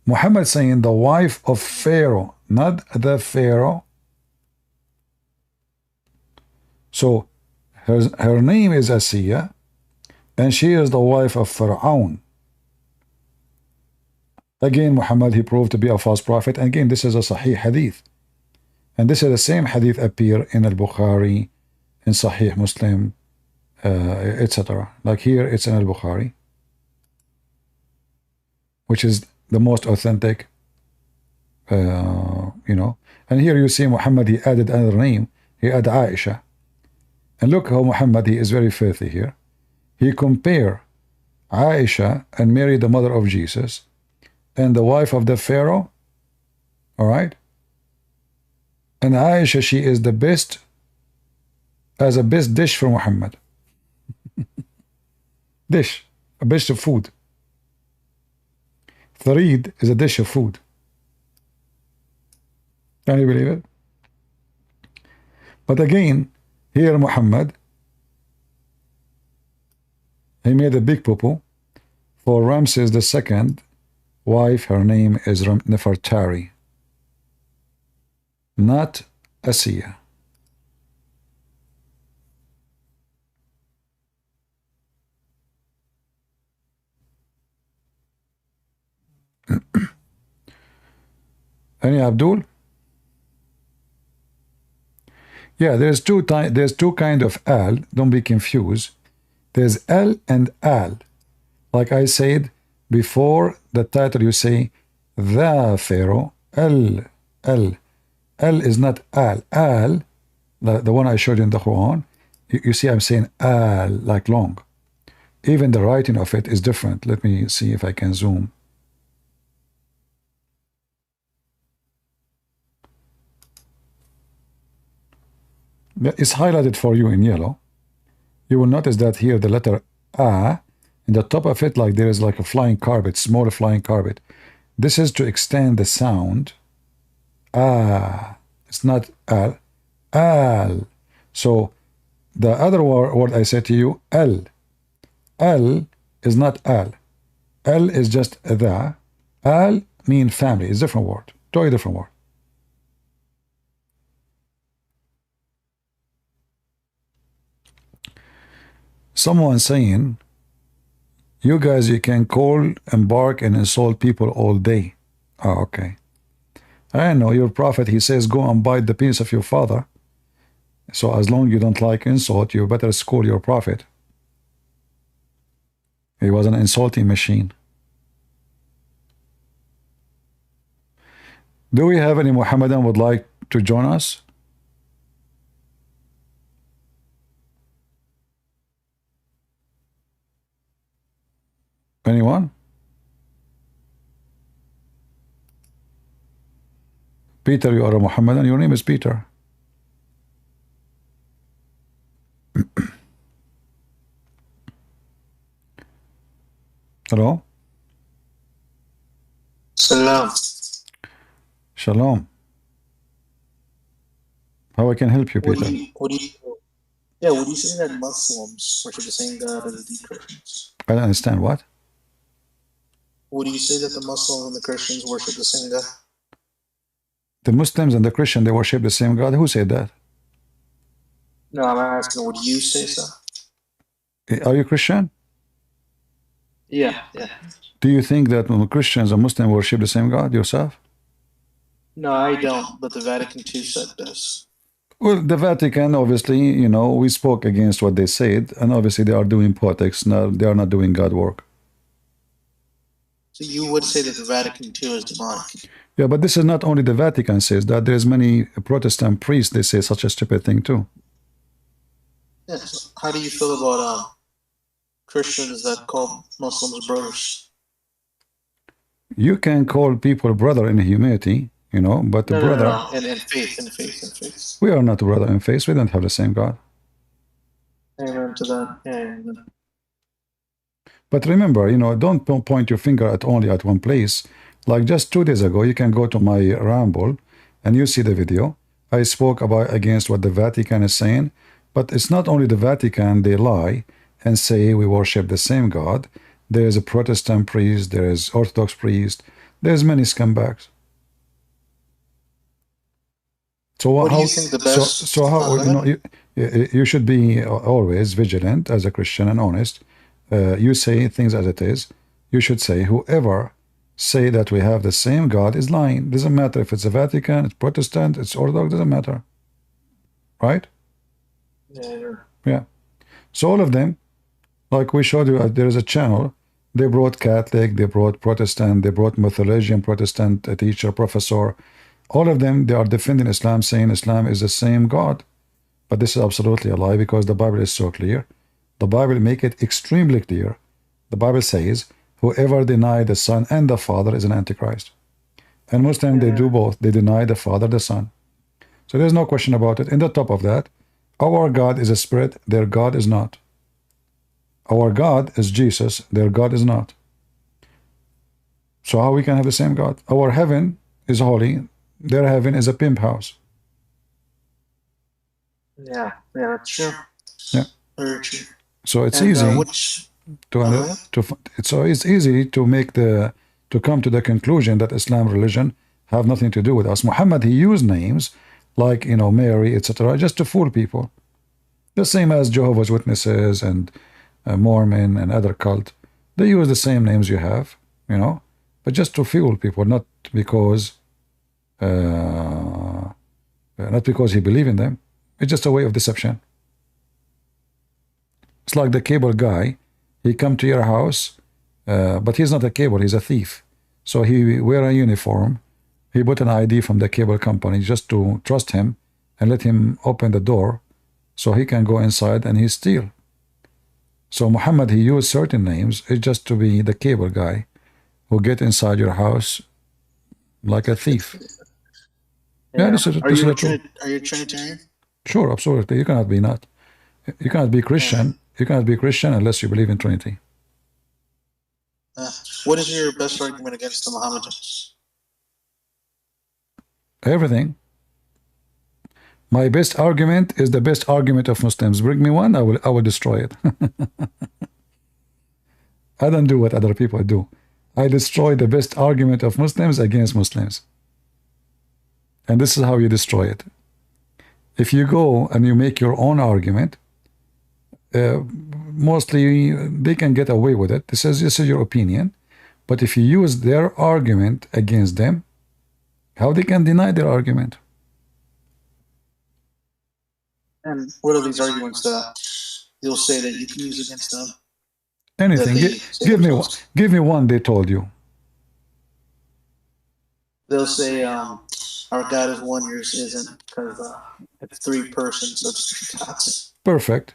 Muhammad saying the wife of Pharaoh, not the Pharaoh. So her name is Asiya, and she is the wife of Pharaoh. Again, Muhammad, he proved to be a false prophet. And again, this is a Sahih hadith. And this is the same hadith appear in al-Bukhari, in Sahih Muslim, etc. Like here, it's in al-Bukhari, which is the most authentic, And here you see Muhammad, he added another name. He added Aisha. And look how Muhammad, he is very filthy here. He compare Aisha and Mary, the mother of Jesus, and the wife of the Pharaoh. All right? And Aisha, she is the best, as a best dish for Muhammad. Dish, a dish of food. Tharid is a dish of food. Can you believe it? But again, here Muhammad, he made a big poo-poo for Ramses II wife. Her name is Nefertari, not Asiya. Any Abdul? Yeah, there's two kind of al. Don't be confused. There's L and al. Like I said before, the title you say the Pharaoh. L is not al. Al, the one I showed you in the Quran. You see, I'm saying al like long. Even the writing of it is different. Let me see if I can zoom. It's highlighted for you in yellow. You will notice that here the letter A, in the top of it, like there is like a flying carpet, smaller flying carpet. This is to extend the sound. Ah, it's not al. Al. So the other word I said to you, L. L is not al. L is just the. Al mean family. It's a different word. Totally different word. Someone saying, you guys, you can call, embark, and insult people all day. Oh, okay. I know your prophet, he says, go and bite the penis of your father. So as long as you don't like insult, you better school your prophet. He was an insulting machine. Do we have any Muhammadan would like to join us? Anyone? Peter, you are a Muhammadan. Your name is Peter. Hello? Salam. Shalom. How I can help you, Peter? Would you say that Muslims worship the same God as the Christians? I don't understand what? Would you say that the Muslims and the Christians worship the same God? The Muslims and the Christian, they worship the same God. Who said that? No, I'm asking, would you say so? Are you Christian? Yeah. Do you think that Christians and Muslims worship the same God yourself? No, I don't, but the Vatican II sect does. Well, the Vatican, obviously, you know, we spoke against what they said, and obviously they are doing politics. Now they are not doing God work. So you would say that the Vatican II is demonic? Yeah, but this is not only the Vatican says that. There's many Protestant priests, they say such a stupid thing too. Yes. How do you feel about Christians that call Muslims brothers? You can call people brother in humanity, you know, but the brother... No. In faith. We are not brother in faith. We don't have the same God. Amen to that. Amen. But remember, you know, don't point your finger at only at one place. Like just 2 days ago, you can go to my ramble and you see the video. I spoke about against what the Vatican is saying, but it's not only the Vatican, they lie and say we worship the same God. There is a Protestant priest, there is Orthodox priest, there's many scumbags. So what do you think the best? So how you know you should be always vigilant as a Christian and honest. You say things as it is. You should say whoever say that we have the same God is lying. Doesn't matter if it's the Vatican, it's Protestant, it's Orthodox, doesn't matter. Right? Yeah. So all of them, like we showed you, there is a channel. They brought Catholic, they brought Protestant, they brought Methodist Protestant, a teacher, professor. All of them, they are defending Islam, saying Islam is the same God. But this is absolutely a lie because the Bible is so clear. The Bible make it extremely clear. The Bible says, whoever deny the Son and the Father is an Antichrist. And Muslims, they do both. They deny the Father, the Son. So there's no question about it. In the top of that, our God is a spirit, their God is not. Our God is Jesus, their God is not. So how we can have the same God? Our heaven is holy, their heaven is a pimp house. Yeah, that's true. Yeah. Very true. So it's easy it's easy to make to come to the conclusion that Islam religion have nothing to do with us. Muhammad, he used names like, you know, Mary, etc., just to fool people. The same as Jehovah's Witnesses and Mormon and other cult. They use the same names you have, you know, but just to fool people, not because he believe in them. It's just a way of deception. It's like the cable guy. He come to your house, but he's not a cable, he's a thief. So he wear a uniform. He put an ID from the cable company just to trust him and let him open the door so he can go inside and he steal. So Muhammad, he used certain names. It's just to be the cable guy who get inside your house like a thief. Yeah, this is true. Are you a Trinitarian? Sure, absolutely. You cannot be not. You cannot be Christian. You cannot be Christian unless you believe in Trinity. What is your best argument against the Mohammedans? Everything. My best argument is the best argument of Muslims. Bring me one, I will destroy it. I don't do what other people do. I destroy the best argument of Muslims against Muslims. And this is how you destroy it. If you go and you make your own argument, mostly they can get away with it. This is your opinion. But if you use their argument against them, How they can deny their argument? And what are these arguments that you'll say that you can use against them? Anything. Give me one they told you. They'll say, our God is one, yours isn't, because it's three persons, so it's three gods. Perfect.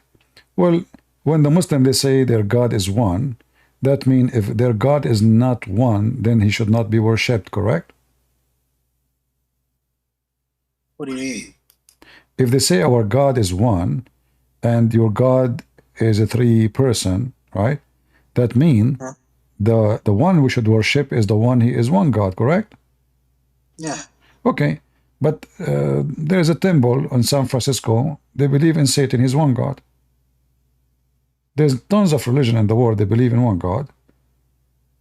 Well, when the Muslim they say their God is one, that means if their God is not one, then he should not be worshipped, correct? What do you mean? If they say our God is one, and your God is a three-person, right? That means the one we should worship is the one he is one God, correct? Yeah. Okay, but there's a temple in San Francisco. They believe in Satan. He's one God. There's tons of religion in the world. They believe in one God.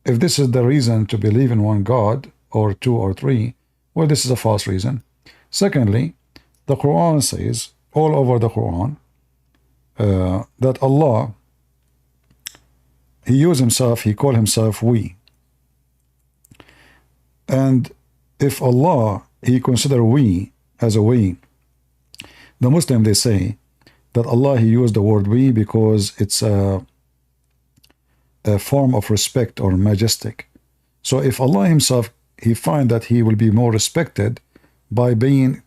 If this is the reason to believe in one God, or two or three, well, this is a false reason. Secondly, the Quran says, all over the Quran, that Allah, he used himself, he called himself we. And if Allah, he consider we as a we, the Muslim, they say that Allah, he used the word we because it's a form of respect or majestic. So if Allah himself, he find that he will be more respected by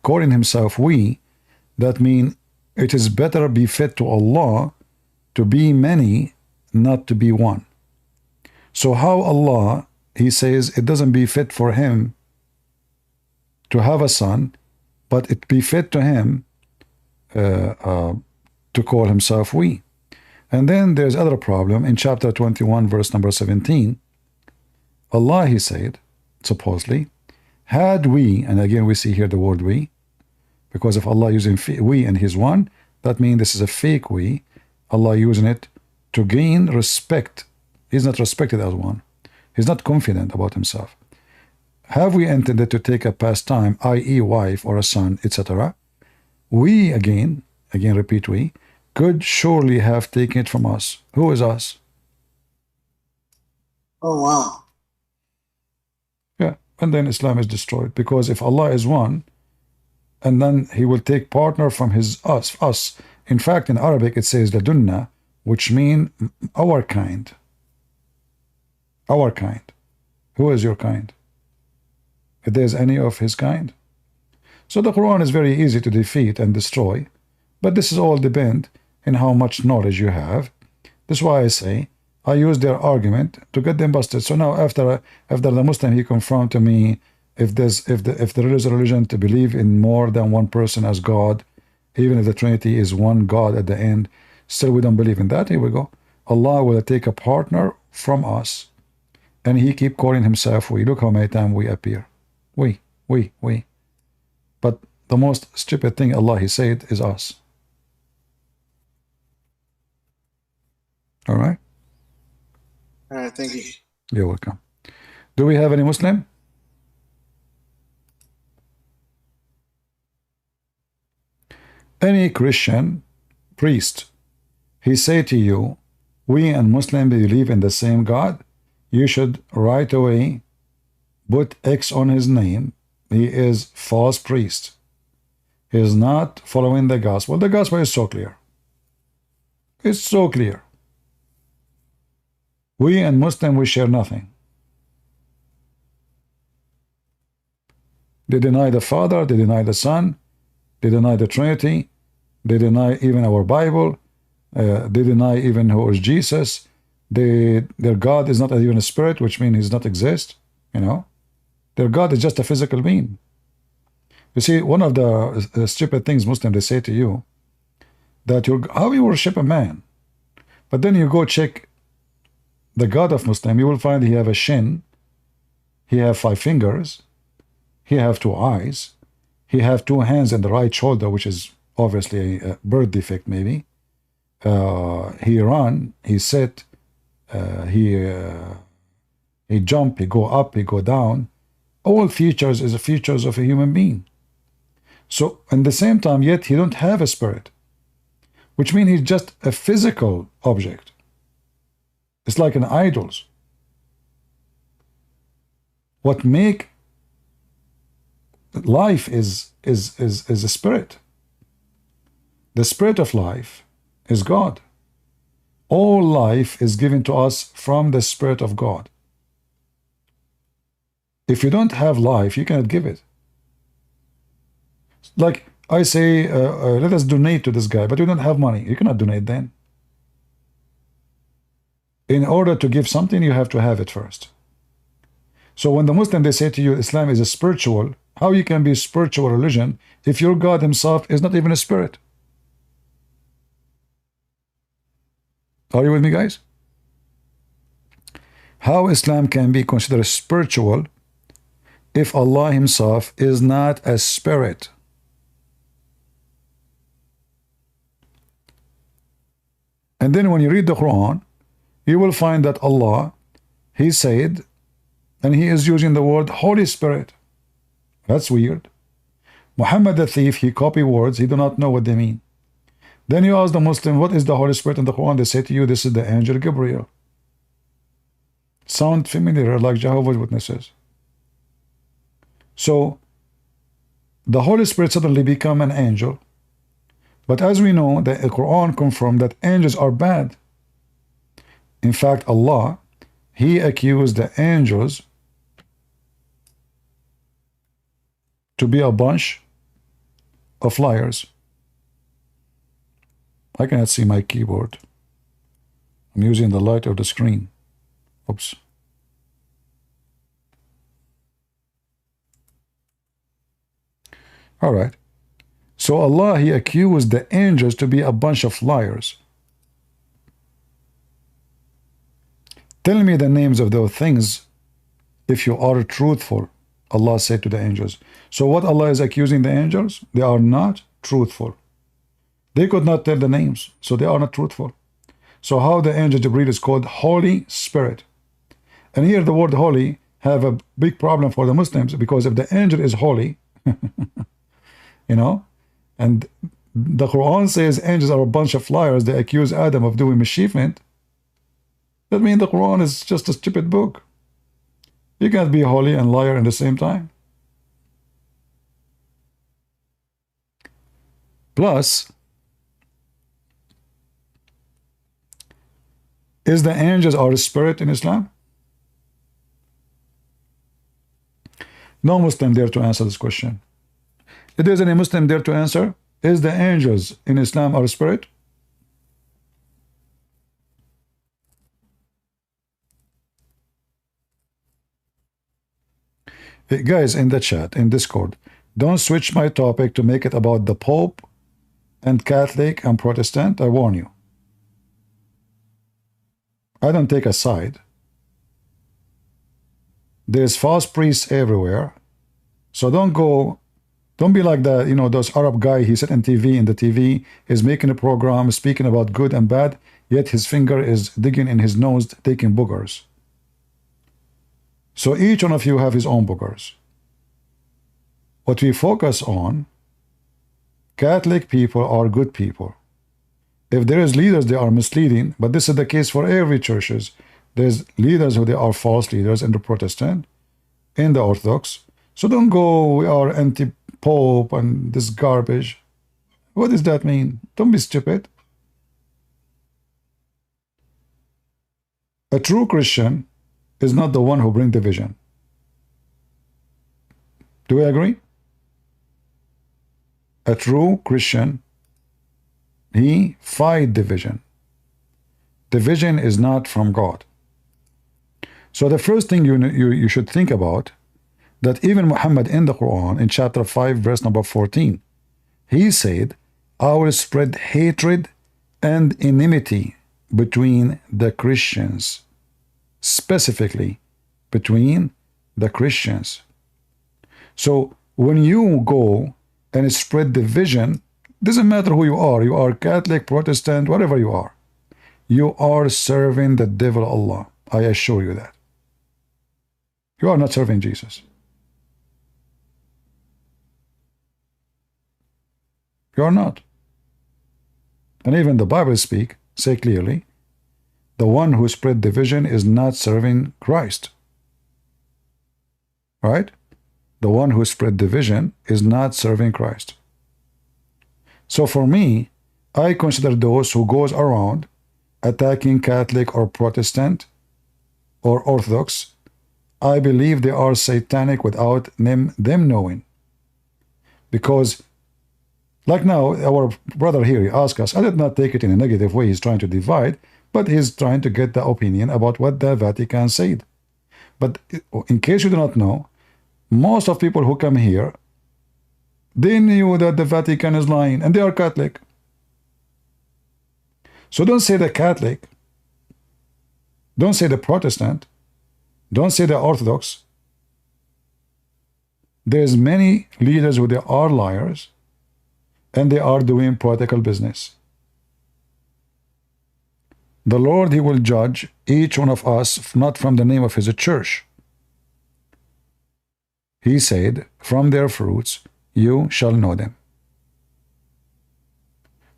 calling himself we, that means it is better befit to Allah to be many, not to be one. So how Allah, he says it doesn't befit for him to have a son, but it befit to him to call himself we. And then there's other problem in chapter 21 verse number 17. Allah, he said, supposedly, had we, and again we see here the word we, because if Allah using we and his one, that means this is a fake we. Allah using it to gain respect. He's not respected as one. He's not confident about himself. Have we intended to take a pastime, i.e. wife or a son, etc.? We, again repeat we, could surely have taken it from us. Who is us? Oh, wow. Yeah, and then Islam is destroyed, because if Allah is one, and then he will take partner from his us. In fact, in Arabic it says ladunna, which mean our kind. Our kind. Who is your kind? If there's any of his kind. So the Quran is very easy to defeat and destroy, but this is all depend in how much knowledge you have. That's why I say I use their argument to get them busted. So now after the Muslim, he confirmed to me, if there is a religion to believe in more than one person as God, even if the Trinity is one God at the end, still we don't believe in that. Here we go. Allah will take a partner from us, and he keep calling himself we. Look how many times we appear. We. But the most stupid thing Allah, he said, is us. All right? All right, thank you. You're welcome. Do we have any Muslim? Any Christian priest, he say to you, we and Muslim believe in the same God, you should right away put X on his name. He is false priest. He is not following the gospel. The gospel is so clear. It's so clear. We and Muslim, we share nothing. They deny the Father, they deny the Son, they deny the Trinity, they deny even our Bible, they deny even who is Jesus. Their God is not even a spirit, which means he does not exist. You know, their God is just a physical being. You see, one of the stupid things Muslims, they say to you, that how you worship a man, but then you go check the God of Muslim, you will find he have a shin, he have 5 fingers, he have 2 eyes, he have 2 hands in the right shoulder, which is obviously a birth defect maybe. He run, he sit, he jump, he go up, he go down. All features is the features of a human being. So at the same time, yet he don't have a spirit, which means he's just a physical object. It's like an idols. Life is a spirit. The spirit of life is God. All life is given to us from the Spirit of God. If you don't have life, you cannot give it. Like I say, let us donate to this guy, but you don't have money. You cannot donate then. In order to give something, you have to have it first. So when the Muslim, they say to you, Islam is a spiritual, how you can be a spiritual religion if your God himself is not even a spirit? Are you with me, guys? How Islam can be considered spiritual if Allah himself is not a spirit? And then when you read the Quran, you will find that Allah, he said, and he is using the word Holy Spirit. That's weird. Muhammad the thief, he copy words, he do not know what they mean. Then you ask the Muslim, what is the Holy Spirit in the Quran? They say to you, this is the angel Gabriel. Sound familiar, like Jehovah's Witnesses. So, the Holy Spirit suddenly become an angel. But as we know, the Quran confirmed that angels are bad. In fact, Allah, he accused the angels to be a bunch of liars. I cannot see my keyboard. I'm using the light of the screen. Oops. All right. So Allah, he accused the angels to be a bunch of liars. Tell me the names of those things if you are truthful, Allah said to the angels. So what Allah is accusing the angels? They are not truthful. They could not tell the names, so they are not truthful. So how the angel Jibreel is called Holy Spirit? And here the word holy have a big problem for the Muslims, because if the angel is holy, you know, and the Quran says angels are a bunch of liars, they accuse Adam of doing mischievement, that means the Quran is just a stupid book. You can't be holy and liar at the same time. Plus, is the angels our spirit in Islam? No Muslim dare to answer this question. If there's any Muslim dare to answer, is the angels in Islam our spirit? Hey, guys in the chat, in Discord, don't switch my topic to make it about the Pope and Catholic and Protestant. I warn you. I don't take a side. There's false priests everywhere. So don't be like the, you know, those Arab guy, he sit on TV, and the TV is making a program speaking about good and bad, yet his finger is digging in his nose, taking boogers. So each one of you have his own boogers. What we focus on, Catholic people are good people. If there is leaders, they are misleading, but this is the case for every churches. There's leaders who they are false leaders in the Protestant, in the Orthodox. So don't go, we are anti-Pope and this garbage. What does that mean? Don't be stupid. A true Christian is not the one who brings division. Do we agree? A true Christian, he fight division. Division is not from God. So the first thing you should think about, that even Muhammad in the Quran, in chapter 5, verse number 14, he said, I will spread hatred and enmity between the Christians, specifically between the Christians. So when you go and spread division, doesn't matter who you are Catholic, Protestant, whatever you are serving the devil Allah. I assure you that. You are not serving Jesus. You are not. And even the Bible say clearly, the one who spread division is not serving Christ. Right? the one who spread division, is not serving Christ. So for me, I consider those who goes around attacking Catholic or Protestant or Orthodox, I believe they are satanic without them knowing. Because like now, our brother here, he asked us, I did not take it in a negative way, he's trying to divide, but he's trying to get the opinion about what the Vatican said. But in case you do not know, most of people who come here, they knew that the Vatican is lying, and they are Catholic. So don't say the Catholic, don't say the Protestant, don't say the Orthodox. There's many leaders who they are liars, and they are doing political business. The Lord, he will judge each one of us not from the name of his church. He said, from their fruits you shall know them.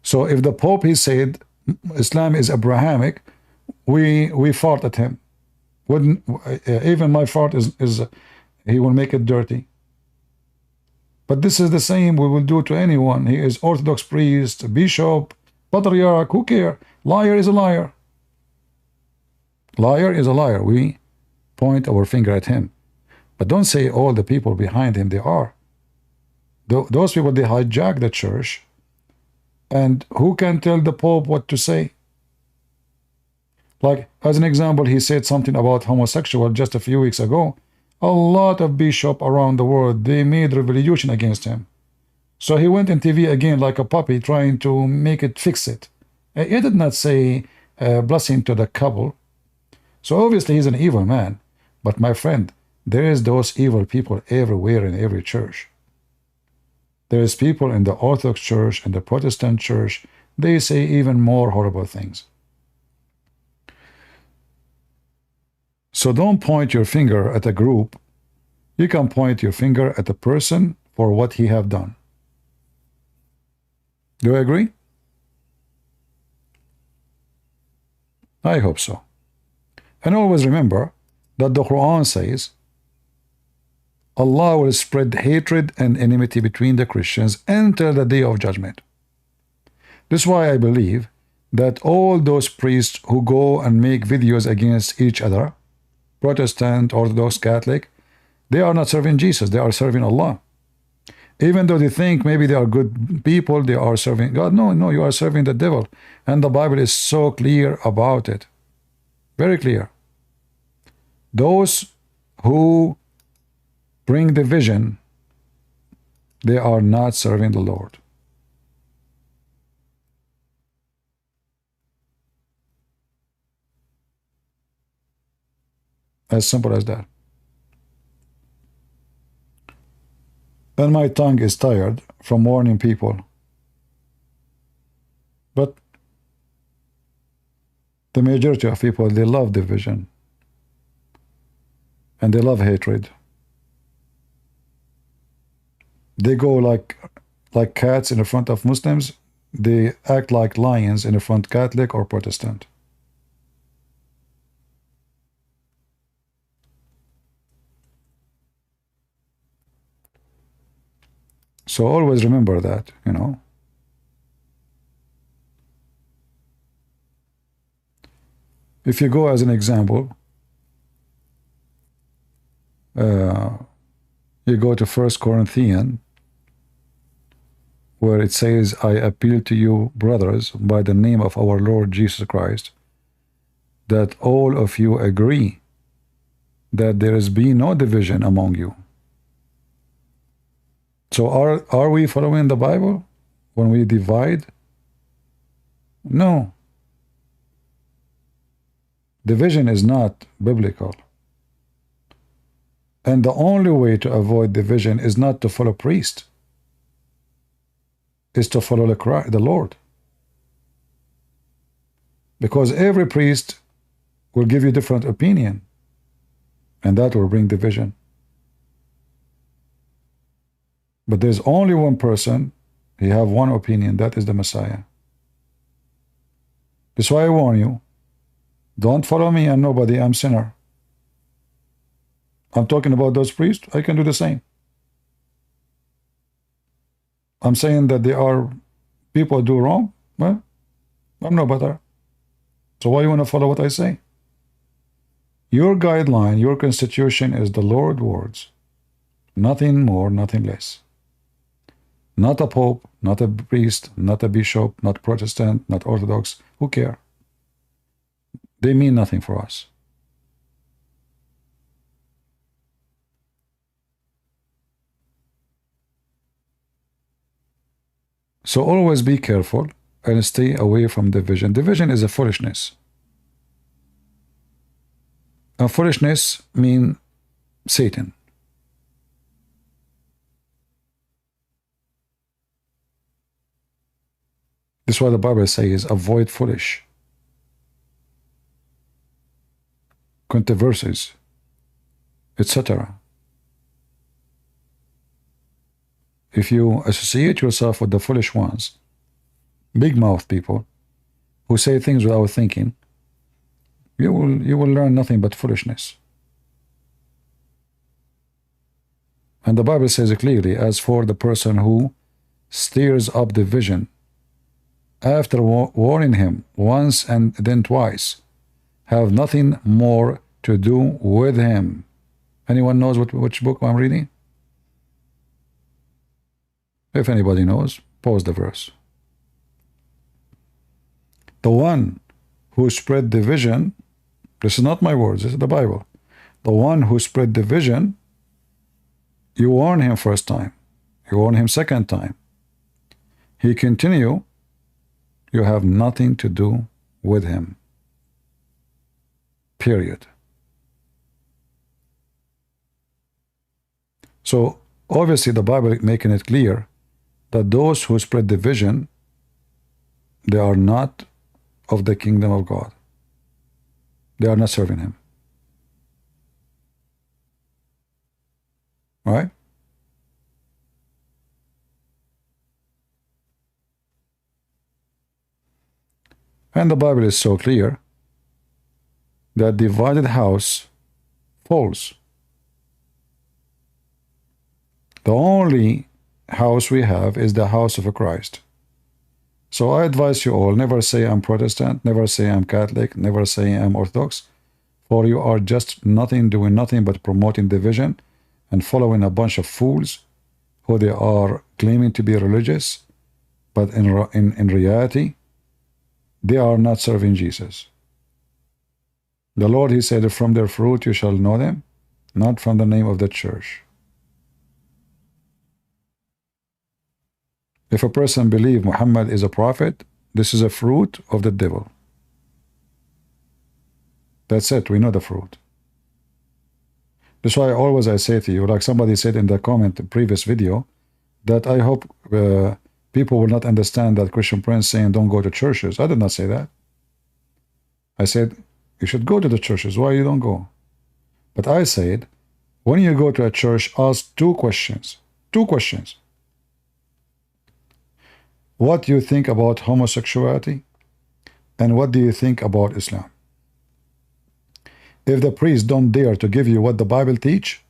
So if the Pope, he said Islam is Abrahamic, we fart at him. Wouldn't even my fart is he will make it dirty. But this is the same we will do to anyone. He is Orthodox priest, bishop, patriarch, who care? Liar is a liar. Liar is a liar. We point our finger at him. But don't say all the people behind him, they are. Those people, they hijack the church. And who can tell the Pope what to say? Like, as an example, he said something about homosexual just a few weeks ago. A lot of bishops around the world, they made revolution against him. So he went on TV again like a puppy, trying to make it fix it. He did not say blessing to the couple. So obviously he's an evil man. But my friend, there is those evil people everywhere in every church. There is people in the Orthodox Church and the Protestant Church, they say even more horrible things. So don't point your finger at a group. You can point your finger at a person for what he have done. Do you agree? I hope so. And always remember that the Quran says Allah will spread hatred and enmity between the Christians until the day of judgment. This is why I believe that all those priests who go and make videos against each other, Protestant, Orthodox, Catholic, they are not serving Jesus, they are serving Allah. Even though they think maybe they are good people, they are serving God. No, you are serving the devil. And the Bible is so clear about it. Very clear. Those who bring division, they are not serving the Lord. As simple as that. And my tongue is tired from warning people. But the majority of people, they love division. And they love hatred. They go like cats in the front of Muslims. They act like lions in the front Catholic or Protestant. So always remember that, you know. If you go as an example, you go to 1 Corinthians, where it says, I appeal to you, brothers, by the name of our Lord Jesus Christ, that all of you agree that there is be no division among you. So are we following the Bible when we divide? No. Division is not biblical. And the only way to avoid division is not to follow priest, is to follow the Lord. Because every priest will give you different opinion, and that will bring division. But there's only one person, he have one opinion, that is the Messiah. That's why I warn you, don't follow me and nobody, I'm sinner. I'm talking about those priests, I can do the same. I'm saying that there are people do wrong. Well, I'm no better. So why you want to follow what I say? Your guideline, your constitution is the Lord's words. Nothing more, nothing less. Not a pope, not a priest, not a bishop, not Protestant, not Orthodox. Who care? They mean nothing for us. So always be careful and stay away from division. Division is a foolishness. And foolishness means Satan. This is why the Bible says, avoid foolish controversies, etc. If you associate yourself with the foolish ones, big mouth people who say things without thinking, you will learn nothing but foolishness. And the Bible says clearly, as for the person who stirs up division, after warning him once and then twice, have nothing more to do with him. Anyone knows which book I'm reading? If anybody knows, pause the verse. The one who spread division, this is not my words, this is the Bible. The one who spread division, you warn him first time, you warn him second time. He continue, you have nothing to do with him. Period. So obviously the Bible making it clear that those who spread division, they are not of the kingdom of God. They are not serving him. Right? And the Bible is so clear that divided house falls. The only house we have is the house of Christ. So I advise you all, never say I'm Protestant, never say I'm Catholic, never say I'm Orthodox, for you are just doing nothing but promoting division and following a bunch of fools who they are claiming to be religious, but in reality, they are not serving Jesus. The Lord, he said, from their fruit you shall know them, not from the name of the church. If a person believes Muhammad is a prophet, this is a fruit of the devil. That's it, we know the fruit. That's why always I say to you, like somebody said in the comment, the previous video, that I hope people will not understand that Christian Prince saying don't go to churches. I did not say that. I said you should go to the churches. Why you don't go? But I said when you go to a church, ask two questions. Two questions. What do you think about homosexuality? And what do you think about Islam? If the priest don't dare to give you what the Bible teach,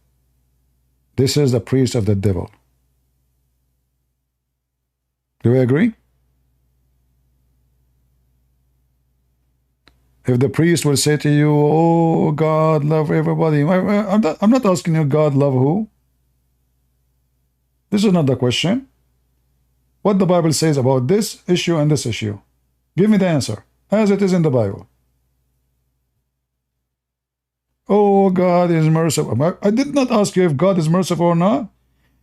this is the priest of the devil. Do we agree? If the priest will say to you, oh, God love everybody, I'm not asking you God love who. This is not the question. What the Bible says about this issue and this issue. Give me the answer, as it is in the Bible. Oh, God is merciful. I did not ask you if God is merciful or not.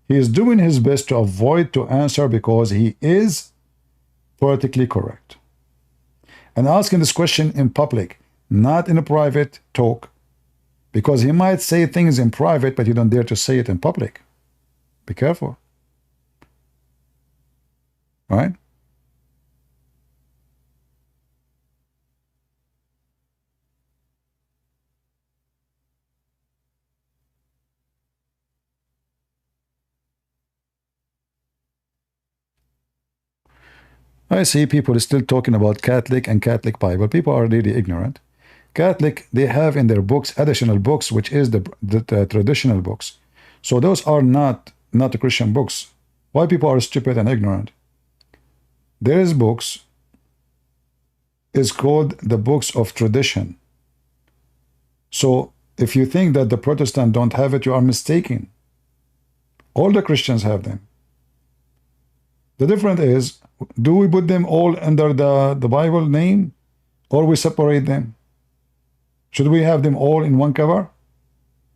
He is doing his best to avoid to answer because he is politically correct. And asking this question in public, not in a private talk, because he might say things in private, but you don't dare to say it in public. Be careful. Right? I see people still talking about Catholic and Catholic Bible. People are really ignorant. Catholic, they have in their books additional books, which is the traditional books. So those are not the Christian books. Why people are stupid and ignorant? There is books, is called the books of tradition. So if you think that the Protestants don't have it, you are mistaken. All the Christians have them. The difference is, do we put them all under the Bible name, or we separate them? Should we have them all in one cover?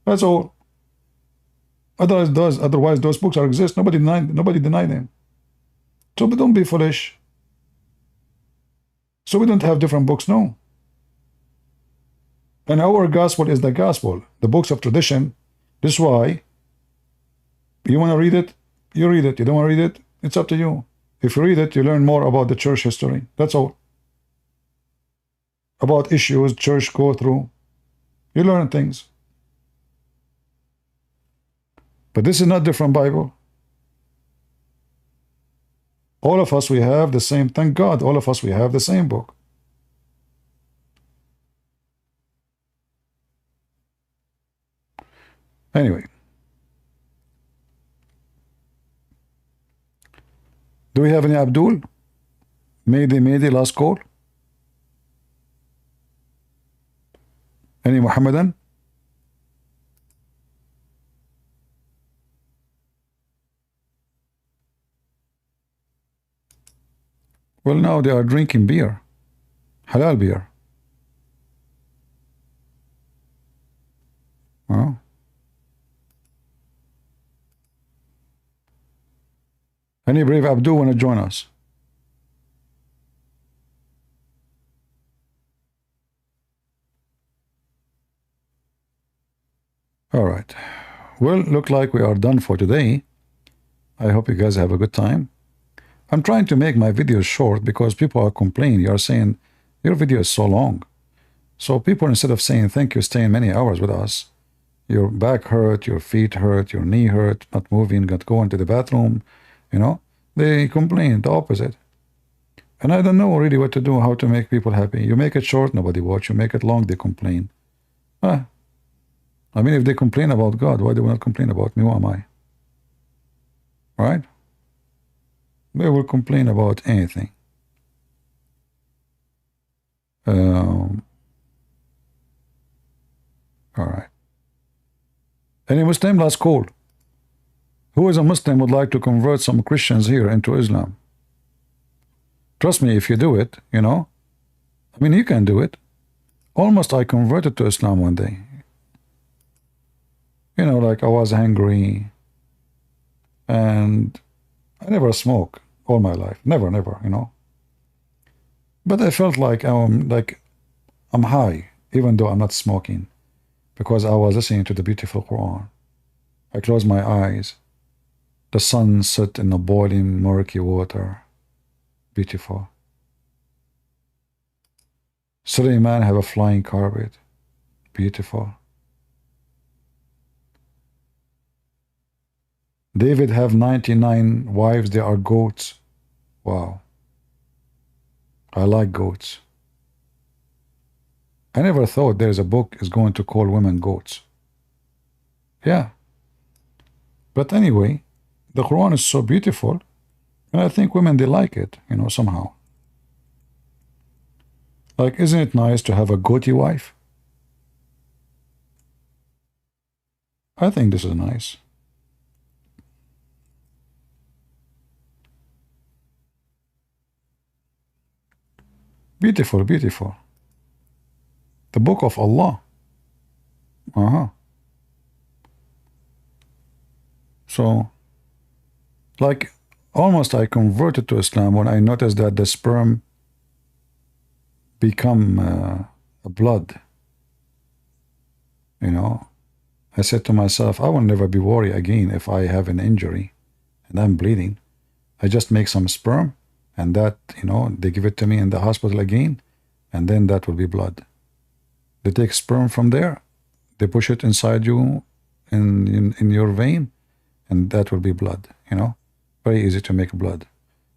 That's all. Otherwise those books are exist. Nobody deny them. So don't be foolish. So we don't have different books, no. And our gospel is the gospel, the books of tradition. This is why you want to read it, you read it. You don't want to read it, it's up to you. If you read it, you learn more about the church history. That's all. About issues church go through. You learn things. But this is not different Bible. All of us, we have the same, thank God, all of us, we have the same book. Anyway. Do we have any Abdul? Maybe last call? Any Muhammadan? Well, now they are drinking beer. Halal beer. Well. Any brave Abdul want to join us? All right. Well, look like we are done for today. I hope you guys have a good time. I'm trying to make my videos short because people are complaining. You are saying your video is so long. So people, instead of saying thank you, staying many hours with us, your back hurt, your feet hurt, your knee hurt, not moving, not going to the bathroom, you know, they complain the opposite. And I don't know really what to do, how to make people happy. You make it short, nobody watch. You make it long, they complain. I mean, if they complain about God, why do they not complain about me? Who am I? Right? They will complain about anything. All right. Any Muslim? Last call. Who is a Muslim would like to convert some Christians here into Islam? Trust me, if you do it, you know, I mean, you can do it. Almost I converted to Islam one day. You know, like I was hungry and I never smoked all my life. Never, you know. But I felt like I'm high, even though I'm not smoking, because I was listening to the beautiful Quran. I closed my eyes. The sun set in the boiling, murky water. Beautiful. Suleiman have a flying carpet. Beautiful. David have 99 wives, they are goats. Wow. I like goats. I never thought there's a book is going to call women goats. Yeah. But anyway, the Quran is so beautiful, and I think women, they like it, you know, somehow. Like, isn't it nice to have a goatee wife? I think this is nice. Beautiful, beautiful. The book of Allah. So, like, almost I converted to Islam when I noticed that the sperm become blood. You know, I said to myself, I will never be worried again if I have an injury and I'm bleeding. I just make some sperm, and that, you know, they give it to me in the hospital again, and then that will be blood. They take sperm from there, they push it inside you in your vein, and that will be blood, you know. Very easy to make blood.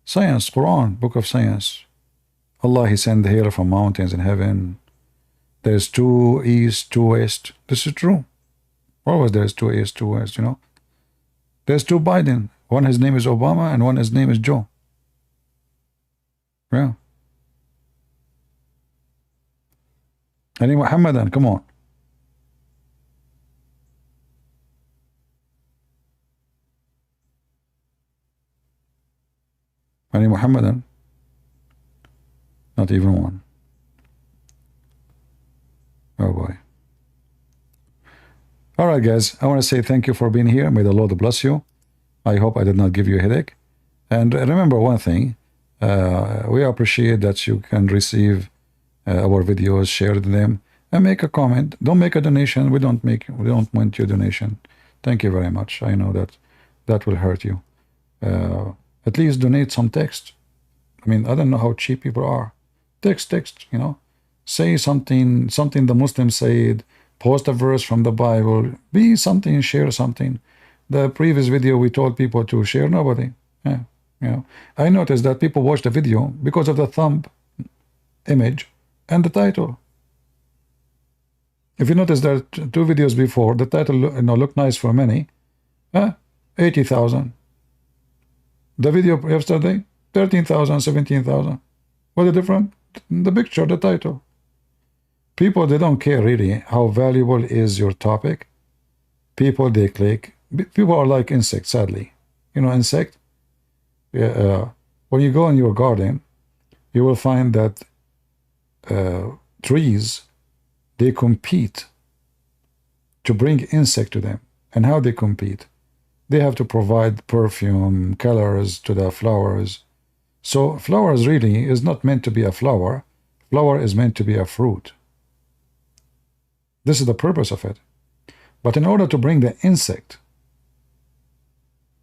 Science, Quran, book of science. Allah, He sent hail from mountains in heaven. There's 2 east, 2 west. This is true. Always there's 2 east, 2 west, you know. There's 2 Biden. One his name is Obama and one his name is Joe. Yeah. Ali Muhammadan, come on. Ali Muhammadan. Not even one. Oh boy. All right, guys. I want to say thank you for being here. May the Lord bless you. I hope I did not give you a headache. And remember one thing. We appreciate that you can receive our videos, share them, and make a comment. Don't make a donation. We don't want your donation. Thank you very much. I know that will hurt you. At least donate some text. I mean, I don't know how cheap people are. Text, you know. Say something the Muslims said. Post a verse from the Bible. Be something, share something. The previous video we told people to share, nobody. Yeah, you know. I noticed that people watch the video because of the thumb image and the title. If you notice that 2 videos before, the title looked nice for many. 80,000. The video yesterday, 13,000, 17,000. What's the difference? The picture, the title. People, they don't care really how valuable is your topic. People, they click. People are like insects, sadly. You know, insect? When you go in your garden, you will find that trees, they compete to bring insect to them. And how they compete? They have to provide perfume, colors to the flowers. So flowers really is not meant to be a flower. Flower is meant to be a fruit. This is the purpose of it. But in order to bring the insect,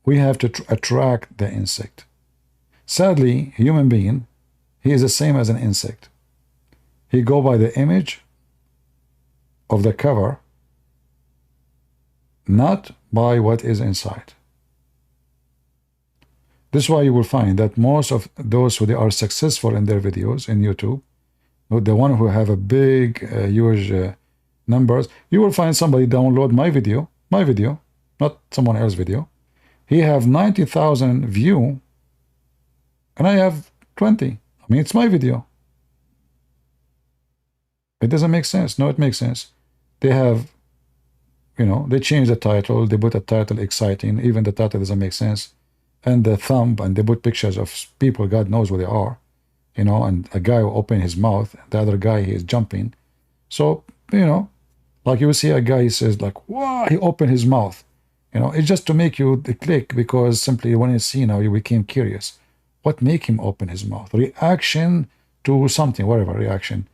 we have to attract the insect. Sadly, human being, he is the same as an insect. He go by the image of the cover, not by what is inside. This is why you will find that most of those who they are successful in their videos in YouTube, the one who have a big, huge numbers, you will find somebody download my video, not someone else's video. He have 90,000 view, and I have 20. I mean, it's my video. It doesn't make sense. No, it makes sense. They have, you know, they change the title. They put a title exciting. Even the title doesn't make sense. And the thumb, and they put pictures of people, God knows who they are, you know, and a guy will open his mouth, the other guy, he is jumping. So, you know, like you will see a guy, he says like, wow, he opened his mouth. You know, it's just to make you click, because simply when you see now, you became curious. What make him open his mouth? Reaction to something, whatever reaction.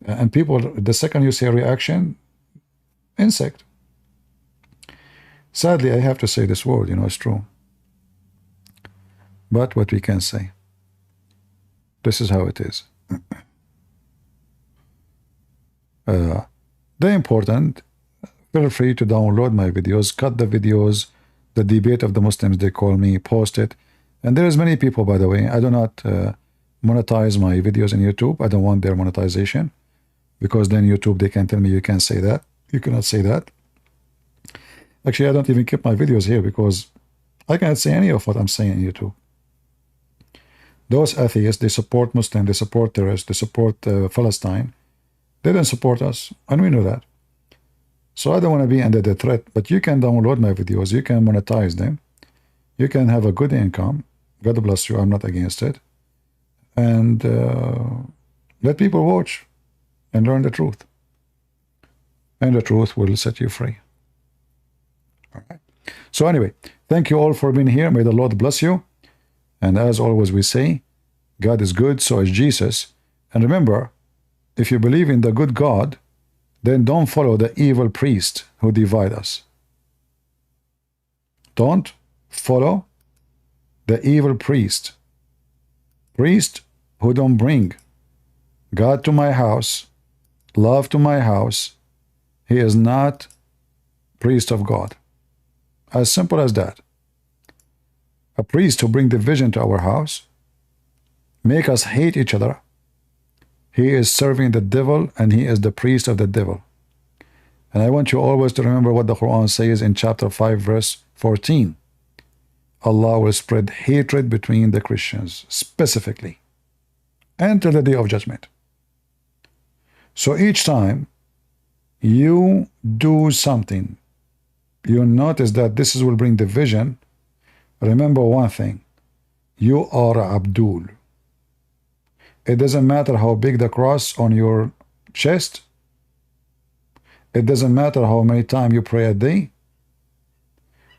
And people, the second you say reaction, insect. Sadly, I have to say this word, you know, it's true. But what we can say, this is how it is. The important, feel free to download my videos, cut the videos, the debate of the Muslims, they call me, post it. And there is many people, by the way, I do not monetize my videos in YouTube. I don't want their monetization, because then YouTube, they can tell me you can't say that. You cannot say that. Actually, I don't even keep my videos here because I cannot say any of what I'm saying in YouTube. Those atheists, they support Muslims, they support terrorists, they support Palestine. They don't support us, and we know that. So I don't want to be under the threat, but you can download my videos, you can monetize them, you can have a good income. God bless you, I'm not against it. And let people watch and learn the truth. And the truth will set you free. All right. So anyway, thank you all for being here. May the Lord bless you. And as always we say, God is good, so is Jesus. And remember, if you believe in the good God, then don't follow the evil priest who divide us. Don't follow the evil priest. Priest who don't bring God to my house, love to my house. He is not priest of God. As simple as that. A priest who bring division to our house, make us hate each other. He is serving the devil, and he is the priest of the devil. And I want you always to remember what the Quran says in chapter 5, verse 14. Allah will spread hatred between the Christians, specifically, until the day of judgment. So each time you do something, you notice that this will bring division. Remember one thing, you are Abdul. It doesn't matter how big the cross on your chest. It doesn't matter how many times you pray a day.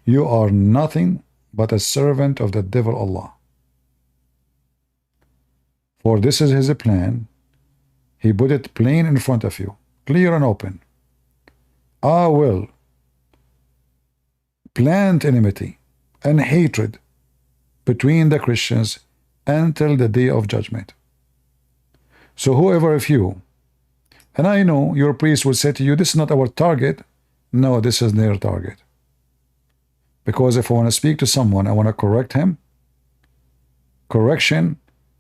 You are nothing but a servant of the devil Allah. For this is his plan. He put it plain in front of you, clear and open. I will plant enmity and hatred between the Christians until the day of judgment. So whoever of you, and I know your priest will say to you, this is not our target. No, this is their target. Because if I want to speak to someone, I want to correct him. Correction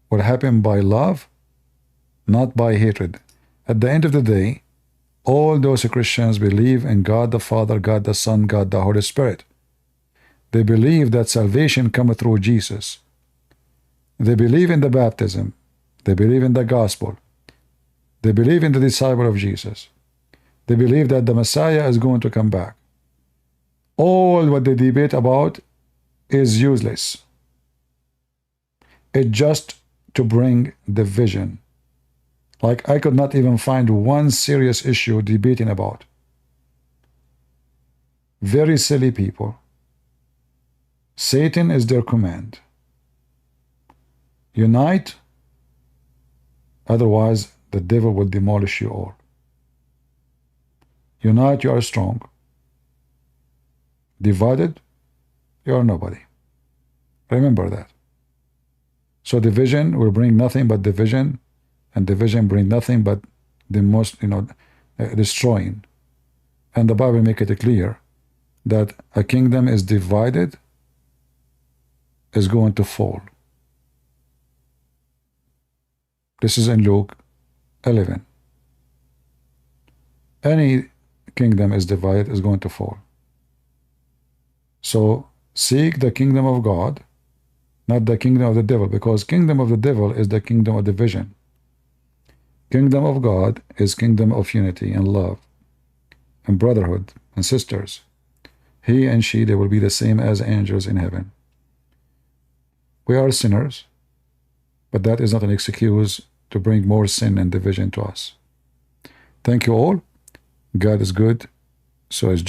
will happen by love, not by hatred. At the end of the day, all those Christians believe in God the Father, God the Son, God the Holy Spirit. They believe that salvation comes through Jesus. They believe in the baptism. They believe in the gospel. They believe in the disciple of Jesus. They believe that the Messiah is going to come back. All what they debate about is useless. It's just to bring division. Like I could not even find one serious issue debating about. Very silly people. Satan is their command. Unite, otherwise the devil will demolish you all. Unite, you are strong. Divided, you are nobody. Remember that. So division will bring nothing but division, and division bring nothing but the most, destroying. And the Bible make it clear that a kingdom is divided is going to fall. This is in Luke 11. Any kingdom is divided is going to fall. So seek the kingdom of God, not the kingdom of the devil, because kingdom of the devil is the kingdom of division. Kingdom of God is kingdom of unity and love and brotherhood and sisters. He and she, they will be the same as angels in heaven. We are sinners, but that is not an excuse to bring more sin and division to us. Thank you all. God is good, so is